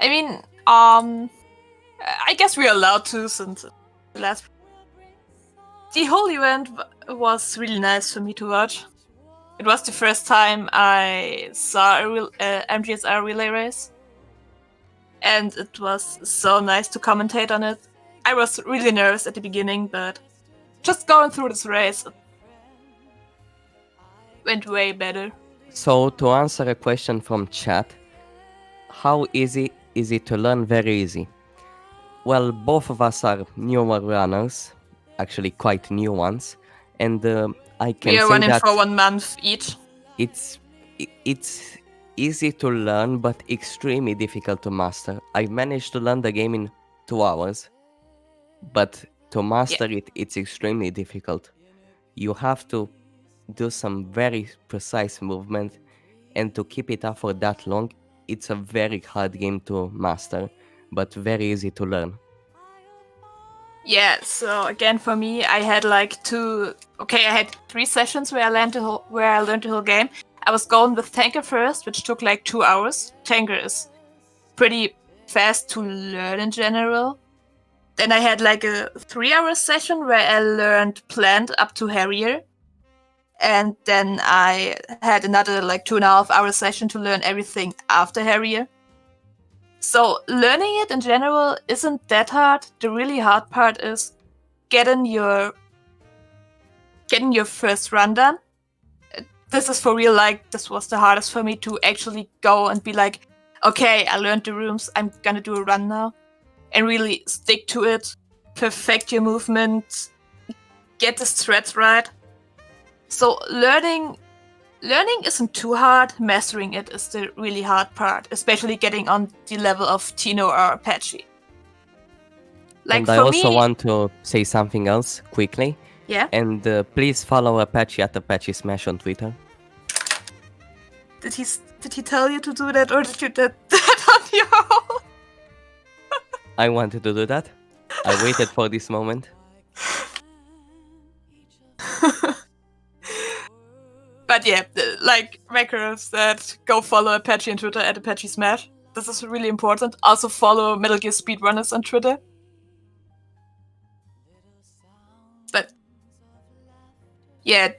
[SPEAKER 17] I mean, I guess we're allowed to since the last... The whole event was really nice for me to watch. It was the first time I saw a real MGSR relay race. And it was so nice to commentate on it. I was really nervous at the beginning, but just going through this race went way better.
[SPEAKER 16] So to answer a question from chat, how easy is it to learn? Very easy. Well, both of us are newer runners, actually quite new ones, and I can
[SPEAKER 17] We are
[SPEAKER 16] say
[SPEAKER 17] running
[SPEAKER 16] that
[SPEAKER 17] for 1 month each.
[SPEAKER 16] it's it's easy to learn, but extremely difficult to master. I managed to learn the game in 2 hours, but to master it, it's extremely difficult. You have to do some very precise movement, and to keep it up for that long, it's a very hard game to master, but very easy to learn.
[SPEAKER 17] Yeah, so again for me, I had I had 3 sessions where I learned the whole game. I was going with Tanker first, which took like 2 hours. Tanker is pretty fast to learn in general. Then I had like a 3-hour session where I learned Plant up to Harrier. And then I had another like 2.5-hour session to learn everything after Harrier. So learning it in general isn't that hard. The really hard part is getting your first run done. This is for real, like, this was the hardest for me to actually go and be like, okay, I learned the rooms, I'm gonna do a run now. And really stick to it, perfect your movement, get the strats right. So learning isn't too hard, mastering it is the really hard part, especially getting on the level of Tino or Apache. Like,
[SPEAKER 16] And I
[SPEAKER 17] for
[SPEAKER 16] also
[SPEAKER 17] me,
[SPEAKER 16] want to say something else quickly.
[SPEAKER 17] Yeah?
[SPEAKER 16] And please follow Apache at ApacheSmash on Twitter.
[SPEAKER 17] Did he tell you to do that, or did you do that on your own?
[SPEAKER 16] I wanted to do that. I waited for this moment.
[SPEAKER 17] But yeah, like Macro said, go follow Apache on Twitter at ApacheSmash. This is really important. Also follow Metal Gear Speedrunners on Twitter. But yeah,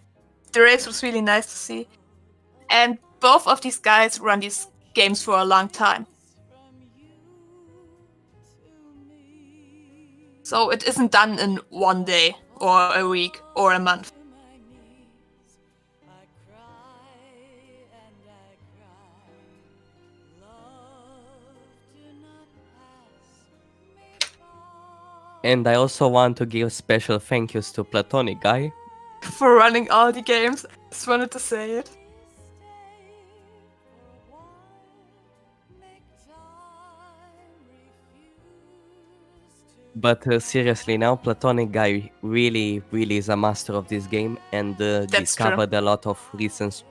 [SPEAKER 17] the race was really nice to see. And both of these guys run these games for a long time. So it isn't done in one day, or a week, or a month.
[SPEAKER 16] And I also want to give special thank yous to Platonic Guy.
[SPEAKER 17] For running all the games. I just wanted to say it.
[SPEAKER 16] But seriously now, Platonic Guy really is a master of this game, and discovered a lot of recent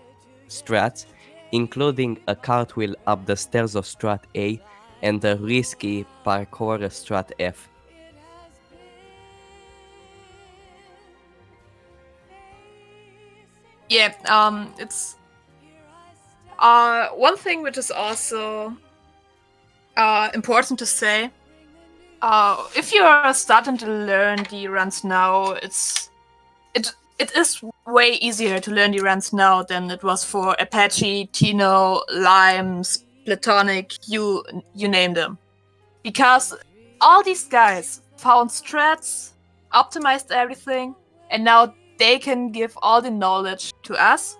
[SPEAKER 16] strats, including a cartwheel up the stairs of strat A and a risky parkour strat F.
[SPEAKER 17] Yeah, it's one thing which is also important to say. If you are starting to learn the runs now, it is way easier to learn the runs now than it was for Apache, Tino, Limes, Platonic, you name them. Because all these guys found strats, optimized everything, and now they can give all the knowledge to us,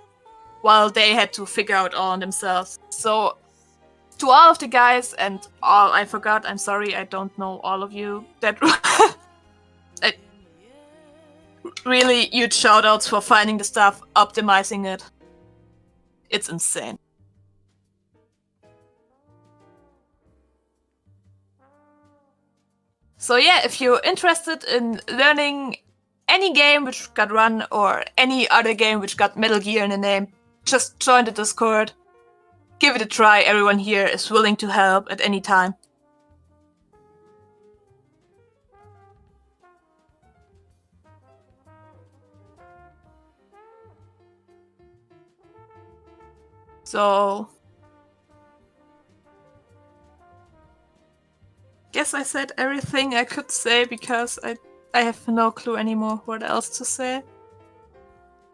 [SPEAKER 17] while they had to figure out all on themselves. So, to all of the guys and all I forgot, I'm sorry, I don't know all of you. That really huge shoutouts for finding the stuff, optimizing it. It's insane. So yeah, if you're interested in learning any game which got run or any other game which got Metal Gear in the name, just join the Discord. Give it a try. Everyone here is willing to help at any time. So, guess I said everything I could say because I have no clue anymore what else to say.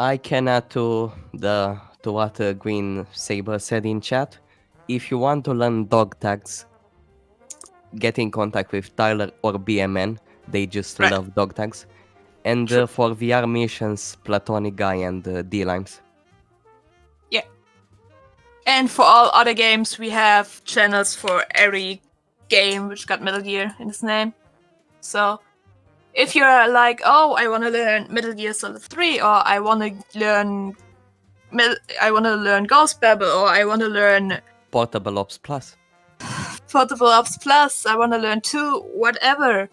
[SPEAKER 16] I can add to what Green Saber said in chat. If you want to learn dog tags, get in contact with Tyler or BMN. They just love dog tags. And for VR missions, Platonic Guy and D-Limes.
[SPEAKER 17] Yeah. And for all other games, we have channels for every game which got Metal Gear in its name. So, if you're like, oh, I want to learn Metal Gear Solid 3, or I want to learn I want to learn Ghost Babel, or I want to learn
[SPEAKER 16] Portable Ops Plus.
[SPEAKER 17] Portable Ops Plus. I want to learn 2, whatever.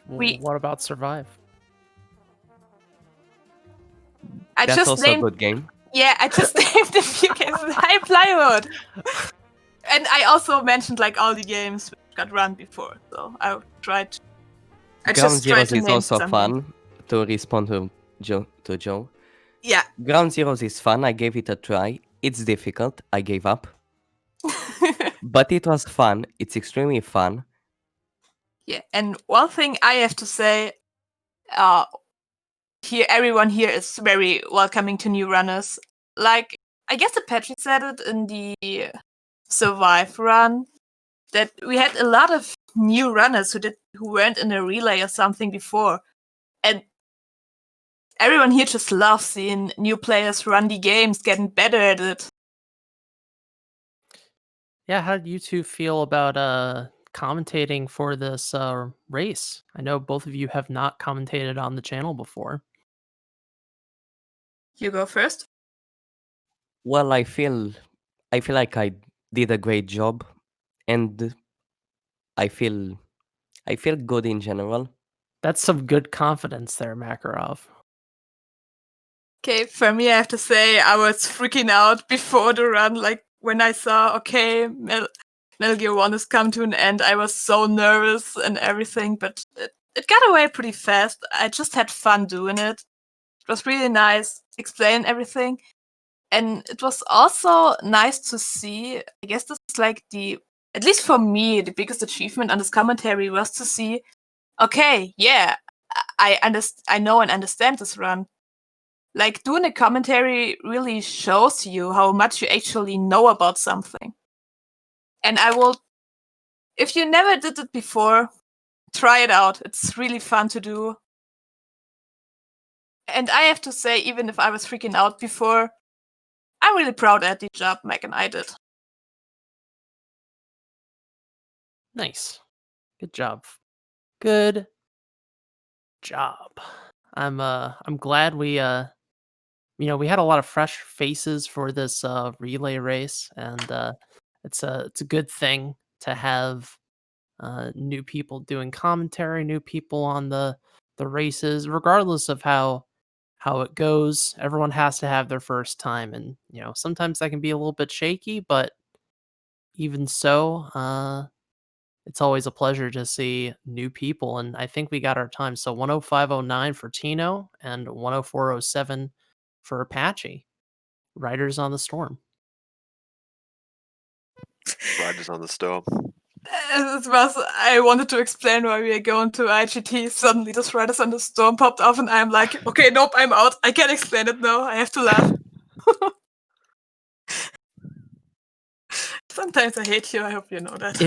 [SPEAKER 1] What about Survive?
[SPEAKER 16] That's
[SPEAKER 17] just
[SPEAKER 16] also
[SPEAKER 17] named,
[SPEAKER 16] a good game.
[SPEAKER 17] Yeah, I just named a few games with high plywood. And I also mentioned like all the games which got run before, so I tried. I
[SPEAKER 16] Ground
[SPEAKER 17] just tried
[SPEAKER 16] Zeroes
[SPEAKER 17] to
[SPEAKER 16] is
[SPEAKER 17] name
[SPEAKER 16] also
[SPEAKER 17] some
[SPEAKER 16] fun,
[SPEAKER 17] names.
[SPEAKER 16] to respond to Joe.
[SPEAKER 17] Yeah.
[SPEAKER 16] Ground Zeroes is fun. I gave it a try. It's difficult. I gave up. But it was fun. It's extremely fun.
[SPEAKER 17] Yeah, and one thing I have to say, here everyone here is very welcoming to new runners. Like, I guess Apache said it in the Survive run, that we had a lot of new runners who weren't in a relay or something before, and everyone here just loves seeing new players run the games, getting better at it.
[SPEAKER 1] Yeah, how did you two feel about commentating for this race? I know both of you have not commentated on the channel before.
[SPEAKER 17] You go first.
[SPEAKER 16] Well, I feel like I did a great job, and I feel good in general.
[SPEAKER 1] That's some good confidence there, Makarov.
[SPEAKER 17] Okay, for me, I have to say I was freaking out before the run. Like when I saw, okay, Metal Gear 1 has come to an end, I was so nervous and everything, but it got away pretty fast. I just had fun doing it. It was really nice, explain everything. And it was also nice to see, I guess this is like at least for me, the biggest achievement on this commentary was to see, okay, yeah, I know and understand this run. Like, doing a commentary really shows you how much you actually know about something. And if you never did it before, try it out. It's really fun to do. And I have to say, even if I was freaking out before, I'm really proud at the job Meg and I did.
[SPEAKER 1] Nice. Good job. Good job. I'm glad we we had a lot of fresh faces for this relay race, and it's a good thing to have new people doing commentary, new people on the races, regardless of how it goes. Everyone has to have their first time, and sometimes that can be a little bit shaky, but even so, it's always a pleasure to see new people, and I think we got our time. So 105.09 for Tino and 104.07 for Apache. Riders on the Storm.
[SPEAKER 11] Riders on the Storm.
[SPEAKER 17] I wanted to explain why we are going to IGT. Suddenly, this Riders on the Storm popped off, and I'm like, okay, nope, I'm out. I can't explain it now. I have to laugh. Sometimes I hate you. I hope you know that.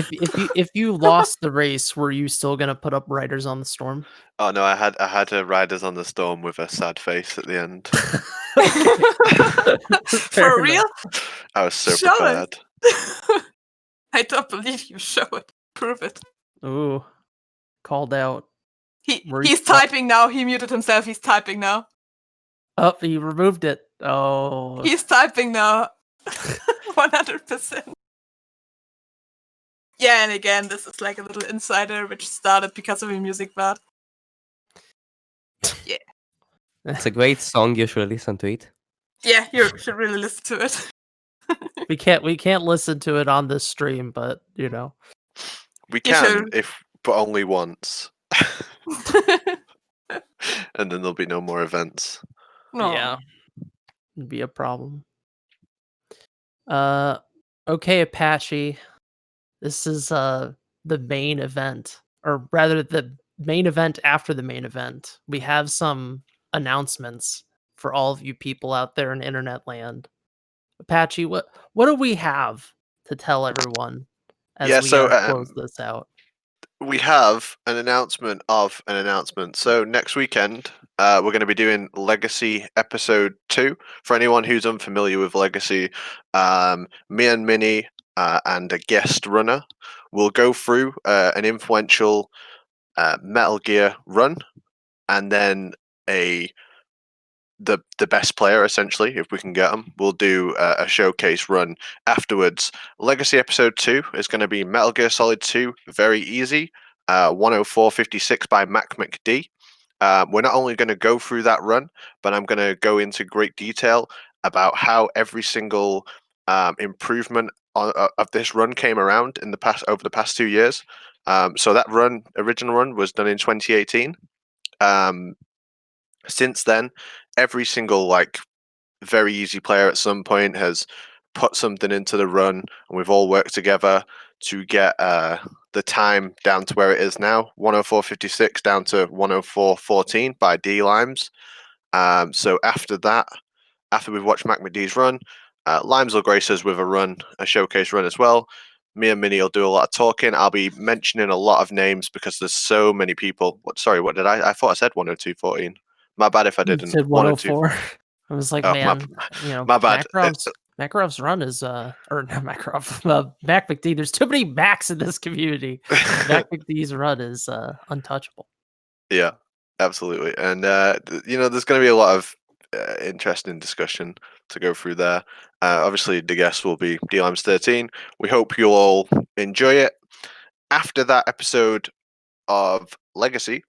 [SPEAKER 1] If you lost the race, were you still gonna put up Riders on the Storm?
[SPEAKER 11] Oh no, I had a Riders on the Storm with a sad face at the end.
[SPEAKER 17] For real?
[SPEAKER 11] I was so
[SPEAKER 17] Show
[SPEAKER 11] prepared.
[SPEAKER 17] it. I don't believe you. Show it. Prove it.
[SPEAKER 1] Ooh, called out.
[SPEAKER 17] He's typing now. He muted himself. He's typing now.
[SPEAKER 1] Oh, he removed it. Oh.
[SPEAKER 17] He's typing now. 100%. Yeah, and again, this is like a little insider which started because of a music bot. Yeah.
[SPEAKER 16] It's a great song. You should listen to it.
[SPEAKER 17] Yeah, you should really listen to it.
[SPEAKER 1] we can't listen to it on this stream, but
[SPEAKER 11] we can but only once. And then there'll be no more events.
[SPEAKER 17] No.
[SPEAKER 1] Yeah, it'd be a problem. Okay, Apache. This is the main event, or rather the main event after the main event. We have some announcements for all of you people out there in internet land. Apache, what do we have to tell everyone as we close this out?
[SPEAKER 11] We have an announcement of an announcement. So next weekend, we're going to be doing Legacy Episode 2. For anyone who's unfamiliar with Legacy, me and Minnie and a guest runner will go through an influential Metal Gear run, and then a the best player essentially if we can get them. We'll do a showcase run afterwards. Legacy episode 2 is going to be Metal Gear Solid 2 Very Easy, 104.56 by Mac McD. We're not only going to go through that run, but I'm going to go into great detail about how every single improvement of this run came around in the past over the past 2 years. So that original run was done in 2018. Since then, every single very easy player at some point has put something into the run, and we've all worked together to get the time down to where it is now, 104.56 down to 104.14 by D Limes. So after that, after we've watched Mac McD's run, Limes will grace us with a showcase run as well. Me and Minnie will do a lot of talking. I'll be mentioning a lot of names because there's so many people. What did I? I thought I said 102.14. My bad if I
[SPEAKER 1] You
[SPEAKER 11] didn't.
[SPEAKER 1] said 104. I was like,
[SPEAKER 11] Oh,
[SPEAKER 1] man,
[SPEAKER 11] my bad.
[SPEAKER 1] Makarov's run is or not Makarov, Mac McD. There's too many Macs in this community. Mac McD's run is untouchable.
[SPEAKER 11] Yeah, absolutely. And there's going to be a lot of interesting discussion to go through there. Obviously, the guest will be DLM's 13. We hope you'll all enjoy it. After that episode of Legacy,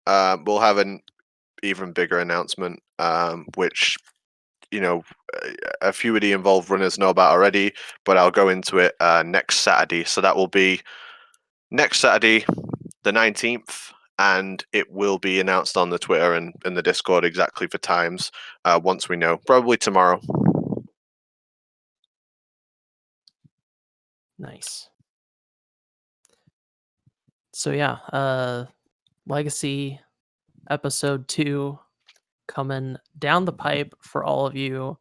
[SPEAKER 11] we'll have an even bigger announcement, which a few of the involved runners know about already, but I'll go into it next Saturday. So that will be next Saturday, the 19th, and it will be announced on the Twitter and the Discord exactly for times once we know. Probably tomorrow.
[SPEAKER 1] Nice. So yeah, Legacy episode 2 coming down the pipe for all of you,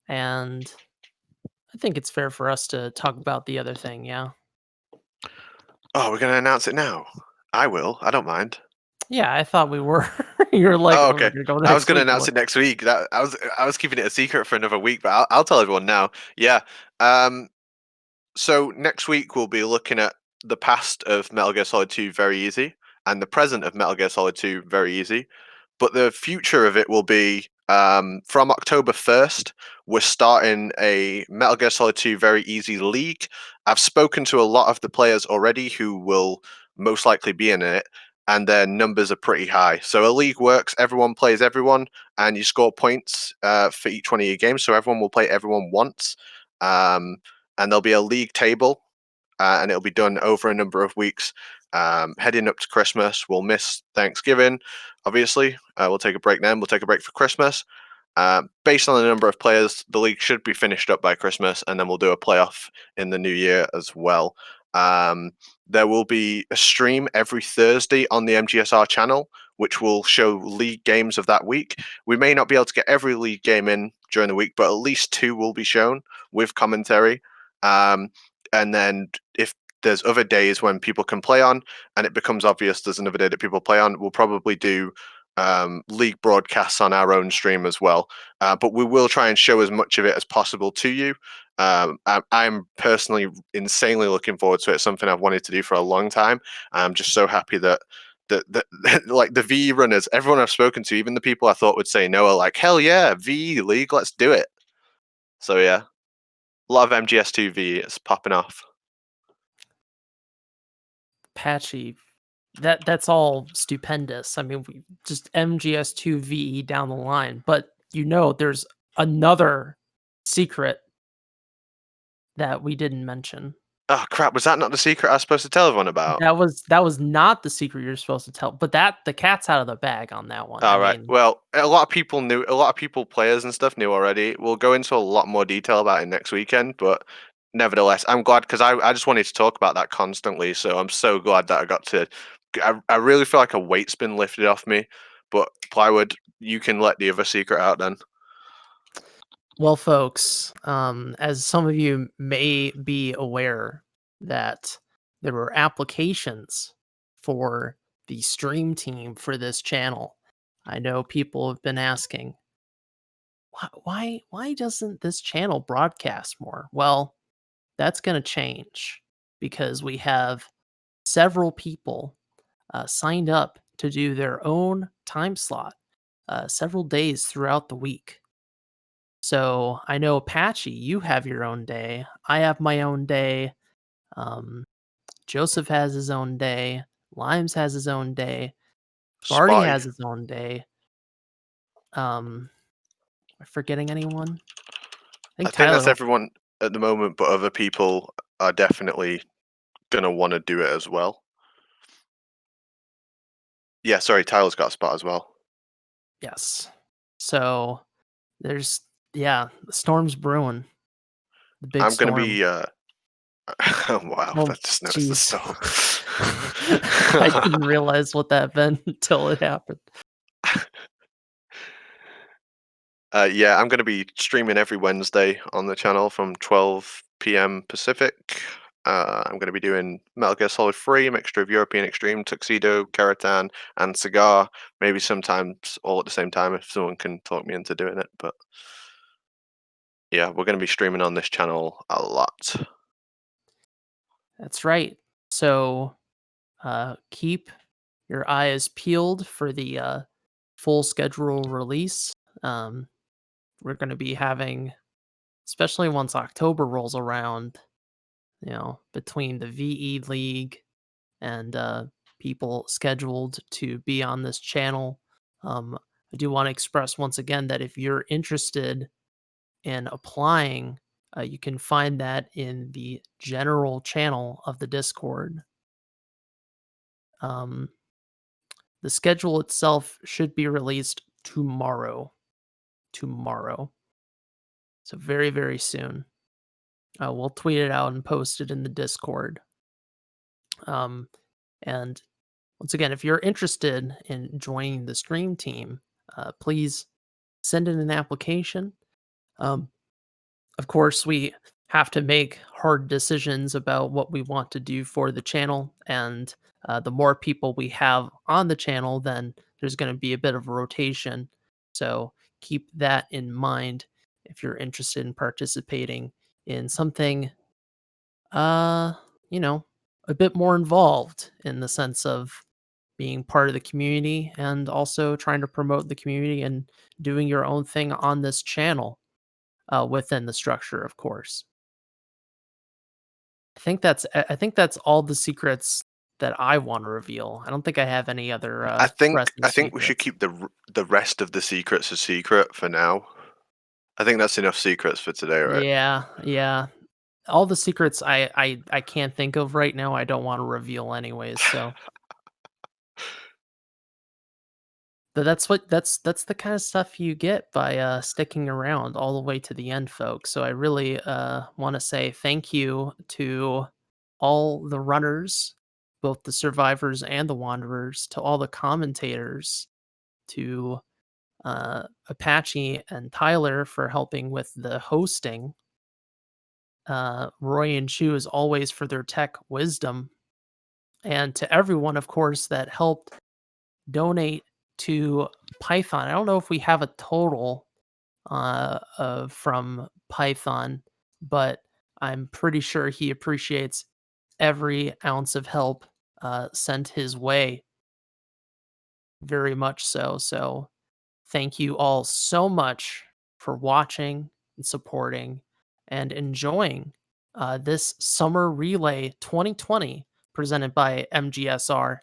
[SPEAKER 1] and I think it's fair for us to talk about the other thing, yeah?
[SPEAKER 11] Oh, we're going to announce it now? I will. I don't mind.
[SPEAKER 1] Yeah, I thought we were. You're like,
[SPEAKER 11] oh,
[SPEAKER 1] oh,
[SPEAKER 11] okay.
[SPEAKER 1] we're gonna go
[SPEAKER 11] I was
[SPEAKER 1] next
[SPEAKER 11] going to
[SPEAKER 1] week.
[SPEAKER 11] announce it next week. I was keeping it a secret for another week, but I'll tell everyone now. Yeah. So next week we'll be looking at the past of Metal Gear Solid 2 Very Easy and the present of Metal Gear Solid 2 Very Easy. But the future of it will be from October 1st, we're starting a Metal Gear Solid 2 Very Easy League. I've spoken to a lot of the players already who will most likely be in it, and their numbers are pretty high. So a league works, everyone plays everyone, and you score points for each one of your games. So everyone will play everyone once. And there'll be a league table, and it'll be done over a number of weeks. Heading up to Christmas, we'll miss Thanksgiving, obviously. We'll take a break then. We'll take a break for Christmas. Based on the number of players, the league should be finished up by Christmas, and then we'll do a playoff in the new year as well. There will be a stream every Thursday on the MGSR channel, which will show league games of that week. We may not be able to get every league game in during the week, but at least 2 will be shown with commentary. And then if there's other days when people can play on and it becomes obvious there's another day that people play on, we'll probably do league broadcasts on our own stream as well. But we will try and show as much of it as possible to you. I'm personally insanely looking forward to it. Something I've wanted to do for a long time. I'm just so happy that like the VE runners, everyone I've spoken to, even the people I thought would say no, are like, hell yeah, VE League, let's do it. So yeah, a lot of MGS2 VE is popping off.
[SPEAKER 1] Apache, that's all stupendous. I mean, we just MGS2 VE down the line, but there's another secret that we didn't mention.
[SPEAKER 11] Oh crap! Was that not the secret I was supposed to tell everyone about?
[SPEAKER 1] That was not the secret you're supposed to tell, but the cat's out of the bag on that one.
[SPEAKER 11] All right. Well, a lot of people knew. A lot of people, players and stuff, knew already. We'll go into a lot more detail about it next weekend, but nevertheless, I'm glad because I just wanted to talk about that constantly. So I'm so glad that I got to. I really feel like a weight's been lifted off me. But Plywood, you can let the other secret out then.
[SPEAKER 1] Well, folks, as some of you may be aware, that there were applications for the stream team for this channel. I know people have been asking, why doesn't this channel broadcast more? Well, that's going to change because we have several people signed up to do their own time slot. several days throughout the week. So I know Apache, you have your own day. I have my own day. Joseph has his own day. Limes has his own day. Barty
[SPEAKER 11] Spotty.
[SPEAKER 1] has his own day. Am I forgetting anyone? I
[SPEAKER 11] I
[SPEAKER 1] think
[SPEAKER 11] think
[SPEAKER 1] Tyler.
[SPEAKER 11] that's everyone at the moment, but other people are definitely gonna want to do it as well. Yeah, sorry, Tyler's got a spot as well.
[SPEAKER 1] Yes. So there's the storm's brewing. The big
[SPEAKER 11] I'm gonna
[SPEAKER 1] storm.
[SPEAKER 11] be. Wow,
[SPEAKER 1] Oh,
[SPEAKER 11] I just noticed the storm.
[SPEAKER 1] I didn't realize what that meant until it happened.
[SPEAKER 11] Yeah, I'm going to be streaming every Wednesday on the channel from 12 p.m. Pacific. I'm going to be doing Metal Gear Solid 3, a mixture of European Extreme, Tuxedo, Keratan, and Cigar. Maybe sometimes all at the same time if someone can talk me into doing it. But yeah, we're going to be streaming on this channel a lot.
[SPEAKER 1] That's right. So keep your eyes peeled for the full schedule release. We're going to be having, especially once October rolls around, between the VE League and people scheduled to be on this channel. I do want to express once again that if you're interested in applying, you can find that in the general channel of the Discord. The schedule itself should be released tomorrow. So very, very soon. We'll tweet it out and post it in the Discord. And once again, if you're interested in joining the stream team, please send in an application. Of course, we have to make hard decisions about what we want to do for the channel, and the more people we have on the channel, then there's going to be a bit of a rotation. So keep that in mind if you're interested in participating in something, a bit more involved in the sense of being part of the community and also trying to promote the community and doing your own thing on this channel within the structure, of course. I think that's all the secrets that I want to reveal. I don't think I have any other
[SPEAKER 11] I think
[SPEAKER 1] pressing
[SPEAKER 11] we should
[SPEAKER 1] secrets.
[SPEAKER 11] keep the rest of the secrets a secret for now. I think that's enough secrets for today, right?
[SPEAKER 1] Yeah. All the secrets I can't think of right now. I don't want to reveal anyways. So, but that's the kind of stuff you get by sticking around all the way to the end, folks. So I really want to say thank you to all the runners, both the survivors and the wanderers, to all the commentators, to Apache and Tyler for helping with the hosting, Roy and Chu as always for their tech wisdom, and to everyone, of course, that helped donate to Python. I don't know if we have a total from Python, but I'm pretty sure he appreciates every ounce of help sent his way. Very much so. So thank you all so much for watching and supporting and enjoying this Summer Relay 2020 presented by MGSR.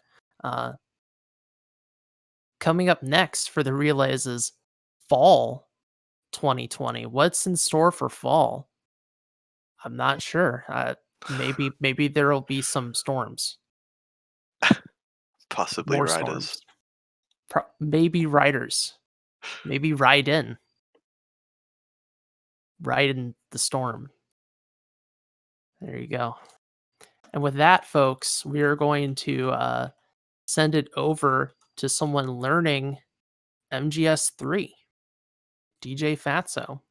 [SPEAKER 1] Coming up next for the relays is Fall 2020. What's in store for fall? I'm not sure. Maybe there'll be some storms.
[SPEAKER 11] Possibly
[SPEAKER 1] More
[SPEAKER 11] riders.
[SPEAKER 1] storms. Maybe riders. Maybe ride in the storm. There you go. And with that, folks, we are going to send it over to someone learning MGS3, DJ Fatso.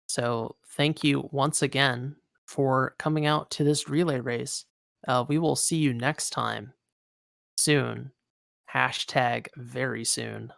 [SPEAKER 1] So thank you once again for coming out to this relay race. We will see you next time. Soon. Hashtag very soon.